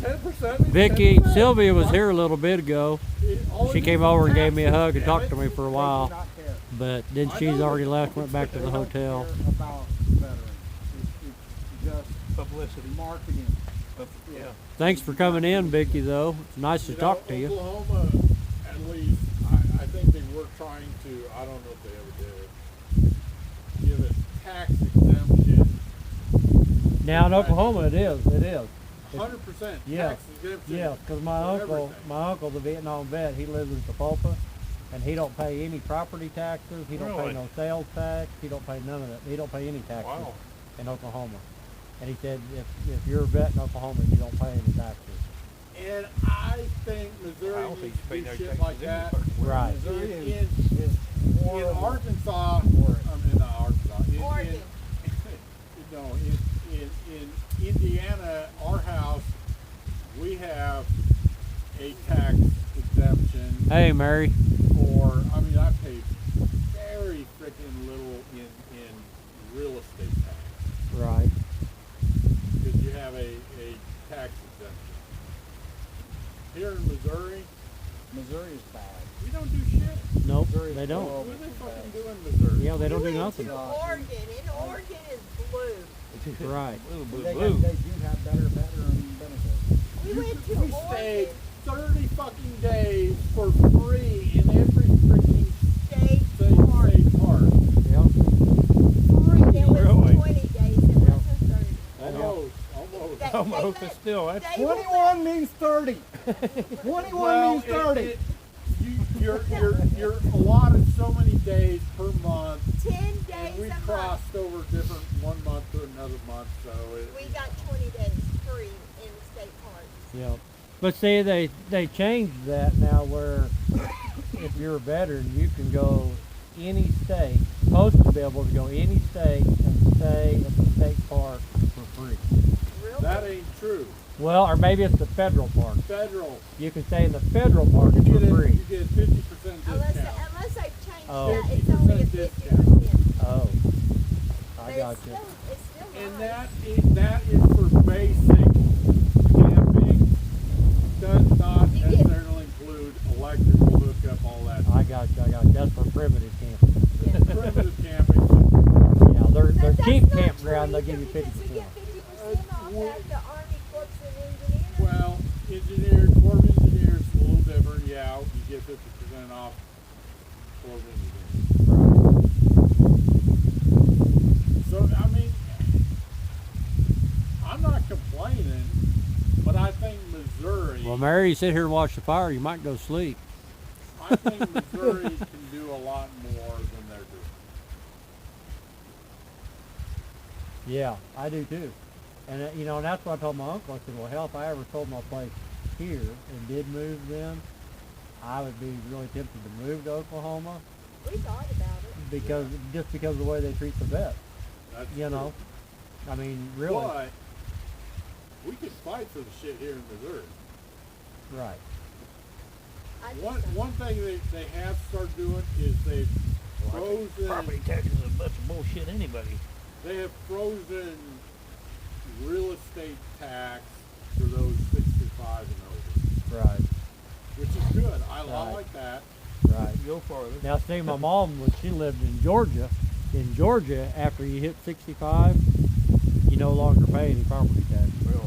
[SPEAKER 6] 10%.
[SPEAKER 1] Vicky, Sylvia was here a little bit ago.
[SPEAKER 6] All
[SPEAKER 1] She
[SPEAKER 6] it
[SPEAKER 1] came
[SPEAKER 6] is
[SPEAKER 1] over and
[SPEAKER 6] taxes,
[SPEAKER 1] gave me a hug and
[SPEAKER 6] damn
[SPEAKER 1] talked
[SPEAKER 6] it.
[SPEAKER 1] to me for a
[SPEAKER 3] they do
[SPEAKER 1] while,
[SPEAKER 3] not care.
[SPEAKER 1] but then
[SPEAKER 6] I
[SPEAKER 1] she's
[SPEAKER 6] know
[SPEAKER 1] already
[SPEAKER 6] that.
[SPEAKER 1] left, went back to
[SPEAKER 3] They
[SPEAKER 1] the
[SPEAKER 3] don't
[SPEAKER 1] hotel.
[SPEAKER 3] care about veterans. It's just
[SPEAKER 2] publicity.
[SPEAKER 3] marketing.
[SPEAKER 2] Yeah.
[SPEAKER 1] Thanks for coming in, Vicky, though. It's nice to
[SPEAKER 6] You
[SPEAKER 1] talk
[SPEAKER 6] know,
[SPEAKER 1] to you.
[SPEAKER 6] Oklahoma, at least, I think they were trying to, I don't know if they ever did, give us tax exemption.
[SPEAKER 1] Now in Oklahoma, it is.
[SPEAKER 6] 100%
[SPEAKER 1] Yeah.
[SPEAKER 6] tax exemption.
[SPEAKER 1] Yeah, because
[SPEAKER 6] for everything.
[SPEAKER 1] my uncle's a Vietnam vet. He lives in Tapulpa, and he don't pay any property taxes. He don't pay
[SPEAKER 12] Really?
[SPEAKER 1] no sales tax. He don't pay none of that. He don't pay any taxes
[SPEAKER 12] Wow.
[SPEAKER 1] in Oklahoma. And he said if you're a vet in Oklahoma, you don't pay any taxes.
[SPEAKER 6] And I think Missouri
[SPEAKER 2] I don't think
[SPEAKER 6] needs to
[SPEAKER 2] you
[SPEAKER 6] do
[SPEAKER 2] pay no
[SPEAKER 6] shit
[SPEAKER 2] taxes
[SPEAKER 6] like that.
[SPEAKER 1] Right.
[SPEAKER 12] Missouri
[SPEAKER 6] In,
[SPEAKER 12] is
[SPEAKER 6] in
[SPEAKER 12] horrible.
[SPEAKER 6] Arkansas, not Arkansas.
[SPEAKER 5] Oregon.
[SPEAKER 6] No, in Indiana, our house, we have a tax exemption
[SPEAKER 1] Hey, Mary.
[SPEAKER 6] for, I mean, I pay very freaking little in real estate tax.
[SPEAKER 1] Right.
[SPEAKER 6] Because you have a tax exemption. Here in Missouri,
[SPEAKER 12] Missouri is bad.
[SPEAKER 6] we don't do shit.
[SPEAKER 1] Nope,
[SPEAKER 12] Missouri
[SPEAKER 1] they
[SPEAKER 12] is
[SPEAKER 1] don't.
[SPEAKER 6] What
[SPEAKER 12] horrible.
[SPEAKER 6] are they fucking doing in Missouri?
[SPEAKER 1] Yeah, they don't do
[SPEAKER 5] We went
[SPEAKER 1] nothing.
[SPEAKER 5] to Oregon, and Oregon is blue.
[SPEAKER 1] Right.
[SPEAKER 12] Blue, blue,
[SPEAKER 3] They
[SPEAKER 12] blue.
[SPEAKER 3] do have better veteran benefits.
[SPEAKER 5] We went to
[SPEAKER 6] We stayed
[SPEAKER 5] Oregon
[SPEAKER 6] 30 fucking days for free in every freaking
[SPEAKER 5] State
[SPEAKER 6] state
[SPEAKER 5] Park.
[SPEAKER 6] park.
[SPEAKER 1] Yep.
[SPEAKER 5] It was
[SPEAKER 12] Really?
[SPEAKER 5] 20 days. It wasn't 30.
[SPEAKER 6] Almost.
[SPEAKER 5] They
[SPEAKER 2] Almost, but
[SPEAKER 5] let-
[SPEAKER 2] still, that's
[SPEAKER 5] they will
[SPEAKER 3] 21 means 30. 21 means 30.
[SPEAKER 6] You're allotted so many days per month,
[SPEAKER 5] 10
[SPEAKER 6] and
[SPEAKER 5] days
[SPEAKER 6] we
[SPEAKER 5] a month.
[SPEAKER 6] crossed over different one month to another month, so
[SPEAKER 5] We got 20 days free in the state parks.
[SPEAKER 1] Yep. But see, they changed that now where if you're a veteran, you can go any state, supposed to be able to go any state and stay at the state park for free.
[SPEAKER 5] Really?
[SPEAKER 6] that ain't true.
[SPEAKER 1] Well, or maybe it's the federal park.
[SPEAKER 6] Federal,
[SPEAKER 1] You can stay in the federal park
[SPEAKER 6] you
[SPEAKER 1] for
[SPEAKER 6] get
[SPEAKER 1] free.
[SPEAKER 6] you get 50%
[SPEAKER 5] Unless,
[SPEAKER 6] discount.
[SPEAKER 5] unless they've changed
[SPEAKER 1] Oh.
[SPEAKER 5] that, it's only a
[SPEAKER 6] 50%
[SPEAKER 5] 50%.
[SPEAKER 1] Oh,
[SPEAKER 5] But
[SPEAKER 1] I
[SPEAKER 5] it's
[SPEAKER 1] got
[SPEAKER 5] still,
[SPEAKER 1] you.
[SPEAKER 5] it's still
[SPEAKER 6] And
[SPEAKER 5] nice.
[SPEAKER 6] that is for basic camping. Does not
[SPEAKER 5] You get-
[SPEAKER 6] necessarily include electrical hookup, all that.
[SPEAKER 1] I got you. That's for primitive camping.
[SPEAKER 5] Yeah.
[SPEAKER 6] Primitive camping.
[SPEAKER 1] Yeah, their
[SPEAKER 5] That's
[SPEAKER 1] cheap
[SPEAKER 5] not
[SPEAKER 1] campground,
[SPEAKER 5] true
[SPEAKER 1] they'll give you
[SPEAKER 5] because
[SPEAKER 1] 50%.
[SPEAKER 5] we get 50% off at the Army Corps of Engineers.
[SPEAKER 6] Well, engineers, Corps of Engineers is a little different. Yeah, you get 50% off Corps of Engineers. So, I mean, I'm not complaining, but I think Missouri,
[SPEAKER 1] Well, Mary, you sit here and watch the fire, you might go sleep.
[SPEAKER 6] I think Missouri can do a lot more than they're doing.
[SPEAKER 1] Yeah, I do too. And and that's what I told my uncle. I said, well, hell, if I ever sold my place here and did move then, I would be really tempted to move to Oklahoma
[SPEAKER 5] We thought about it.
[SPEAKER 1] because of the way they treat the vets.
[SPEAKER 6] That's
[SPEAKER 1] You
[SPEAKER 6] true.
[SPEAKER 1] know, I mean, really,
[SPEAKER 6] But we could fight for the shit here in Missouri.
[SPEAKER 1] right?
[SPEAKER 5] I just
[SPEAKER 6] One
[SPEAKER 5] don't-
[SPEAKER 6] one thing they have started doing is they've
[SPEAKER 2] property
[SPEAKER 6] frozen
[SPEAKER 2] taxes is a bunch of bullshit anybody.
[SPEAKER 6] they have frozen real estate tax for those 65 and over,
[SPEAKER 1] Right,
[SPEAKER 6] which is good. I
[SPEAKER 1] Right.
[SPEAKER 6] like that.
[SPEAKER 1] right.
[SPEAKER 2] Go farther.
[SPEAKER 1] Now, see, my mom, when she lived in Georgia, after you hit 65, you no longer pay any property tax.
[SPEAKER 2] Really.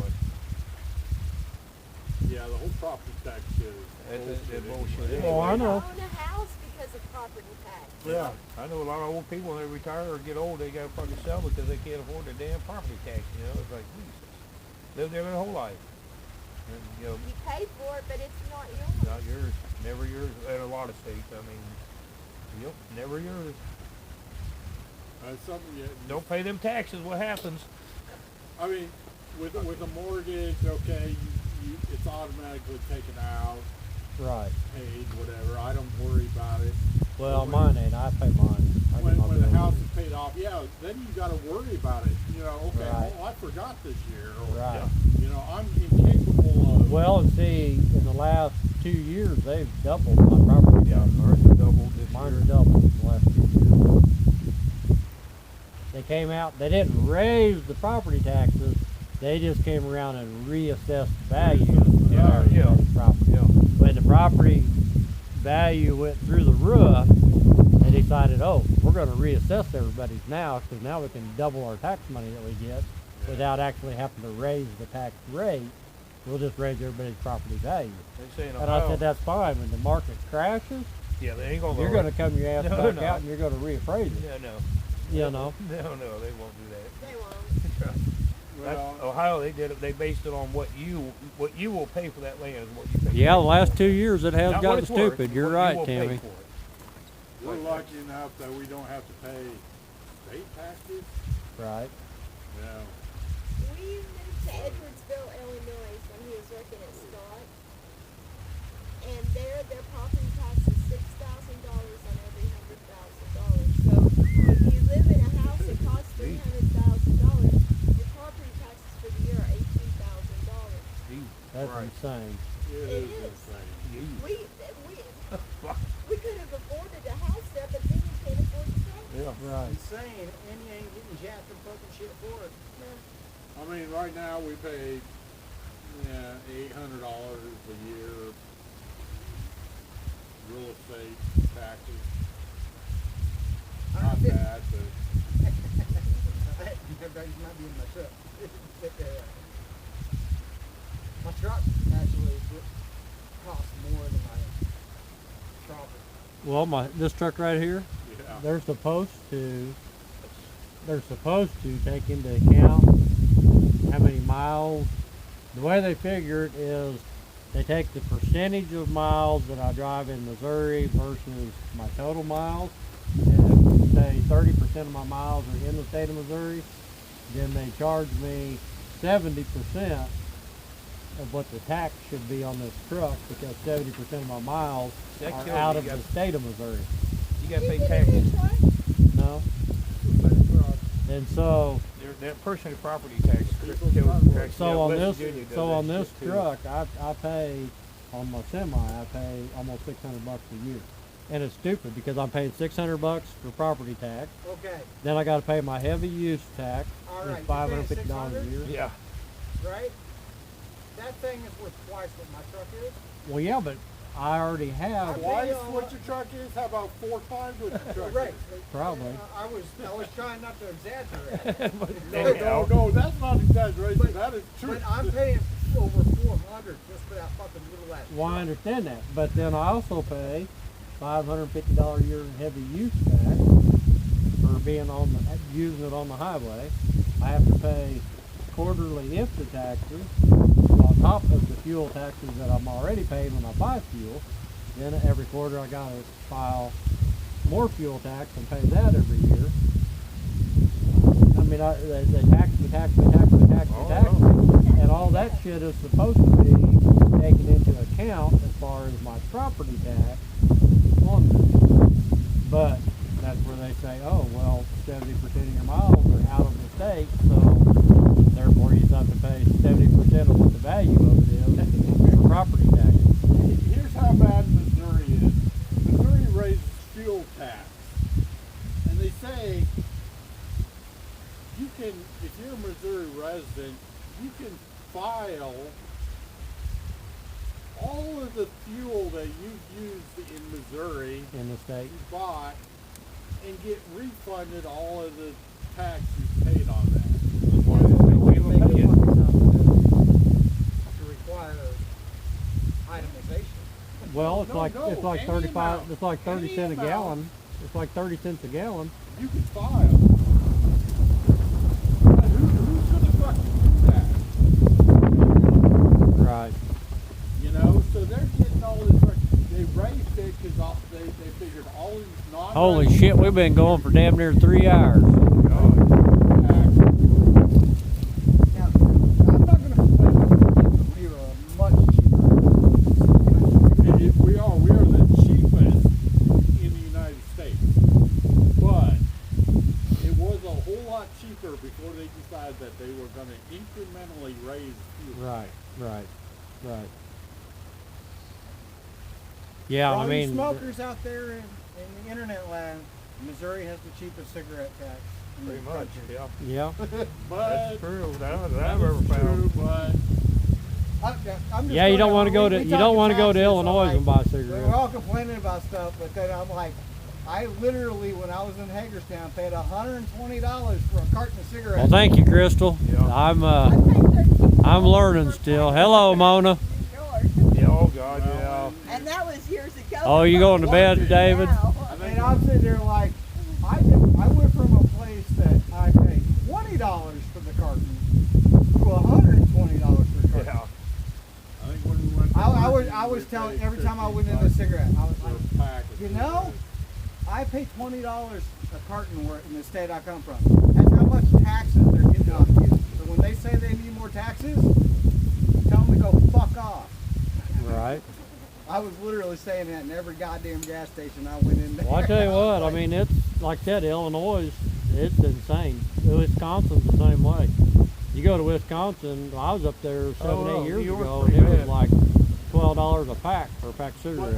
[SPEAKER 6] Yeah, the whole property tax shit is
[SPEAKER 2] That's
[SPEAKER 6] bullshit.
[SPEAKER 2] bullshit.
[SPEAKER 1] Oh, I know.
[SPEAKER 5] Own a house because of property tax.
[SPEAKER 2] Yeah, I know a lot of old people when they retire or get old, they gotta fucking sell because they can't afford their damn property tax. You know, it's like, Jesus, live there their whole life, and you know,
[SPEAKER 5] You pay for it, but it's not yours.
[SPEAKER 2] not yours, never yours. In a lot of states, I mean, yep, never yours.
[SPEAKER 6] Something you,
[SPEAKER 2] Don't pay them taxes. What happens?
[SPEAKER 6] I mean, with a mortgage, okay, it's automatically taken out,
[SPEAKER 1] Right.
[SPEAKER 6] paid, whatever. I don't worry about it.
[SPEAKER 1] Well, mine ain't. I pay mine. I get
[SPEAKER 6] When
[SPEAKER 1] my
[SPEAKER 6] the
[SPEAKER 1] bill.
[SPEAKER 6] house is paid off, yeah, then you got to worry about it. You know, okay,
[SPEAKER 1] Right.
[SPEAKER 6] well, I forgot this year, or
[SPEAKER 1] Right.
[SPEAKER 6] you know, I'm incapable of.
[SPEAKER 1] Well, and see, in the last 2 years, they've doubled my property tax.
[SPEAKER 2] Ours is doubled this
[SPEAKER 1] Mine's doubled in the last 2 years. They came out, they didn't raise the property taxes, they just came around and reassessed the value of
[SPEAKER 2] Yeah, yeah.
[SPEAKER 1] everybody's property.
[SPEAKER 2] Yeah.
[SPEAKER 1] When the property value went through the roof, they decided, oh, we're going to reassess everybody's now, because now we can double our tax money that we get without actually having to raise the tax rate. We'll just raise everybody's property value.
[SPEAKER 2] They say in
[SPEAKER 1] And I
[SPEAKER 2] Ohio,
[SPEAKER 1] said, that's fine. When the market crashes,
[SPEAKER 2] yeah, they ain't gonna.
[SPEAKER 1] you're
[SPEAKER 2] lower
[SPEAKER 1] going to come your ass
[SPEAKER 2] No,
[SPEAKER 1] back
[SPEAKER 2] no.
[SPEAKER 1] out and you're going to reappraise it.
[SPEAKER 2] Yeah, no.
[SPEAKER 1] You know?
[SPEAKER 2] No, no, they won't do that.
[SPEAKER 5] They won't.
[SPEAKER 6] Well,
[SPEAKER 2] Ohio, they did it. They based it on what you will pay for that land is what you pay.
[SPEAKER 1] Yeah, the last 2 years it has
[SPEAKER 2] Not what
[SPEAKER 1] gotten
[SPEAKER 2] it's worth,
[SPEAKER 1] stupid. You're
[SPEAKER 2] what you
[SPEAKER 1] right,
[SPEAKER 2] will pay
[SPEAKER 1] Tammy.
[SPEAKER 2] for it.
[SPEAKER 6] We're lucky enough that we don't have to pay state taxes.
[SPEAKER 1] Right.
[SPEAKER 6] Yeah.
[SPEAKER 5] We moved to Edwardsville, Illinois when he was working at Scott. And there, their property tax is $6,000 on every $100,000. So if you live in a house that costs $300,000, your property taxes for the year are $18,000.
[SPEAKER 1] That's insane.
[SPEAKER 5] It is.
[SPEAKER 6] Insane.
[SPEAKER 5] We could have afforded a house there, but then you can't afford the tax.
[SPEAKER 1] Yeah. Right.
[SPEAKER 3] Insane, and you ain't getting jack from fucking shit for it.
[SPEAKER 6] I mean, right now we pay $800 a year real estate taxes. Not bad, but
[SPEAKER 3] That might be in my truck. My truck actually costs more than my property.
[SPEAKER 1] Well, this truck right here,
[SPEAKER 6] yeah.
[SPEAKER 1] they're supposed to take into account how many miles. The way they figure it is they take the percentage of miles that I drive in Missouri versus my total miles. And if say 30% of my miles are in the state of Missouri, then they charge me 70% of what the tax should be on this truck, because 70% of my miles are out of the state of Missouri.
[SPEAKER 2] You gotta pay taxes.
[SPEAKER 1] No? And so
[SPEAKER 2] That personal property tax.
[SPEAKER 1] So on this truck, I pay on my semi. I pay almost $600 a year, and it's stupid because I'm paying $600 for property tax.
[SPEAKER 3] Okay.
[SPEAKER 1] Then I got to pay my heavy use tax.
[SPEAKER 3] All right.
[SPEAKER 1] It's $550 a year.
[SPEAKER 2] Yeah.
[SPEAKER 3] Right? That thing is worth twice what my truck is.
[SPEAKER 1] Well, yeah, but I already have.
[SPEAKER 6] Twice what your truck is? How about 4 times what your truck
[SPEAKER 3] Right.
[SPEAKER 6] is?
[SPEAKER 1] Probably.
[SPEAKER 3] I was trying not to exaggerate.
[SPEAKER 6] No, that's not exaggeration. That is true.
[SPEAKER 3] But I'm paying over $400 just for that fucking little ass.
[SPEAKER 1] Well, I understand that, but then I also pay $550 a year in heavy use tax for being using it on the highway. I have to pay quarterly IFTA taxes on top of the fuel taxes that I'm already paying when I buy fuel. Then every quarter I gotta file more fuel tax and pay that every year. I mean, they tax me, and all that shit is supposed to be taken into account as far as my property tax on this. But that's where they say, oh, well, 70% of your miles are out of the state, so therefore you have to pay 70% of what the value of it is for property taxes.
[SPEAKER 6] Here's how bad Missouri is. Missouri raises fuel tax. And they say you can, if you're a Missouri resident, you can file all of the fuel that you've used in Missouri
[SPEAKER 1] In the state.
[SPEAKER 6] you bought and get refunded all of the tax you paid on that.
[SPEAKER 3] To require itemization.
[SPEAKER 1] Well, it's
[SPEAKER 6] No,
[SPEAKER 1] like
[SPEAKER 6] no,
[SPEAKER 1] it's like
[SPEAKER 6] any
[SPEAKER 1] 35.
[SPEAKER 6] amount.
[SPEAKER 1] It's like 30
[SPEAKER 6] Any
[SPEAKER 1] cents a
[SPEAKER 6] amount.
[SPEAKER 1] gallon. It's like 30 cents a gallon.
[SPEAKER 6] You can file. But who's gonna fucking do that?
[SPEAKER 1] Right.
[SPEAKER 6] You know, so they're getting all this. They raised it because they figured all these non.
[SPEAKER 1] Holy shit, we've been going for damn near 3 hours.
[SPEAKER 3] Now, I'm not going to complain. We are much cheaper.
[SPEAKER 6] We are the cheapest in the United States, but it was a whole lot cheaper before they decided that they were going to incrementally raise fuel.
[SPEAKER 1] Right. Yeah,
[SPEAKER 3] For all
[SPEAKER 1] I
[SPEAKER 3] you
[SPEAKER 1] mean,
[SPEAKER 3] smokers out there in the internet land, Missouri has the cheapest cigarette tax. in the
[SPEAKER 2] Pretty much,
[SPEAKER 3] country.
[SPEAKER 2] yeah.
[SPEAKER 1] yeah.
[SPEAKER 6] But
[SPEAKER 2] That's true. That I've
[SPEAKER 6] that
[SPEAKER 2] ever
[SPEAKER 6] is
[SPEAKER 2] found.
[SPEAKER 6] true, but
[SPEAKER 3] I'm just
[SPEAKER 1] Yeah, you don't
[SPEAKER 3] gonna-
[SPEAKER 1] want to go
[SPEAKER 3] we
[SPEAKER 1] to
[SPEAKER 3] talking taxes,
[SPEAKER 1] Illinois
[SPEAKER 3] I'm
[SPEAKER 1] and buy
[SPEAKER 3] like, We're
[SPEAKER 1] cigarettes.
[SPEAKER 3] all complaining about stuff, but then I'm like, I literally, when I was in Hagerstown, paid $120 for a carton of cigarettes.
[SPEAKER 1] Well, thank you, Crystal.
[SPEAKER 2] Yeah.
[SPEAKER 1] I'm learning still. Hello, Mona.
[SPEAKER 2] Yeah, oh God, yeah.
[SPEAKER 5] And that was years ago.
[SPEAKER 1] Oh, you going to bed, David?
[SPEAKER 3] And I'm sitting there like, I went from a place that I paid $20 for the carton to $120 for the carton.
[SPEAKER 2] Yeah.
[SPEAKER 6] I think when we went
[SPEAKER 3] I was telling every time I went in a cigarette, I was like, you know, I pay $20 a carton where in the state I come from. That's how much taxes they're getting off you. So when they say they need more taxes, tell them to go fuck off.
[SPEAKER 1] Right.
[SPEAKER 3] I was literally saying that in every goddamn gas station I went in there.
[SPEAKER 1] Well, I tell you what, I mean, it's like I said, Illinois, it's insane. Wisconsin's the same way. You go to Wisconsin, I was up there 7, 8 years ago, and it was like $12 a pack for a pack of cigarettes.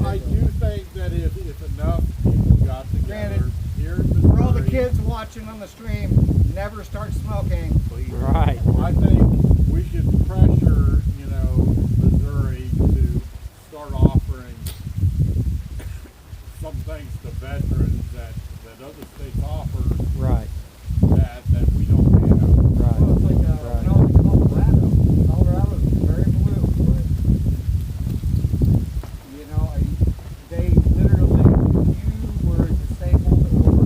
[SPEAKER 6] I do think that if enough people got together here in Missouri,
[SPEAKER 3] For all the kids watching on the stream, never start smoking.
[SPEAKER 1] Right.
[SPEAKER 6] I think we should pressure, Missouri to start offering some things to veterans that other states offer.
[SPEAKER 1] Right.
[SPEAKER 6] That we don't have.
[SPEAKER 1] Right.
[SPEAKER 3] Well, it's like,
[SPEAKER 1] Right.
[SPEAKER 3] Colorado. Colorado's very blue. But, they literally, if you were disabled over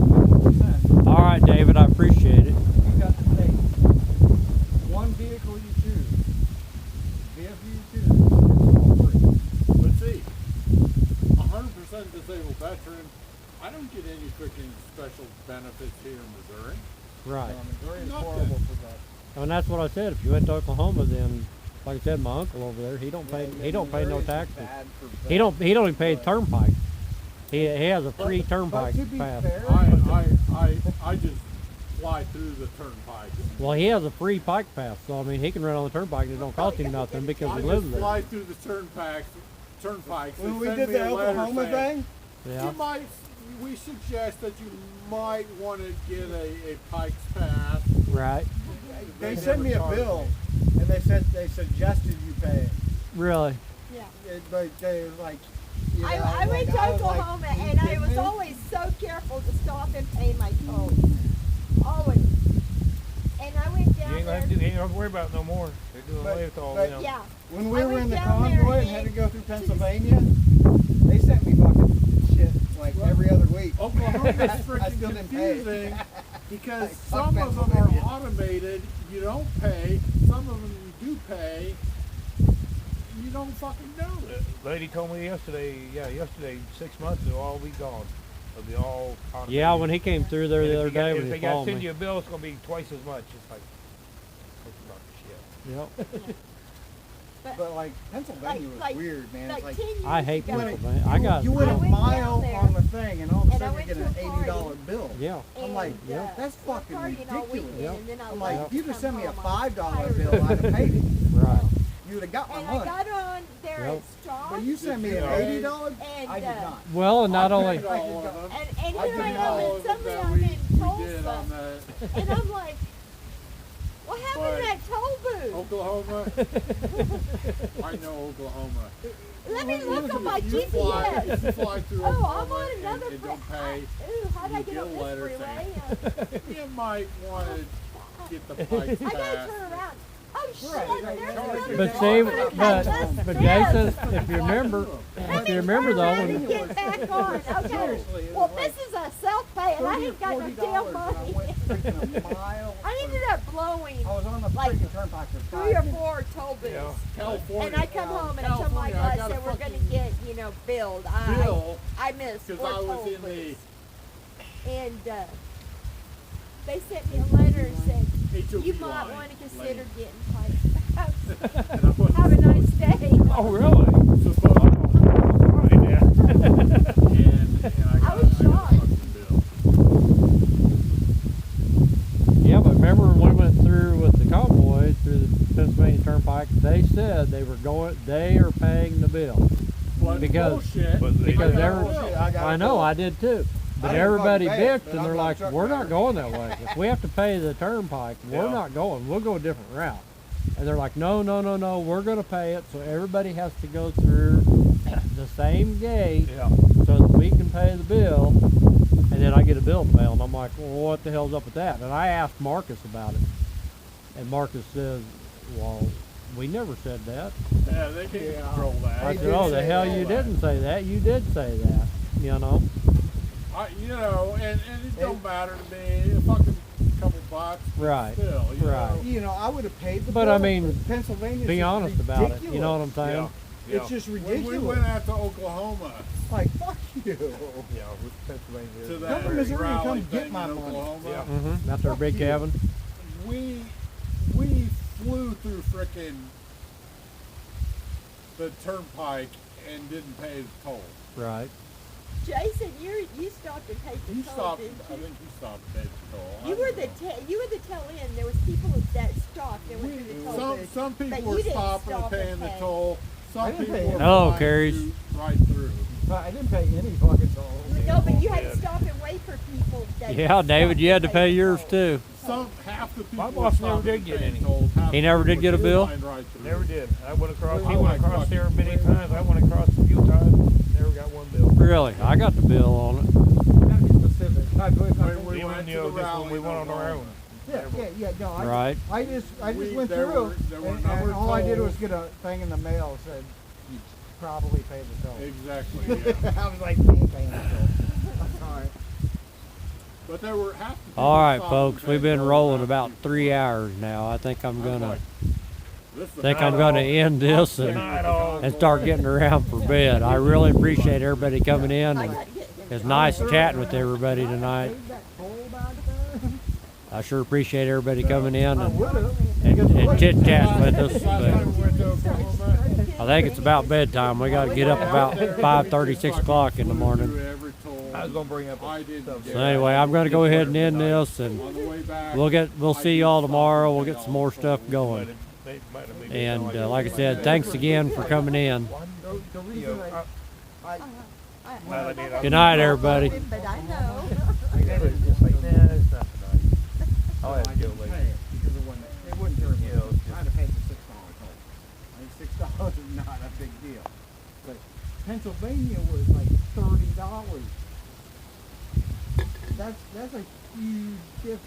[SPEAKER 3] 20%,
[SPEAKER 1] All right, David, I appreciate it.
[SPEAKER 3] you got the state. One vehicle you choose. Vehicle you choose, it's all free.
[SPEAKER 6] But see, 100% disabled veteran, I don't get any freaking special benefits here in Missouri.
[SPEAKER 1] Right.
[SPEAKER 3] Missouri is
[SPEAKER 6] Nothing.
[SPEAKER 3] horrible for that.
[SPEAKER 1] And that's what I said. If you went to Oklahoma, then, like I said, my uncle over there, he don't pay no
[SPEAKER 3] Missouri is
[SPEAKER 1] taxes.
[SPEAKER 3] bad for
[SPEAKER 1] He don't even pay
[SPEAKER 3] but-
[SPEAKER 1] turnpike. He has a free turnpike
[SPEAKER 3] But to be
[SPEAKER 1] pass.
[SPEAKER 3] fair,
[SPEAKER 6] I just fly through the turnpike.
[SPEAKER 1] Well, he has a free pike pass, so I mean, he can run on the turnpike and it don't cost him nothing because
[SPEAKER 6] I
[SPEAKER 1] he lives
[SPEAKER 6] just
[SPEAKER 1] there.
[SPEAKER 6] fly through the turnpikes.
[SPEAKER 3] when
[SPEAKER 6] They
[SPEAKER 3] we
[SPEAKER 6] send
[SPEAKER 3] did
[SPEAKER 6] me
[SPEAKER 3] the
[SPEAKER 6] a letter
[SPEAKER 3] Oklahoma
[SPEAKER 6] saying,
[SPEAKER 3] thing,
[SPEAKER 1] Yeah.
[SPEAKER 6] we suggest that you might want to get a Pikes pass.
[SPEAKER 1] Right.
[SPEAKER 3] they
[SPEAKER 6] They
[SPEAKER 3] sent
[SPEAKER 6] never
[SPEAKER 3] me a
[SPEAKER 6] charge
[SPEAKER 3] bill,
[SPEAKER 6] me.
[SPEAKER 3] and they said they suggested you pay it.
[SPEAKER 1] Really.
[SPEAKER 5] Yeah.
[SPEAKER 3] But they were like,
[SPEAKER 5] I went to
[SPEAKER 3] I was like,
[SPEAKER 5] Oklahoma
[SPEAKER 3] "You
[SPEAKER 5] and I
[SPEAKER 3] kidding
[SPEAKER 5] was
[SPEAKER 3] me?"
[SPEAKER 5] always so careful to stop and pay my tolls. Always. And I went down
[SPEAKER 2] You ain't gonna
[SPEAKER 5] there.
[SPEAKER 2] have to, you ain't gonna have to worry about it no more. They're doing away with all
[SPEAKER 3] but-
[SPEAKER 2] them.
[SPEAKER 5] Yeah.
[SPEAKER 3] When we
[SPEAKER 5] I
[SPEAKER 3] were
[SPEAKER 5] went
[SPEAKER 3] in the
[SPEAKER 5] down there
[SPEAKER 3] convoy and had to
[SPEAKER 5] and-
[SPEAKER 3] go through Pennsylvania, they sent me fucking shit like every other week.
[SPEAKER 6] Oklahoma's
[SPEAKER 3] I
[SPEAKER 6] freaking
[SPEAKER 3] still didn't pay.
[SPEAKER 6] confusing because
[SPEAKER 3] Like, fuck
[SPEAKER 6] some of them are
[SPEAKER 3] Pennsylvania.
[SPEAKER 6] automated, you don't pay. Some of them you do pay, you don't fucking know.
[SPEAKER 2] The lady told me yesterday, 6 months it'll all be gone. It'll be all automated.
[SPEAKER 1] Yeah, when he came through there
[SPEAKER 2] And
[SPEAKER 1] the
[SPEAKER 2] if
[SPEAKER 1] other
[SPEAKER 2] you got-
[SPEAKER 1] day
[SPEAKER 2] if
[SPEAKER 1] when
[SPEAKER 2] they
[SPEAKER 1] he
[SPEAKER 2] got to
[SPEAKER 1] called
[SPEAKER 2] send
[SPEAKER 1] me.
[SPEAKER 2] you a bill, it's gonna be twice as much. It's like, shit.
[SPEAKER 1] Yep.
[SPEAKER 3] But like Pennsylvania was weird, man. It's like
[SPEAKER 5] 10 years
[SPEAKER 1] I hate
[SPEAKER 5] ago,
[SPEAKER 1] Pennsylvania. I got.
[SPEAKER 3] you went
[SPEAKER 5] I
[SPEAKER 3] a
[SPEAKER 5] went
[SPEAKER 3] mile
[SPEAKER 5] down there,
[SPEAKER 3] on the thing, and all of a
[SPEAKER 5] and I
[SPEAKER 3] sudden
[SPEAKER 5] went
[SPEAKER 3] you're
[SPEAKER 5] to
[SPEAKER 3] getting
[SPEAKER 5] a
[SPEAKER 3] an $80
[SPEAKER 1] party.
[SPEAKER 3] bill.
[SPEAKER 1] Yeah.
[SPEAKER 3] I'm like,
[SPEAKER 1] yeah.
[SPEAKER 3] that's
[SPEAKER 5] we're
[SPEAKER 3] fucking
[SPEAKER 5] partying all
[SPEAKER 3] ridiculous.
[SPEAKER 5] weekend,
[SPEAKER 1] Yep.
[SPEAKER 5] and then I
[SPEAKER 3] I'm
[SPEAKER 5] left
[SPEAKER 3] like,
[SPEAKER 5] to
[SPEAKER 3] you'd have
[SPEAKER 5] come
[SPEAKER 3] sent me a
[SPEAKER 5] home. I was
[SPEAKER 3] $5
[SPEAKER 5] tired.
[SPEAKER 3] bill, I'd have paid it.
[SPEAKER 1] Right.
[SPEAKER 3] You would have got my
[SPEAKER 5] And I
[SPEAKER 3] money.
[SPEAKER 5] got on there
[SPEAKER 1] Yep.
[SPEAKER 5] at Strong.
[SPEAKER 3] But you sent me an
[SPEAKER 6] Yeah.
[SPEAKER 3] $80,
[SPEAKER 5] And,
[SPEAKER 3] I did not.
[SPEAKER 1] Well, and not
[SPEAKER 6] I
[SPEAKER 1] only.
[SPEAKER 6] paid all of them.
[SPEAKER 5] And
[SPEAKER 6] I
[SPEAKER 5] here I
[SPEAKER 6] did
[SPEAKER 5] am,
[SPEAKER 6] all
[SPEAKER 5] and
[SPEAKER 6] of them
[SPEAKER 5] suddenly
[SPEAKER 6] that
[SPEAKER 5] I'm
[SPEAKER 6] we
[SPEAKER 5] in
[SPEAKER 6] did
[SPEAKER 5] Tulsa,
[SPEAKER 6] on the
[SPEAKER 5] and I'm like, what happened
[SPEAKER 6] But-
[SPEAKER 5] to that toll booth?
[SPEAKER 6] Oklahoma. I know Oklahoma.
[SPEAKER 5] Let me
[SPEAKER 6] Well,
[SPEAKER 5] look
[SPEAKER 6] listen,
[SPEAKER 5] on my
[SPEAKER 6] if you fly-
[SPEAKER 5] GPS.
[SPEAKER 6] if you fly through
[SPEAKER 5] Oh, I'm
[SPEAKER 6] Oklahoma
[SPEAKER 5] on
[SPEAKER 6] and-
[SPEAKER 5] another
[SPEAKER 6] and don't pay,
[SPEAKER 5] Ooh, how'd I
[SPEAKER 6] you
[SPEAKER 5] get
[SPEAKER 6] get
[SPEAKER 5] on
[SPEAKER 6] a
[SPEAKER 5] this
[SPEAKER 6] letter
[SPEAKER 5] freeway?
[SPEAKER 6] you might want to get the Pikes
[SPEAKER 5] I gotta
[SPEAKER 6] pass.
[SPEAKER 5] turn around. Oh shit!
[SPEAKER 3] Right,
[SPEAKER 5] There's
[SPEAKER 3] right.
[SPEAKER 5] another
[SPEAKER 1] But
[SPEAKER 5] toll
[SPEAKER 1] see,
[SPEAKER 5] booth.
[SPEAKER 1] but Jason, if you remember
[SPEAKER 5] Let
[SPEAKER 1] though,
[SPEAKER 5] me
[SPEAKER 1] when,
[SPEAKER 5] get back on. Okay.
[SPEAKER 3] Seriously, it
[SPEAKER 5] Well,
[SPEAKER 3] was like
[SPEAKER 5] this is a self-pay, and I
[SPEAKER 3] 30 or
[SPEAKER 5] ain't got no
[SPEAKER 3] $40,
[SPEAKER 5] damn
[SPEAKER 3] and I
[SPEAKER 5] money.
[SPEAKER 3] went freaking a mile.
[SPEAKER 5] I ended up blowing
[SPEAKER 3] I was on the
[SPEAKER 5] like
[SPEAKER 3] freaking turnpike for 5
[SPEAKER 5] 3 or
[SPEAKER 3] minutes.
[SPEAKER 5] 4 toll booths.
[SPEAKER 2] Yeah.
[SPEAKER 6] California.
[SPEAKER 5] And I come home and I told my
[SPEAKER 6] California, I
[SPEAKER 5] guys
[SPEAKER 6] got a
[SPEAKER 5] that we're gonna
[SPEAKER 6] fucking
[SPEAKER 5] get, billed.
[SPEAKER 6] bill
[SPEAKER 5] I missed 4
[SPEAKER 6] because I
[SPEAKER 5] toll
[SPEAKER 6] was in the
[SPEAKER 5] booths. And they sent me a letter and said,
[SPEAKER 6] HOV
[SPEAKER 5] you might
[SPEAKER 6] line
[SPEAKER 5] want to consider
[SPEAKER 6] lane.
[SPEAKER 5] getting Pikes back.
[SPEAKER 6] And I wasn't
[SPEAKER 5] Have a nice day.
[SPEAKER 2] Oh, really?
[SPEAKER 6] supposed to.
[SPEAKER 2] Right, yeah.
[SPEAKER 6] And
[SPEAKER 5] I was
[SPEAKER 6] got a
[SPEAKER 5] shocked.
[SPEAKER 6] fucking bill.
[SPEAKER 1] yeah, but remember when we went through with the convoy through the Pennsylvania Turnpike, they said they are paying the bill.
[SPEAKER 6] But
[SPEAKER 1] Because-
[SPEAKER 6] bullshit.
[SPEAKER 2] But they-
[SPEAKER 1] Because
[SPEAKER 3] I got
[SPEAKER 1] every,
[SPEAKER 3] bullshit, I got
[SPEAKER 1] I
[SPEAKER 3] a
[SPEAKER 1] know,
[SPEAKER 3] bill.
[SPEAKER 1] I did too. But
[SPEAKER 3] I didn't
[SPEAKER 1] everybody
[SPEAKER 3] fucking pay it,
[SPEAKER 1] bitched
[SPEAKER 3] but
[SPEAKER 1] and
[SPEAKER 3] I'm
[SPEAKER 1] they're
[SPEAKER 3] not a
[SPEAKER 1] like,
[SPEAKER 3] truck
[SPEAKER 1] we're
[SPEAKER 3] driver."
[SPEAKER 1] not going that way. If we have to pay the turnpike, we're
[SPEAKER 2] Yeah.
[SPEAKER 1] not going. We'll go a different route. And they're like, no, we're going to pay it. So everybody has to go through the same gate
[SPEAKER 2] Yeah.
[SPEAKER 1] so that we can pay the bill. And then I get a bill in the mail. And I'm like, well, what the hell's up with that? And I asked Marcus about it. And Marcus says, well, we never said that.
[SPEAKER 6] Yeah, they can't
[SPEAKER 3] Yeah.
[SPEAKER 6] control that.
[SPEAKER 1] I
[SPEAKER 3] They
[SPEAKER 1] said,
[SPEAKER 3] did
[SPEAKER 1] oh, the
[SPEAKER 3] say
[SPEAKER 1] hell
[SPEAKER 3] that.
[SPEAKER 1] you didn't say that. You did say that, you know.
[SPEAKER 6] And it don't matter to me. A fucking couple bucks.
[SPEAKER 1] Right.
[SPEAKER 6] Still,
[SPEAKER 1] Right.
[SPEAKER 3] I would have paid the
[SPEAKER 1] But
[SPEAKER 3] bill.
[SPEAKER 1] I mean,
[SPEAKER 3] Pennsylvania.
[SPEAKER 1] Be honest about it. You know what I'm saying?
[SPEAKER 2] Yeah. Yeah.
[SPEAKER 3] It's just
[SPEAKER 6] When
[SPEAKER 3] ridiculous.
[SPEAKER 6] we went out to Oklahoma
[SPEAKER 3] Like, fuck you.
[SPEAKER 2] Yeah, with Pennsylvania.
[SPEAKER 6] to
[SPEAKER 3] Come to
[SPEAKER 6] that
[SPEAKER 3] Missouri and
[SPEAKER 6] rally
[SPEAKER 3] come
[SPEAKER 6] thing
[SPEAKER 3] get my
[SPEAKER 6] in
[SPEAKER 3] money.
[SPEAKER 6] Oklahoma,
[SPEAKER 2] Yeah.
[SPEAKER 1] Mm-hmm. Out there,
[SPEAKER 3] Fuck
[SPEAKER 1] big
[SPEAKER 3] you.
[SPEAKER 1] cabin.
[SPEAKER 6] we flew through frickin' the turnpike and didn't pay the toll.
[SPEAKER 1] Right.
[SPEAKER 5] Jason, you stopped and paid the
[SPEAKER 6] You
[SPEAKER 5] toll,
[SPEAKER 6] stopped.
[SPEAKER 5] didn't
[SPEAKER 6] I
[SPEAKER 5] you?
[SPEAKER 6] think you stopped and paid the toll. I
[SPEAKER 5] You were
[SPEAKER 6] don't know.
[SPEAKER 5] you were the tail end. There was people that stopped and went through the toll booth.
[SPEAKER 6] Some
[SPEAKER 5] but
[SPEAKER 6] people
[SPEAKER 5] you
[SPEAKER 6] were
[SPEAKER 5] didn't
[SPEAKER 6] stopping and
[SPEAKER 5] stop and
[SPEAKER 6] paying the
[SPEAKER 5] pay.
[SPEAKER 6] toll.
[SPEAKER 3] I
[SPEAKER 6] Some
[SPEAKER 3] didn't
[SPEAKER 6] people
[SPEAKER 3] pay
[SPEAKER 6] were
[SPEAKER 3] it.
[SPEAKER 1] Oh,
[SPEAKER 6] flying
[SPEAKER 1] Carries.
[SPEAKER 6] right through.
[SPEAKER 3] I didn't pay any fucking toll.
[SPEAKER 5] No, but you had to stop and wait for people. That
[SPEAKER 1] Yeah, David,
[SPEAKER 5] stopped
[SPEAKER 1] you had to
[SPEAKER 5] and
[SPEAKER 1] pay
[SPEAKER 5] the
[SPEAKER 1] yours
[SPEAKER 5] toll.
[SPEAKER 1] too.
[SPEAKER 6] Half the people.
[SPEAKER 2] My
[SPEAKER 6] were
[SPEAKER 2] boss never
[SPEAKER 6] stopping
[SPEAKER 2] did
[SPEAKER 6] and
[SPEAKER 2] get
[SPEAKER 6] paying
[SPEAKER 2] any.
[SPEAKER 6] tolls, half
[SPEAKER 1] He
[SPEAKER 6] the
[SPEAKER 1] never
[SPEAKER 6] people
[SPEAKER 1] did get a
[SPEAKER 6] were
[SPEAKER 1] bill?
[SPEAKER 6] flying right through.
[SPEAKER 2] Never did. I went across.
[SPEAKER 6] Well,
[SPEAKER 2] He went
[SPEAKER 6] like
[SPEAKER 2] across
[SPEAKER 6] fucking-
[SPEAKER 2] there many times. I went across a few times. Never got one bill.
[SPEAKER 1] Really, I got the bill on it.
[SPEAKER 3] Gotta be specific. I believe
[SPEAKER 6] When we
[SPEAKER 2] Even,
[SPEAKER 6] went
[SPEAKER 2] you
[SPEAKER 6] to
[SPEAKER 2] know,
[SPEAKER 6] the
[SPEAKER 2] just when
[SPEAKER 6] rally
[SPEAKER 2] we
[SPEAKER 6] in
[SPEAKER 2] went on our
[SPEAKER 6] Oklahoma.
[SPEAKER 2] own.
[SPEAKER 3] Yeah, no,
[SPEAKER 1] Right.
[SPEAKER 3] I just went
[SPEAKER 6] there
[SPEAKER 3] through,
[SPEAKER 6] were- there were a
[SPEAKER 3] and
[SPEAKER 6] number of
[SPEAKER 3] all I did
[SPEAKER 6] tolls.
[SPEAKER 3] was get a thing in the mail that said, you probably paid the toll.
[SPEAKER 6] Exactly. Yeah.
[SPEAKER 3] I was like, you ain't paying the toll. I'm sorry.
[SPEAKER 6] But there were half the people.
[SPEAKER 1] All right,
[SPEAKER 6] stopping
[SPEAKER 1] folks,
[SPEAKER 6] and
[SPEAKER 1] we've
[SPEAKER 6] paying
[SPEAKER 1] been
[SPEAKER 6] tolls,
[SPEAKER 1] rolling
[SPEAKER 6] half
[SPEAKER 1] about
[SPEAKER 6] people
[SPEAKER 1] 3
[SPEAKER 6] weren't.
[SPEAKER 1] hours now. I think I'm
[SPEAKER 6] I was
[SPEAKER 1] gonna
[SPEAKER 6] like, this is
[SPEAKER 1] think I'm
[SPEAKER 6] not
[SPEAKER 1] gonna
[SPEAKER 6] all-
[SPEAKER 1] end this
[SPEAKER 6] I'm
[SPEAKER 1] and,
[SPEAKER 6] saying
[SPEAKER 2] all-
[SPEAKER 1] and start getting around for bed. I really appreciate everybody coming in,
[SPEAKER 5] I
[SPEAKER 1] and
[SPEAKER 5] got to get him.
[SPEAKER 1] it's nice chatting with everybody tonight.
[SPEAKER 3] Paid that toll back there.
[SPEAKER 1] I sure appreciate everybody coming in
[SPEAKER 3] I
[SPEAKER 1] and,
[SPEAKER 3] would've.
[SPEAKER 1] and chit chatting with us.
[SPEAKER 6] Last
[SPEAKER 1] But
[SPEAKER 6] time we went to Oklahoma,
[SPEAKER 1] I think it's about bedtime. We got to get up about 5:30, 6 o'clock in the morning.
[SPEAKER 6] every toll.
[SPEAKER 2] I was gonna bring up.
[SPEAKER 6] I didn't
[SPEAKER 2] stuff.
[SPEAKER 6] get
[SPEAKER 1] So anyway, I'm gonna go ahead and end this, and
[SPEAKER 6] On the way back,
[SPEAKER 1] we'll
[SPEAKER 6] I
[SPEAKER 1] see
[SPEAKER 6] did
[SPEAKER 1] y'all
[SPEAKER 6] stop
[SPEAKER 1] tomorrow.
[SPEAKER 6] and
[SPEAKER 1] We'll
[SPEAKER 6] pay
[SPEAKER 1] get some
[SPEAKER 6] all
[SPEAKER 1] more
[SPEAKER 6] the
[SPEAKER 1] stuff
[SPEAKER 6] tolls.
[SPEAKER 1] going.
[SPEAKER 2] They might have made it
[SPEAKER 1] And
[SPEAKER 2] sound
[SPEAKER 1] like I said, thanks again for coming in.
[SPEAKER 3] The reason I
[SPEAKER 1] Good night, everybody.
[SPEAKER 5] But I know.
[SPEAKER 2] I never just like, nah, it's not tonight. I'll have to go
[SPEAKER 3] pay
[SPEAKER 2] later.
[SPEAKER 3] it because it wouldn't. It wouldn't turn me.
[SPEAKER 2] Yeah, it's just-
[SPEAKER 3] I'd have paid the $6 toll. I mean, $6 is not a big deal, but Pennsylvania was like $30. That's a huge difference.